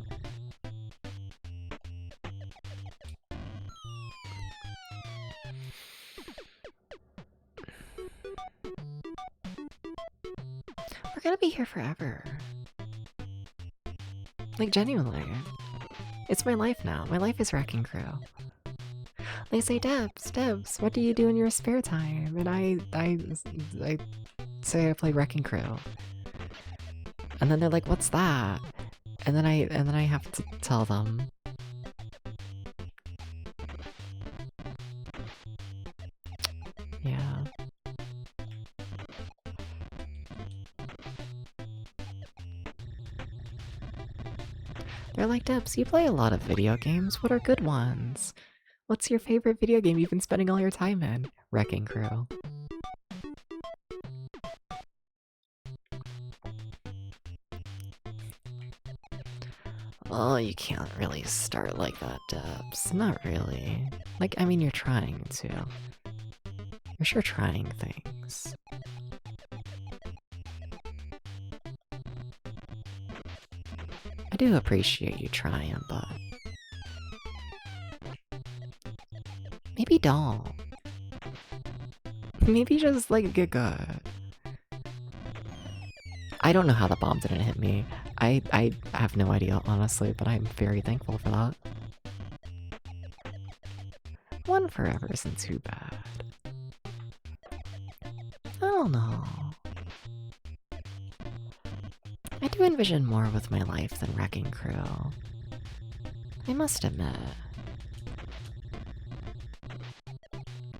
A: We're gonna be here forever. Like, genuinely. It's my life now. My life is Wrecking Crew. They say, Debs, what do you do in your spare time? And I say I play Wrecking Crew. And then they're like, what's that? And then I have to tell them. Yeah. They're like, Debs, you play a lot of video games. What are good ones? What's your favorite video game you've been spending all your time in? Wrecking Crew. Oh, you can't really start like that, Debs. Not really. Like, I mean, you're trying to. You're sure trying things. I do appreciate you trying, but maybe don't. Maybe just, like, get good. I don't know how the bomb didn't hit me. I have no idea, honestly, but I'm very thankful for that. One forever isn't too bad. I don't know. I do envision more with my life than Wrecking Crew. I must admit.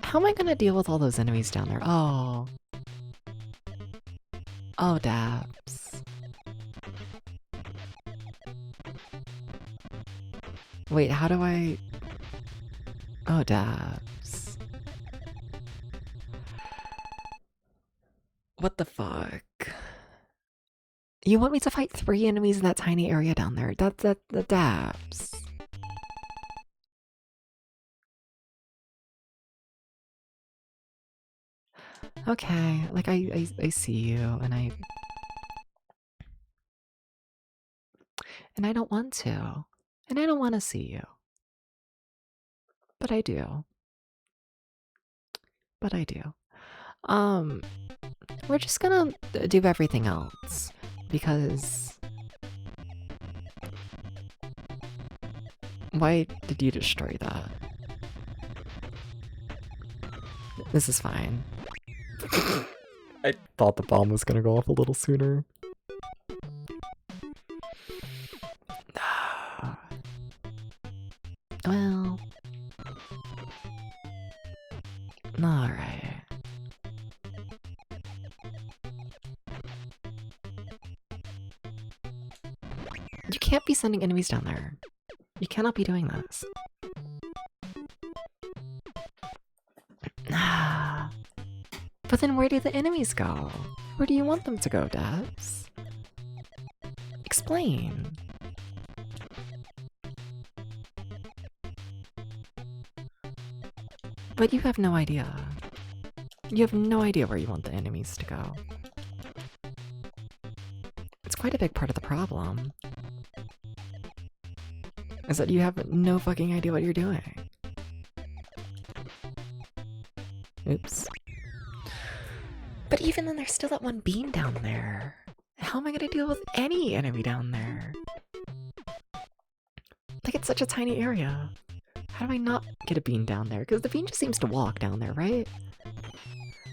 A: How am I gonna deal with all those enemies down there? Oh. Oh, Dabs. Wait, how do I... Oh, Dabs. What the fuck? You want me to fight 3 enemies in that tiny area down there? That's the Dabs. Okay, like I see you, and I don't want to, and I don't want to see you, but I do. But I do. We're just gonna do everything else because why did you destroy that? This is fine. I thought the bomb was gonna go off a little sooner. Well, alright. You can't be sending enemies down there. You cannot be doing this. But then where do the enemies go? Where do you want them to go, Debs? Explain. But you have no idea. You have no idea where you want the enemies to go. It's quite a big part of the problem. Is that you have no fucking idea what you're doing. Oops. But even then, there's still that one beam down there. How am I gonna deal with any enemy down there? Like, it's such a tiny area. How do I not get a bean down there? Because the bean just seems to walk down there, right?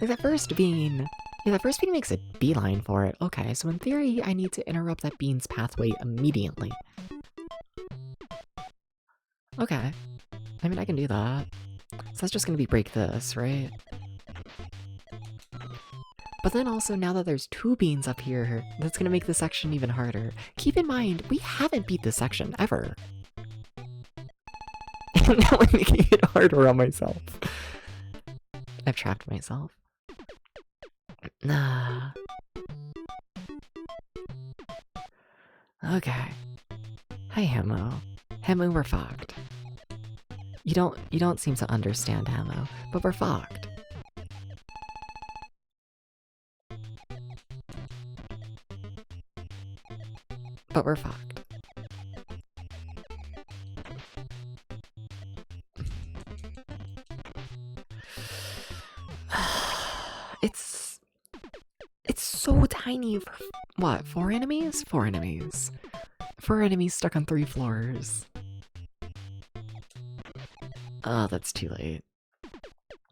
A: Like, that first bean... Yeah, that first bean makes a beeline for it. Okay, so in theory, I need to interrupt that bean's pathway immediately. Okay. I mean, I can do that. So that's just gonna be break this, right? But then also, now that there's two beans up here, that's gonna make this section even harder. Keep in mind, we haven't beat this section, ever. And now I'm making it harder on myself. I've trapped myself. Nah. Okay. Hi, Hemo. Hemo, we're fucked. You don't seem to understand, Hemo, but we're fucked. But we're fucked. It's so tiny for what? 4 enemies? 4 enemies. 4 enemies stuck on 3 floors. Oh, that's too late.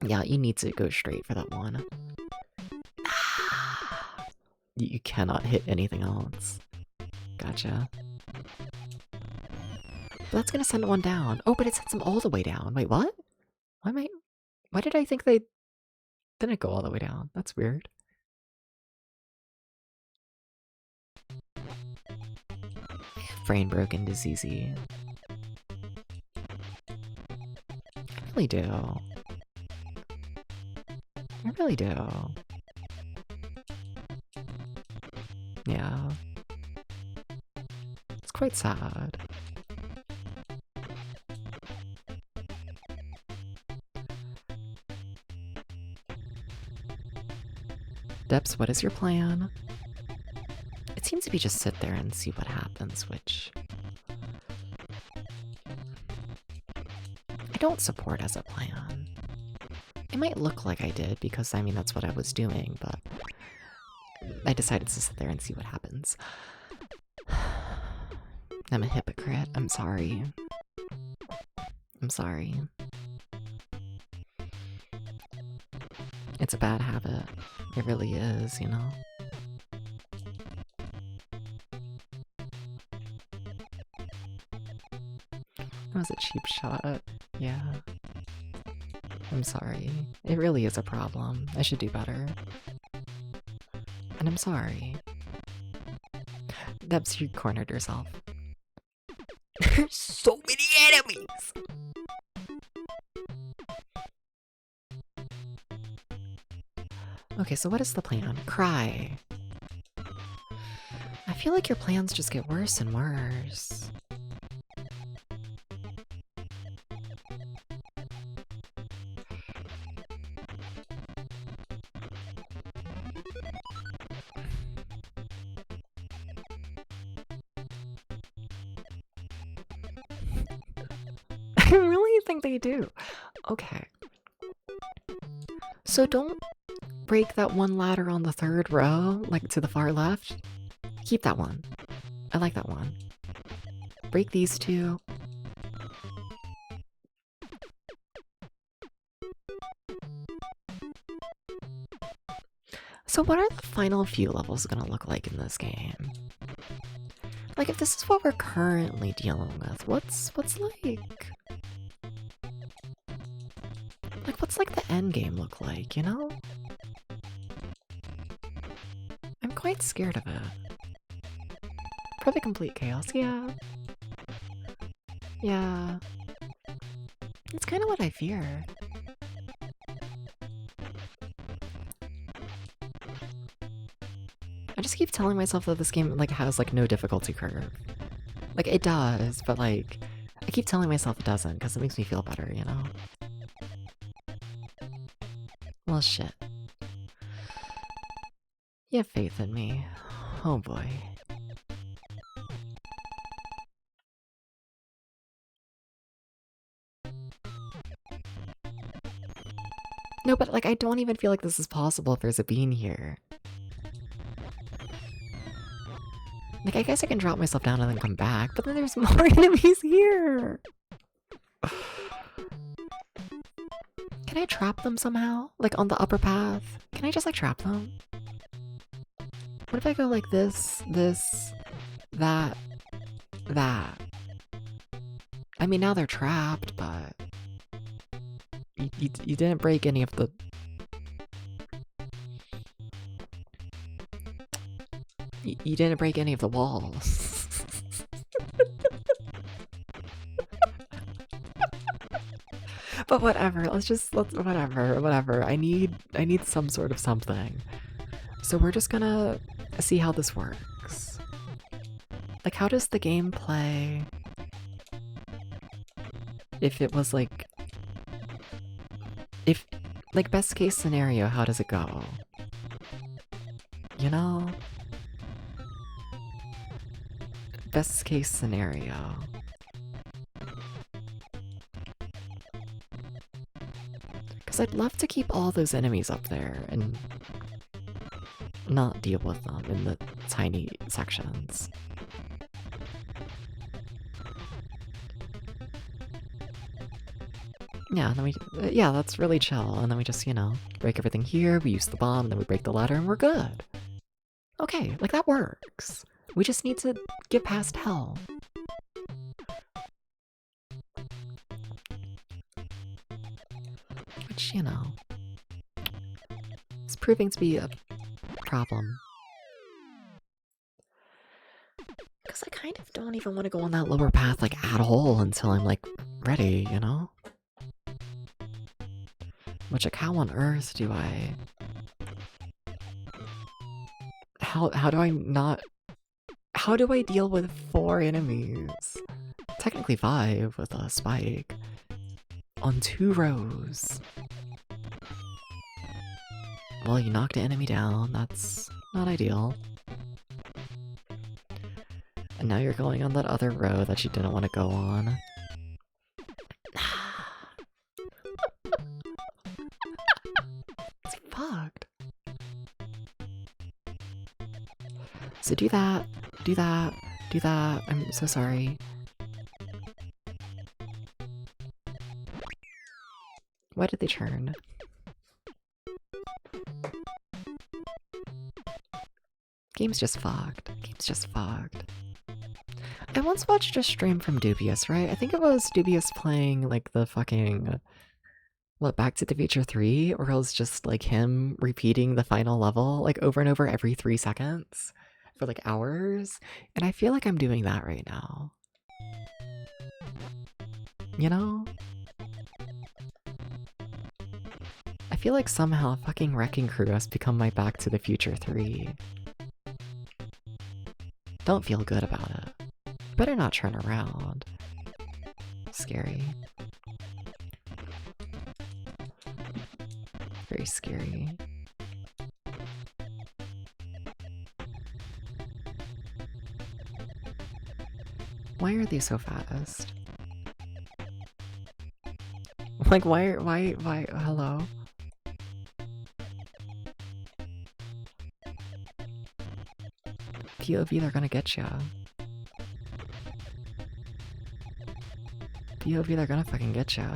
A: Yeah, you need to go straight for that one. You cannot hit anything else. Gotcha. But that's gonna send one down. Oh, but it sends them all the way down. Wait, what? Why did I think they didn't go all the way down? That's weird. I have brain broken disease. I really do. I really do. Yeah. It's quite sad. Deps, what is your plan? It seems to be just sit there and see what happens, which I don't support as a plan. It might look like I did because, I mean, that's what I was doing, but I decided to sit there and see what happens. I'm a hypocrite. I'm sorry. I'm sorry. It's a bad habit. It really is, you know? That was a cheap shot. Yeah. I'm sorry. It really is a problem. I should do better. And I'm sorry. Debs, you cornered yourself. There's so many enemies! Okay, so what is the plan? Cry. I feel like your plans just get worse and worse. I really think they do. Okay. So don't break that one ladder on the 3rd row, like to the far left. Keep that one. I like that one. Break these 2. So what are the final few levels gonna look like in this game? Like, if this is what we're currently dealing with, what's like... Like, what's like the end game look like, you know? I'm quite scared of it. Probably complete chaos, yeah. Yeah. It's kind of what I fear. just keep telling myself that this game like has like no difficulty curve. Like it does, but like I keep telling myself it doesn't because it makes me feel better, you know? Well, shit. You have faith in me. Oh boy. No, but like I don't even feel like this is possible if there's a bean here. Like I guess I can drop myself down and then come back, but then there's more enemies here! Can I trap them somehow? Like on the upper path? Can I just like trap them? What if I go like this, that, that? I mean now they're trapped, but... You didn't break any of the... You didn't break any of the walls. But whatever, let's whatever. I need some sort of something. So we're just gonna see how this works. Like, how does the game play if it was like... If, like, best case scenario, how does it go? You know? Best case scenario. Because I'd love to keep all those enemies up there and not deal with them in the tiny sections. Yeah, and then yeah, that's really chill. And then we just, you know, break everything here, we use the bomb, then we break the ladder, and we're good. Okay, like that works. We just need to get past hell. Which, you know, is proving to be a problem. Because I kind of don't even want to go on that lower path, like, at all until I'm, like, ready, you know? Which, like, how on earth do I... How do I not... How do I deal with 4 enemies? Technically 5 with a spike. On 2 rows. Well, you knocked an enemy down, that's not ideal. And now you're going on that other row that you didn't want to go on. It's fucked. So do that, do that, do that. I'm so sorry. Why did they turn? Game's just fucked. Game's just fucked. I once watched a stream from Dubious, right? I think it was Dubious playing, like, the fucking... What, Back to the Future 3? Or it was just, like, him repeating the final level, like, over and over every 3 seconds? For, like, hours? And I feel like I'm doing that right now. You know? I feel like somehow fucking Wrecking Crew has become my Back to the Future 3. Don't feel good about it. Better not turn around. Scary. Very scary. Why are they so fast? Like, why, hello? POV, they're gonna get ya. POV, they're gonna fucking get ya.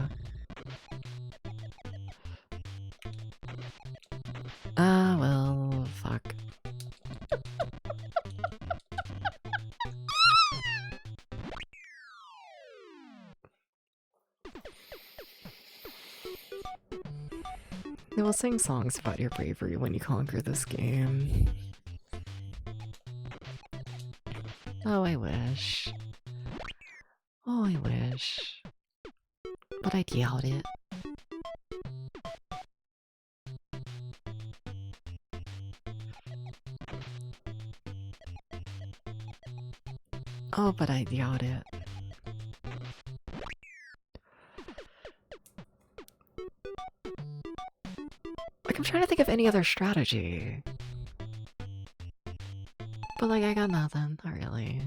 A: Ah, well, fuck. They will sing songs about your bravery when you conquer this game. Oh, I wish. Oh, I wish. But I doubt it. Oh, but I doubt it. Like, I'm trying to think of any other strategy. But, like, I got nothing. Not really.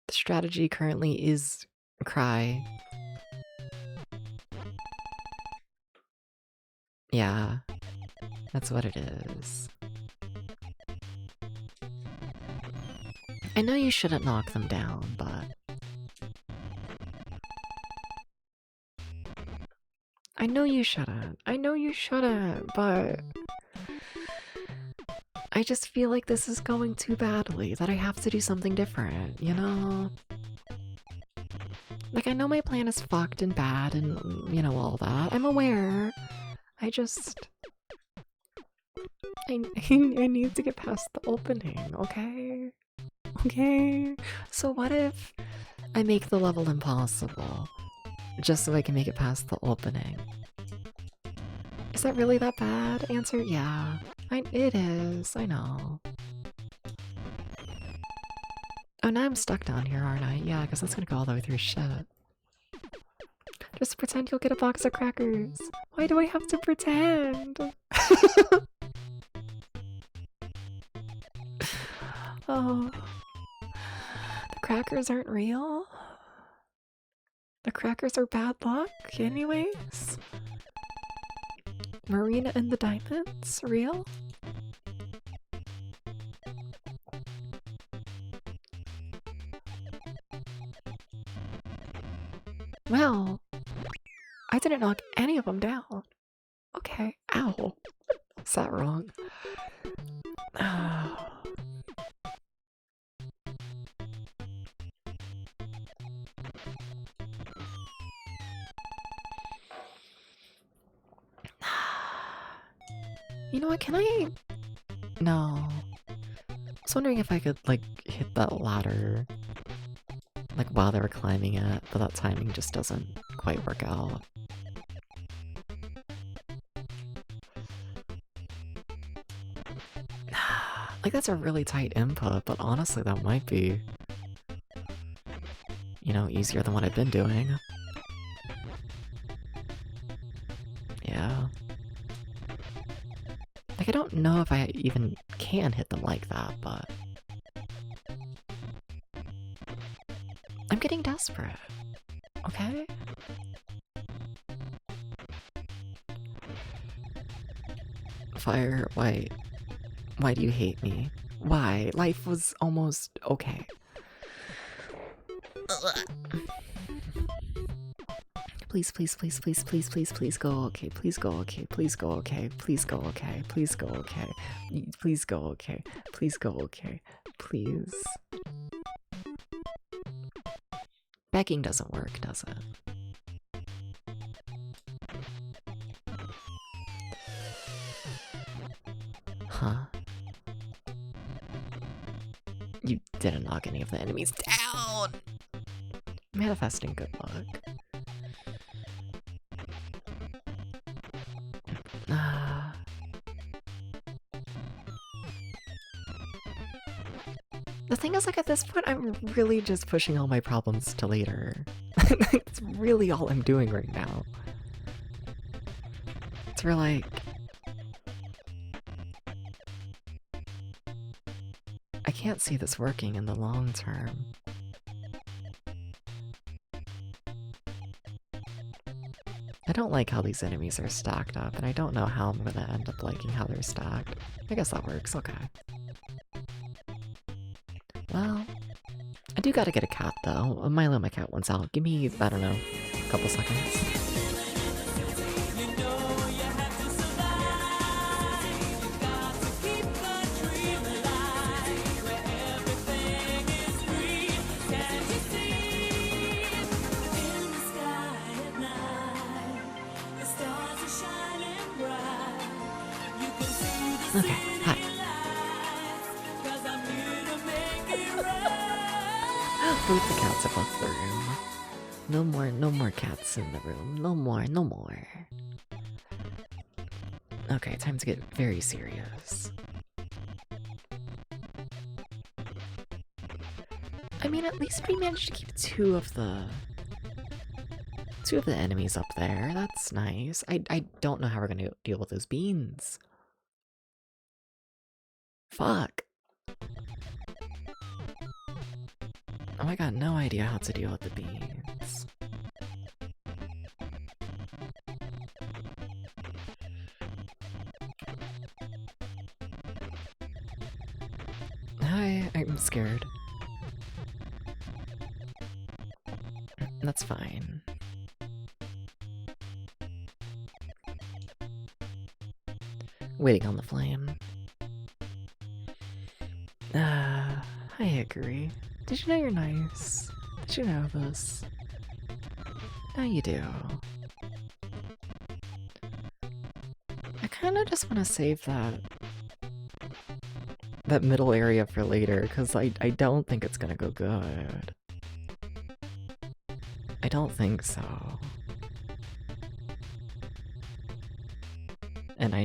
A: The strategy currently is cry. Yeah. That's what it is. I know you shouldn't knock them down, but... I know you shouldn't. I know you shouldn't, but... I just feel like this is going too badly, that I have to do something different, you know? Like, I know my plan is fucked and bad and, you know, all that. I'm aware. I just... I need to get past the opening, okay? Okay? So what if I make the level impossible? Just so I can make it past the opening. Is that really that bad? Answer, yeah. It is, I know. Oh, now I'm stuck down here, aren't I? Yeah, because that's gonna go all the way through shit. Just pretend you'll get a box of crackers. Why do I have to pretend? Oh. The crackers aren't real? The crackers are bad luck, anyways? Marina and the diamonds? Real? Well, I didn't knock any of them down. Okay, ow. Is that wrong? Oh. You know what, can I... No. I was wondering if I could, like, hit that ladder, like, while they were climbing it, but that timing just doesn't quite work out. Like, that's a really tight input, but honestly, that might be, you know, easier than what I've been doing. Yeah. Like, I don't know if I even can hit them like that, but... I'm getting desperate. Okay? Fire, why do you hate me? Why? Life was almost okay. Please, please, please, please, please, please, please go okay. Please go okay. Please go okay. Please go okay. Please go okay. Please go okay. Please go okay. Please. Begging doesn't work, does it? Huh? You didn't knock any of the enemies down! Manifesting good luck. The thing is, like, at this point, I'm really just pushing all my problems to later. That's really all I'm doing right now. It's for, like... I can't see this working in the long term. I don't like how these enemies are stacked up, and I don't know how I'm gonna end up liking how they're stacked. I guess that works, okay. Well, I do gotta get a cat though. Milo, my cat, wants out. Give me, I don't know, a couple seconds. Okay, hi. Both the cats have left the room. No more cats in the room. No more. Okay, time to get very serious. I mean, at least we managed to keep two of the enemies up there. That's nice. I don't know how we're gonna deal with those beans. Fuck. Oh, I got no idea how to deal with the beans. Hi, I'm scared. That's fine. Waiting on the flame. Hi, Hickory. Did you know you're nice? Did you know this? Now you do. I kinda just wanna save that middle area for later, because I don't think it's gonna go good. I don't think so. And I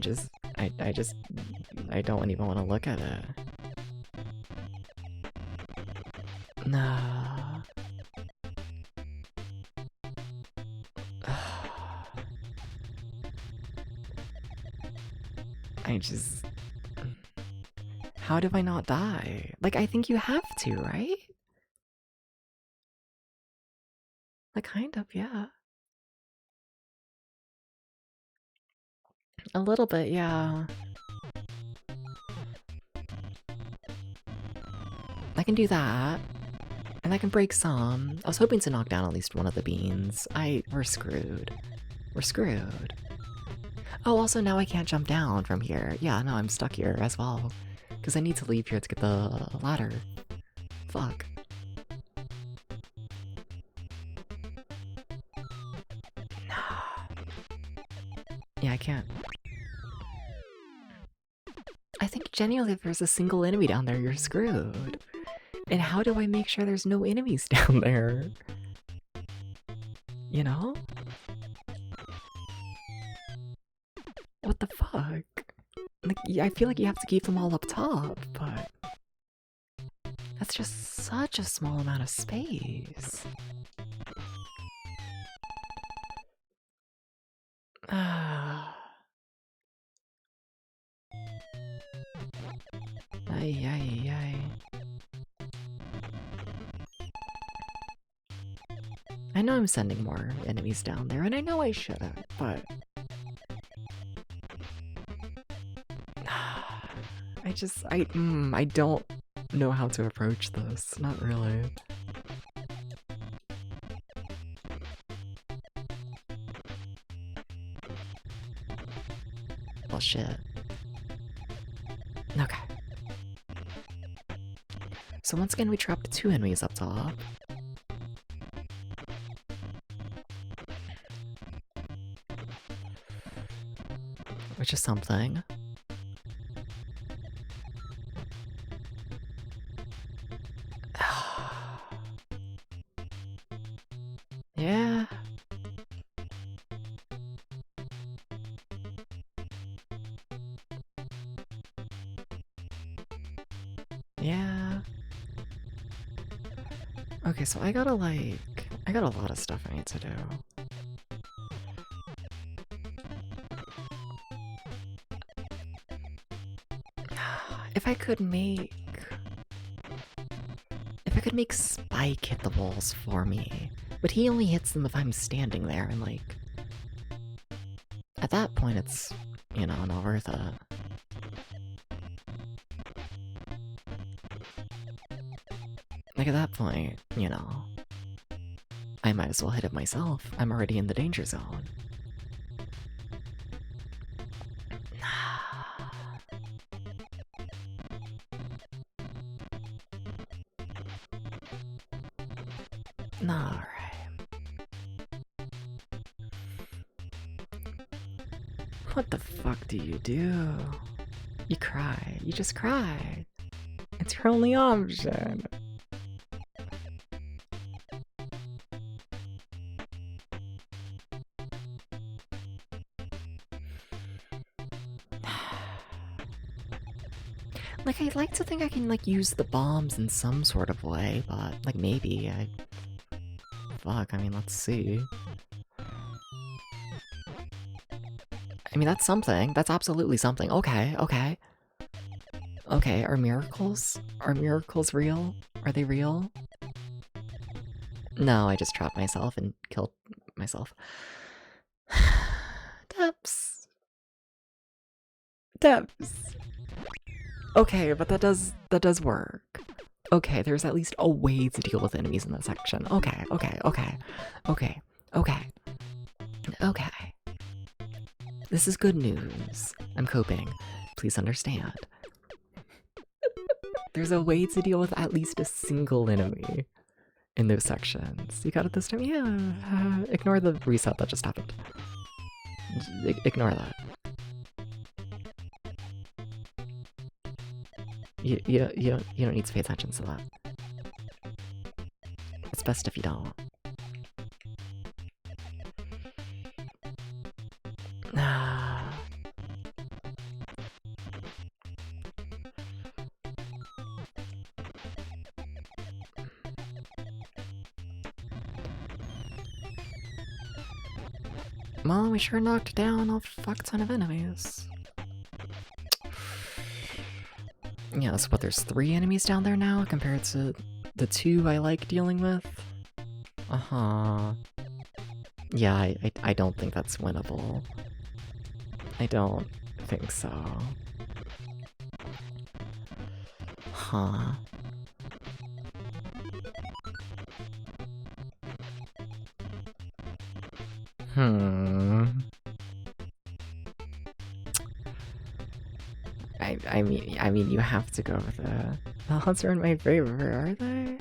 A: don't even want to look at it. Nah. How do I not die? Like, I think you have to, right? Like, kind of, yeah. A little bit, yeah. I can do that. And I can break some. I was hoping to knock down at least one of the beans. We're screwed. We're screwed. Oh, also now I can't jump down from here. Yeah, no, I'm stuck here as well. Because I need to leave here to get the ladder. Fuck. Yeah, I can't. I think genuinely if there's a single enemy down there, you're screwed. And how do I make sure there's no enemies down there? You know? What the fuck? Like, I feel like you have to keep them all up top, but that's just such a small amount of space. Ay, ay, ay. I know I'm sending more enemies down there, and I know I shouldn't, but I don't know how to approach this. Not really. Well, shit. Okay. So once again, we trapped two enemies up top. Which is something. Yeah. Yeah. Okay, so I got a lot of stuff I need to do. If I could make Spike hit the walls for me, but he only hits them if I'm standing there, and like, at that point it's, you know, not worth it. Like, at that point, you know, I might as well hit it myself. I'm already in the danger zone. Alright. What the fuck do? You cry. You just cry. It's your only option. Like, I'd like to think I can, like, use the bombs in some sort of way, but, like, maybe. Fuck, I mean, let's see. I mean, that's something. That's absolutely something. Okay, okay. Okay, are miracles? Are miracles real? Are they real? No, I just trapped myself and killed myself. Depths. Depths. Okay, but that does work. Okay, there's at least a way to deal with enemies in this section. Okay, okay, okay. Okay, okay. Okay. This is good news. I'm coping. Please understand. There's a way to deal with at least a single enemy in those sections. You got it this time? Yeah. Ignore the reset that just happened. Ignore that. You don't need to pay attention to that. It's best if you don't. Well, we sure knocked down a fuck ton of enemies. Yeah, so what, there's 3 enemies down there now compared to the 2 I like dealing with? Uh-huh. Yeah, I don't think that's winnable. I don't think so. Huh. I mean, you have to go with the odds are in my favor, are they?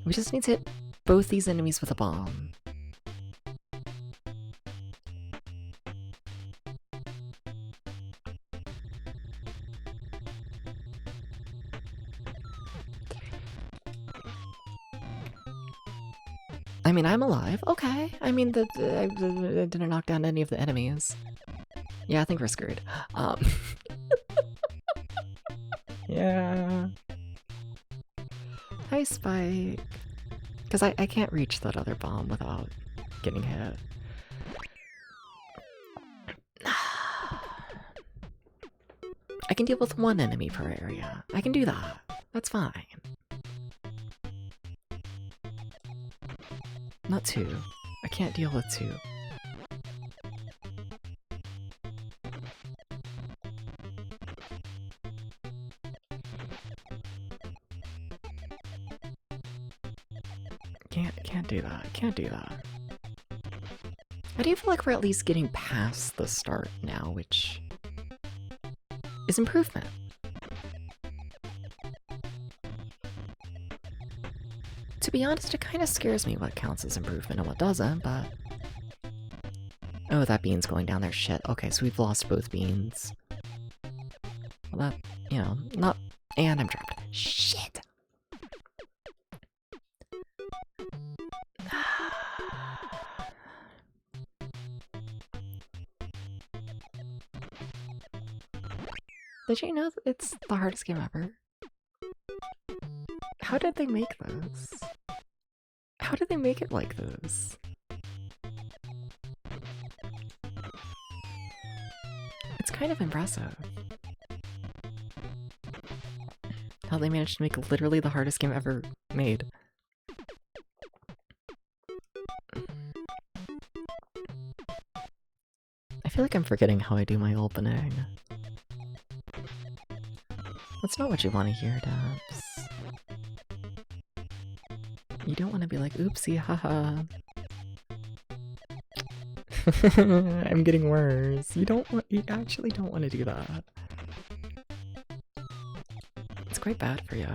A: We just need to hit both these enemies with a bomb. I mean, I'm alive. Okay. I mean, I didn't knock down any of the enemies. Yeah, I think we're screwed. Yeah. Hi, Spike. Because I can't reach that other bomb without getting hit. I can deal with 1 enemy per area. I can do that. That's fine. Not 2. I can't deal with 2. Can't do that. Can't do that. I do feel like we're at least getting past the start now, which is improvement. To be honest, it kind of scares me what counts as improvement and what doesn't, but... Oh, that bean's going down there. Shit. Okay, so we've lost both beans. Well, that, you know, not... And I'm trapped. Shit! Did you know it's the hardest game ever? How did they make this? How did they make it like this? It's kind of impressive. How they managed to make literally the hardest game ever made. I feel like I'm forgetting how I do my opening. That's not what you want to hear, Dabs. You don't want to be like, oopsie, haha. I'm getting worse. You actually don't want to do that. It's quite bad for you.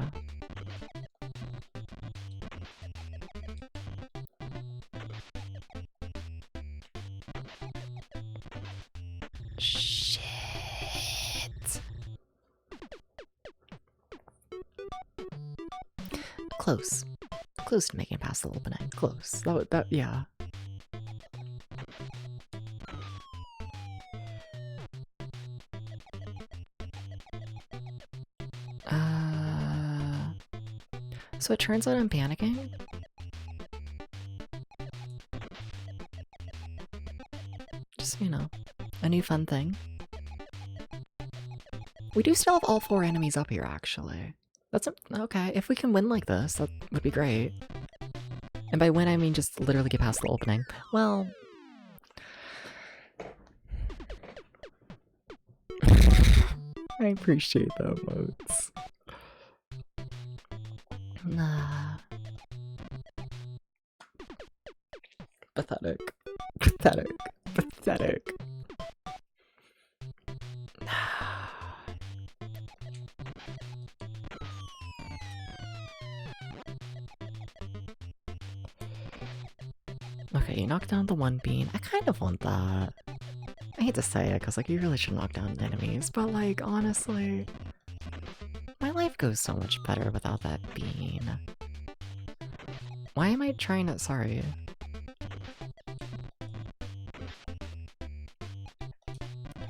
A: Shit. Close. Close to making it past the opening. Close. Yeah. So it turns out I'm panicking? Just, you know, a new fun thing. We do still have all 4 enemies up here, actually. That's okay. If we can win like this, that would be great. And by win, I mean just literally get past the opening. Well... I appreciate the emotes. Nah. Pathetic. Pathetic. Pathetic. Okay, you knock down the 1 bean. I kind of want that. I hate to say it, because, like, you really should knock down enemies, but, like, honestly... My life goes so much better without that bean. Why am I trying to... Sorry.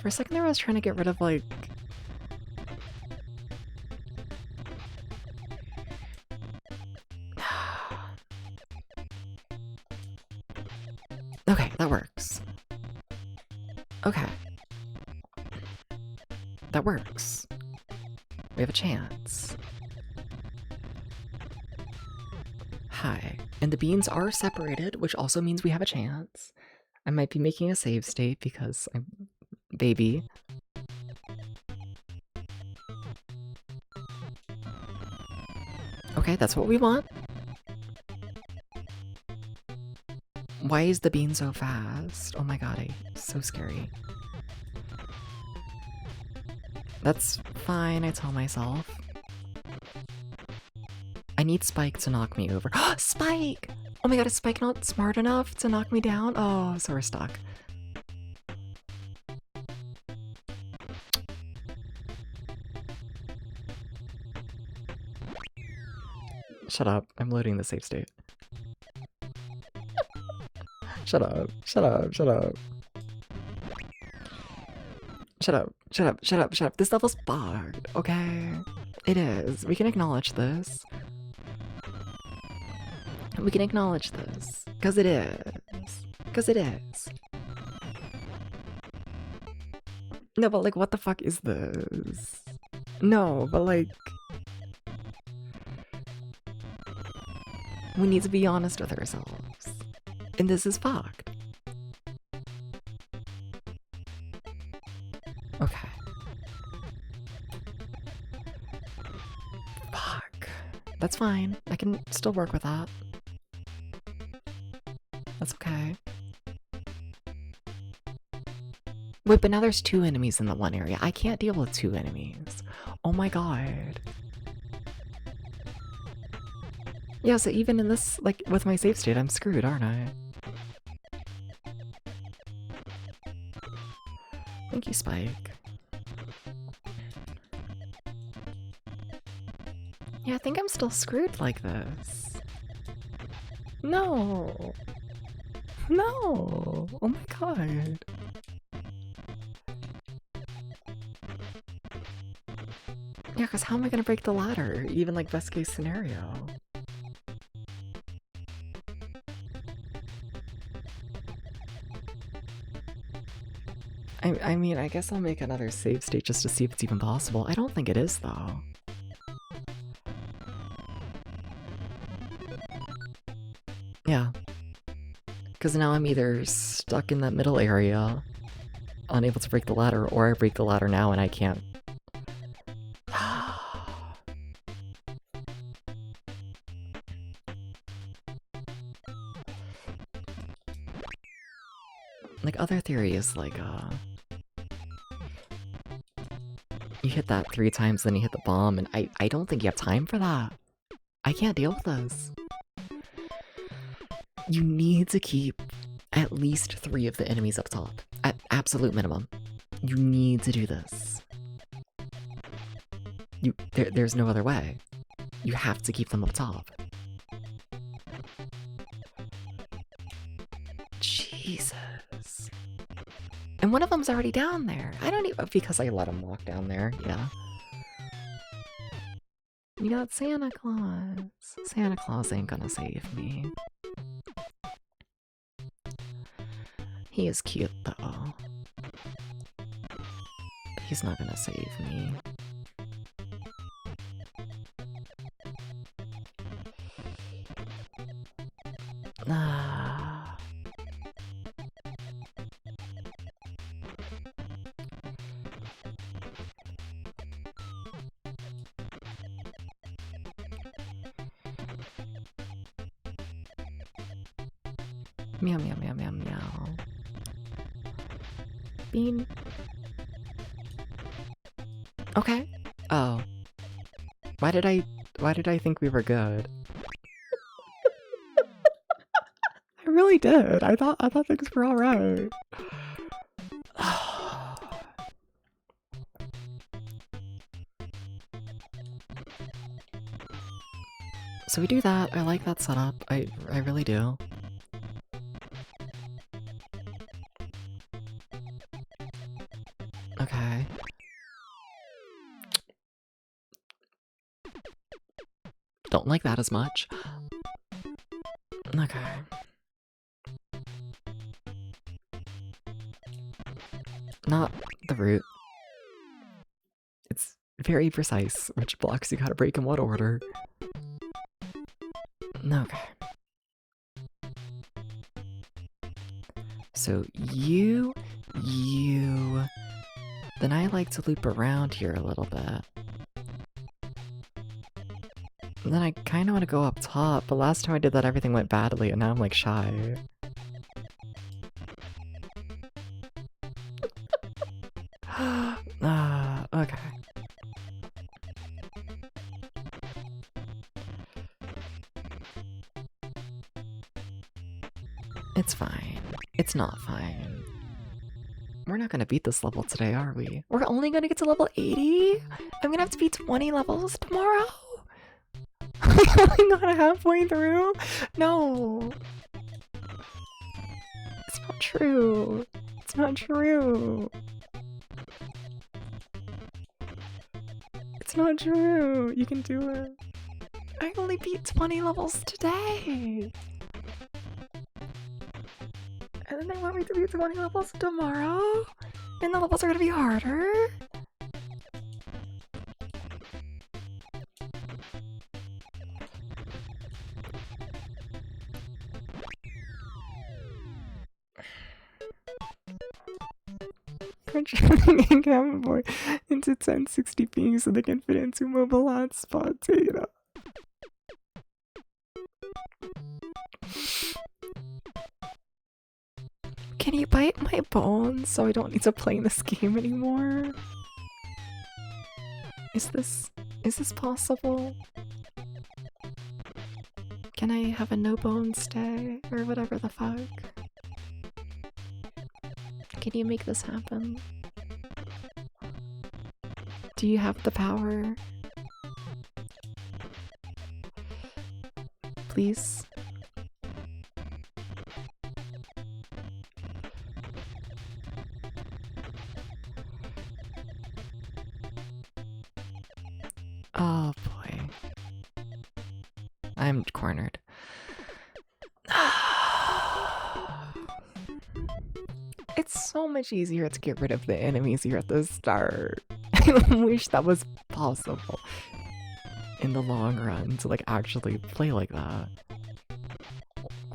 A: For a second there I was trying to get rid of, like... Okay, that works. Okay. That works. We have a chance. Hi. And the beans are separated, which also means we have a chance. I might be making a save state because I'm... baby. Okay, that's what we want. Why is the bean so fast? Oh my god, so scary. That's fine, I tell myself. I need Spike to knock me over. Spike! Oh my god, is Spike not smart enough to knock me down? Oh, so we're stuck. Shut up, I'm loading the save state. Shut up, shut up, shut up. Shut up, shut up, shut up, shut up. This level's bugged, okay? It is. We can acknowledge this. We can acknowledge this. Because it is. Because it is. No, but like, what the fuck is this? No, but like... We need to be honest with ourselves. And this is fucked. Okay. Fuck. That's fine. I can still work with that. That's okay. Wait, but now there's 2 enemies in the one area. I can't deal with 2 enemies. Oh my god. Yeah, so even in this, like, with my save state, I'm screwed, aren't I? Thank you, Spike. Yeah, I think I'm still screwed like this. No! No! Oh my god. Yeah, because how am I gonna break the ladder? Even, like, best case scenario. I mean, I guess I'll make another save state just to see if it's even possible. I don't think it is, though. Yeah. Because now I'm either stuck in that middle area, unable to break the ladder, or I break the ladder now and I can't. Like, other theory is like, you hit that 3 times, then you hit the bomb, and I don't think you have time for that. I can't deal with this. You need to keep at least 3 of the enemies up top. At absolute minimum. You need to do this. There's no other way. You have to keep them up top. Jesus. And one of them's already down there. I don't even... Because I let him walk down there, yeah. You got Santa Claus. Santa Claus ain't gonna save me. He is cute though. But he's not gonna save me. Ah. Meow meow meow meow meow. Bean. Okay. Oh. Why did I think we were good? I really did. I thought things were alright. So we do that. I like that setup. I really do. Okay. Don't like that as much. Okay. Not the root. It's very precise which blocks you gotta break in what order. Okay. So you. Then I like to loop around here a little bit. And then I kind of want to go up top, but last time I did that everything went badly and now I'm like shy. Okay. It's fine. It's not fine. We're not gonna beat this level today, are we? We're only gonna get to level 80? I'm gonna have to beat 20 levels tomorrow? I only got halfway through? No. It's not true. It's not true. It's not true. You can do it. I only beat 20 levels today. And then they want me to beat 20 levels tomorrow? And the levels are gonna be harder? Controlling a Gamma Boy into 1060p so they can fit into mobile hotspot data. Can you bite my bones so I don't need to play this game anymore? Is this possible? Can I have a no bones day or whatever the fuck? Can you make this happen? Do you have the power? Please? Oh boy. I'm cornered. It's so much easier to get rid of the enemies here at the start. I wish that was possible in the long run to like actually play like that.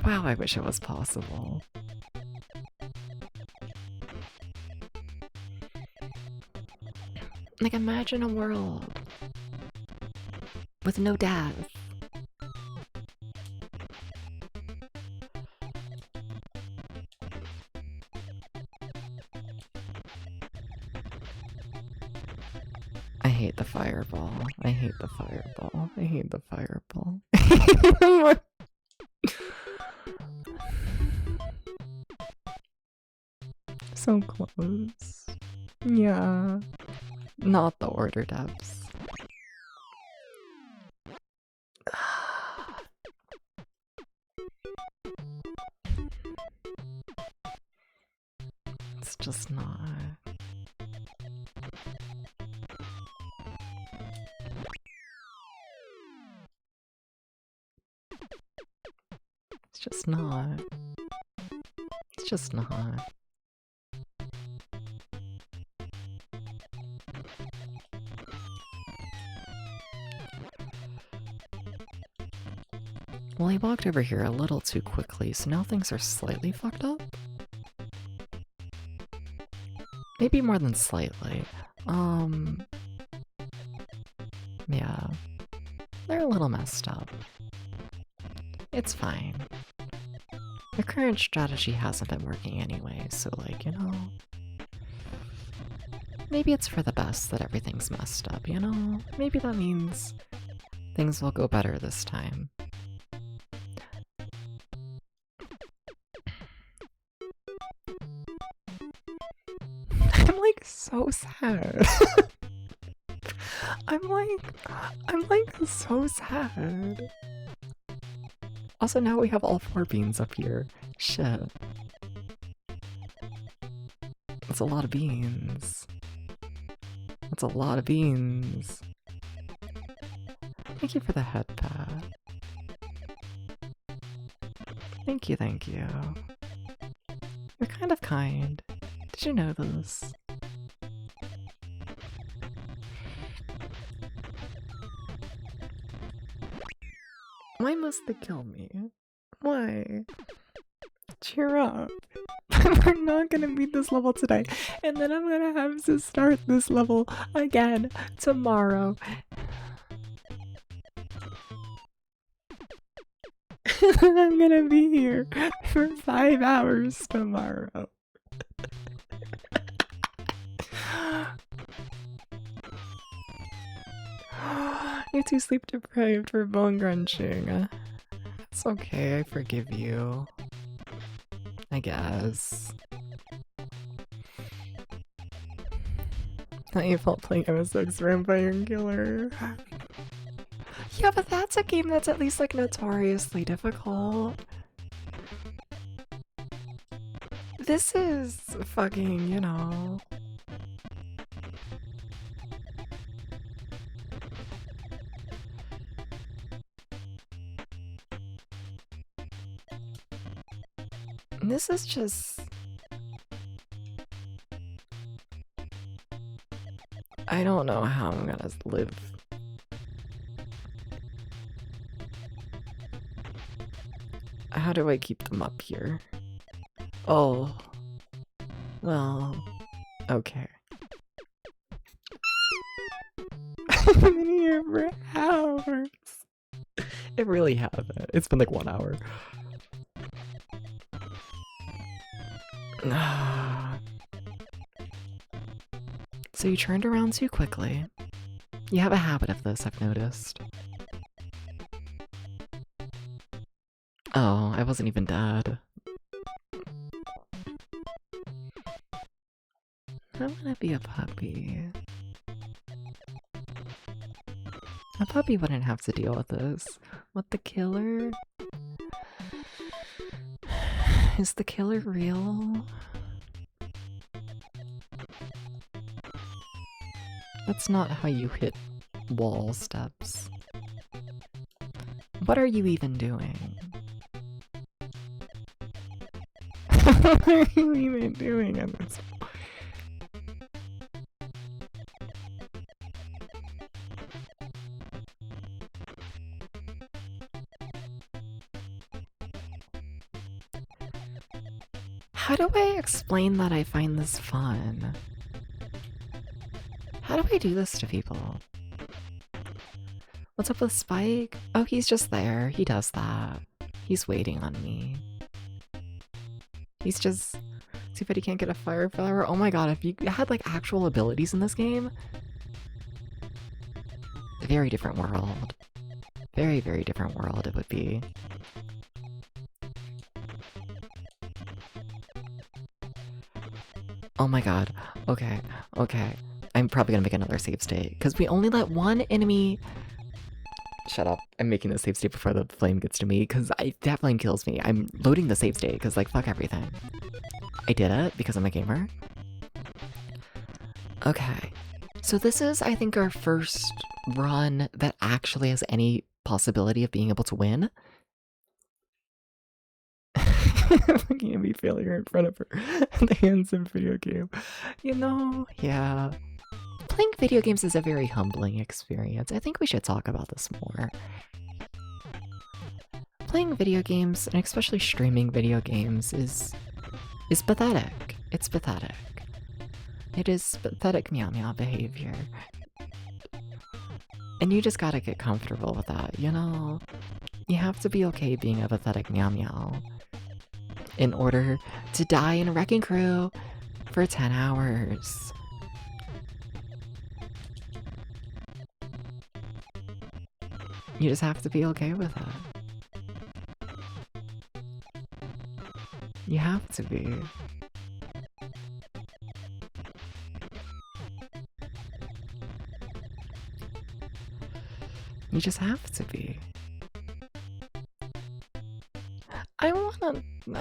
A: Wow, I wish it was possible. Like imagine a world with no death. I hate the fireball. I hate the fireball. I hate the fireball. So close. Yeah. Not the order depths. It's just not. just not. It's just not. Well, he walked over here a little too quickly, so now things are slightly fucked up? Maybe more than slightly. Yeah. They're a little messed up. It's fine. The current strategy hasn't been working anyway, so like, you know... Maybe it's for the best that everything's messed up, you know? Maybe that means things will go better this time. I'm like so sad. I'm like so sad. Also, now we have all 4 beans up here. Shit. That's a lot of beans. That's a lot of beans. Thank you for the head pat. Thank you, thank you. You're kind of kind. Did you know this? Why must they kill me? Why? Cheer up. We're not gonna beat this level today. And then I'm gonna have to start this level again tomorrow. I'm gonna be here for 5 hours tomorrow. You're too sleep deprived for bone crunching. It's okay, I forgive you. I guess. Not your fault playing MS6 Vampire Killer. Yeah, but that's a game that's at least like notoriously difficult. This is fucking, you know. This is just... I don't know how I'm gonna live. How do I keep them up here? Oh. Well... Okay. I've been here for hours. It really hasn't. It's been like 1 hour. So you turned around too quickly. You have a habit of this, I've noticed. Oh, I wasn't even dead. I wanna be a puppy. A puppy wouldn't have to deal with this. What, the killer? Is the killer real? That's not how you hit wall steps. What are you even doing? What are you even doing at this point? How do I explain that I find this fun? How do I do this to people? What's up with Spike? Oh, he's just there. He does that. He's waiting on me. He's just... Too bad he can't get a fire flower. Oh my god, if you had like actual abilities in this game... A very different world. Very, very different world it would be. Oh my god. Okay. Okay. I'm probably gonna make another save state, because we only let one enemy... Shut up. I'm making the save state before the flame gets to me, because that flame kills me. I'm loading the save state, because like, fuck everything. I did it, because I'm a gamer. Okay. So this is, I think, our first run that actually has any possibility of being able to win. Looking me failure in front of her. The handsome video game. You know, yeah. Playing video games is a very humbling experience. I think we should talk about this more. Playing video games, and especially streaming video games, is pathetic. It's pathetic. It is pathetic meow meow behavior. And you just gotta get comfortable with that, you know? You have to be okay being a pathetic meow meow in order to die in a wrecking crew for 10 hours. You just have to be okay with it. You have to be. You just have to be. I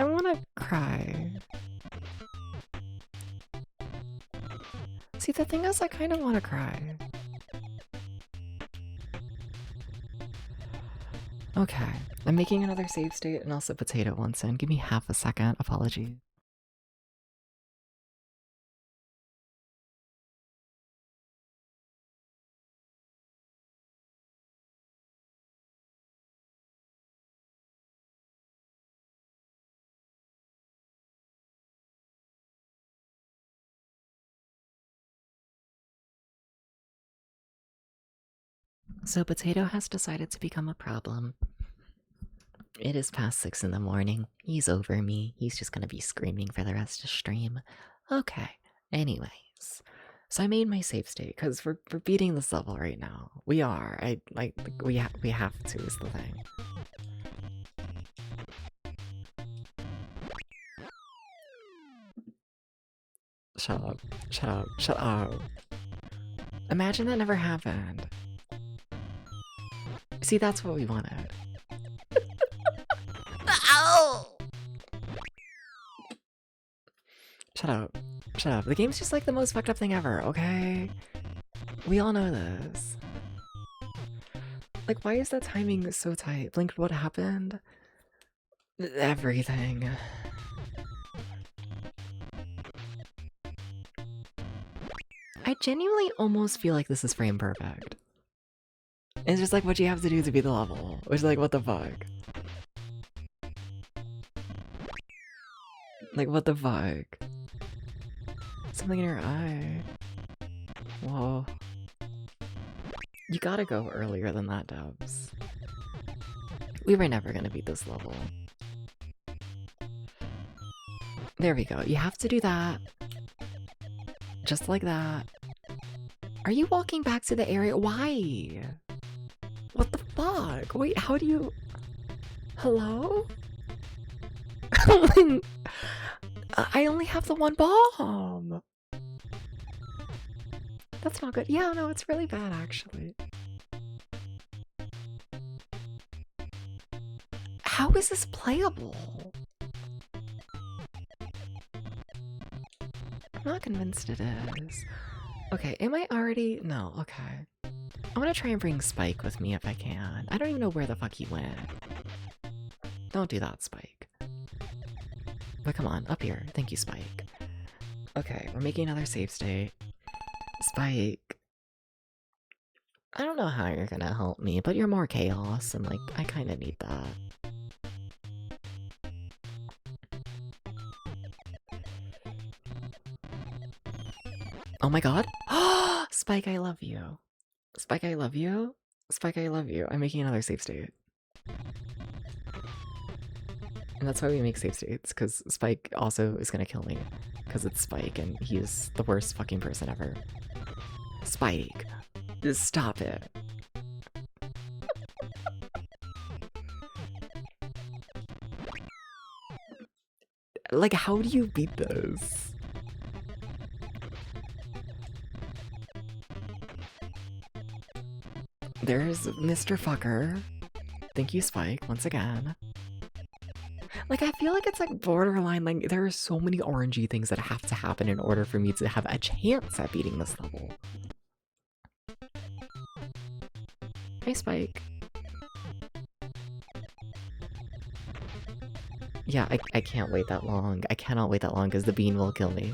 A: wanna cry. See, the thing is, I kind of wanna cry. Okay, I'm making another save state and also potato once in. Give me half a second. Apologies. So Potato has decided to become a problem. It is past 6 in the morning. He's over me. He's just gonna be screaming for the rest of stream. Okay. Anyways. So I made my save state because we're beating this level right now. We are. We have to is the thing. Shut up. Shut up. Shut up. Imagine that never happened. See, that's what we wanted. Ow! Shut up. Shut up. The game's just like the most fucked up thing ever, okay? We all know this. Like, why is that timing so tight? Blink, what happened? Everything. I genuinely almost feel like this is frame perfect. It's just like what you have to do to beat the level. Which is like, what the fuck? Like, what the fuck? Something in your eye. Whoa. You gotta go earlier than that, Dubs. We were never gonna beat this level. There we go. You have to do that. Just like that. Are you walking back to the area? Why? What the fuck? Wait, how do you... Hello? I only have the one bomb. That's not good. Yeah, no, it's really bad, actually. How is this playable? I'm not convinced it is. Okay, am I already... No, okay. I'm gonna try and bring Spike with me if I can. I don't even know where the fuck he went. Don't do that, Spike. But come on, up here. Thank you, Spike. Okay, we're making another save state. Spike. I don't know how you're gonna help me, but you're more chaos, and like, I kinda need that. Oh my god. Spike, I love you. Spike, I love you. Spike, I love you. I'm making another save state. And that's why we make save states, because Spike also is gonna kill me. Because it's Spike, and he's the worst fucking person ever. Spike. Just stop it. Like, how do you beat this? There's Mr. Fucker. Thank you, Spike, once again. Like, I feel like it's like borderline, like, there are so many RNG things that have to happen in order for me to have a chance at beating this level. Hey, Spike. Yeah, I can't wait that long. I cannot wait that long because the bean will kill me.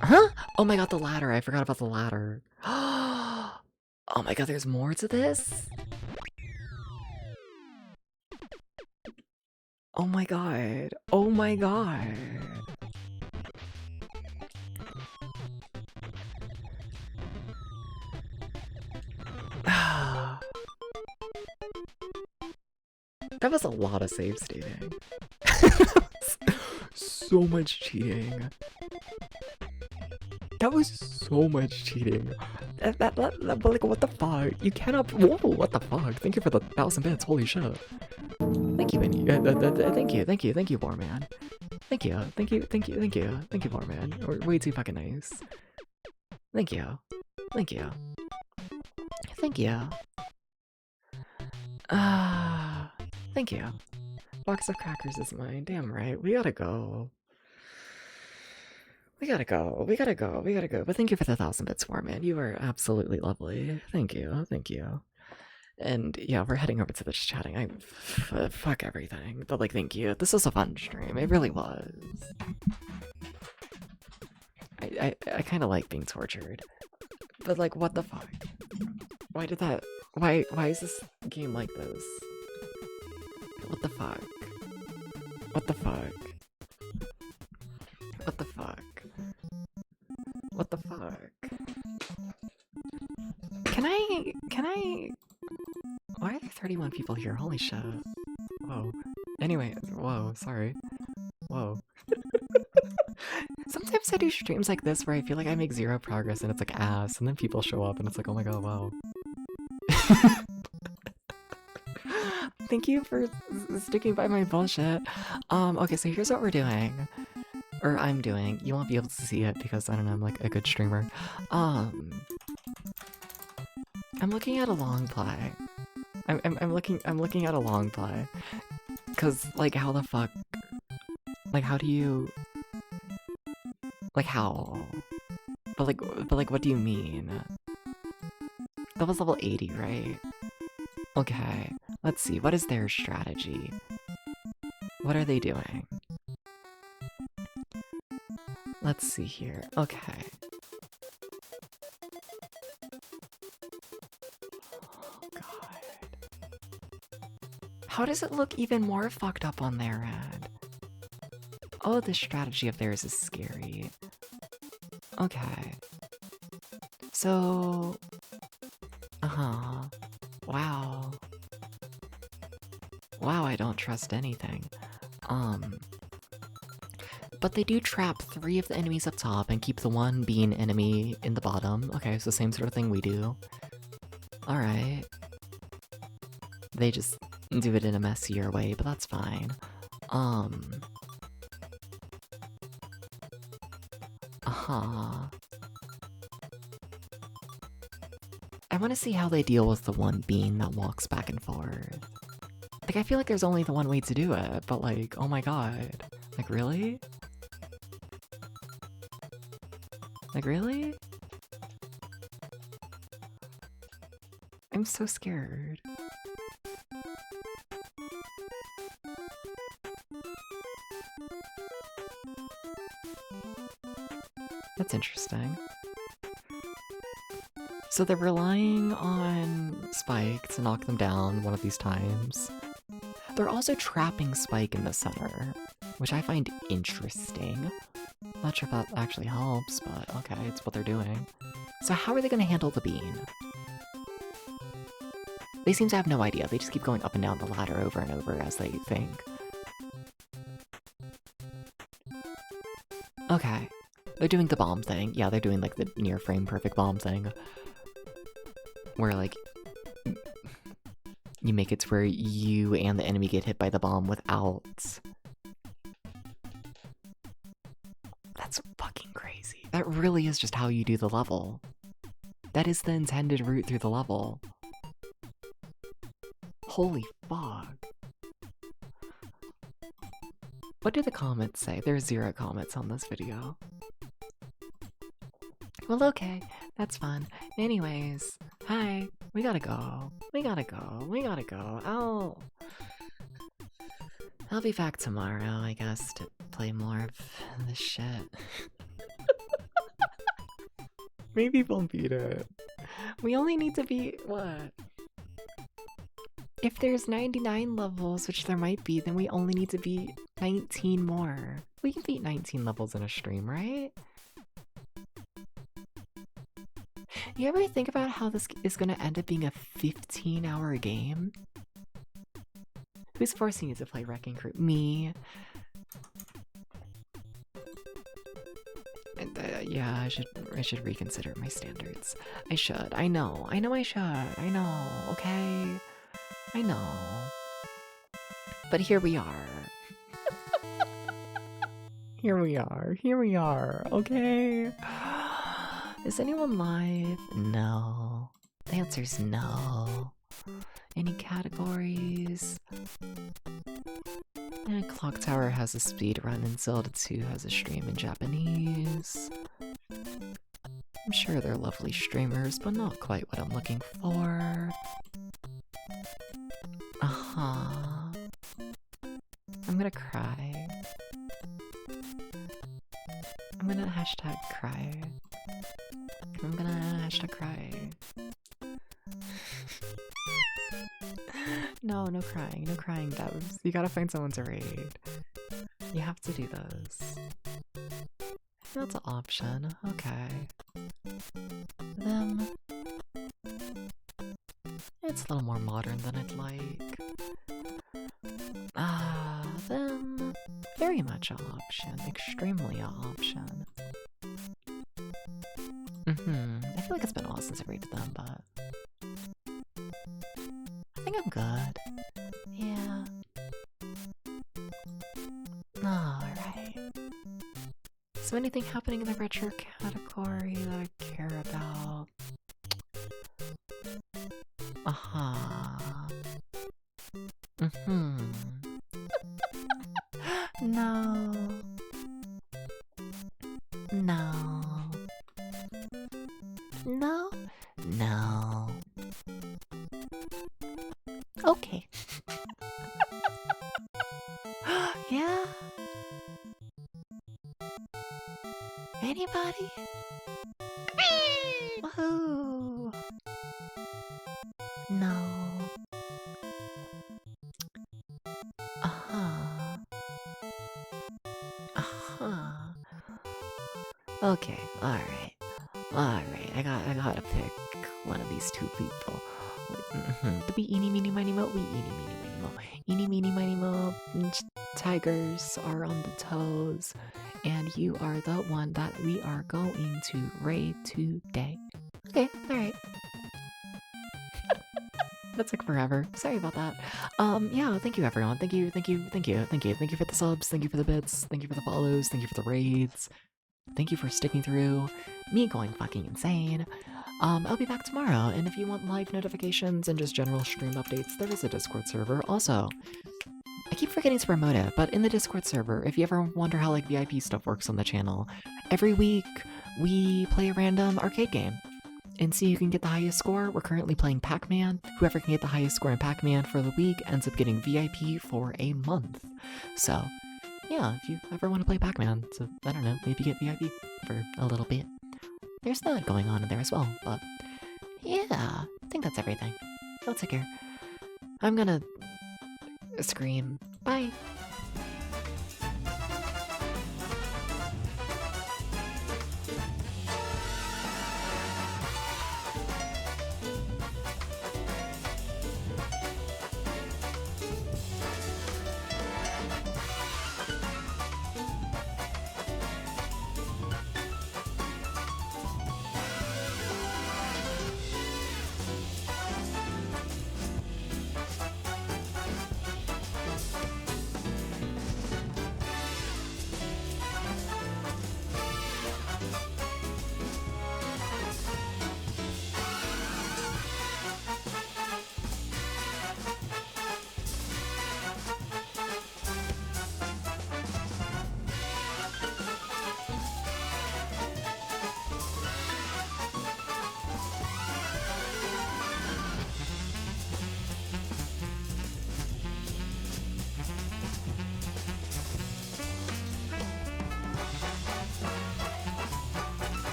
A: Huh? Oh my god, the ladder. I forgot about the ladder. Oh my god, there's more to this? Oh my god. Oh my god. That was a lot of save stating. So much cheating. That was so much cheating. But like, what the fuck? You cannot. Whoa, what the fuck? Thank you for the 1,000 bits. Holy shit. Thank you, Vinny. Thank you, Barman. Thank you, Barman. We're way too fucking nice. Thank you. Thank you. Thank you. Box of crackers is mine. Damn right. We gotta go. But thank you for the 1,000 bits, Warman. You are absolutely lovely. Thank you. And yeah, we're heading over to this chatting. Fuck everything. But like, thank you. This was a fun stream. It really was. I kind of like being tortured. But like, what the fuck? Why is this game like this? What the fuck? Can I... Why are there 31 people here? Holy shit. Whoa. Anyway, whoa, sorry. Whoa. Sometimes I do streams like this where I feel like I make zero progress and it's like ass, and then people show up and it's like, oh my god, wow. Thank you for sticking by my bullshit. Okay, so here's what we're doing. Or I'm doing. You won't be able to see it because, I don't know, I'm like a good streamer. I'm looking at a long play. I'm looking at a long play. Cause, like, how the fuck... Like, how do you... Like, how? But like, what do you mean? That was level 80, right? Okay, let's see. What is their strategy? What are they doing? Let's see here. Okay. Oh, God. How does it look even more fucked up on their end? Oh, the strategy of theirs is scary. Okay. So... Wow. Wow, I don't trust anything. But they do trap 3 of the enemies up top and keep the one being enemy in the bottom. Okay, so same sort of thing we do. Alright. They just do it in a messier way, but that's fine. I want to see how they deal with the one being that walks back and forth. Like, I feel like there's only the one way to do it, but like, oh my god. Like, really? Like, really? I'm so scared. That's interesting. So they're relying on Spike to knock them down one of these times. They're also trapping Spike in the center, which I find interesting. Not sure if that actually helps, but okay, it's what they're doing. So how are they going to handle the bean? They seem to have no idea. They just keep going up and down the ladder over and over as they think. Okay. They're doing the bomb thing. Yeah, they're doing like the near frame perfect bomb thing. Where like you make it to where you and the enemy get hit by the bomb without... That's fucking crazy. That really is just how you do the level. That is the intended route through the level. Holy fuck. What do the comments say? There's 0 comments on this video. Well, okay. That's fun. Anyways, hi. We gotta go. We gotta go. We gotta go. I'll be back tomorrow, I guess, to play more of this shit. Maybe we'll beat it. We only need to beat what? If there's 99 levels, which there might be, then we only need to beat 19 more. We can beat 19 levels in a stream, right? You ever think about how this is going to end up being a 15-hour game? Who's forcing you to play Wrecking Crew? Me. And, yeah, I should reconsider my standards. I should. I know I should. I know, okay? I know. But here we are. Here we are, okay? Is anyone live? No. The answer's no. Any categories? Clock Tower has a speed run and Zelda 2 has a stream in Japanese. I'm sure they're lovely streamers, but not quite what I'm looking for. I'm gonna cry. I'm gonna hashtag cry. I'm gonna hashtag cry. No crying, devs. You gotta find someone to raid. You have to do this. That's an option. Okay. Them. It's a little more modern than I'd like. Them. Very much an option. Extremely an option. I feel like it's been a while since I rated them, but I think I'm good. Yeah. Alright. So anything happening in the retro category that I care about? No. No. No. No. Okay. Yeah? Anybody? Woohoo! No. Okay, alright. I gotta pick one of these two people. The be eeny meeny miny mo, we eeny meeny miny mo. Eeny meeny miny mo, tigers are on the toes, and you are the one that we are going to raid today. Okay, alright. That took forever. Sorry about that. Yeah, thank you everyone. Thank you for the subs, thank you for the bits, thank you for the follows, thank you for the raids. Thank you for sticking through me going fucking insane. I'll be back tomorrow, and if you want live notifications and just general stream updates, there is a Discord server. Also, I keep forgetting to promote it, but in the Discord server, if you ever wonder how like VIP stuff works on the channel, every week we play a random arcade game and see who can get the highest score. We're currently playing Pac-Man. Whoever can get the highest score in Pac-Man for the week ends up getting VIP for a month. So, yeah, if you ever want to play Pac-Man, so I don't know, maybe get VIP for a little bit. There's that going on in there as well, but yeah, I think that's everything. I'll take care. I'm gonna scream. Bye.